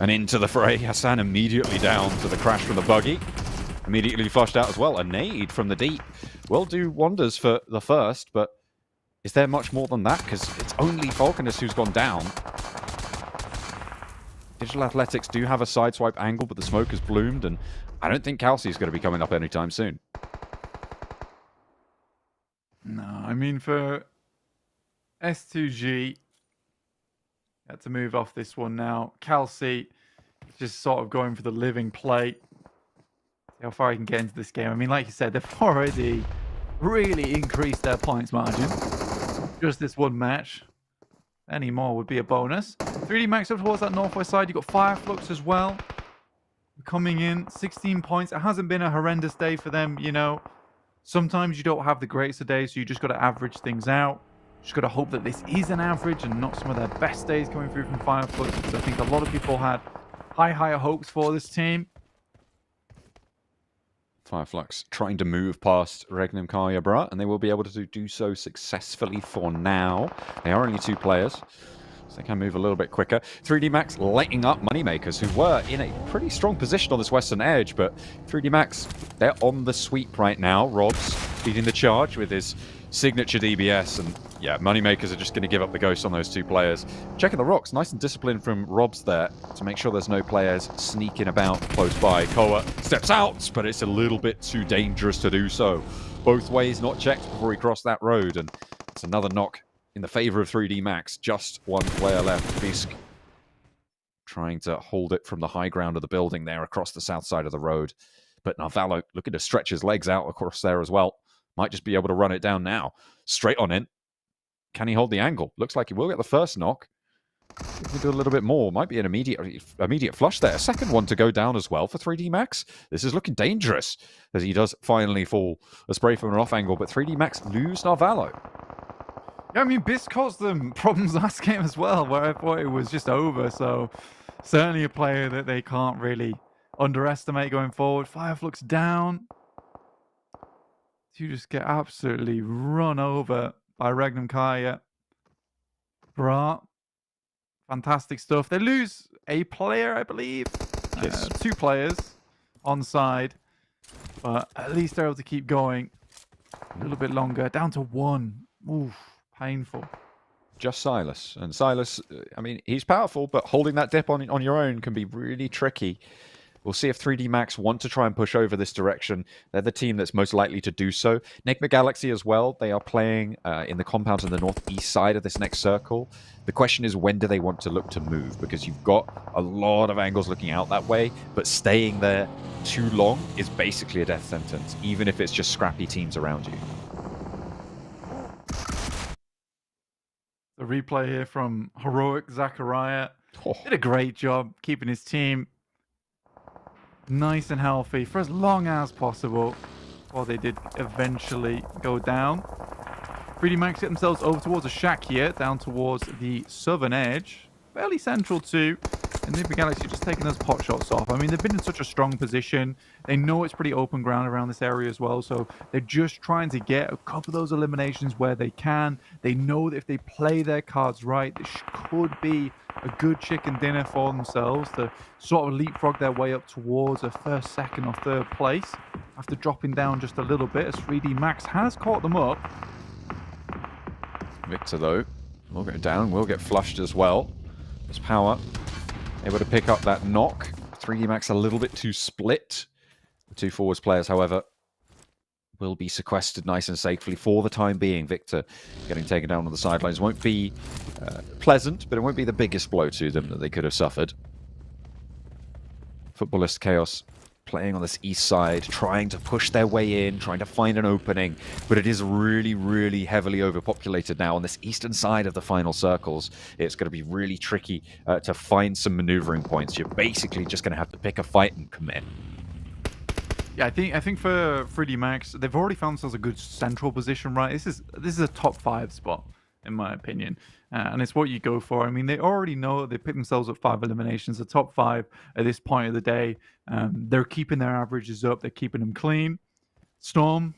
and into the fray. Hassan immediately down to the crash from the buggy. immediately flushed out as well. A nade from the deep will do wonders for the first, but is there much more than that? Because it's only Falconist who's gone down. Digital Athletics do have a sideswipe angle, but the smoke has bloomed, and I don't think Calci is going to be coming up anytime soon. No, I mean, for S2G, had to move off this one now. Calci just sort of going for the living play. See how far he can get into this game. I mean, like you said, they've already really increased their points margin. Just this one match. Any more would be a bonus. 3D Max up towards that northwest side. You've got FLUX as well. Coming in, 16 points. It hasn't been a horrendous day for them, you know. Sometimes you don't have the greatest of days, so you just got to average things out. Just got to hope that this is an average and not some of their best days coming through from FLUX, because I think a lot of people had higher hopes for this team. FLUX trying to move past Regnum Karyabra, and they will be able to do so successfully for now. They are only 2 players, so they can move a little bit quicker. 3D Max lighting up Moneymakers, who were in a pretty strong position on this western edge, but 3D Max, they're on the sweep right now. Rob's leading the charge with his signature DBS, and yeah, Moneymakers are just going to give up the ghost on those 2 players. Checking the rocks, nice and disciplined from Rob's there to make sure there's no players sneaking about close by. Koa steps out, but it's a little bit too dangerous to do so. Both ways not checked before he crossed that road, and it's another knock in the favor of 3D Max. Just 1 player left. Fisk trying to hold it from the high ground of the building there across the south side of the road, but Narvalo looking to stretch his legs out across there as well. Might just be able to run it down now. Straight on in. Can he hold the angle? Looks like he will get the first knock. He can do a little bit more. Might be an immediate flush there. A second one to go down as well for 3D Max. This is looking dangerous as he does finally fall. A spray from an off angle, but 3D Max lose Narvalo. Yeah, I mean, BIS caused them problems last game as well, where I thought it was just over. So certainly a player that they can't really underestimate going forward. FLUX down. You just get absolutely run over by Regnum Kaya. Bra. Fantastic stuff. They lose a player, I believe. Yes. 2 players on side. But at least they're able to keep going a little bit longer. Down to 1. Oof, painful. Just Silas. And Silas, I mean, he's powerful, but holding that dip on your own can be really tricky. We'll see if 3D Max want to try and push over this direction. They're the team that's most likely to do so. NIGMA Galaxy as well. They are playing in the compounds on the northeast side of this next circle. The question is, when do they want to look to move? Because you've got a lot of angles looking out that way, but staying there too long is basically a death sentence, even if it's just scrappy teams around you. The replay here from Heroic Zachariah. Did a great job keeping his team nice and healthy for as long as possible before they did eventually go down. 3D Max get themselves over towards a shack here, down towards the southern edge. Fairly central too. And NIGMA Galaxy just taking those pot shots off. I mean, they've been in such a strong position. They know it's pretty open ground around this area as well. So they're just trying to get a couple of those eliminations where they can. They know that if they play their cards right, this could be a good chicken dinner for themselves to sort of leapfrog their way up towards a first, second, or third place after dropping down just a little bit, as 3D Max has caught them up. Victor, though, will go down, will get flushed as well. There's power. Able to pick up that knock. 3D Max a little bit too split. The 2 forwards players, however, will be sequestered nice and safely for the time being. Victor getting taken down on the sidelines won't be pleasant, but it won't be the biggest blow to them that they could have suffered. Footballist KAOS playing on this east side, trying to push their way in, trying to find an opening, but it is really, really heavily overpopulated now on this eastern side of the final circles. It's going to be really tricky to find some maneuvering points. You're basically just going to have to pick a fight and commit. Yeah, I think for 3D Max, they've already found themselves a good central position, right? This is a top 5 spot, in my opinion. And it's what you go for. I mean, they already know they picked themselves up 5 eliminations, the top 5 at this point of the day. They're keeping their averages up. They're keeping them clean. Storm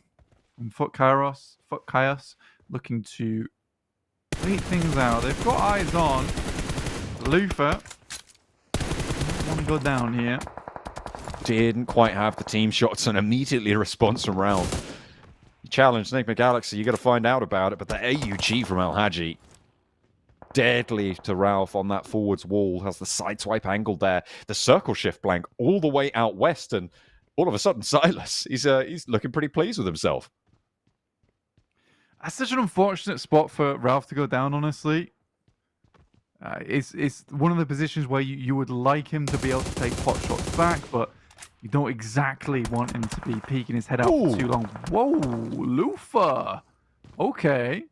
and FLUX looking to wait things out. They've got eyes on Lufa. Want to go down here. didn't quite have the team shots and immediately a response from Ralph. You challenged NIGMA Galaxy, you got to find out about it, but the AUG from Al Haji, deadly to Ralph on that forwards wall, has the sideswipe angle there, the circle shift blank all the way out west, and all of a sudden Silas, he's looking pretty pleased with himself. That's such an unfortunate spot for Ralph to go down, honestly. It's one of the positions where you would like him to be able to take pot shots back, but you don't exactly want him to be peeking his head out for too long. Whoa, Lufa. Okay.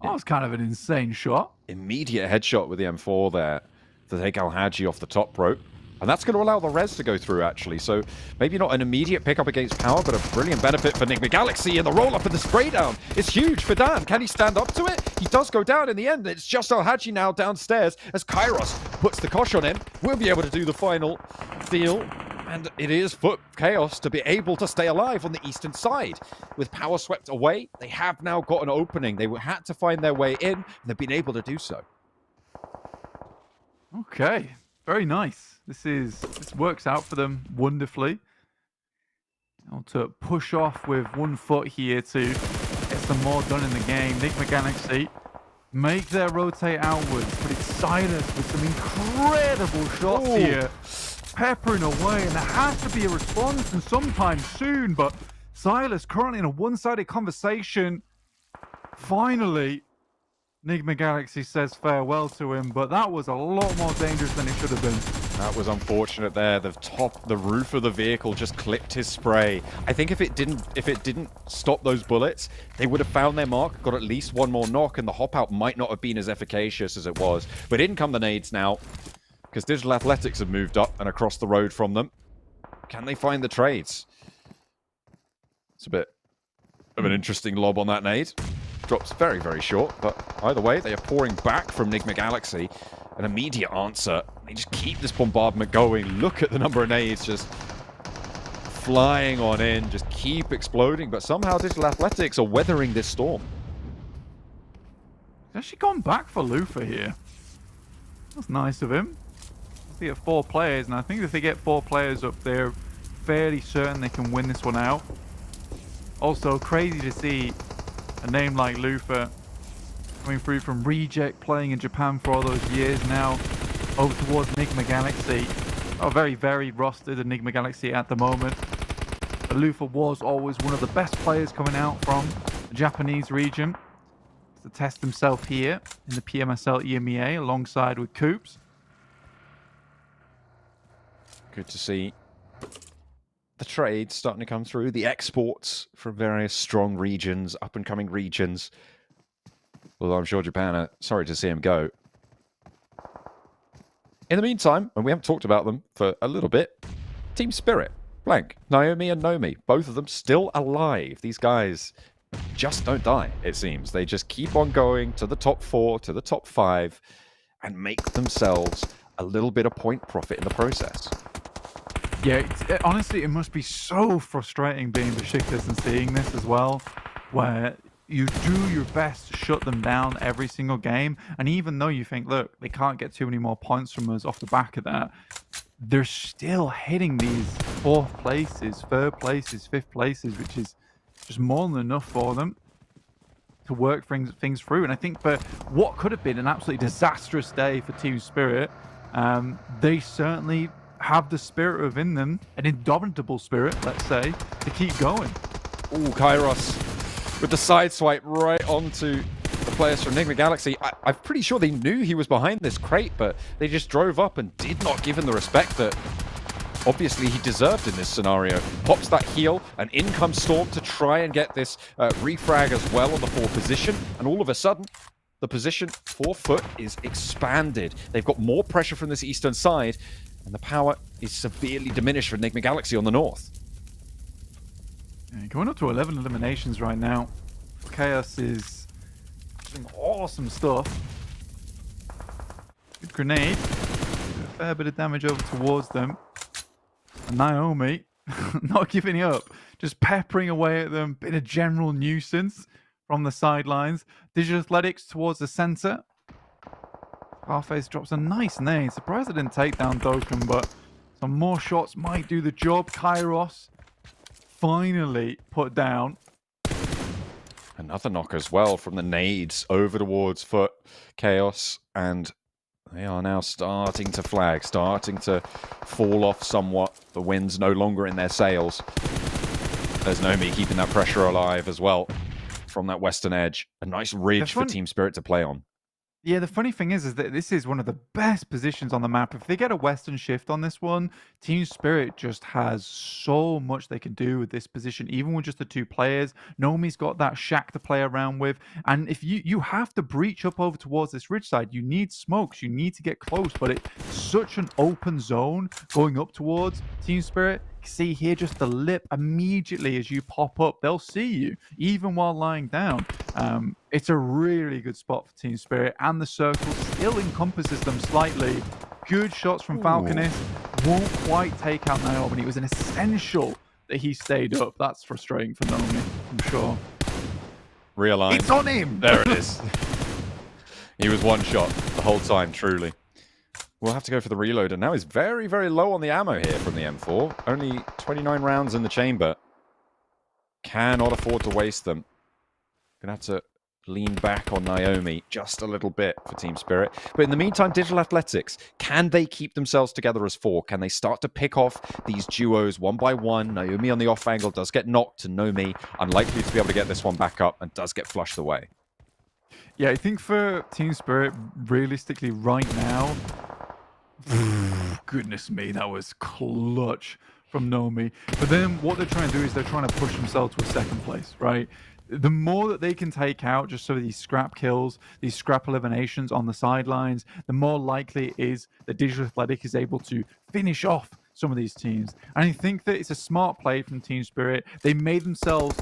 That was kind of an insane shot. Immediate headshot with the M4 there to take Al Haji off the top rope. And that's going to allow the res to go through, actually. So maybe not an immediate pickup against Power, but a brilliant benefit for NIGMA Galaxy. And the roll-up and the spray down is huge for Dan. Can he stand up to it? He does go down in the end. It's just Al Haji now downstairs as Kairos puts the kosh on him. We'll be able to do the final deal. And it is for KAOS to be able to stay alive on the eastern side. With Power swept away, they have now got an opening. They had to find their way in, and they've been able to do so. Okay, very nice. This works out for them wonderfully. Able to push off with 1 foot here to get some more done in the game. NIGMA Galaxy make their rotate outwards, but it's Silas with some incredible shots here. Peppering away, and there has to be a response and sometime soon, but Silas currently in a one-sided conversation. Finally, NIGMA Galaxy says farewell to him, but that was a lot more dangerous than it should have been. That was unfortunate there. The roof of the vehicle just clipped his spray. I think if it didn't stop those bullets, they would have found their mark, got at least one more knock, and the hop out might not have been as efficacious as it was. But in come the nades now, because Digital Athletics have moved up and across the road from them. Can they find the trades? It's a bit of an interesting lob on that nade. Drops very, very short, but either way, they are pouring back from NIGMA Galaxy. An immediate answer. They just keep this bombardment going. Look at the number of nades just flying on in, just keep exploding, but somehow Digital Athletics are weathering this storm. He's actually gone back for Lufa here. That's nice of him. They get 4 players, and I think if they get 4 players up there, fairly certain they can win this one out. Also, crazy to see a name like Lufa coming through from Reject, playing in Japan for all those years now, over towards NIGMA Galaxy. Oh, very, very rostered in NIGMA Galaxy at the moment. But Lufa was always one of the best players coming out from the Japanese region. To test himself here in the PMSL EMEA alongside with Coops. Good to see the trades starting to come through, the exports from various strong regions, up-and-coming regions. Although I'm sure Japan are sorry to see him go. In the meantime, and we haven't talked about them for a little bit, Team Spirit, blank, Naomi and Nomi, both of them still alive. These guys just don't die, it seems. They just keep on going to the top 4, to the top 5, and make themselves a little bit of point profit in the process. Yeah, honestly, it must be so frustrating being BEŞİKTAŞ and seeing this as well, where you do your best to shut them down every single game, and even though you think, look, they can't get too many more points from us off the back of that, they're still hitting these 4th places, 3rd places, 5th places, which is just more than enough for them to work things through. And I think for what could have been an absolutely disastrous day for Team Spirit, they certainly have the spirit within them, an indomitable spirit, let's say, to keep going. Ooh, Kairos with the side swipe right onto the players from NIGMA Galaxy. I'm pretty sure they knew he was behind this crate, but they just drove up and did not give him the respect that obviously he deserved in this scenario. Pops that heal, and in comes Storm to try and get this refrag as well on the 4 position, and all of a sudden, the position 4 foot is expanded. They've got more pressure from this eastern side, and the power is severely diminished for NIGMA Galaxy on the north. Yeah, going up to 11 eliminations right now. KAOS is doing awesome stuff. Good grenade. A fair bit of damage over towards them. And Naomi, not giving up. Just peppering away at them. Bit of general nuisance from the sidelines. Digital Athletics towards the center. Scarface drops a nice nade. Surprised I didn't take down Dokkan, but Some more shots might do the job. Kairos finally put down. Another knock as well from the nades over towards Foot, KAOS, and they are now starting to flag, starting to fall off somewhat. The wind's no longer in their sails. There's Nomi keeping that pressure alive as well from that western edge. A nice ridge for Team Spirit to play on. Yeah, the funny thing is that this is one of the best positions on the map. If they get a western shift on this one, Team Spirit just has so much they can do with this position, even with just the 2 players. Nomi's got that shack to play around with. And if you have to breach up over towards this ridge side, you need smokes, you need to get close, but it's such an open zone going up towards Team Spirit. See here, just the lip immediately as you pop up, they'll see you even while lying down. It's a really good spot for Team Spirit, and the circle still encompasses them slightly. Good shots from Falconis. Won't quite take out Naomi. It was an essential that he stayed up. That's frustrating for Naomi, I'm sure. Realign. It's on him. There it is. He was one shot the whole time, truly. We'll have to go for the reload, and now he's very, very low on the ammo here from the M4. Only 29 rounds in the chamber. Cannot afford to waste them. Gonna have to lean back on Naomi just a little bit for Team Spirit. But in the meantime, Digital Athletics, can they keep themselves together as 4? Can they start to pick off these duos one by one? Naomi on the off angle does get knocked, and Nomi unlikely to be able to get this one back up and does get flushed away. Yeah, I think for Team Spirit, realistically right now, goodness me, that was clutch from Nomi. But then what they're trying to do is they're trying to push themselves to a 2nd place, right? The more that they can take out just some of these scrap kills, these scrap eliminations on the sidelines, the more likely it is that Digital Athletic is able to finish off some of these teams. And I think that it's a smart play from Team Spirit. They made themselves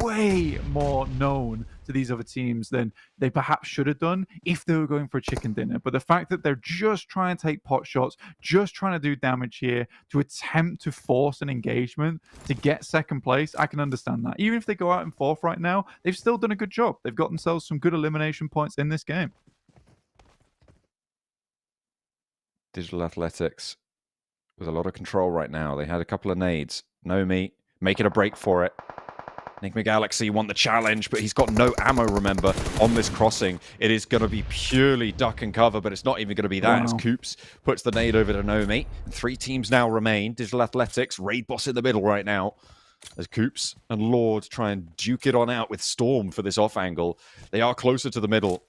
way more known to these other teams than they perhaps should have done if they were going for a chicken dinner. But the fact that they're just trying to take pot shots, just trying to do damage here to attempt to force an engagement to get 2nd place, I can understand that. Even if they go out in 4th right now, they've still done a good job. They've got themselves some good elimination points in this game. Digital Athletics with a lot of control right now. They had a couple of nades. Nomi making a break for it. NIGMA Galaxy want the challenge, but he's got no ammo, remember, on this crossing. It is going to be purely duck and cover, but it's not even going to be that. As Coops puts the nade over to Nomi. 3 teams now remain. Digital Athletics, Raid Boss in the middle right now. As Coops and Lord try and duke it on out with Storm for this off angle. They are closer to the middle,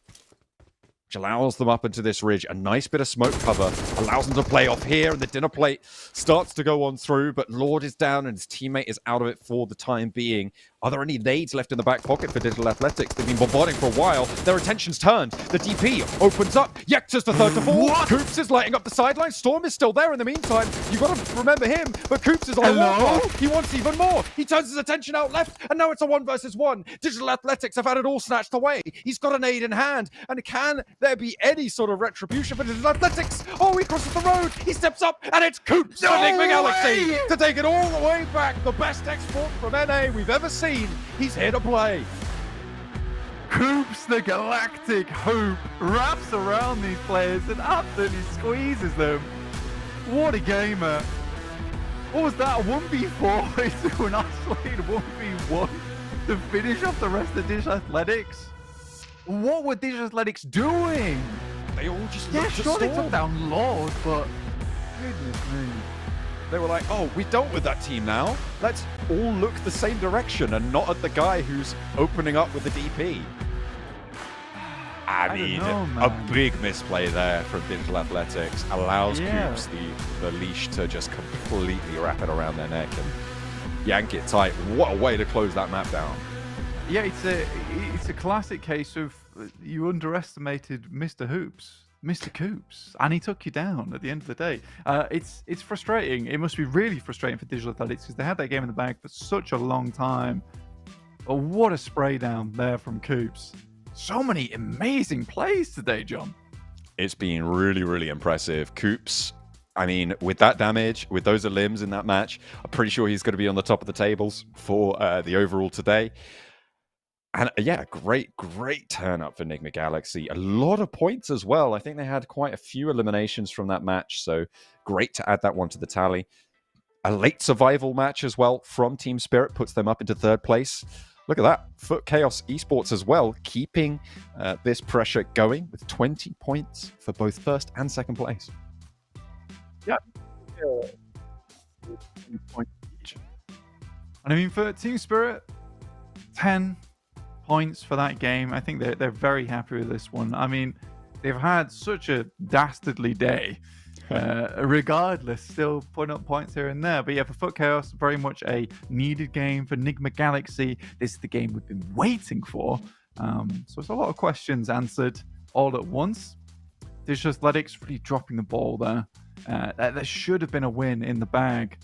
which allows them up into this ridge. A nice bit of smoke cover allows them to play off here, and the dinner plate starts to go on through, but Lord is down and his teammate is out of it for the time being. Are there any nades left in the back pocket for Digital Athletics? They've been bombarding for a while. Their attention's turned. The DP opens up. Yekta's the 3rd to fall. Coops is lighting up the sideline. Storm is still there in the meantime. You've got to remember him, but Coops is like, oh, he wants even more. He turns his attention out left, and now it's a 1 versus 1. Digital Athletics have had it all snatched away. He's got a nade in hand, and can there be any sort of retribution for Digital Athletics? Oh, he crosses the road. He steps up, and it's Coops for NIGMA Galaxy to take it all the way back. The best export from NA we've ever seen. He's here to play. Coops the Galactic Hoop wraps around these players and absolutely squeezes them. What a gamer. What was that, a 1v4 into an isolated 1v1 to finish off the rest of Digital Athletics? What were Digital Athletics doing? They all just Yeah, looked at sure they Storm. took down Lord, but goodness me. They were like, oh, we dealt with that team now. Let's all look the same direction and not at the guy who's opening up with the DP. I mean, a big misplay there from Digital Athletics allows Coops the leash to just completely wrap it around their neck and yank it tight. What a way to close that map down. Yeah, it's a classic case of you underestimated Mr. Hoops. Mr. Coops, and he took you down at the end of the day. It's frustrating. It must be really frustrating for Digital Athletics because they had that game in the bag for such a long time. But what a spray down there from Coops. So many amazing plays today, John. It's been really, really impressive. Coops, I mean, with that damage, with those limbs in that match, I'm pretty sure he's going to be on the top of the tables for the overall today. And yeah, great turn up for NIGMA Galaxy. A lot of points as well. I think they had quite a few eliminations from that match, so great to add that one to the tally. A late survival match as well from Team Spirit puts them up into third place. Look at that. FLUX KAOS Esports as well, keeping this pressure going with 20 points for both first and second place. Yeah. Points each. And I mean, for Team Spirit, 10 points for that game. I think they're very happy with this one. I mean, they've had such a dastardly day. Regardless, still putting up points here and there. But yeah, for FLUX KAOS, very much a needed game. For NIGMA Galaxy, this is the game we've been waiting for. So it's a lot of questions answered all at once. Digital Athletics really dropping the ball there. There should have been a win in the bag.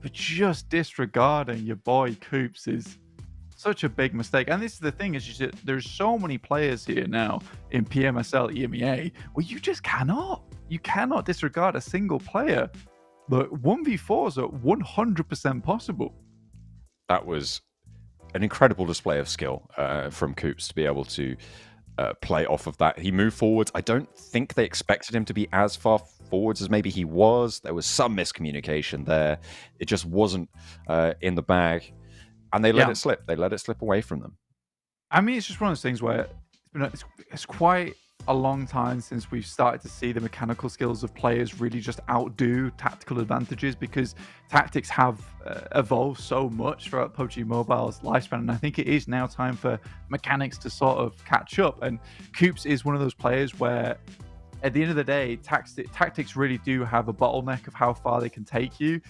But just disregarding your boy Coops is such a big mistake. And this is the thing, is there's so many players here now in PMSL EMEA where you just cannot disregard a single player. Look, 1v4s are 100% possible. That was an incredible display of skill from Coops to be able to play off of that. He moved forwards. I don't think they expected him to be as far forwards as maybe he was. There was some miscommunication there. It just wasn't in the bag. And they let it slip. They let it slip away from them. I mean, it's just one of those things where it's quite a long time since we've started to see the mechanical skills of players really just outdo tactical advantages, because tactics have evolved so much throughout PUBG Mobile's lifespan, and I think it is now time for mechanics to sort of catch up. And Coops is one of those players where, at the end of the day, tactics really do have a bottleneck of how far they can take you.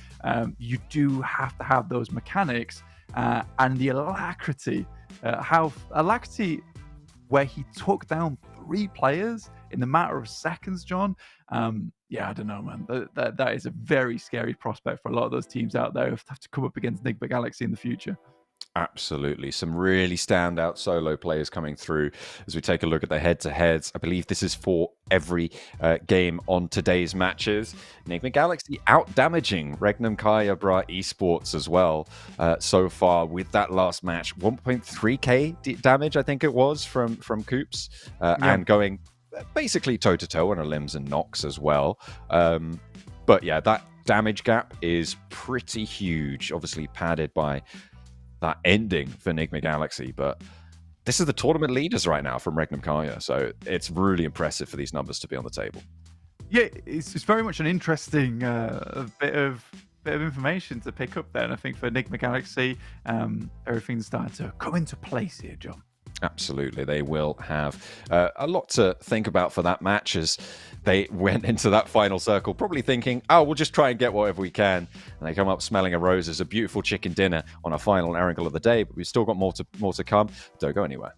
You do have to have those mechanics and the alacrity. Where he took down 3 players in the matter of seconds, John. Yeah, I don't know, man. That is a very scary prospect for a lot of those teams out there who have to come up against NIGMA Galaxy in the future. Absolutely. Some really standout solo players coming through as we take a look at the head-to-heads. I believe this is for every game on today's matches. NIGMA Galaxy out-damaging Regnum Kaya Bra Esports as well so far with that last match. 1.3k damage, I think it was, from Coops, and going basically toe-to-toe on a Limbs and Nox as well. But yeah, that damage gap is pretty huge, obviously padded by that ending for NIGMA Galaxy, but this is the tournament leaders right now from Regnum Kaya, so it's really impressive for these numbers to be on the table. Yeah, it's very much an interesting bit of information to pick up there, and I think for NIGMA Galaxy, everything's starting to come into place here, John. Absolutely. They will have a lot to think about for that match as they went into that final circle, probably thinking, oh, we'll just try and get whatever we can. And they come up smelling a rose as a beautiful chicken dinner on a final angle of the day, but we've still got more to come. Don't go anywhere.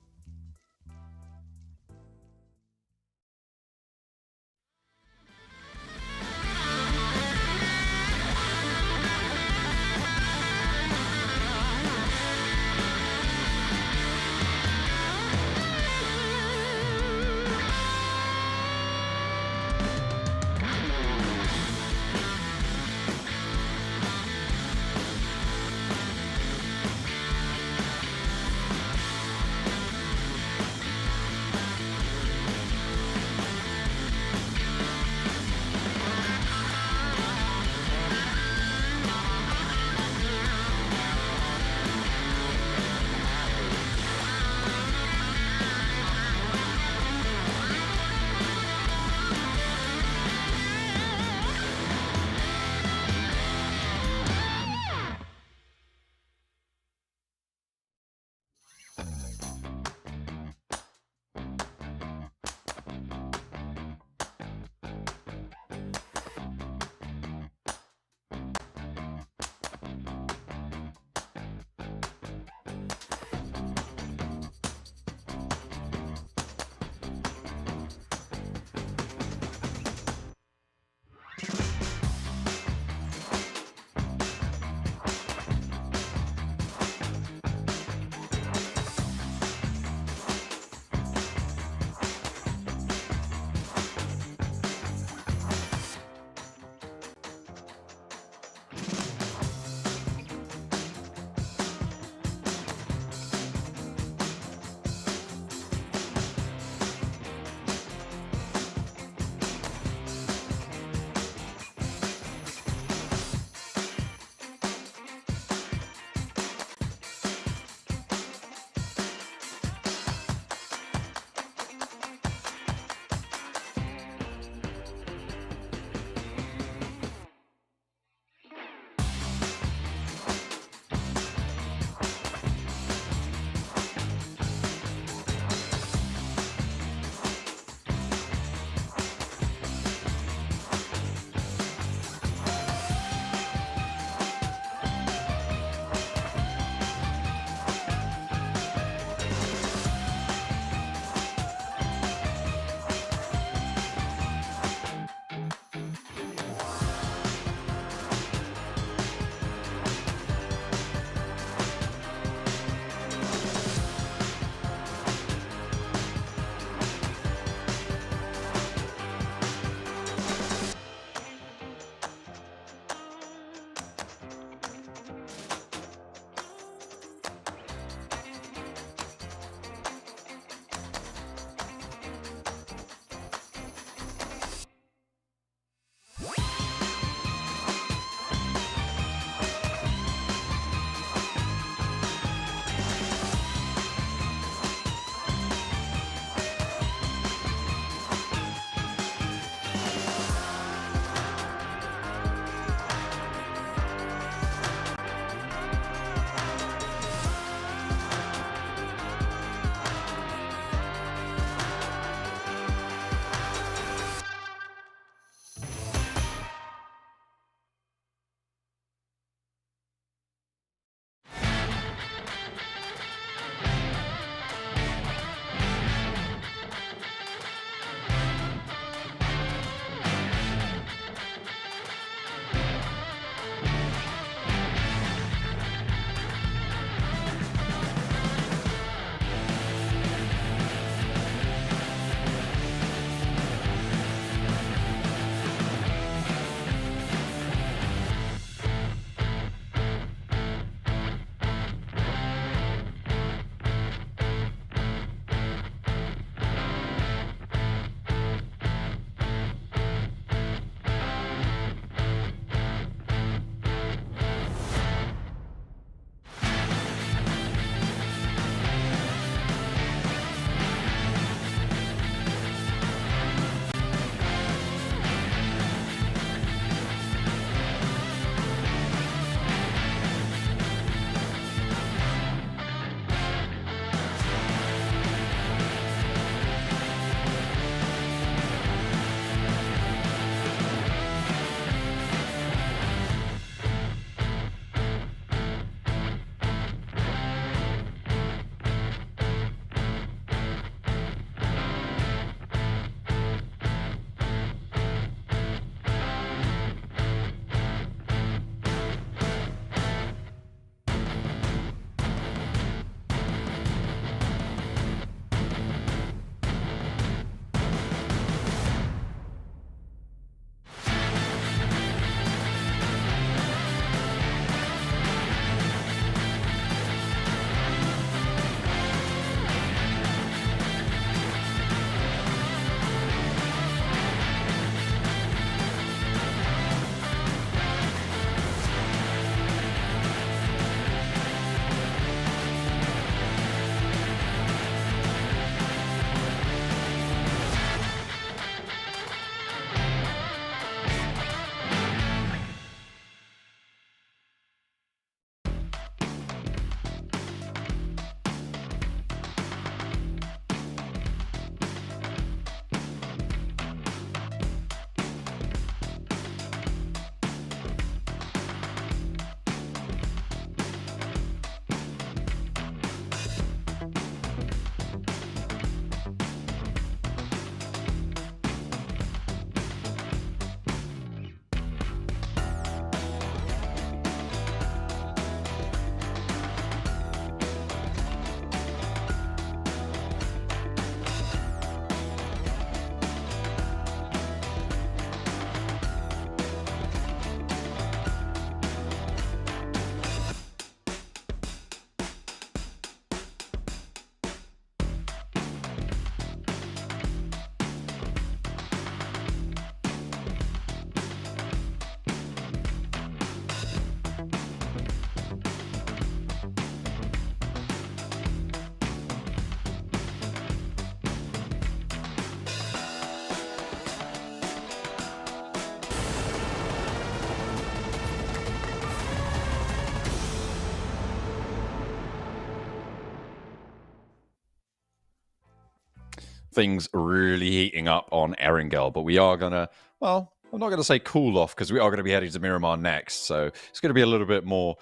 things really heating up on Erangel, but we are going to, well, I'm not going to say cool off because we are going to be heading to Miramar next. So it's going to be a little bit more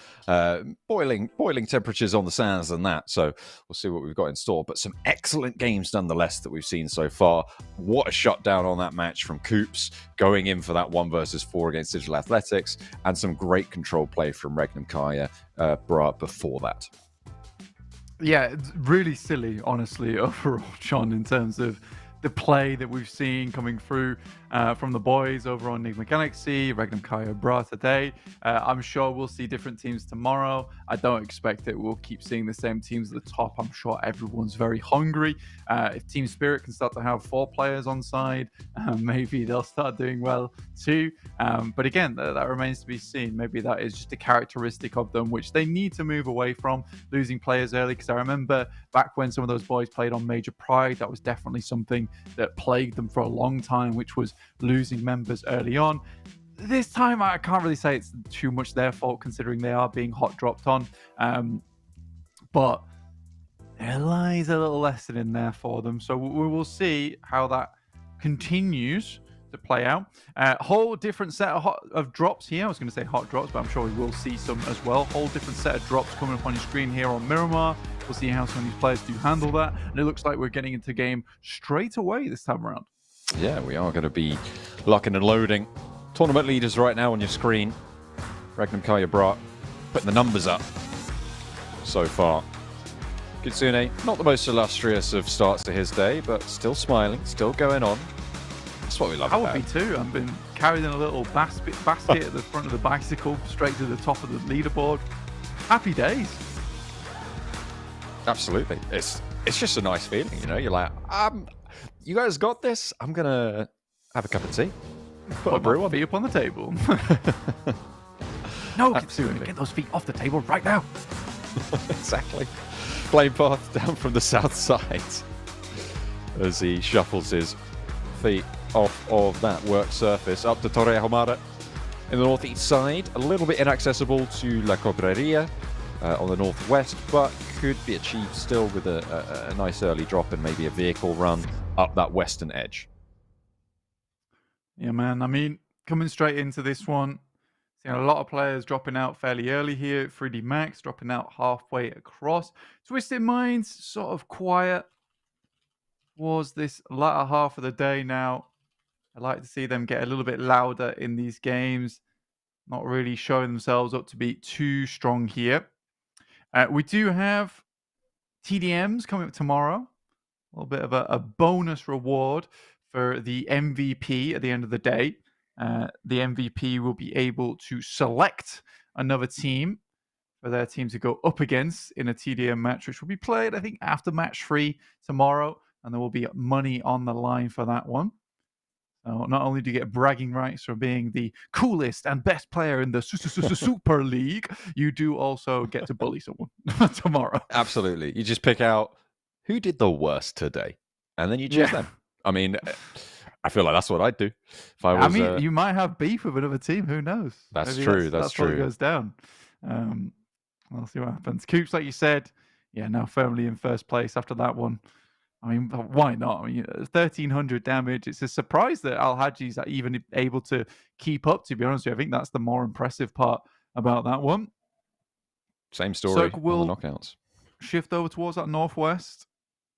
boiling temperatures on the sands than that. So we'll see what we've got in store. But some excellent games nonetheless that we've seen so far. What a shutdown on that match from Coops, going in for that 1 versus 4 against Digital Athletics, and some great control play from Regnum Kaya Bra before that. Yeah, it's really silly, honestly, overall, John, in terms of the play that we've seen coming through from the boys over on NIGMA Galaxy, Regnum Kaya Bra today. I'm sure we'll see different teams tomorrow. I don't expect that we'll keep seeing the same teams at the top. I'm sure everyone's very hungry. If Team Spirit can start to have 4 players on side, maybe they'll start doing well too. But again, that remains to be seen. Maybe that is just a characteristic of them, which they need to move away from, losing players early. Because I remember back when some of those boys played on Major Pride, that was definitely something that plagued them for a long time, which was losing members early on. This time, I can't really say it's too much their fault, considering they are being hot dropped on. But there lies a little lesson in there for them. So we will see how that continues to play out. Whole different set of drops here. I was going to say hot drops, but I'm sure we will see some as well. Whole different set of drops coming up on your screen here on Miramar. We'll see how some of these players do handle that. And it looks like we're getting into game straight away this time around. Yeah, we are going to be locking and loading. Tournament leaders right now on your screen. Regnum Kaya Bra putting the numbers up so far. Kitsune, not the most illustrious of starts to his day, but still smiling, still going on. That's what we love. I would be too. I've been carrying a little basket at the front of the bicycle, straight to the top of the leaderboard. Happy days. Absolutely. It's just a nice feeling, you know? You're like, you guys got this? I'm going to have a cup of tea. Put a brew feet up on the table. No, Kitsune, get those feet off the table right now. Exactly. Flame path down from the south side as he shuffles his feet off of that work surface up to Torre Ahumada in the northeast side. A little bit inaccessible to La Cobreria on the northwest, but could be achieved still with a nice early drop and maybe a vehicle run up that western edge. Yeah, man. I mean, coming straight into this one, seeing a lot of players dropping out fairly early here. 3D Max dropping out halfway across. Twisted Minds sort of quiet was this latter half of the day now. I'd like to see them get a little bit louder in these games. Not really showing themselves up to be too strong here. We do have TDMs coming up tomorrow. A little bit of a bonus reward for the MVP at the end of the day. The MVP will be able to select another team for their team to go up against in a TDM match, which will be played, I think, after match 3 tomorrow. And there will be money on the line for that one. So not only do you get bragging rights for being the coolest and best player in the Super League, you do also get to bully someone tomorrow. Absolutely. You just pick out who did the worst today, and then you choose them. I mean, I feel like that's what I'd do. If I was, I mean, you might have beef with another team. Who knows? That's Maybe true. That's true. What goes down. We'll see what happens. Coops, like you said, now firmly in first place after that one. I mean, why not? I mean, 1,300 damage. It's a surprise that Al-Haji's even able to keep up, to be honest with you. I think that's the more impressive part about that one. Same story So on the knockouts. Shift over towards that northwest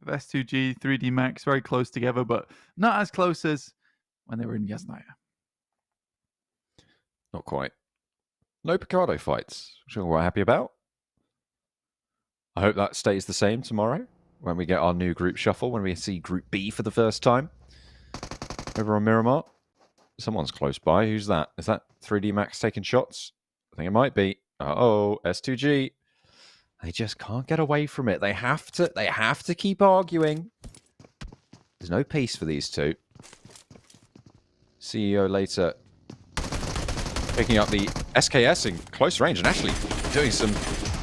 of S2G, 3D Max, very close together, but not as close as when they were in Yasnaya. Not quite. No Picardo fights, which I'm quite happy about. I hope that stays the same tomorrow when we get our new group shuffle, when we see Group B for the first time over on Miramar. Someone's close by. Who's that? Is that 3D Max taking shots? I think it might be. Uh-oh, S2G. They just can't get away from it. They have to keep arguing. There's no peace for these two. CEO later picking up the SKS in close range and actually doing some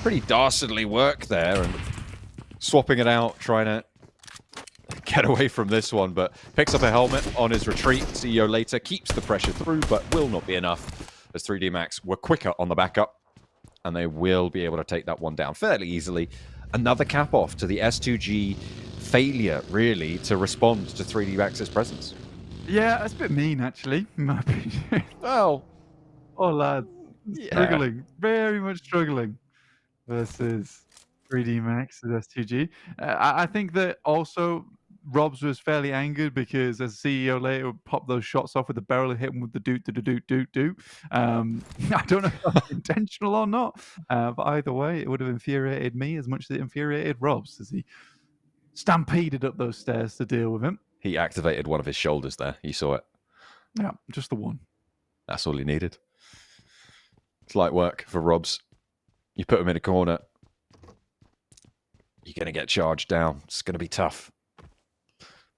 pretty dastardly work there and swapping it out, trying to get away from this one, but picks up a helmet on his retreat. CEO later keeps the pressure through, but will not be enough as 3D Max were quicker on the backup, and they will be able to take that one down fairly easily. Another cap off to the S2G failure, really, to respond to 3D Max's presence. Yeah, that's a bit mean, actually, in my opinion. Well, Oh, lads, yeah. struggling, very much struggling versus 3D Max with S2G. I think that also Robs was fairly angered because as CEO later would pop those shots off with the barrel and hit him with the doot. I don't know if that's intentional or not, but either way, it would have infuriated me as much as it infuriated Robs as he stampeded up those stairs to deal with him. He activated one of his shoulders there. You saw it. Yeah, just the one. That's all he needed. It's light work for Robs. You put him in a corner, you're going to get charged down. It's going to be tough,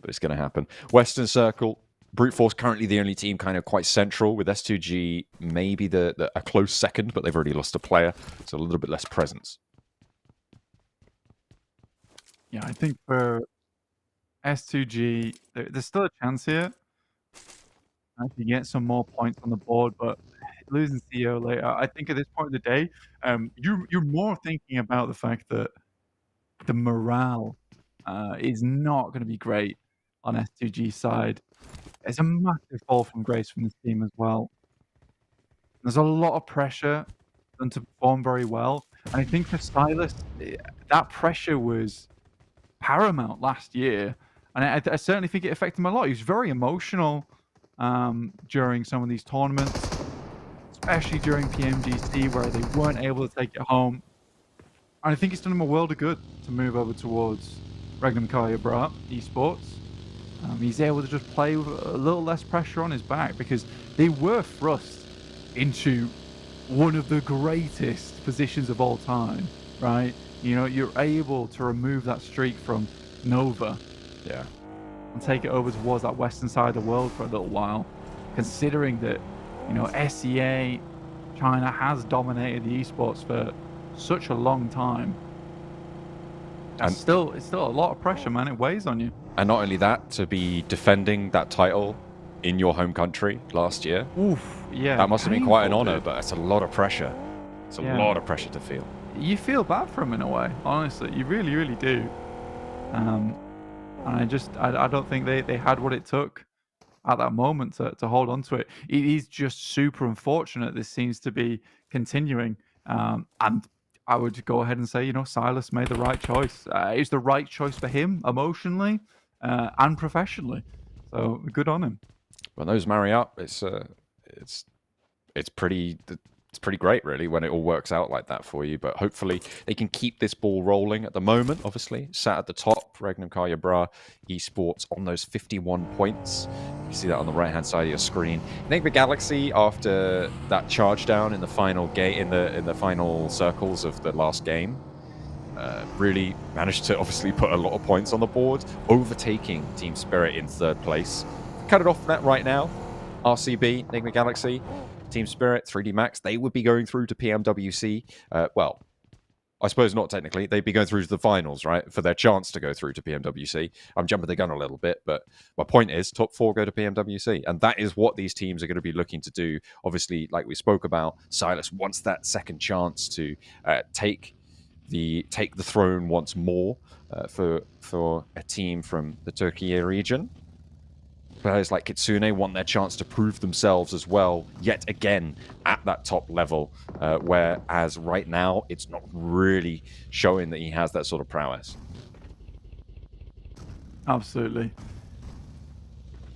but it's going to happen. Western Circle, Brute Force currently the only team kind of quite central, with S2G maybe a close second, but they've already lost a player, so a little bit less presence. Yeah, I think for S2G, there's still a chance here. I can get some more points on the board, but losing CEO later, I think at this point of the day, you're more thinking about the fact that the morale is not going to be great on S2G's side. It's a massive fall from grace from this team as well. There's a lot of pressure for them to perform very well, and I think for Silas, that pressure was paramount last year, and I certainly think it affected him a lot. He was very emotional during some of these tournaments, especially during PMGC, where they weren't able to take it home. And I think it's done him a world of good to move over towards Regnum Bra Esports. He's able to just play with a little less pressure on his back because they were thrust into one of the greatest positions of all time, right? You know, you're able to remove that streak from Nova. Yeah. And take it over towards that western side of the world for a little while, considering that, you know, SEA, China has dominated the esports for such a long time. And it's still a lot of pressure, man. It weighs on you. And not only that, to be defending that title in your home country last year. Oof, yeah. That must have been quite an painful, honor, dude. but it's a lot of pressure. It's a lot of pressure to feel. You feel bad for him in a way, honestly. You really, really do. And I don't think they had what it took at that moment to hold on to it. It is just super unfortunate this seems to be continuing. And I would go ahead and say, you know, Silas made the right choice. It's the right choice for him emotionally and professionally. So good on him. When those marry up, it's pretty great, really, when it all works out like that for you. But hopefully they can keep this ball rolling. At the moment, obviously, sat at the top, Regnum Bra Esports on those 51 points. You see that on the right-hand side of your screen. NIGMA Galaxy, after that charge down in the final game, in the final circles of the last game, really managed to obviously put a lot of points on the board, overtaking Team Spirit in third place. Cut it off that right now. RCB, NIGMA Galaxy, Team Spirit, 3D Max, they would be going through to PMWC. Well, I suppose not technically. They'd be going through to the finals, right? For their chance to go through to PMWC. I'm jumping the gun a little bit, but my point is top 4 go to PMWC. And that is what these teams are going to be looking to do. Obviously, like we spoke about, Silas wants that second chance to take the throne once more for a team from the Türkiye region. Players like Kitsune want their chance to prove themselves as well, yet again, at that top level, whereas right now, it's not really showing that he has that sort of prowess. Absolutely.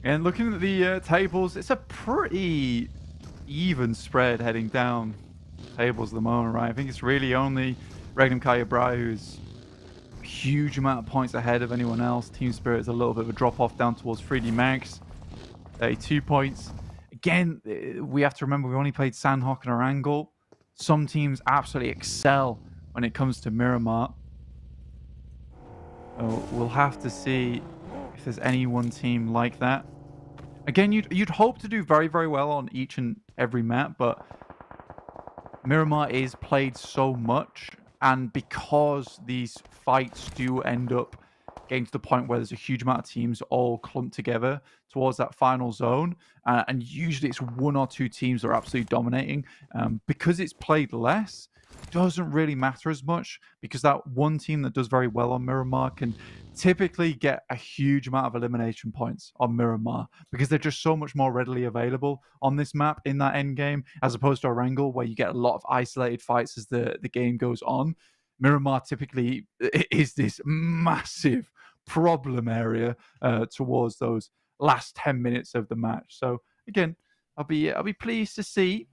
And looking at the tables, it's a pretty even spread heading down tables at the moment, right? I think it's really only Regnum Bra who's huge amount of points ahead of anyone else. Team Spirit is a little bit of a drop off down towards 3D Max. 32 points. Again, we have to remember we only played Sandhawk and Erangel. Some teams absolutely excel when it comes to Miramar. So we'll have to see if there's any one team like that. Again, you'd hope to do very, very well on each and every map, but Miramar is played so much, and because these fights do end up getting to the point where there's a huge amount of teams all clumped together towards that final zone, and usually it's one or two teams that are absolutely dominating. Because it's played less, doesn't really matter as much because that one team that does very well on Miramar can typically get a huge amount of elimination points on Miramar because they're just so much more readily available on this map in that end game as opposed to Erangel where you get a lot of isolated fights as the game goes on. Miramar typically is this massive problem area towards those last 10 minutes of the match. So again, I'll be pleased to see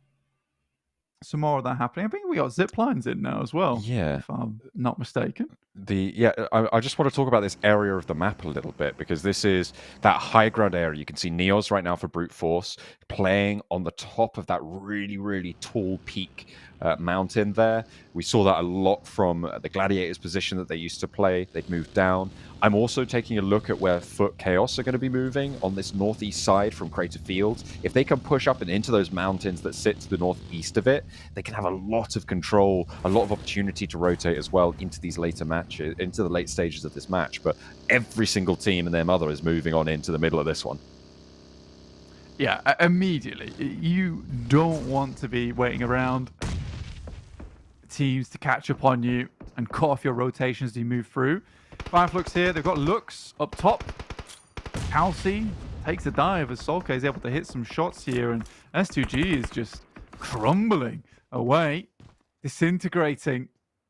some more of that happening. I think we got zip lines in now as well. Yeah. If I'm not mistaken. I just want to talk about this area of the map a little bit because this is that high ground area. You can see Neos right now for Brute Force playing on the top of that really, really tall peak mountain there. We saw that a lot from the Gladiators position that they used to play. They'd moved down. I'm also taking a look at where Foot Chaos are going to be moving on this northeast side from Crater Fields. If they can push up and into those mountains that sit to the northeast of it, they can have a lot of control, a lot of opportunity to rotate as well into these later matches, into the late stages of this match. But every single team and their mother is moving on into the middle of this one. Yeah, immediately. You don't want to be waiting around teams to catch up on you and cut off your rotations as you move through. FLUX here, they've got Lux up top. Calci takes a dive as Solke is able to hit some shots here, and S2G is just crumbling away, disintegrating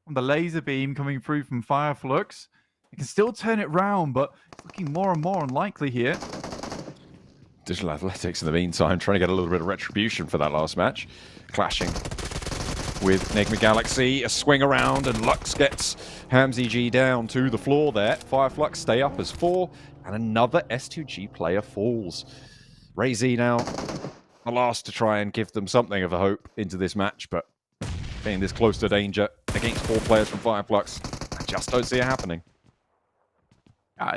on the laser beam coming through from FLUX. They can still turn it round, but it's looking more and more unlikely here. Digital Athletics in the meantime trying to get a little bit of retribution for that last match. Clashing with NIGMA Galaxy, a swing around, and Lux gets Hamzy G down to the floor there. FLUX stay up as 4, and another S2G player falls. Ray-Z now, the last to try and give them something of a hope into this match, but being this close to danger against 4 players from FLUX, I just don't see it happening.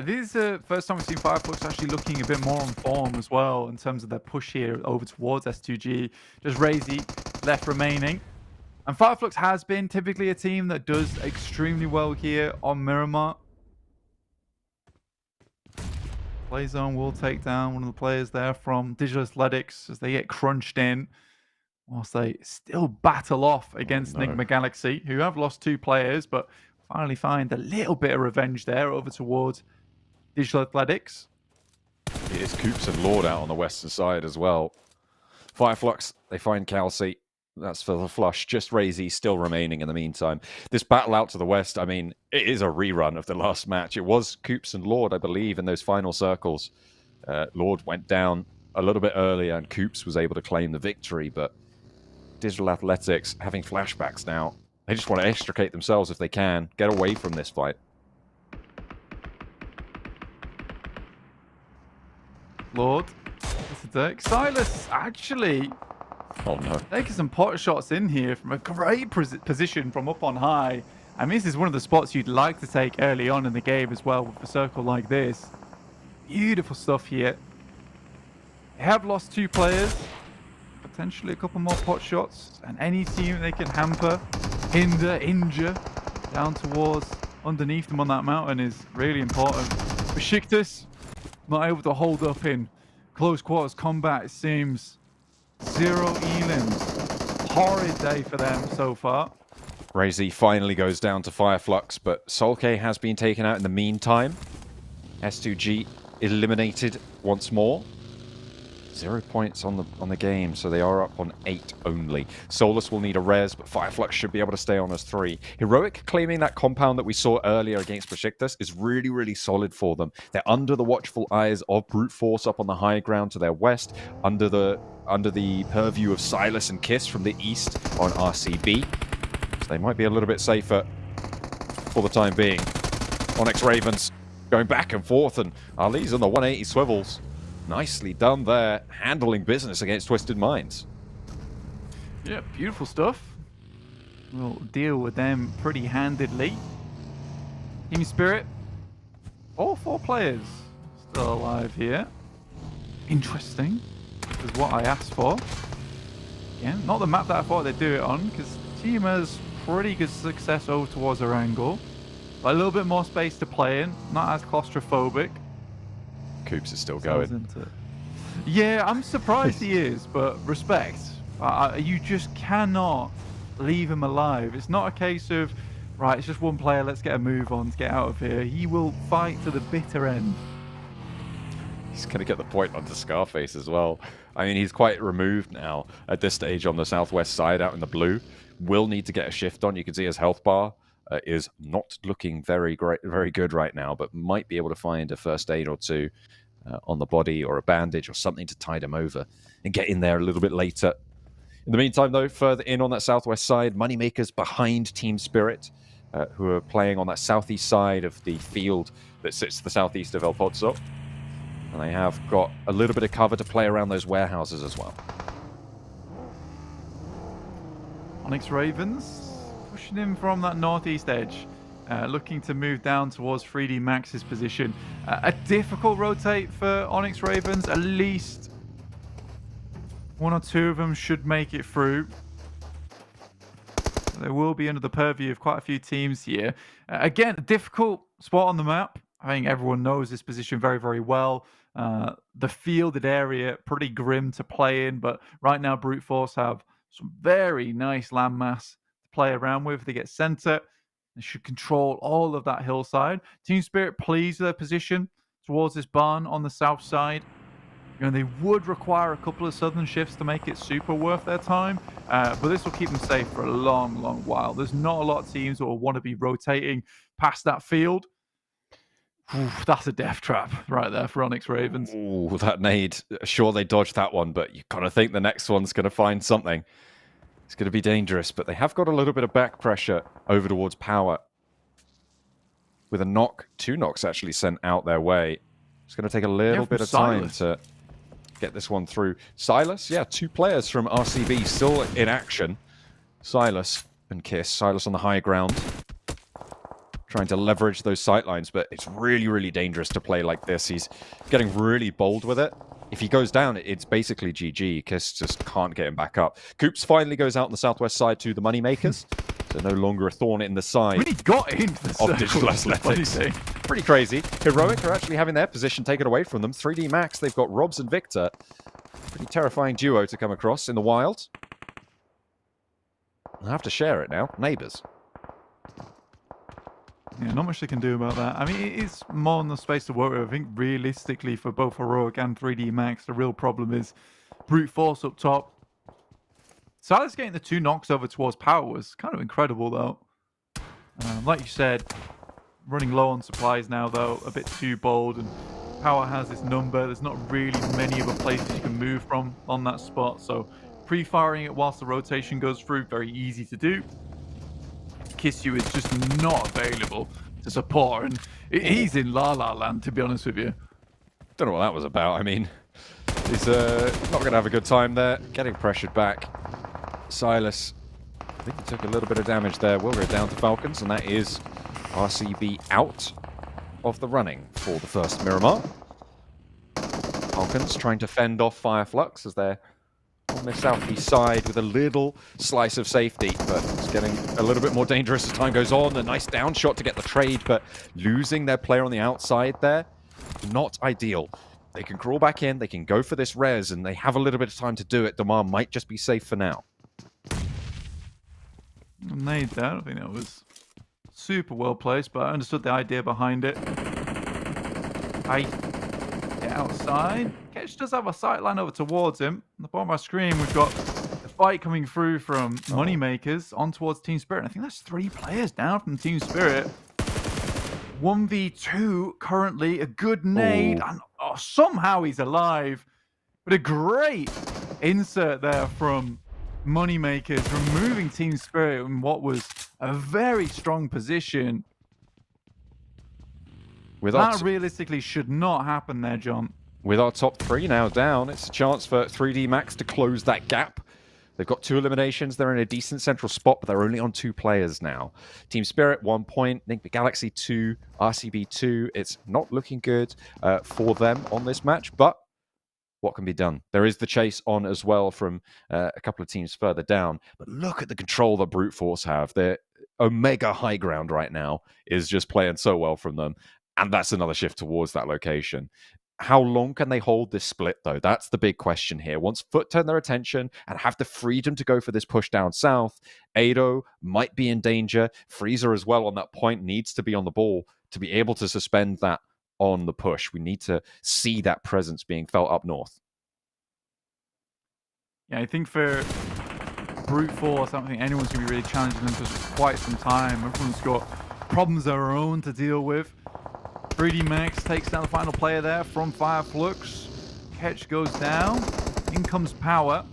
This is the first time we've seen FLUX actually looking a bit more on form as well in terms of their push here over towards S2G. Just Ray-Z left remaining. And FLUX has been typically a team that does extremely well here on Miramar. Playzone will take down one of the players there from Digital Athletics as they get crunched in, whilst they still battle off against NIGMA Galaxy, who have lost 2 players, but finally find a little bit of revenge there over towards Digital Athletics. It is Coops and Lord out on the western side as well. FLUX, they find Calci. That's for the flush. Just Ray-Z still remaining in the meantime. This battle out to the west, I mean, it is a rerun of the last match. It was Coops and Lord, I believe, in those final circles. Lord went down a little bit earlier and Coops was able to claim the victory, but Digital Athletics having flashbacks now. They just want to extricate themselves if they can. Get away from this fight. Lord, Silas actually taking some pot shots in here from a great position from up on high. I mean, this is one of the spots you'd like to take early on in the game as well with a circle like this. Beautiful stuff here. They have lost 2 players. Potentially a couple more pot shots. And any team they can hamper, hinder, injure down towards underneath them on that mountain is really important. BEŞİKTAŞ not able to hold up in close quarters combat, it seems. 0 elims. Horrid day for them so far. Ray-Z finally goes down to FLUX, but Solke has been taken out in the meantime. S2G eliminated once more. 0 points on the game, so they are up on 8 only. Solus will need a res, but FLUX should be able to stay on as 3. Heroic claiming that compound that we saw earlier against BEŞİKTAŞ is really, really solid for them. They're under the watchful eyes of Brute Force up on the high ground to their west, under the purview of Silas and Kiss from the east on RCB. So they might be a little bit safer for the time being. Onyx Ravens going back and forth, and Ali's on the 180 swivels. Nicely done there, handling business against Twisted Minds. Yeah, beautiful stuff. We'll deal with them pretty handedly. Team Spirit, all 4 players still alive here. Interesting, is what I asked for. Again, not the map that I thought they'd do it on, because team has pretty good success over towards Erangel. But a little bit more space to play in, not as claustrophobic. Coops is still going. Yeah, I'm surprised he is, but respect. You just cannot leave him alive. It's not a case of, right, it's just one player, let's get a move on to get out of here. He will fight to the bitter end. He's going to get the point onto Scarface as well. I mean, he's quite removed now at this stage on the southwest side out in the blue. Will need to get a shift on. You can see his health bar is not looking very good right now, but might be able to find a first aid or two on the body or a bandage or something to tide him over and get in there a little bit later. In the meantime, though, further in on that southwest side, Moneymakers behind Team Spirit, who are playing on that southeast side of the field that sits to the southeast of El Pozo. And they have got a little bit of cover to play around those warehouses as well. Onyx Ravens pushing in from that northeast edge, looking to move down towards 3D Max's position. A difficult rotate for Onyx Ravens. At least one or two of them should make it through. They will be under the purview of quite a few teams here. Again, a difficult spot on the map. I think everyone knows this position very, very well. The fielded area, pretty grim to play in, but right now Brute Force have some very nice landmass to play around with. They get center. They should control all of that hillside. Team Spirit pleased with their position towards this barn on the south side. You know, they would require a couple of southern shifts to make it super worth their time, but this will keep them safe for a long, long while. There's not a lot of teams that will want to be rotating past that field. Oof, that's a death trap right there for Onyx Ravens. Ooh, that nade. Sure, they dodged that one, but you kind of think the next one's going to find something. It's going to be dangerous, but they have got a little bit of back pressure over towards Power. With a knock, 2 knocks actually sent out their way. It's going to take a little bit of time to get this one through. Silas, yeah, 2 players from RCB still in action. Silas and Kiss. Silas on the high ground, trying to leverage those sightlines, but it's really, really dangerous to play like this. He's getting really bold with it. If he goes down, it's basically GG. Kiss just can't get him back up. Coops finally goes out on the southwest side to the Moneymakers. So no longer a thorn in the side. When he got into the of Digital Athletics. Pretty crazy. Heroic are actually having their position taken away from them. 3D Max, they've got Robs and Victor. Pretty terrifying duo to come across in the wild. I'll have to share it now. Neighbours. Yeah, not much they can do about that. I mean, it is more on the space to work with. I think realistically for both Heroic and 3D Max, the real problem is Brute Force up top. Silas getting the 2 knocks over towards Power was kind of incredible, though. Like you said, running low on supplies now, though, a bit too bold. And Power has this number. There's not really many other places you can move from on that spot. So pre-firing it whilst the rotation goes through, very easy to do. Kissu is just not available to support, and he's in La La Land, to be honest with you. Don't know what that was about. I mean, he's not going to have a good time there. Getting pressured back. Silas, I think he took a little bit of damage there. Will go down to Falcons, and that is RCB out of the running for the first Miramar. Falcons trying to fend off FLUX as they're on the southeast side with a little slice of safety, but it's getting a little bit more dangerous as time goes on. A nice down shot to get the trade, but losing their player on the outside there, not ideal. They can crawl back in, they can go for this res, and they have a little bit of time to do it. Damar might just be safe for now. Made that. I think that was super well placed, but I understood the idea behind it. Get outside. Ketch does have a sight line over towards him. On the bottom of our screen, we've got the fight coming through from Moneymakers on towards Team Spirit. I think that's 3 players down from Team Spirit. 1v2 currently. A good nade, and somehow he's alive. But a great insert there from Moneymakers, removing Team Spirit in what was a very strong position. That realistically should not happen there, John. With our top 3 now down, it's a chance for 3D Max to close that gap. They've got 2 eliminations. They're in a decent central spot, but they're only on 2 players now. Team Spirit, 1 point. NIGMA Galaxy, 2. RCB, 2. It's not looking good for them on this match, but what can be done? There is the chase on as well from a couple of teams further down. But look at the control that Brute Force have. Their Omega high ground right now is just playing so well from them. And that's another shift towards that location. How long can they hold this split, though? That's the big question here. Once Foot turn their attention and have the freedom to go for this push down south, Ado might be in danger. Freezer as well on that point needs to be on the ball to be able to suspend that on the push. We need to see that presence being felt up north. Yeah, I think for Brute Force, I don't think anyone's going to be really challenging them for quite some time. Everyone's got problems of their own to deal with. 3D Max takes down the final player there from FLUX. Catch goes down. In comes Power.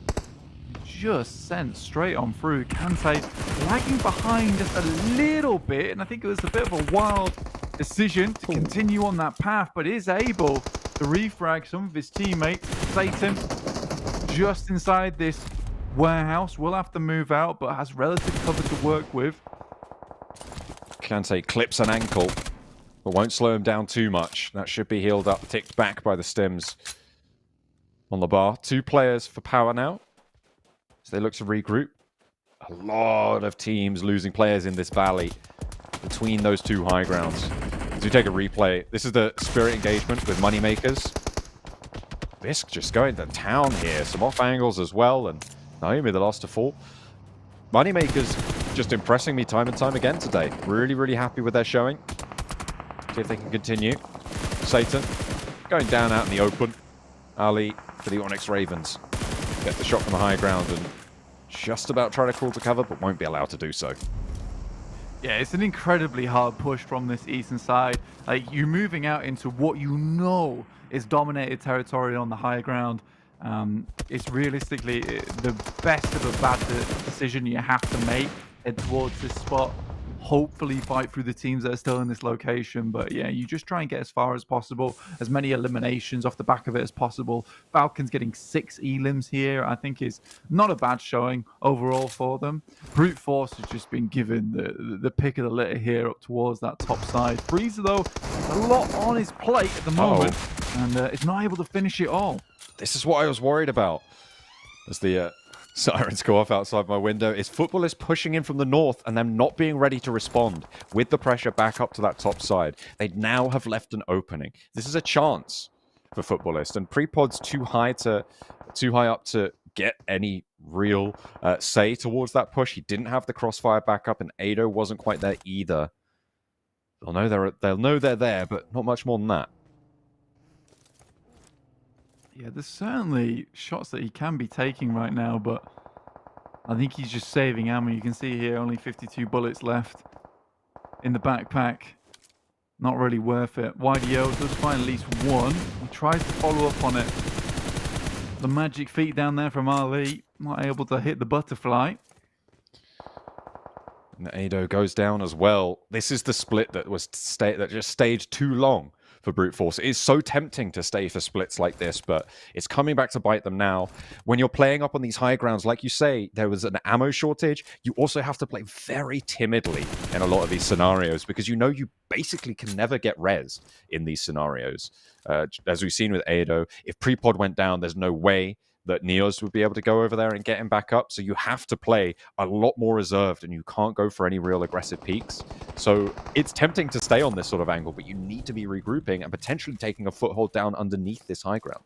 Just sent straight on through. Kante lagging behind just a little bit, and I think it was a bit of a wild decision to continue on that path, but is able to refrag some of his teammates. Satan just inside this warehouse. Will have to move out, but has relative cover to work with. Kante clips an ankle, but won't slow him down too much. That should be healed up, ticked back by the stims on the bar. 2 players for Power now, so they look to regroup. A lot of teams losing players in this valley between those 2 high grounds. As we take a replay, this is the Spirit engagement with Moneymakers. Bisk just going to town here. Some off angles as well, and Naomi the last to fall. Moneymakers just impressing me time and time again today. Really, really happy with their showing. See if they can continue. Satan going down out in the open. Ali for the Onyx Ravens. Get the shot from the high ground and just about try to crawl to cover, but won't be allowed to do so. Yeah, it's an incredibly hard push from this eastern side. Like, you're moving out into what you know is dominated territory on the high ground. It's realistically the best of a bad decision you have to make. Head towards this spot. Hopefully fight through the teams that are still in this location. But yeah, you just try and get as far as possible. As many eliminations off the back of it as possible. Falcons getting 6 elims here, I think, is not a bad showing overall for them. Brute Force has just been given the pick of the litter here up towards that top side. Freezer, though, a lot on his plate at the moment. And is not able to finish it all. This is what I was worried about. As the sirens go off outside my window, is Footballers pushing in from the north and them not being ready to respond with the pressure back up to that top side. They now have left an opening. This is a chance for Footballist, and Prepod's too high up to get any real say towards that push. He didn't have the crossfire backup, and Ado wasn't quite there either. They'll know they're there, but not much more than that. Yeah, there's certainly shots that he can be taking right now, but I think he's just saving ammo. You can see here only 52 bullets left in the backpack. Not really worth it. YDO does find at least one. He tries to follow up on it. The magic feet down there from Ali. Not able to hit the butterfly. And Ado goes down as well. This is the split that just stayed too long for Brute Force. It is so tempting to stay for splits like this, but it's coming back to bite them now. When you're playing up on these high grounds, like you say, there was an ammo shortage. You also have to play very timidly in a lot of these scenarios because you know you basically can never get res in these scenarios. As we've seen with Ado, if Prepod went down, there's no way that Neos would be able to go over there and get him back up. So you have to play a lot more reserved and you can't go for any real aggressive peaks. So it's tempting to stay on this sort of angle, but you need to be regrouping and potentially taking a foothold down underneath this high ground.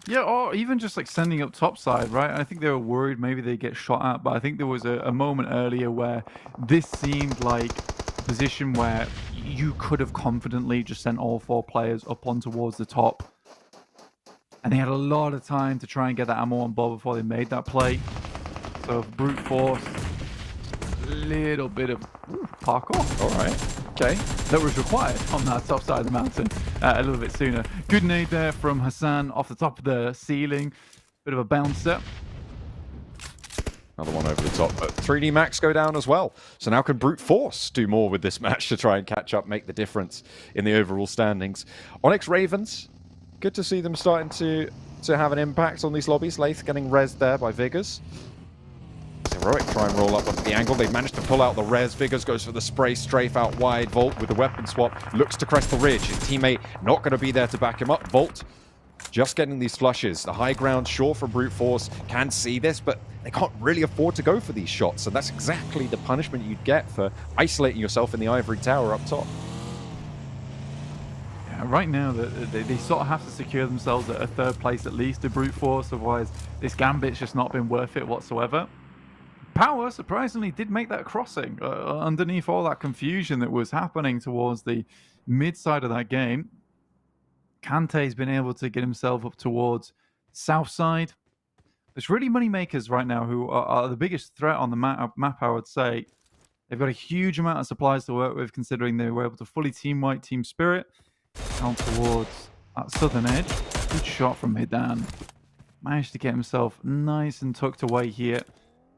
Yeah, or even just like sending up topside, right? I think they were worried maybe they get shot at, but I think there was a moment earlier where this seemed like a position where you could have confidently just sent all 4 players up on towards the top. And they had a lot of time to try and get that ammo on board before they made that play. So Brute Force, a little bit of parkour. All right. Okay. That was required on that top side of the mountain a little bit sooner. Good nade there from Hassan off the top of the ceiling. Bit of a bouncer. Another one over the top, but 3D Max go down as well. So now can Brute Force do more with this match to try and catch up, make the difference in the overall standings. Onyx Ravens, good to see them starting to have an impact on these lobbies. Lath getting rezzed there by Vigors. Heroic try and roll up onto the angle. They've managed to pull out the res. Vigors goes for the spray strafe out wide. Volt with the weapon swap looks to crest the ridge. His teammate not going to be there to back him up. Volt just getting these flushes. The high ground, sure, for Brute Force can see this, but they can't really afford to go for these shots. And that's exactly the punishment you'd get for isolating yourself in the ivory tower up top. Right now, they sort of have to secure themselves at a third place at least to brute force, otherwise this gambit's just not been worth it whatsoever. Power, surprisingly, did make that crossing underneath all that confusion that was happening towards the mid side of that game. Kante's been able to get himself up towards south side. It's really Moneymakers right now who are the biggest threat on the map, I would say. They've got a huge amount of supplies to work with, considering they were able to fully team wipe Team Spirit down towards that southern edge. Good shot from Hidan. Managed to get himself nice and tucked away here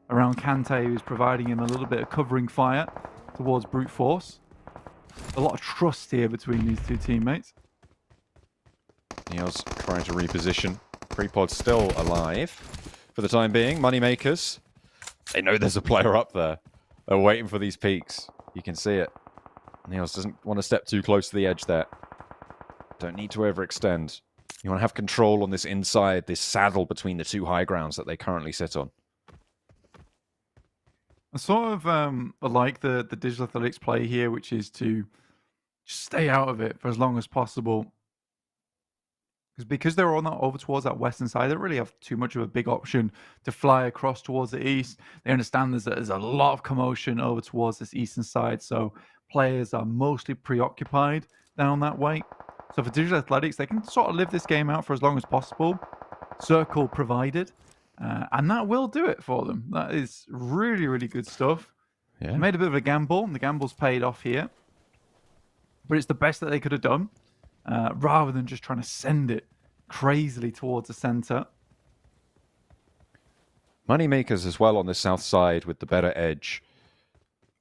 around Kante, who's providing him a little bit of covering fire towards brute force. A lot of trust here between these two teammates. Neos trying to reposition. Prepod's still alive for the time being. Moneymakers, they know there's a player up there. They're waiting for these peaks. You can see it. Neos doesn't want to step too close to the edge there. Don't need to overextend. You want to have control on this inside, this saddle between the two high grounds that they currently sit on. I sort of like the Digital Athletics play here, which is to just stay out of it for as long as possible. Because they're on that over towards that western side, they don't really have too much of a big option to fly across towards the east. They understand there's a lot of commotion over towards this eastern side, so players are mostly preoccupied down that way. So for Digital Athletics, they can sort of live this game out for as long as possible, circle provided, and that will do it for them. That is really, really good stuff. Yeah. They made a bit of a gamble, and the gamble's paid off here. But it's the best that they could have done. Rather than just trying to send it crazily towards the center. Moneymakers as well on the south side with the better edge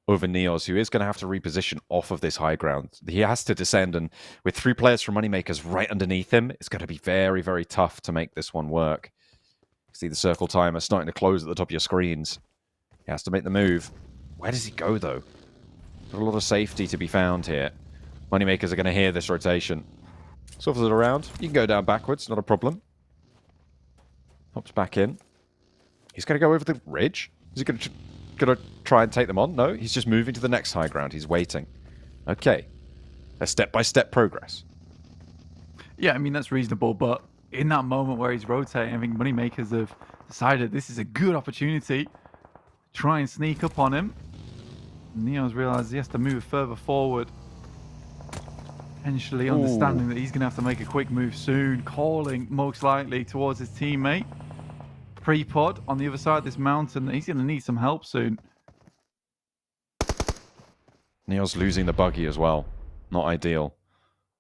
over Neos, who is going to have to reposition off of this high ground. He has to descend, and with 3 players from Moneymakers right underneath him, it's going to be very, very tough to make this one work. See the circle timer starting to close at the top of your screens. He has to make the move. Where does he go, though? There's a lot of safety to be found here. Moneymakers are going to hear this rotation. Shuffles it around. You can go down backwards, not a problem. Hops back in. He's going to go over the ridge. Is he going to try and take them on? No, he's just moving to the next high ground. He's waiting. Okay. A step-by-step progress. Yeah, I mean, that's reasonable, but in that moment where he's rotating, I think Moneymakers have decided this is a good opportunity to try and sneak up on him. Neo's realized he has to move further forward. Potentially understanding that he's going to have to make a quick move soon, calling most likely towards his teammate. Prepod on the other side of this mountain. He's going to need some help soon. Neo's losing the buggy as well. Not ideal.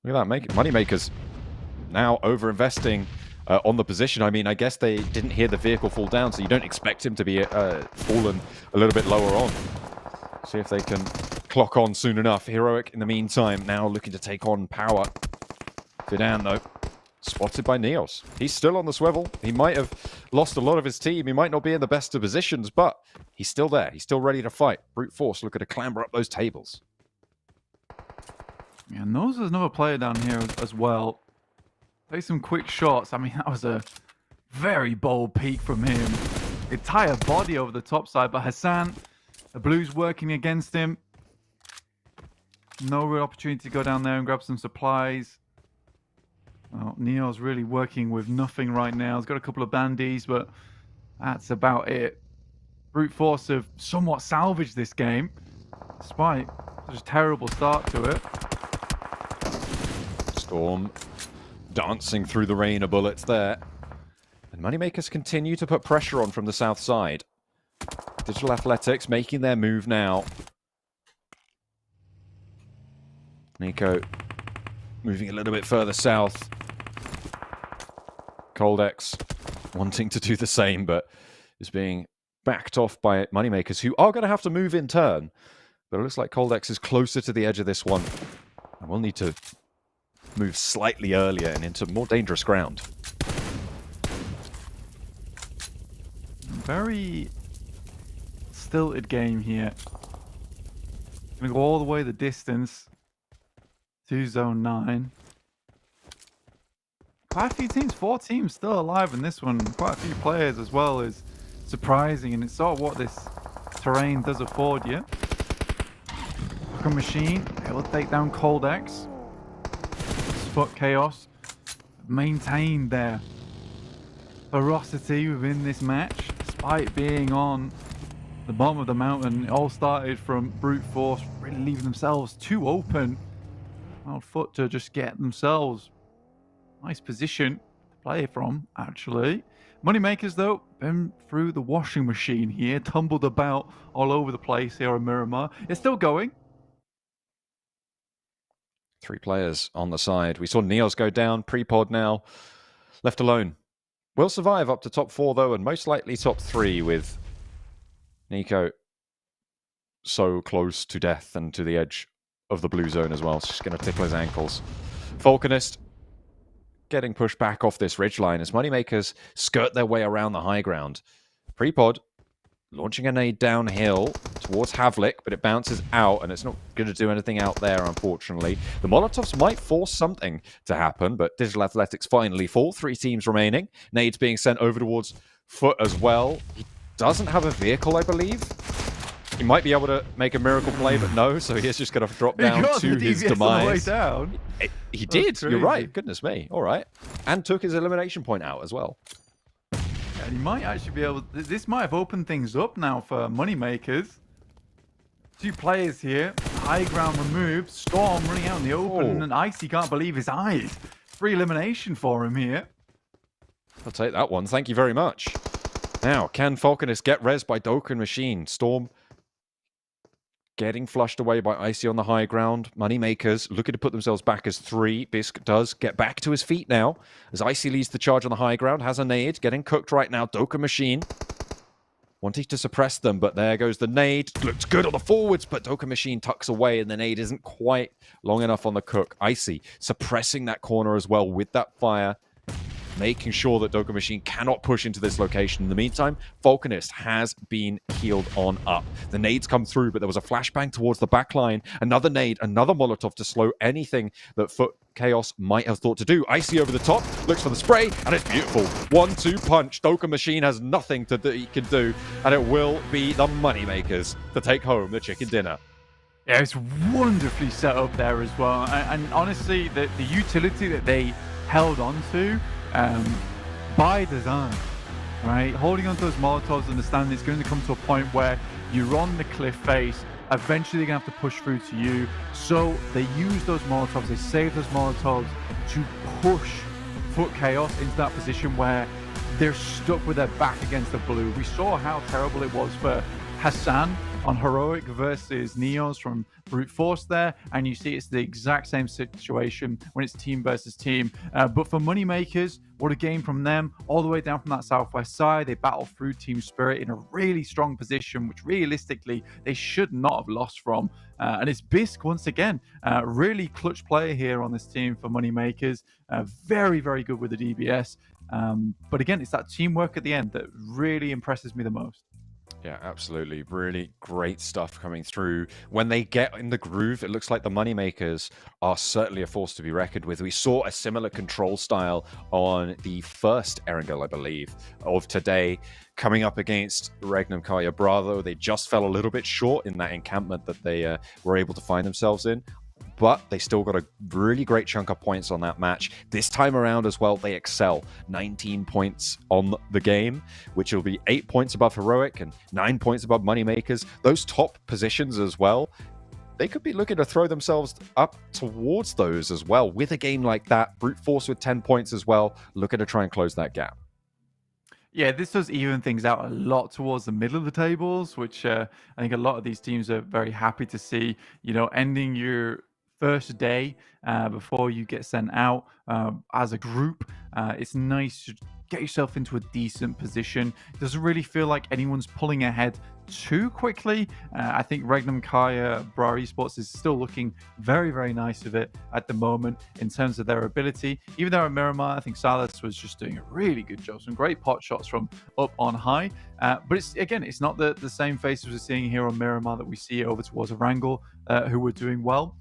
Look at that. Moneymakers now over-investing on the position. I mean, I guess they didn't hear the vehicle fall down, so you don't expect him to be fallen a little bit lower on. See if they can clock on soon enough. Heroic, in the meantime, now looking to take on Power. Fidan, though, spotted by Neos. He's still on the swivel. He might have lost a lot of his team. He might not be in the best of positions, but he's still there. He's still ready to fight. Brute force looking to clamber up those tables. Yeah, and there's another player down here as well. Play some quick shots. I mean, that was a very bold peek from him. Entire body over the top side, but Hassan, the Blues working against him. No real opportunity to go down there and grab some supplies. Well, Neo's really working with nothing right now. He's got a couple of bandies, but that's about it. Brute Force have somewhat salvaged this game, despite such a terrible start to it. Storm dancing through the rain of bullets there. And Moneymakers continue to put pressure on from the south side. Digital Athletics making their move now. Nico moving a little bit further south. Coldex wanting to do the same, but is being backed off by Moneymakers, who are going to have to move in turn. But it looks like Coldex is closer to the edge of this one. And we'll need to move slightly earlier and into more dangerous ground. Very stilted game here. Gonna go all the way the distance to zone 9. Quite a few teams, 4 teams still alive in this one. Quite a few players as well is surprising, and it's sort of what this terrain does afford you. Like a machine, it will take down Coldex. FUT KAOS maintained their ferocity within this match, despite being on the bottom of the mountain. It all started from brute force, really leaving themselves too open. Allowed FUT to just get themselves nice position to play from, actually. Moneymakers, though, been through the washing machine here, tumbled about all over the place here on Miramar. It's still going. 3 players on the side. We saw Neos go down, pre-pod now, left alone. Will survive up to top 4, though, and most likely top 3, with Nico so close to death and to the edge of the blue zone as well. It's just going to tickle his ankles. Falconist getting pushed back off this ridgeline as Moneymakers skirt their way around the high ground. Pre-pod launching a nade downhill towards Havlik, but it bounces out, and it's not going to do anything out there, unfortunately. The Molotovs might force something to happen, but Digital Athletics finally fall. 3 teams remaining. Nades being sent over towards FUT as well. He doesn't have a vehicle, I believe. He might be able to make a miracle play, but no, so he is just going to drop down to his demise. Down. He did, you're right. Goodness me. All right. And took his elimination point out as well. And he might actually be able... This might have opened things up now for Moneymakers. 2 players here. High ground removed. Storm running out in the open. And Icy can't believe his eyes. 3 elimination for him here. I'll take that one. Thank you very much. Now, can Falconist get res by Dokkan Machine? Storm getting flushed away by Icy on the high ground. Moneymakers looking to put themselves back as 3. Bisk does get back to his feet now as Icy leads the charge on the high ground. Has a nade. Getting cooked right now. Dokkan Machine wanting to suppress them, but there goes the nade. Looks good on the forwards, but Dokkan Machine tucks away, and the nade isn't quite long enough on the cook. Icy suppressing that corner as well with that fire, making sure that Dokkan Machine cannot push into this location. In the meantime, Falconist has been healed on up. The nades come through, but there was a flashbang towards the back line. Another nade, another Molotov to slow anything that FUT KAOS might have thought to do. Icy over the top, looks for the spray, and it's beautiful. 1-2 punch. Dokkan Machine has nothing that he can do, and it will be the Moneymakers to take home the chicken dinner. Yeah, it's wonderfully set up there as well. And honestly, the utility that they held on to, by design, right? Holding onto those Molotovs, understanding it's going to come to a point where you're on the cliff face. Eventually, they're going to have to push through to you. So they use those Molotovs, they save those Molotovs to push FUT KAOS into that position where they're stuck with their back against the blue. We saw how terrible it was for Hassan on Heroic versus Neos from Brute Force there, and you see it's the exact same situation when it's team versus team. But for Moneymakers, what a game from them, all the way down from that southwest side. They battle through Team Spirit in a really strong position, which realistically they should not have lost from. And it's Bisk once again, really clutch player here on this team for Moneymakers. Very, very good with the DBS. But again, it's that teamwork at the end that really impresses me the most. Yeah, absolutely. Really great stuff coming through. When they get in the groove, it looks like the Moneymakers are certainly a force to be reckoned with. We saw a similar control style on the first Erangel, I believe, of today, coming up against Regnum Kaya Bravo. They just fell a little bit short in that encampment that they were able to find themselves in. But they still got a really great chunk of points on that match. This time around as well, they excel. 19 points on the game, which will be 8 points above Heroic and 9 points above Moneymakers. Those top positions as well, they could be looking to throw themselves up towards those as well. With a game like that, Brute Force with 10 points as well, looking to try and close that gap. Yeah, this does even things out a lot towards the middle of the tables, which I think a lot of these teams are very happy to see. You know, ending your first day before you get sent out as a group, it's nice to get yourself into a decent position. It doesn't really feel like anyone's pulling ahead too quickly. I think Regnum Kaya Bra Esports is still looking very, very nice with it at the moment in terms of their ability. Even though at Miramar, I think Silas was just doing a really good job. Some great pot shots from up on high. But it's not the same faces we're seeing here on Miramar that we see over towards Erangel, who were doing well.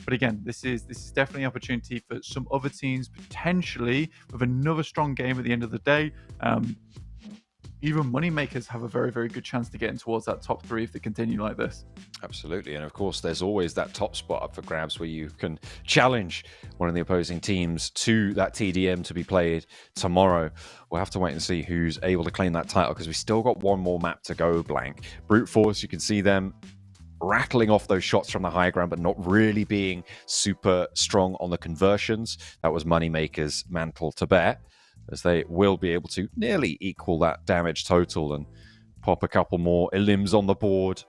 But again, this is definitely an opportunity for some other teams potentially with another strong game at the end of the day. even moneymakers have a very, very good chance to get in towards that top 3 if they continue like this. Absolutely. And of course, there's always that top spot up for grabs where you can challenge one of the opposing teams to that TDM to be played tomorrow. We'll have to wait and see who's able to claim that title because we still got one more map to go, Blank. Brute Force, you can see them rattling off those shots from the high ground, but not really being super strong on the conversions. That was Moneymaker's mantle to bear, as they will be able to nearly equal that damage total and pop a couple more elims on the board,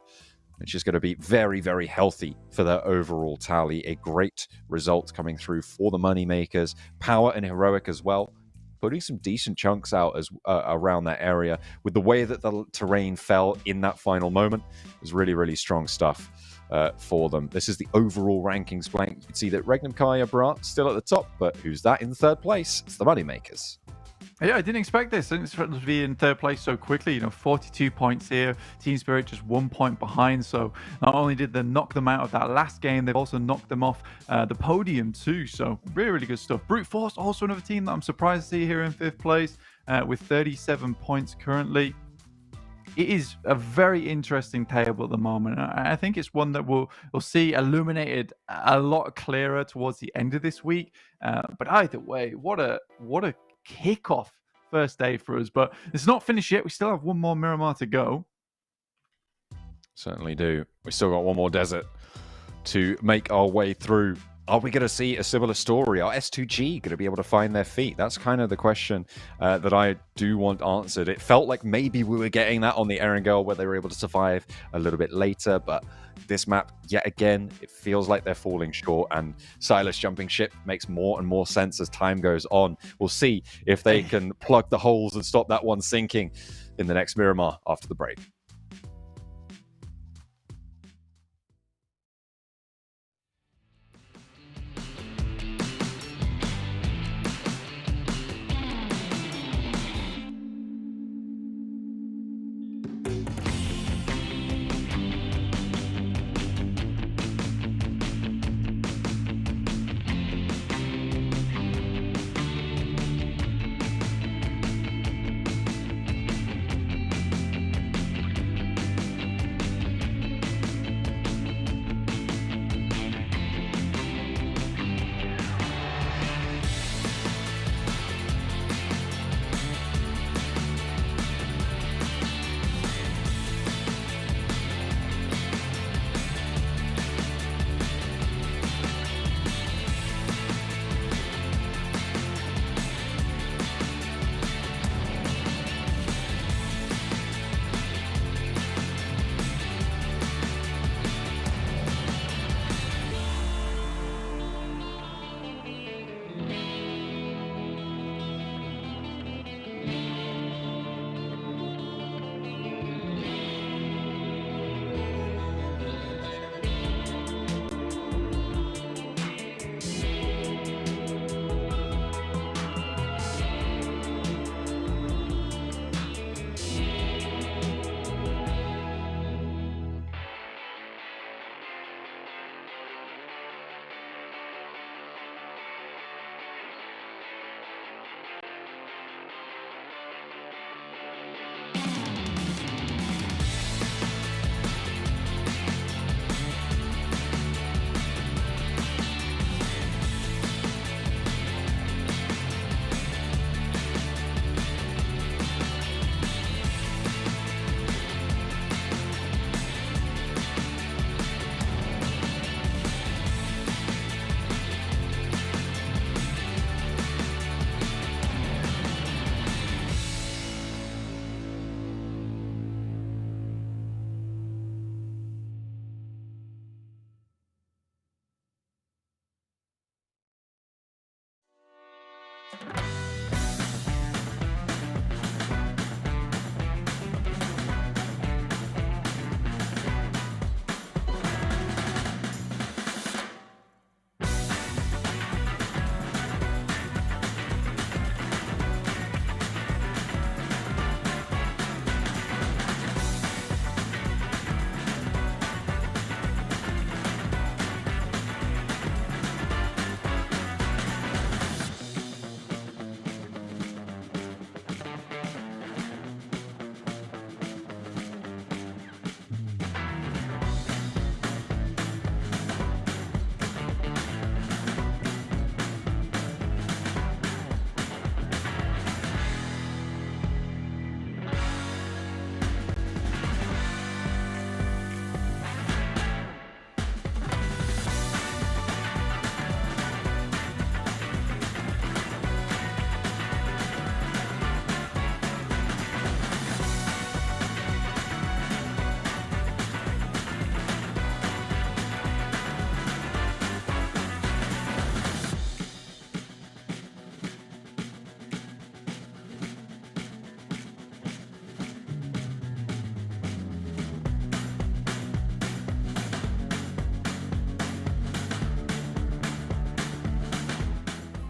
which is going to be very, very healthy for their overall tally. A great result coming through for the Moneymakers. Power and Heroic as well, putting some decent chunks out as around that area. With the way that the terrain fell in that final moment, it was really, really strong stuff for them. This is the overall rankings, Blank. You can see that Regnum Kaya Brat still at the top, but who's that in third place? It's the Moneymakers. Yeah, I didn't expect this. I didn't expect them to be in third place so quickly. 42 points here. Team Spirit just 1 point behind. So not only did they knock them out of that last game, they've also knocked them off the podium too. So really, really good stuff. Brute Force, also another team that I'm surprised to see here in 5th place with 37 points currently. It is a very interesting table at the moment. I think it's one that we'll see illuminated a lot clearer towards the end of this week. But either way, what a kickoff first day for us. But it's not finished yet. We still have one more Miramar to go. Certainly do. We still got one more desert to make our way through. Are we going to see a similar story? Are S2G going to be able to find their feet? That's kind of the question that I do want answered. It felt like maybe we were getting that on the Erangel where they were able to survive a little bit later, but this map, yet again, it feels like they're falling short, and Silas jumping ship makes more and more sense as time goes on. We'll see if they can plug the holes and stop that one sinking in the next Miramar after the break.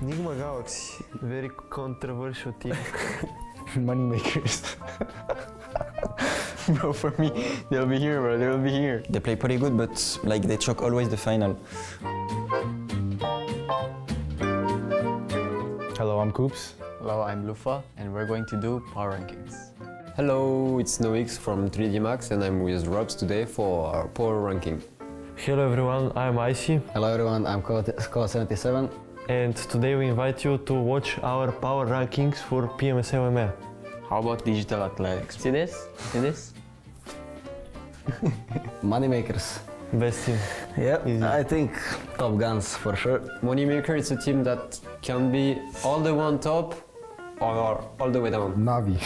NIGMA Galaxy, very controversial team. Money makers. Bro, for me, they'll be here, bro. They'll be here. They play pretty good, but like they choke always the final. Hello, I'm Coops. Hello, I'm Lufa, and we're going to do power rankings. Hello, it's Noix from 3D Max, and I'm with Robs today for our power ranking. Hello everyone, I'm Icy, Hello everyone, I'm KAOS77. and today we invite you to watch our power rankings for PMSL EMEA. How about digital athletics? See this? See this? Moneymakers. Best team. Yep, Easy. I think Top Guns for sure. Moneymaker is a team that can be all the way on top or all the way down. Navi.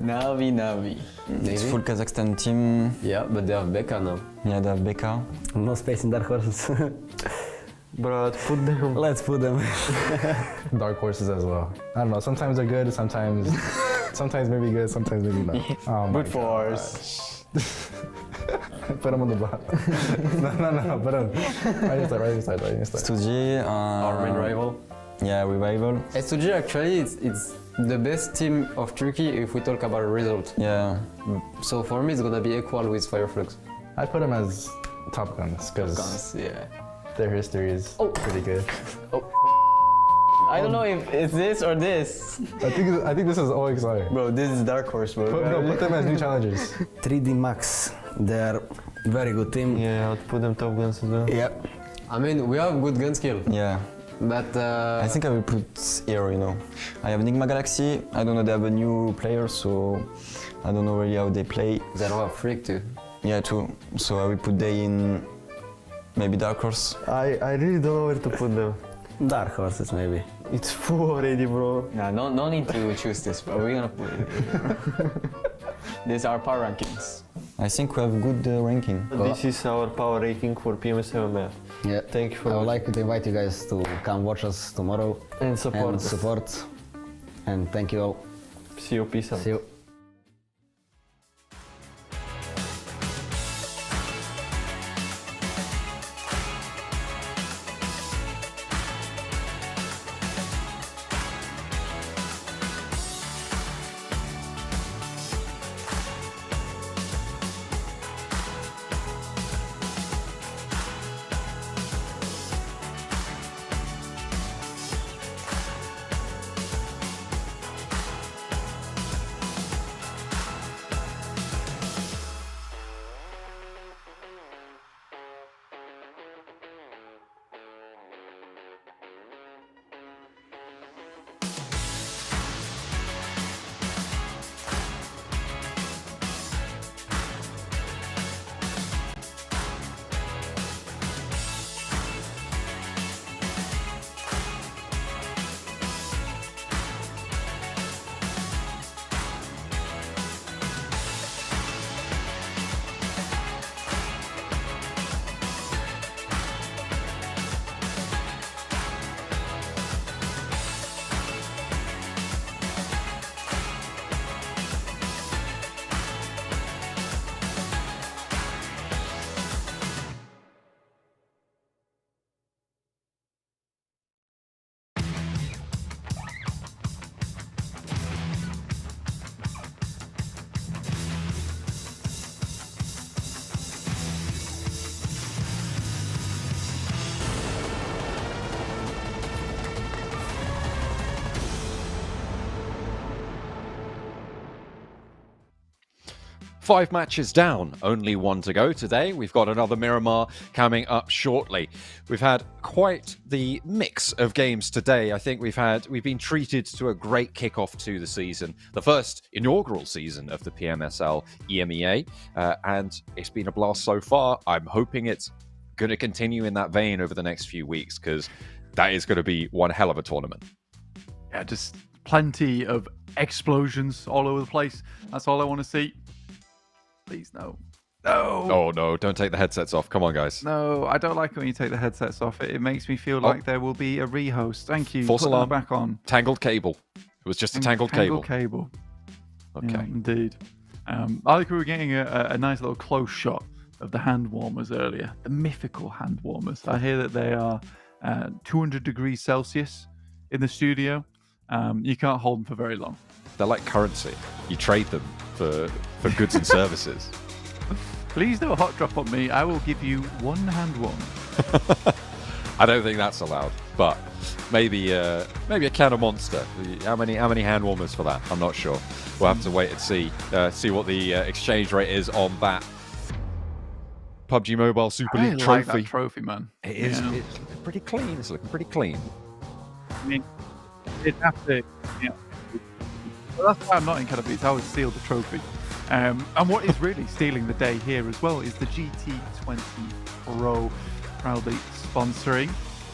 Navi. Navi. It's full Kazakhstan team. Yeah, but they have Becca now. Yeah, they have Beka. No space in Dark Horses. But put them. Let's put them. Dark horses as well. I don't know, sometimes they're good, sometimes maybe good, sometimes maybe not. Oh my Good force. Put them on the bottom. No, put them right inside. Stuji. Our main rival. Yeah, Revival. SOG actually it's the best team of Turkey if we talk about result. Yeah. So for me it's gonna be equal with FLUX. I'd put them as Top Guns because Guns, yeah. their history is pretty good. I don't know if it's this or this. I think this is OXR. Bro, this is Dark Horse, bro. Put them as new challengers. 3D Max. They're very good team. Yeah, I'd put them Top Guns as well. Yep. I mean we have good gun skill, Yeah. but I think I will put Hero, you know. I have NIGMA Galaxy. I don't know, they have a new player, so I don't know really how they play. they don't have Freak too. Yeah, too. So I will put they in maybe Dark Horse. I really don't know where to put them. Dark Horses maybe. It's full already, bro. Nah, no need to choose this, bro. We're gonna put it. These are power rankings. I think we have good ranking. This is our power ranking for PMSL EMEA. Yeah. Thank you for I would watching. like to invite you guys to come watch us tomorrow And support and us. support. And thank you all. See you, peace out. See you. Five matches down, only one to go today. We've got another Miramar coming up shortly. We've had quite the mix of games today. I think we've been treated to a great kickoff to the season, the first inaugural season of the PMSL EMEA, and it's been a blast so far. I'm hoping it's going to continue in that vein over the next few weeks because that is going to be one hell of a tournament. Yeah, just plenty of explosions all over the place. That's all I want to see. Please, no. No! Oh no, don't take the headsets off. Come on, guys. No, I don't like it when you take the headsets off. It makes me feel like there will be a rehost. Thank you. False Put alarm. them back on. Tangled cable. It was just a tangled cable. Okay. Yeah, indeed. I think we were getting a nice little close shot of the hand warmers earlier, the mythical hand warmers. I hear that they are 200 degrees Celsius in the studio. You can't hold them for very long. They're like currency. You trade them for goods and services. Please don't hot drop on me. I will give you one hand warmer. I don't think that's allowed, but maybe a can of Monster. How many hand warmers for that? I'm not sure. We'll have to wait and see what the exchange rate is on that PUBG Mobile Super League trophy. Like that trophy, man. It is. Yeah. It's looking pretty clean. It's looking pretty clean. I mean, it'd have to. Yeah. Well, that's why I'm not in Katowice. I would steal the trophy. And what is really stealing the day here as well is the GT20 Pro proudly sponsoring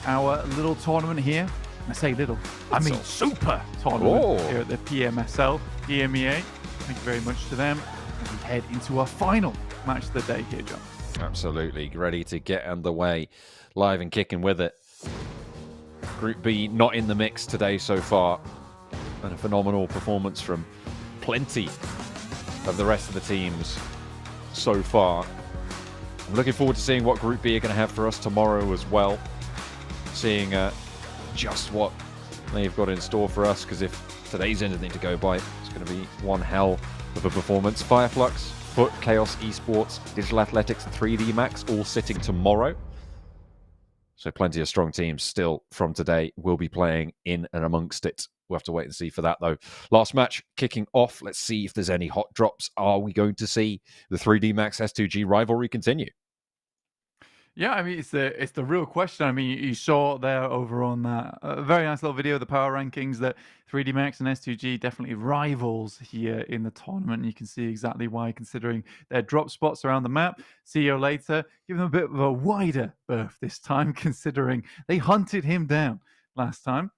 our little tournament here. I say little, I mean super tournament here at the PMSL EMEA. Thank you very much to them. And we head into our final match of the day here, John. Absolutely. Ready to get underway. Live and kicking with it. Group B not in the mix today so far. And a phenomenal performance from plenty of the rest of the teams so far. I'm looking forward to seeing what Group B are going to have for us tomorrow as well. Seeing just what they've got in store for us, because if today's anything to go by, it's going to be one hell of a performance. FLUX, FUT, KAOS, Esports, Digital Athletics, 3D Max, all sitting tomorrow. So plenty of strong teams still from today will be playing in and amongst it. We'll have to wait and see for that, though. Last match kicking off. Let's see if there's any hot drops. Are we going to see the 3D Max S2G rivalry continue? Yeah, I mean, it's the real question. I mean, you saw there over on that very nice little video of the power rankings that 3D Max and S2G definitely rivals here in the tournament. You can see exactly why, considering their drop spots around the map. CEO later, give them a bit of a wider berth this time, considering they hunted him down last time.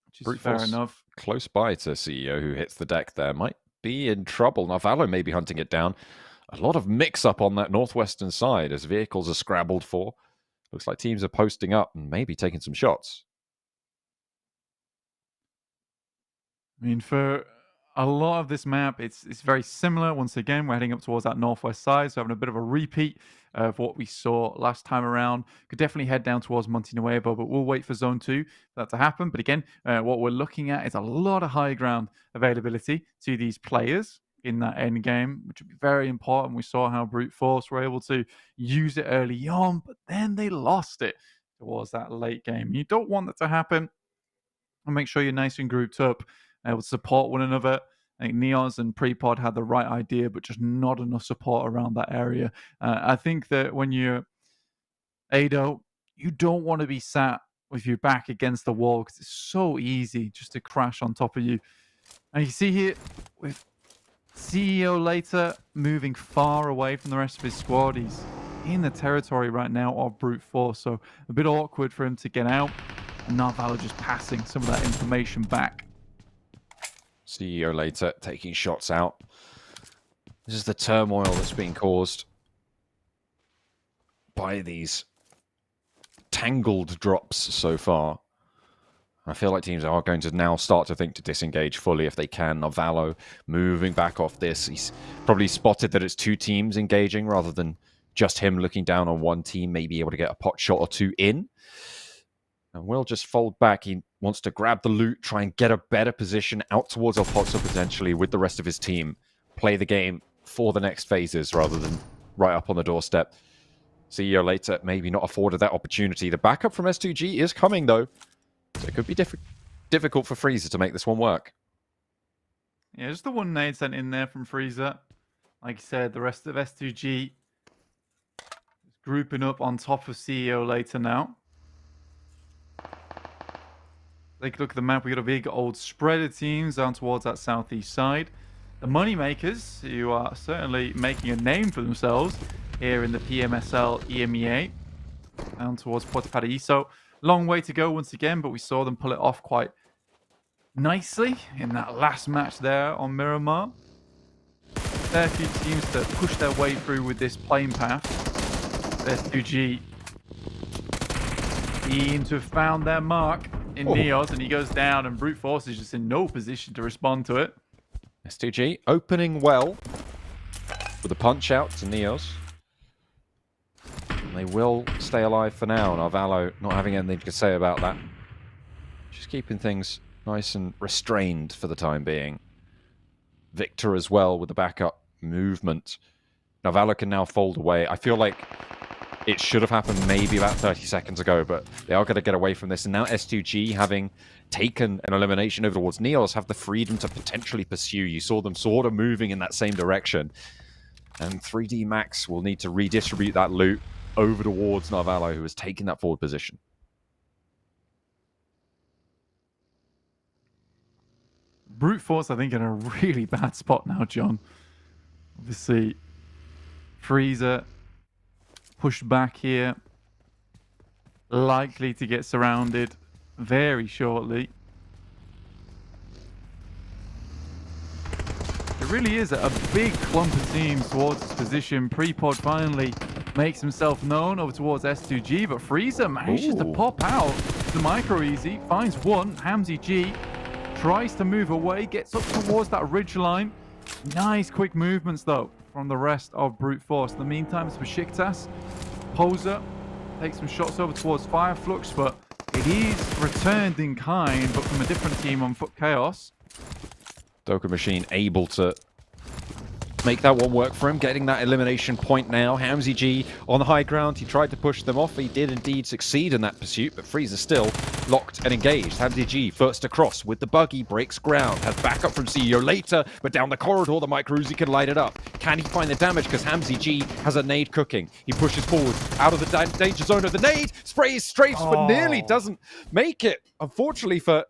Which is fair enough. Close by to CEO, who hits the deck there. Might be in trouble. Now, Valo may be hunting it down. A lot of mix-up on that northwestern side as vehicles are scrabbled for. Looks like teams are posting up and maybe taking some shots. I mean, for a lot of this map, it's very similar. Once again, we're heading up towards that northwest side, so having a bit of a repeat of what we saw last time around. Could definitely head down towards Monte Nuevo, but we'll wait for Zone 2 for that to happen. But again, what we're looking at is a lot of high ground availability to these players in that end game, which would be very important. We saw how Brute Force were able to use it early on, but then they lost it towards that late game. You don't want that to happen. And make sure you're nice and grouped up, able to support one another. I think Neos and Prepod had the right idea, but just not enough support around that area. I think that when you're Ado, you don't want to be sat with your back against the wall because it's so easy just to crash on top of you. And you see here with CEO later moving far away from the rest of his squad. He's in the territory right now of Brute Force, so a bit awkward for him to get out. And Narvalo just passing some of that information back. CEO later taking shots out. This is the turmoil that's being caused by these tangled drops so far. I feel like teams are going to now start to think to disengage fully if they can. Narvalo moving back off this. He's probably spotted that it's two teams engaging rather than just him looking down on one team, maybe able to get a pot shot or two in. And Will just fold back. He wants to grab the loot, try and get a better position out towards Alpotso potentially with the rest of his team. Play the game for the next phases rather than right up on the doorstep. CEO later maybe not afforded that opportunity. The backup from S2G is coming though. So it could be difficult for Freezer to make this one work. Yeah, just the one nade sent in there from Freezer. Like you said, the rest of S2G is grouping up on top of CEO later now. Take a look at the map. We got a big old spread of teams down towards that southeast side. The moneymakers, who are certainly making a name for themselves here in the PMSL EMEA, down towards Puerto Paraíso. Long way to go once again, but we saw them pull it off quite nicely in that last match there on Miramar. There are a few teams that push their way through with this playing path. S2G seem to have found their mark in Neos, and he goes down, and Brute Force is just in no position to respond to it. S2G opening well. with a punch out to Neos. And they will stay alive for now, and Arvalo not having anything to say about that. Just keeping things nice and restrained for the time being. Victor as well with the backup movement. Arvalo can now fold away. I feel like it should have happened maybe about 30 seconds ago, but they are going to get away from this. And now S2G, having taken an elimination over towards Neos, have the freedom to potentially pursue. You saw them sort of moving in that same direction. And 3D Max will need to redistribute that loot over towards Narvalo, who has taken that forward position. Brute Force, I think, in a really bad spot now, John. Obviously, Freezer pushed back here. Likely to get surrounded very shortly. It really is a big clump of teams towards this position. Prepod finally makes himself known over towards S2G, but Freezer manages to pop out the micro easy, finds one. Hamzy G tries to move away, gets up towards that ridge line. Nice quick movements though from the rest of Brute Force. In the meantime, it's BEŞİKTAŞ. Poser takes some shots over towards FLUX, but it is returned in kind, but from a different team on foot KAOS. Doka Machine able to make that one work for him, getting that elimination point now. Hamzy G on the high ground. He tried to push them off. He did indeed succeed in that pursuit, but Freezer still locked and engaged. Hamzy G first across with the buggy, breaks ground, has backup from CEO later, but down the corridor, the micro Uzi can light it up. Can he find the damage? Because Hamzy G has a nade cooking. He pushes forward out of the danger zone of the nade, sprays strafes, but nearly doesn't make it. Unfortunately for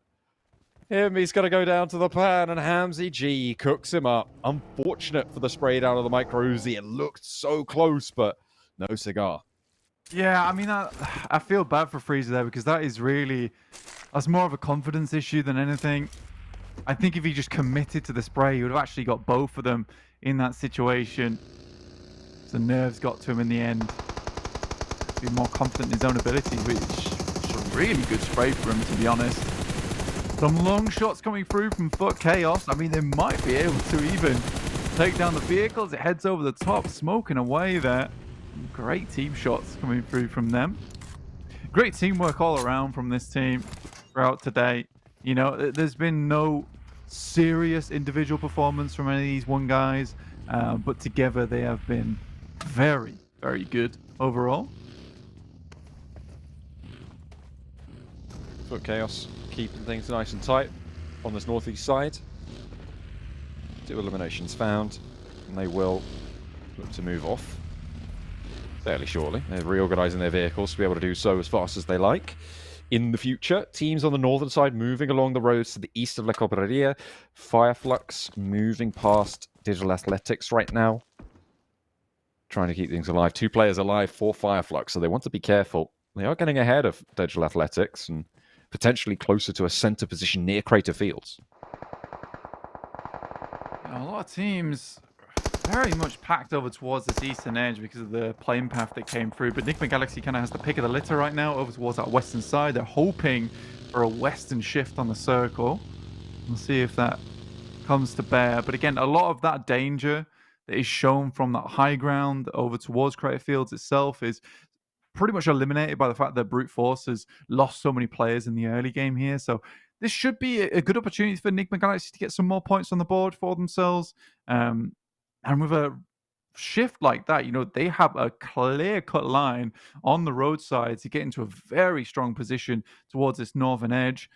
him, he's going to go down to the pan, and Hamzy G cooks him up. Unfortunate for the spray down of the micro Uzi. It looked so close, but no cigar. Yeah, I mean, I feel bad for Freezer there, because that's more of a confidence issue than anything. I think if he just committed to the spray, he would have actually got both of them in that situation. The nerves got to him in the end. Be more confident in his own ability, which is a really good spray for him, to be honest. Some long shots coming through from foot KAOS. I mean, they might be able to even take down the vehicle as it heads over the top, smoking away there. Great team shots coming through from them. Great teamwork all around from this team throughout today. You know, there's been no serious individual performance from any of these one guys, but together they have been very, very good overall. Foot KAOS keeping things nice and tight on this northeast side. 2 eliminations found, and they will look to move off fairly shortly. They're reorganizing their vehicles to be able to do so as fast as they like. In the future, teams on the northern side moving along the roads to the east of La Cobreria. FLUX moving past Digital Athletics right now, trying to keep things alive. 2 players alive for FLUX, so they want to be careful. They are getting ahead of Digital Athletics and potentially closer to a center position near Crater Fields. A lot of teams very much packed over towards this eastern edge because of the plane path that came through, but NIGMA Galaxy kind of has the pick of the litter right now over towards that western side. They're hoping for a western shift on the circle. We'll see if that comes to bear, but again, a lot of that danger that is shown from that high ground over towards Crater Fields itself is pretty much eliminated by the fact that Brute Force has lost so many players in the early game here. So this should be a good opportunity for NIGMA Galaxy to get some more points on the board for themselves. And with a shift like that, you know, they have a clear-cut line on the roadside to get into a very strong position towards this northern edge.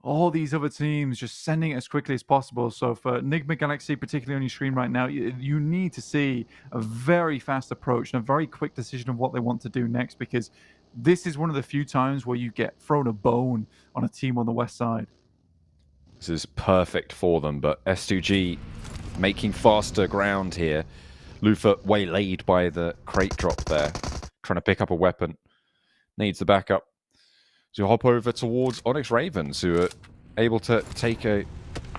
All these other teams just sending it as quickly as possible. So for NIGMA Galaxy, particularly on your screen right now, you need to see a very fast approach and a very quick decision of what they want to do next, because this is one of the few times where you get thrown a bone on a team on the west side. This is perfect for them, but S2G making faster ground here. Lufa waylaid by the crate drop there, trying to pick up a weapon. Needs the backup. So hop over towards Onyx Ravens, who are able to take a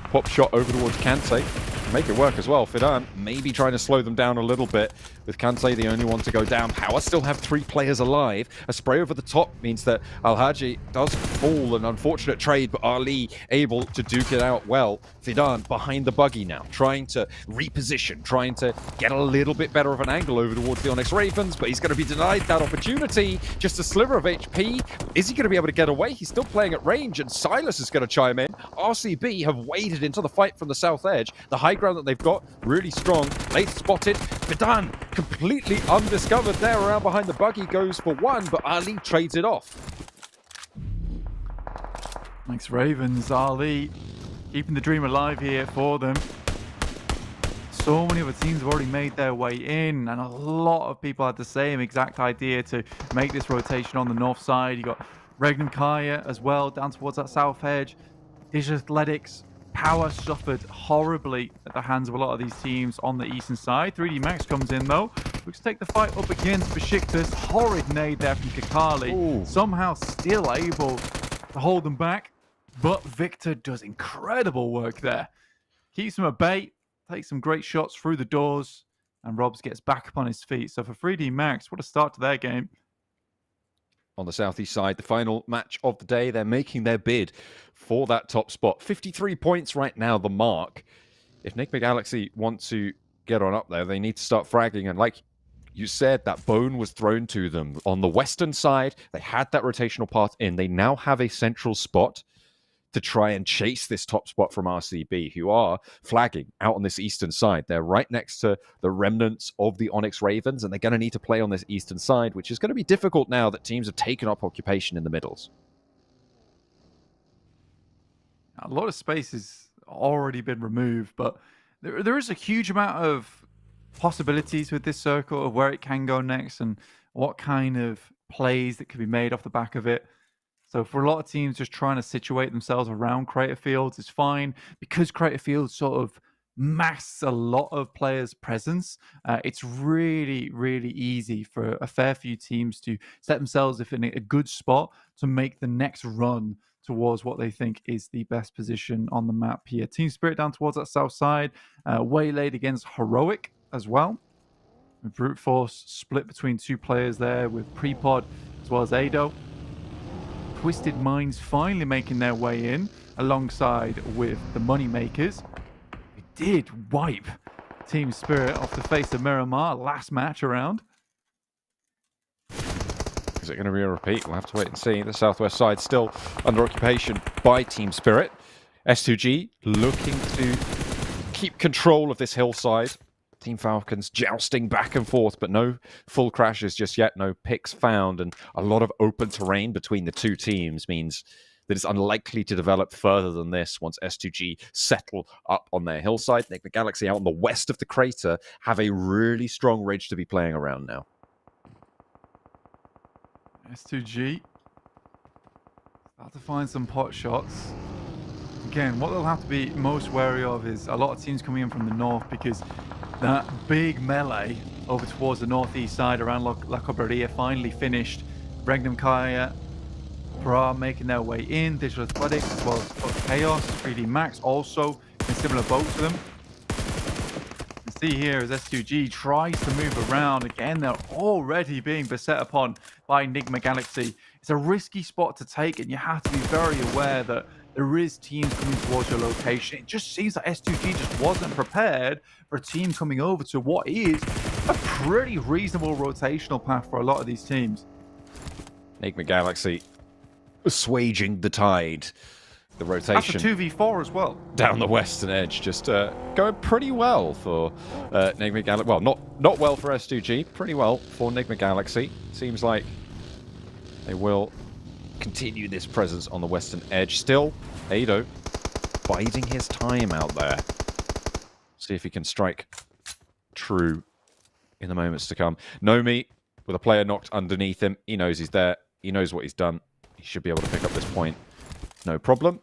pop shot over towards Kante. make it work as well. Fidan maybe trying to slow them down a little bit, with Kante the only one to go down. Power still have 3 players alive. A spray over the top means that Al-Haji does fall, an unfortunate trade, but Ali able to duke it out well. Fidan behind the buggy now, trying to reposition, trying to get a little bit better of an angle over towards the Onyx Ravens, but he's going to be denied that opportunity. Just a sliver of HP. Is he going to be able to get away? He's still playing at range, and Silas is going to chime in. RCB have waded into the fight from the south edge. The high ground that they've got, really strong. Late spotted. Fidan completely undiscovered there around behind the buggy, goes for one, but Ali trades it off. Thanks, Ravens. Ali keeping the dream alive here for them. So many other teams have already made their way in, and a lot of people had the same exact idea to make this rotation on the north side. You got Regnum Kaya as well down towards that south edge. Digital Athletics, Power suffered horribly at the hands of a lot of these teams on the eastern side. 3D Max comes in though, looks to take the fight up against BEŞİKTAŞ. Horrid nade there from Kakali. Somehow still able to hold them back, but Victor does incredible work there. Keeps them at bay, takes some great shots through the doors, and Robs gets back up on his feet. So for 3D Max, what a start to their game. On the southeast side, the final match of the day, they're making their bid for that top spot. 53 points right now, the mark. If NIGMA Galaxy want to get on up there, they need to start fragging. And like you said, that bone was thrown to them. On the western side, they had that rotational path in. They now have a central spot to try and chase this top spot from RCB, who are flagging out on this eastern side. They're right next to the remnants of the Onyx Ravens, and they're going to need to play on this eastern side, which is going to be difficult now that teams have taken up occupation in the middles. A lot of space has already been removed, but there is a huge amount of possibilities with this circle of where it can go next and what kind of plays that can be made off the back of it. So for a lot of teams, just trying to situate themselves around creative fields is fine. Because creative fields sort of masks a lot of players' presence, it's really, really easy for a fair few teams to set themselves in a good spot to make the next run towards what they think is the best position on the map here. Team Spirit down towards that south side, waylaid against Heroic as well. With Brute Force split between 2 players there with Prepod as well as Ado. Twisted Minds finally making their way in alongside with the Moneymakers. They did wipe Team Spirit off the face of Miramar last match around. Is it going to be a repeat? We'll have to wait and see. The southwest side still under occupation by Team Spirit. S2G looking to keep control of this hillside. Team Falcons jousting back and forth, but no full crashes just yet, no picks found, and a lot of open terrain between the two teams means that it's unlikely to develop further than this once S2G settle up on their hillside. NIGMA Galaxy out on the west of the crater have a really strong ridge to be playing around now. S2G start to find some pot shots. Again, what they'll have to be most wary of is a lot of teams coming in from the north, because that big melee over towards the northeast side around La Cobreria finally finished. Regnum Kaya, Pra making their way in, Digital Athletics as well as KAOS, 3D Max also in similar boat to them. You can see here as S2G tries to move around. Again, they're already being beset upon by NIGMA Galaxy. It's a risky spot to take, and you have to be very aware that there is teams coming towards your location. It just seems that S2G just wasn't prepared for a team coming over to what is a pretty reasonable rotational path for a lot of these teams. NIGMA Galaxy assuaging the tide. The rotation. That's a 2v4 as well. Down the western edge, just going pretty well for NIGMA Galaxy. Well, not well for S2G, pretty well for NIGMA Galaxy. Seems like they will continue this presence on the western edge. Still, Ado biding his time out there. See if he can strike true in the moments to come. Nomi with a player knocked underneath him. He knows he's there. He knows what he's done. He should be able to pick up this point. No problem.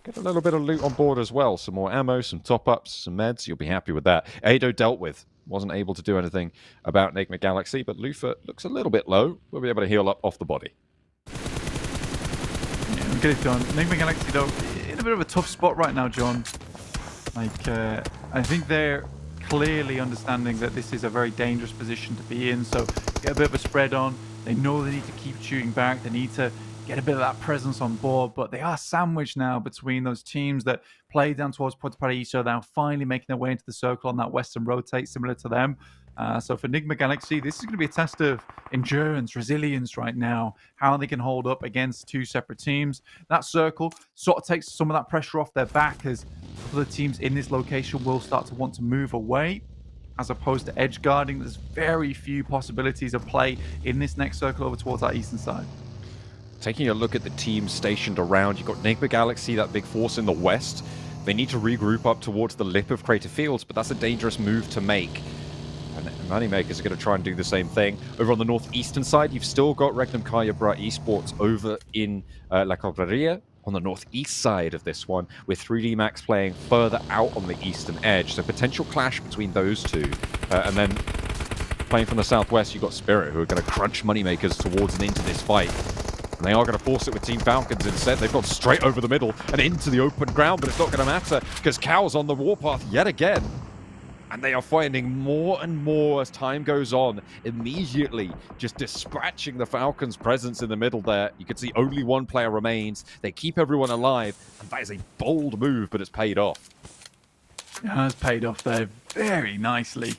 Get a little bit of loot on board as well. Some more ammo, some top-ups, some meds. You'll be happy with that. Ado dealt with. Wasn't able to do anything about NIGMA Galaxy, but Lufa looks a little bit low. We'll be able to heal up off the body. Yeah, we'll get it done. NIGMA Galaxy, though, in a bit of a tough spot right now, John. Like, I think they're clearly understanding that this is a very dangerous position to be in, so get a bit of a spread on. They know they need to keep shooting back. They need to get a bit of that presence on board, but they are sandwiched now between those teams that play down towards Puerto Paraíso, now finally making their way into the circle on that western rotate, similar to them. So for NIGMA Galaxy, this is going to be a test of endurance, resilience right now, how they can hold up against two separate teams. That circle sort of takes some of that pressure off their back, as other teams in this location will start to want to move away, as opposed to edge guarding. There's very few possibilities of play in this next circle over towards that eastern side. Taking a look at the teams stationed around, you've got NIGMA Galaxy, that big force in the west. They need to regroup up towards the lip of Crater Fields, but that's a dangerous move to make. And Moneymakers are going to try and do the same thing. Over on the northeastern side, you've still got Regnum Bra Esports over in La Cobreria on the northeast side of this one, with 3D Max playing further out on the eastern edge. So potential clash between those two. And then playing from the southwest, you've got Spirit, who are going to crunch Moneymakers towards and into this fight. And they are going to force it with Team Falcons instead. They've gone straight over the middle and into the open ground, but it's not going to matter because KAOS on the warpath yet again. And they are finding more and more as time goes on, immediately just dispatching the Falcons' presence in the middle there. You can see only one player remains. They keep everyone alive, and that is a bold move, but it's paid off. Yeah, it's paid off there very nicely.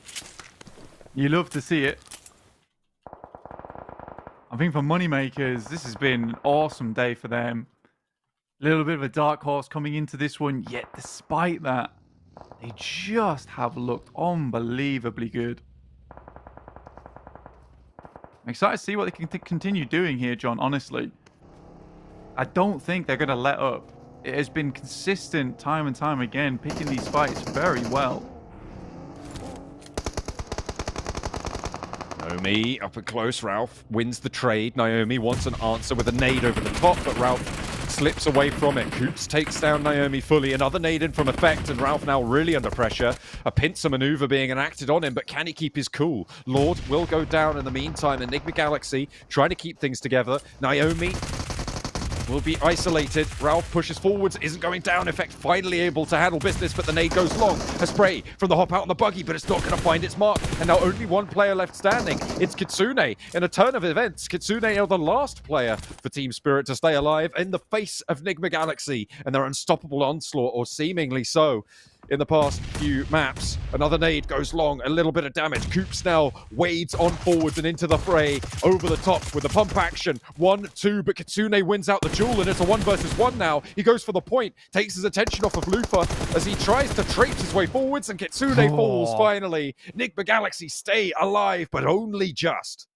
You love to see it. I think for Moneymakers, this has been an awesome day for them. A little bit of a dark horse coming into this one, yet despite that, they just have looked unbelievably good. I'm excited to see what they can continue doing here, John, honestly. I don't think they're going to let up. It has been consistent time and time again, picking these fights very well. Naomi up and close. Ralph wins the trade. Naomi wants an answer with a nade over the top, but Ralph slips away from it. Coops takes down Naomi fully. Another nade in from effect, and Ralph now really under pressure. A pincer maneuver being enacted on him, but can he keep his cool? Lord will go down in the meantime. Enigma Galaxy trying to keep things together. Naomi will be isolated. Ralph pushes forwards, isn't going down. Effect finally able to handle business, but the nade goes long. A spray from the hop out on the buggy, but it's not going to find its mark. And now only one player left standing. It's Kitsune. In a turn of events, Kitsune are the last player for Team Spirit to stay alive in the face of Enigma Galaxy and their unstoppable onslaught, or seemingly so. In the past few maps, another nade goes long, a little bit of damage. Coops now wades on forwards and into the fray, over the top with the pump action. 1-2, but Kitsune wins out the duel, and it's a 1 versus 1 now. He goes for the point, takes his attention off of Lufa as he tries to traipse his way forwards, and Kitsune falls finally. Enigma Galaxy stay alive, but only just.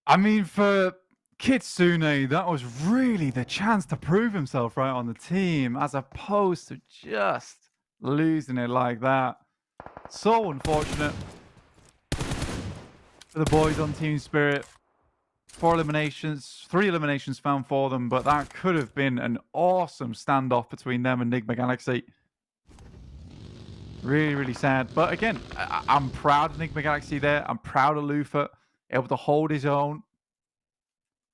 I mean, for Kitsune, that was really the chance to prove himself right on the team, as opposed to just losing it like that. So unfortunate for the boys on Team Spirit. 3 eliminations found for them, but that could have been an awesome standoff between them and Enigma Galaxy. Really, really sad. But again, I'm proud of Enigma Galaxy there. I'm proud of Lufa, able to hold his own.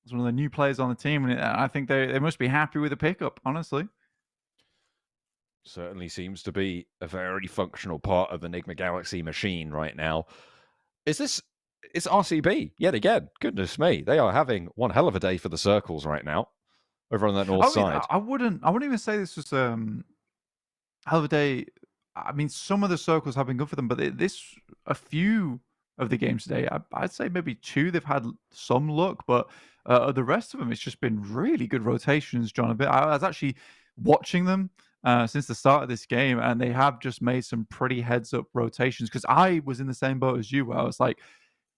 He's one of the new players on the team, and I think they must be happy with the pickup, honestly. Certainly seems to be a very functional part of the Enigma Galaxy machine right now. It's RCB yet again. Goodness me, they are having one hell of a day for the circles right now over on that north side. I wouldn't even say this was hell of a day. I mean, some of the circles have been good for them, but a few of the games today, I'd say maybe 2 they've had some luck, but the rest of them, it's just been really good rotations, John. I was actually watching them since the start of this game, and they have just made some pretty heads-up rotations, because I was in the same boat as you, where I was like,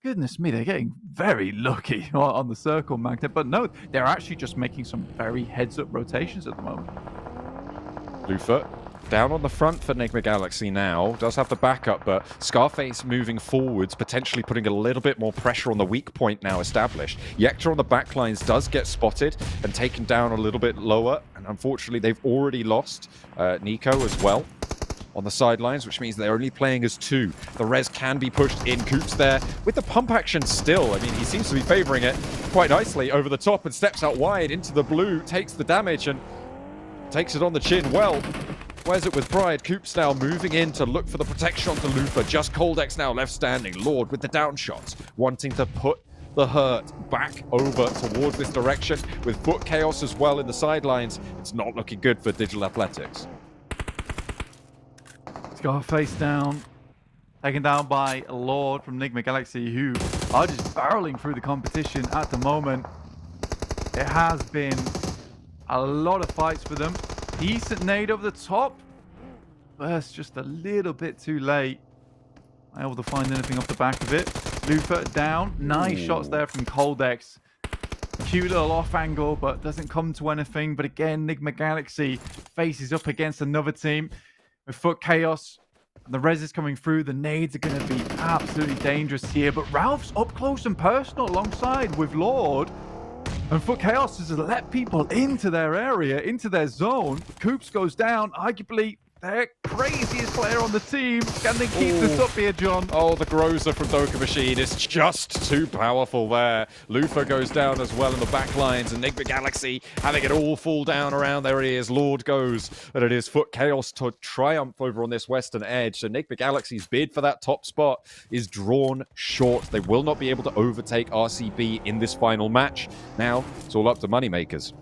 goodness me, they're getting very lucky on the circle magnet. But no, they're actually just making some very heads-up rotations at the moment. Lufa down on the front for Enigma Galaxy now. Does have the backup, but Scarface moving forwards, potentially putting a little bit more pressure on the weak point now established. Yekta on the backlines does get spotted and taken down a little bit lower, and unfortunately they've already lost Nico as well on the sidelines, which means they're only playing as 2. The res can be pushed in. Coops there with the pump action still. I mean, he seems to be favoring it quite nicely over the top and steps out wide into the blue, takes the damage and takes it on the chin well. Where's it with Pride? Coops now moving in to look for the protection onto Lufa. Just Coldex now left standing. Lord with the down shots, wanting to put the hurt back over towards this direction. With Foot KAOS as well in the sidelines, it's not looking good for Digital Athletics. Scarface down. Taken down by Lord from NIGMA Galaxy, who are just barreling through the competition at the moment. It has been a lot of fights for them. Decent nade over the top. Burst just a little bit too late. Not able to find anything off the back of it. Lufa down. Nice shots there from Coldex. Cute little off angle, but doesn't come to anything. But again, NIGMA Galaxy faces up against another team with Foot KAOS. The res is coming through. The nades are going to be absolutely dangerous here. But Ralph's up close and personal alongside with Lord. And Foot KAOS has let people into their area, into their zone. Coops goes down. Arguably, their craziest player on the team. Can they keep this up here, John? Oh, the Groza from Doka Machine is just too powerful there. Lufa goes down as well in the back lines, and NIGMA Galaxy having it all fall down around their ears. Lord goes, and it is Foot KAOS to triumph over on this western edge. So NIGMA Galaxy's bid for that top spot is drawn short. They will not be able to overtake RCB in this final match. Now, it's all up to Moneymakers.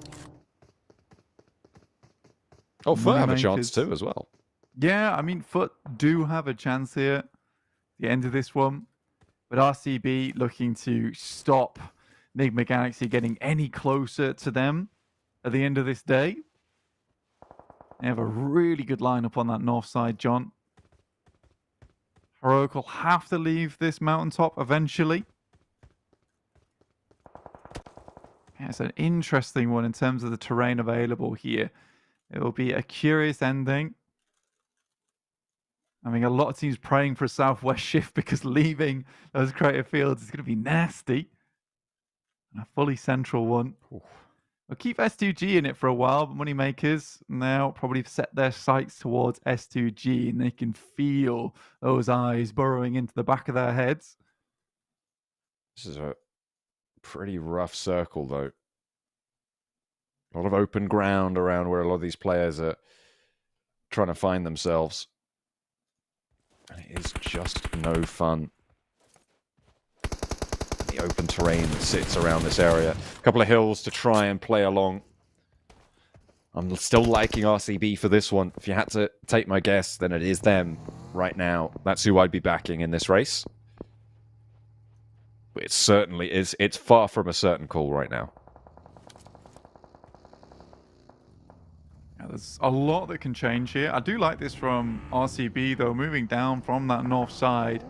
Oh, Foot have a chance too as well. Yeah, I mean, Foot do have a chance here at the end of this one. But RCB looking to stop NIGMA Galaxy getting any closer to them at the end of this day. They have a really good lineup on that north side, John. Heroic will have to leave this mountaintop eventually. Yeah, it's an interesting one in terms of the terrain available here. It will be a curious ending. I mean, a lot of teams praying for a southwest shift because leaving those creative fields is going to be nasty. And a fully central one. We'll keep S2G in it for a while, but Moneymakers now probably set their sights towards S2G, and they can feel those eyes burrowing into the back of their heads. This is a pretty rough circle, though. A lot of open ground around where a lot of these players are trying to find themselves. And it is just no fun. The open terrain that sits around this area. A couple of hills to try and play along. I'm still liking RCB for this one. If you had to take my guess, then it is them right now. That's who I'd be backing in this race. But it certainly is. It's far from a certain call right now. There's a lot that can change here. I do like this from RCB, though, moving down from that north side,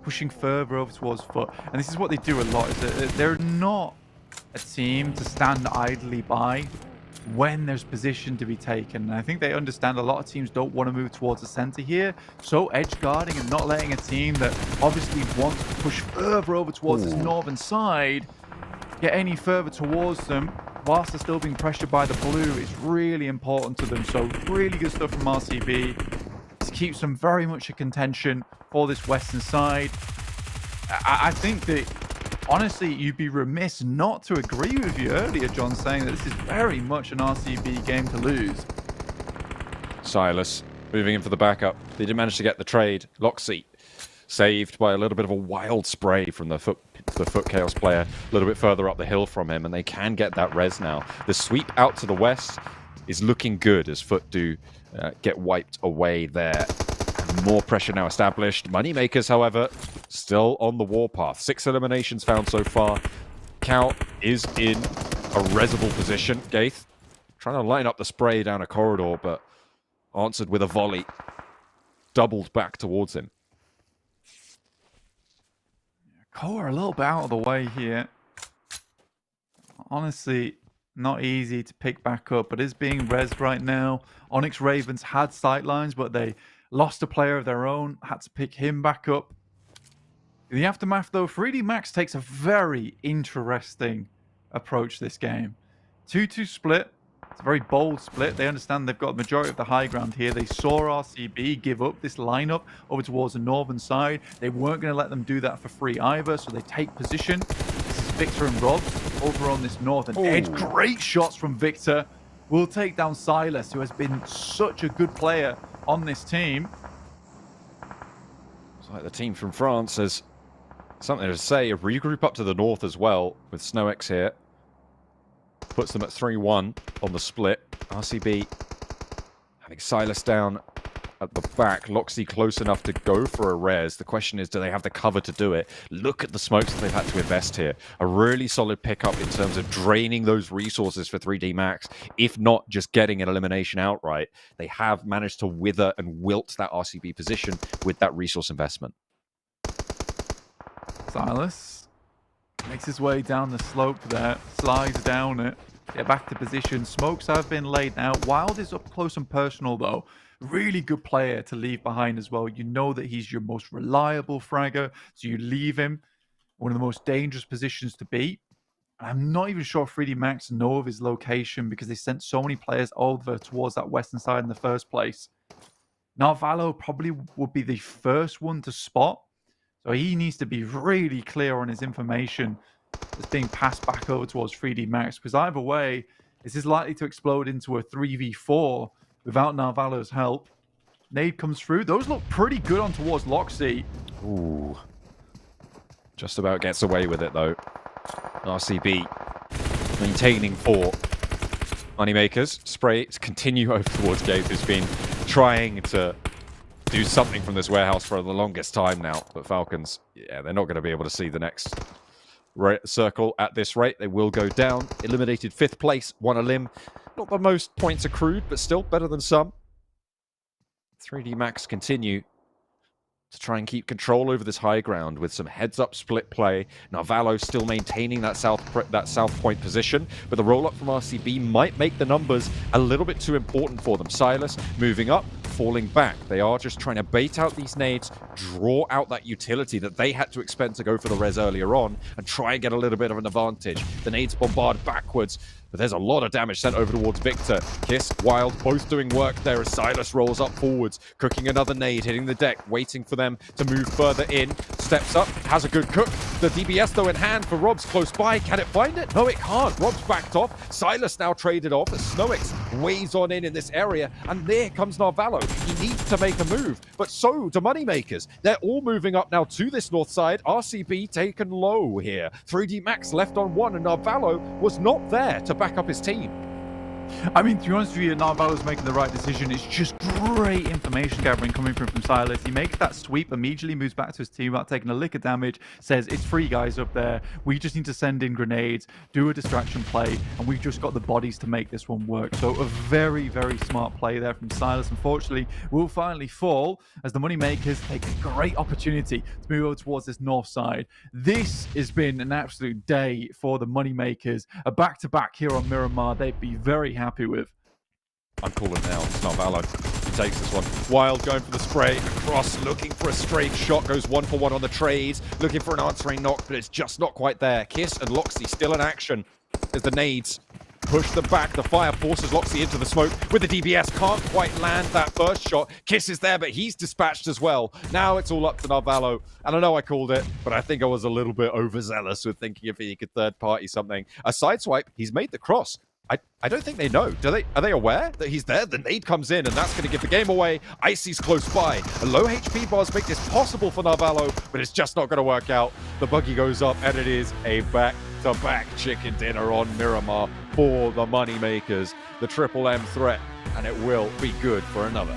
pushing further over towards Foot. And this is what they do a lot, is that they're not a team to stand idly by when there's position to be taken. And I think they understand a lot of teams don't want to move towards the center here. So edge guarding and not letting a team that obviously wants to push further over towards this northern side get any further towards them whilst they're still being pressured by the blue is really important to them. So really good stuff from RCB. This keeps them very much a contention for this western side. I think that, honestly, you'd be remiss not to agree with you earlier, John, saying that this is very much an RCB game to lose. Silas moving in for the backup. They did manage to get the trade. Loxy saved by a little bit of a wild spray from the Foot KAOS player a little bit further up the hill from him, and they can get that res now. The sweep out to the west is looking good as Foot do get wiped away there. And more pressure now established. Moneymakers, however, still on the warpath. 6 eliminations found so far. Cal is in a resable position. Gaith trying to line up the spray down a corridor, but answered with a volley. Doubled back towards him. Koa a little bit out of the way here. Honestly, not easy to pick back up, but is being rezzed right now. Onyx Ravens had sightlines, but they lost a player of their own. Had to pick him back up. In the aftermath, though, 3D Max takes a very interesting approach this game. 2-2 split. It's a very bold split. They understand they've got the majority of the high ground here. They saw RCB give up this lineup over towards the northern side. They weren't going to let them do that for free either, so they take position. This is Victor and Rob over on this northern edge. Great shots from Victor. will take down Silas, who has been such a good player on this team. It's like the team from France has something to say. A regroup up to the north as well, with SnowX here. Puts them at 3-1 on the split. RCB having Silas down at the back. Loxy close enough to go for a res. The question is, do they have the cover to do it? Look at the smokes that they've had to invest here. A really solid pickup in terms of draining those resources for 3D Max, if not just getting an elimination outright. They have managed to wither and wilt that RCB position with that resource investment. Silas makes his way down the slope there, slides down it, get back to position. Smokes have been laid out. Wild is up close and personal though. Really good player to leave behind as well. You know that he's your most reliable fragger, so you leave him one of the most dangerous positions to be. I'm not even sure 3D Max know of his location because they sent so many players over towards that western side in the first place. Narvalo probably would be the first one to spot, so he needs to be really clear on his information that's being passed back over towards 3D Max, because either way, this is likely to explode into a 3v4 without Narvalo's help. Nade comes through. Those look pretty good on towards Loxy. Ooh. Just about gets away with it, though. RCB maintaining 4. Moneymakers. Spray continue over towards Gabe, who's been trying to do something from this warehouse for the longest time now. But Falcons, yeah, they're not going to be able to see the next circle at this rate. They will go down. Eliminated 5th place, 1 elim. Not the most points accrued, but still better than some. 3D Max continue to try and keep control over this high ground with some heads-up split play. Narvalo still maintaining that south point position, but the roll-up from RCB might make the numbers a little bit too important for them. Silas moving up, falling back. They are just trying to bait out these nades, draw out that utility that they had to expend to go for the res earlier on, and try and get a little bit of an advantage. The nades bombard backwards, but there's a lot of damage sent over towards Victor. Kiss, Wild, both doing work there as Silas rolls up forwards, cooking another nade, hitting the deck, waiting for them to move further in. Steps up, has a good cook. The DBS though in hand for Rob's close by. Can it find it? No, it can't. Rob's backed off. Silas now traded off as SnowX weighs on in this area, and there comes Narvalo. He needs to make a move, but so do Moneymakers. They're all moving up now to this north side. RCB taken low here. 3D Max left on 1, and Narvalo was not there to back up his team. I mean, to be honest with you, Narvalo's making the right decision. It's just great information gathering coming from Silas. He makes that sweep, immediately moves back to his team without taking a lick of damage, says it's 3 guys up there. We just need to send in grenades, do a distraction play, and we've just got the bodies to make this one work. So a very, very smart play there from Silas. Unfortunately, will finally fall as the Moneymakers take a great opportunity to move over towards this north side. This has been an absolute day for the Moneymakers. A back-to-back here on Miramar. They'd be very happy with. I'm calling now. It's Narvalo. He takes this one. Wild going for the spray. Across, looking for a straight shot. Goes 1 for 1 on the trades. Looking for an answering knock, but it's just not quite there. Kiss and Loxy still in action as the nades push them back. The fire forces Loxy into the smoke with the DBS. Can't quite land that first shot. Kiss is there, but he's dispatched as well. Now it's all up to Narvalo. And I know I called it, but I think I was a little bit overzealous with thinking if he could third party something. A sideswipe, he's made the cross. I don't think they know. Are they aware that he's there? The nade comes in, and that's going to give the game away. Icy's close by. The low HP bars make this possible for Narvalo, but it's just not going to work out. The buggy goes up, and it is a back-to-back chicken dinner on Miramar for the Moneymakers. The Triple M threat, and it will be good for another.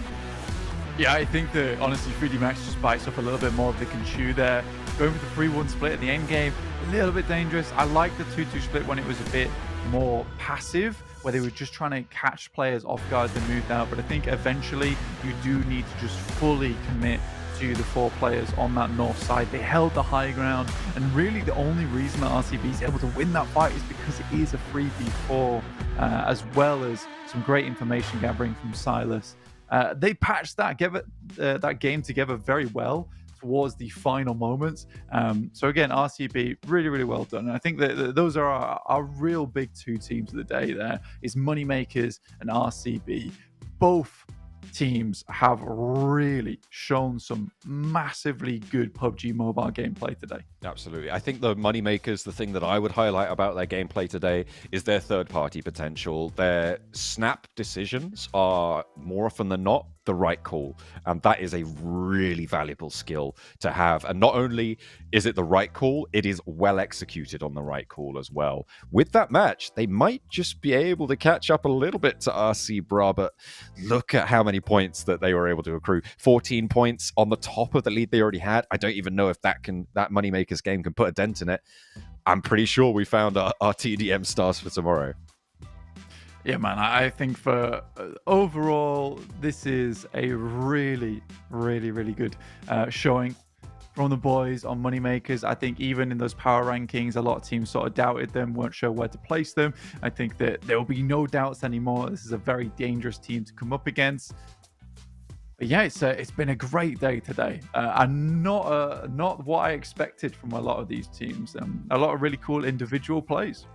Yeah, I think that honestly 3D Max just bites off a little bit more of the can chew there. Going with the 3-1 split at the end game, a little bit dangerous. I like the 2-2 split when it was a bit more passive, where they were just trying to catch players off guard and moved out. But I think eventually you do need to just fully commit to the 4 players on that north side. They held the high ground, and really the only reason that RCB is able to win that fight is because it is a 3v4, as well as some great information gathering from Silas. They patched that game together very well towards the final moments. So again, RCB, really, really well done. And I think that those are our real big 2 teams of the day there, is Moneymakers and RCB. Both teams have really shown some massively good PUBG Mobile gameplay today. Absolutely. I think the moneymakers, the thing that I would highlight about their gameplay today is their third-party potential. Their snap decisions are more often than not the right call, and that is a really valuable skill to have. And not only is it the right call, it is well executed on the right call as well. With that match, they might just be able to catch up a little bit to RC Bra, but look at how many points that they were able to accrue. 14 points on the top of the lead they already had. I don't even know if that moneymakers game can put a dent in it. I'm pretty sure we found our TDM stars for tomorrow. Yeah, man, I think for overall, this is a really, really, really good showing from the boys on Moneymakers. I think even in those power rankings, a lot of teams sort of doubted them, weren't sure where to place them. I think that there will be no doubts anymore. This is a very dangerous team to come up against. But yeah, it's been a great day today, and not what I expected from a lot of these teams. A lot of really cool individual plays.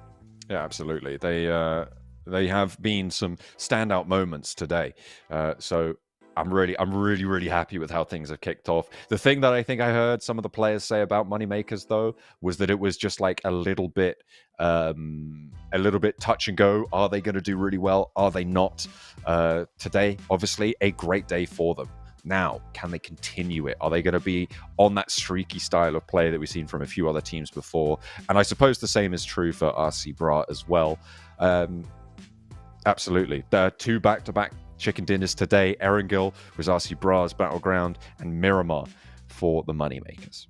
Yeah, absolutely. They have been some standout moments today. So I'm really happy with how things have kicked off. The thing that I think I heard some of the players say about Moneymakers though was that it was just like a little bit touch and go. Are they going to do really well? Are they not? Today, obviously, a great day for them. Now, can they continue it? Are they going to be on that streaky style of play that we've seen from a few other teams before? And I suppose the same is true for RC Bra as well. Absolutely. There are 2 back-to-back chicken dinners today. Erangel was RC Bra's Battleground and Miramar for the Moneymakers.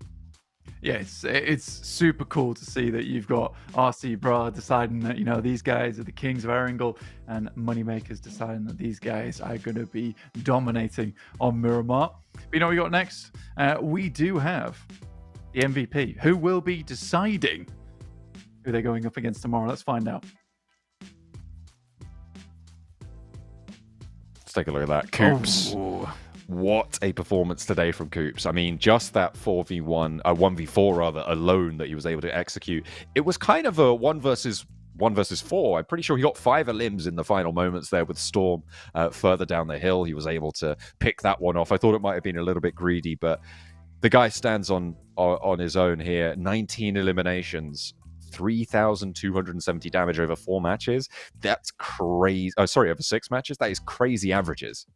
Yeah, it's super cool to see that you've got RC Bra deciding that, you know, these guys are the kings of Erangel, and Moneymakers deciding that these guys are going to be dominating on Miramar. But you know what we got next? We do have the MVP, who will be deciding who they're going up against tomorrow. Let's find out. Let's take a look at that. Coops. Oh. What a performance today from Coops. I mean, just that 1v4 rather, alone that he was able to execute. It was kind of a 1 versus 4. I'm pretty sure he got 5 limbs in the final moments there with Storm further down the hill. He was able to pick that one off. I thought it might have been a little bit greedy, but the guy stands on his own here. 19 eliminations. 3,270 damage over 4 matches. That's crazy. Oh, sorry, over 6 matches. That is crazy averages.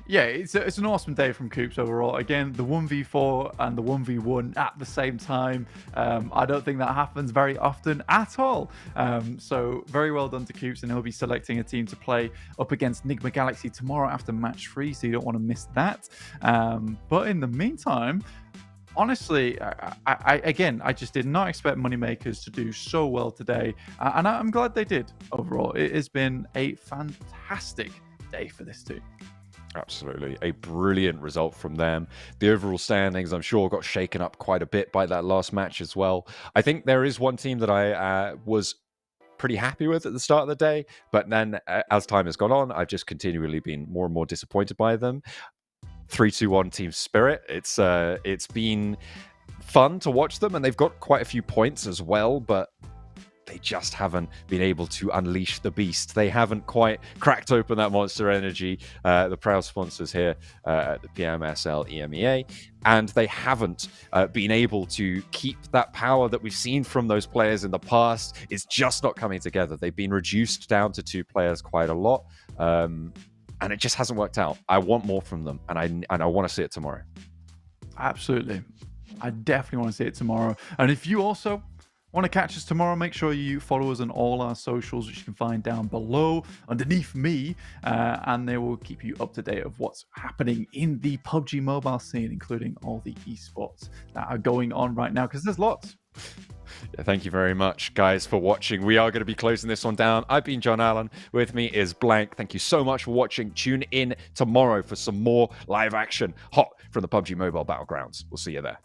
Yeah, it's an awesome day from Coops overall. Again, the 1v4 and the 1v1 at the same time. I don't think that happens very often at all. So very well done to Coops, and he'll be selecting a team to play up against NIGMA Galaxy tomorrow after match 3, so you don't want to miss that. But in the meantime, honestly, I just did not expect Moneymakers to do so well today, and I'm glad they did overall. It has been a fantastic day for this team. Absolutely. A brilliant result from them. The overall standings, I'm sure, got shaken up quite a bit by that last match as well. I think there is one team that I was pretty happy with at the start of the day, but then as time has gone on, I've just continually been more and more disappointed by them. 3-2-1 Team Spirit. It's been fun to watch them, and they've got quite a few points as well, but they just haven't been able to unleash the beast. They haven't quite cracked open that Monster Energy, the proud sponsors here at the PMSL EMEA, and they haven't been able to keep that power that we've seen from those players in the past. It's just not coming together. They've been reduced down to 2 players quite a lot, and it just hasn't worked out. I want more from them, and I want to see it tomorrow. Absolutely. I definitely want to see it tomorrow. And if you also want to catch us tomorrow, make sure you follow us on all our socials, which you can find down below underneath me, and they will keep you up to date of what's happening in the PUBG mobile scene, including all the esports that are going on right now, because there's lots. Yeah, thank you very much, guys, for watching. We are going to be closing this one down. I've been John Allen. With me is Blank. Thank you so much for watching. Tune in tomorrow for some more live action hot from the PUBG Mobile Battlegrounds. We'll see you there.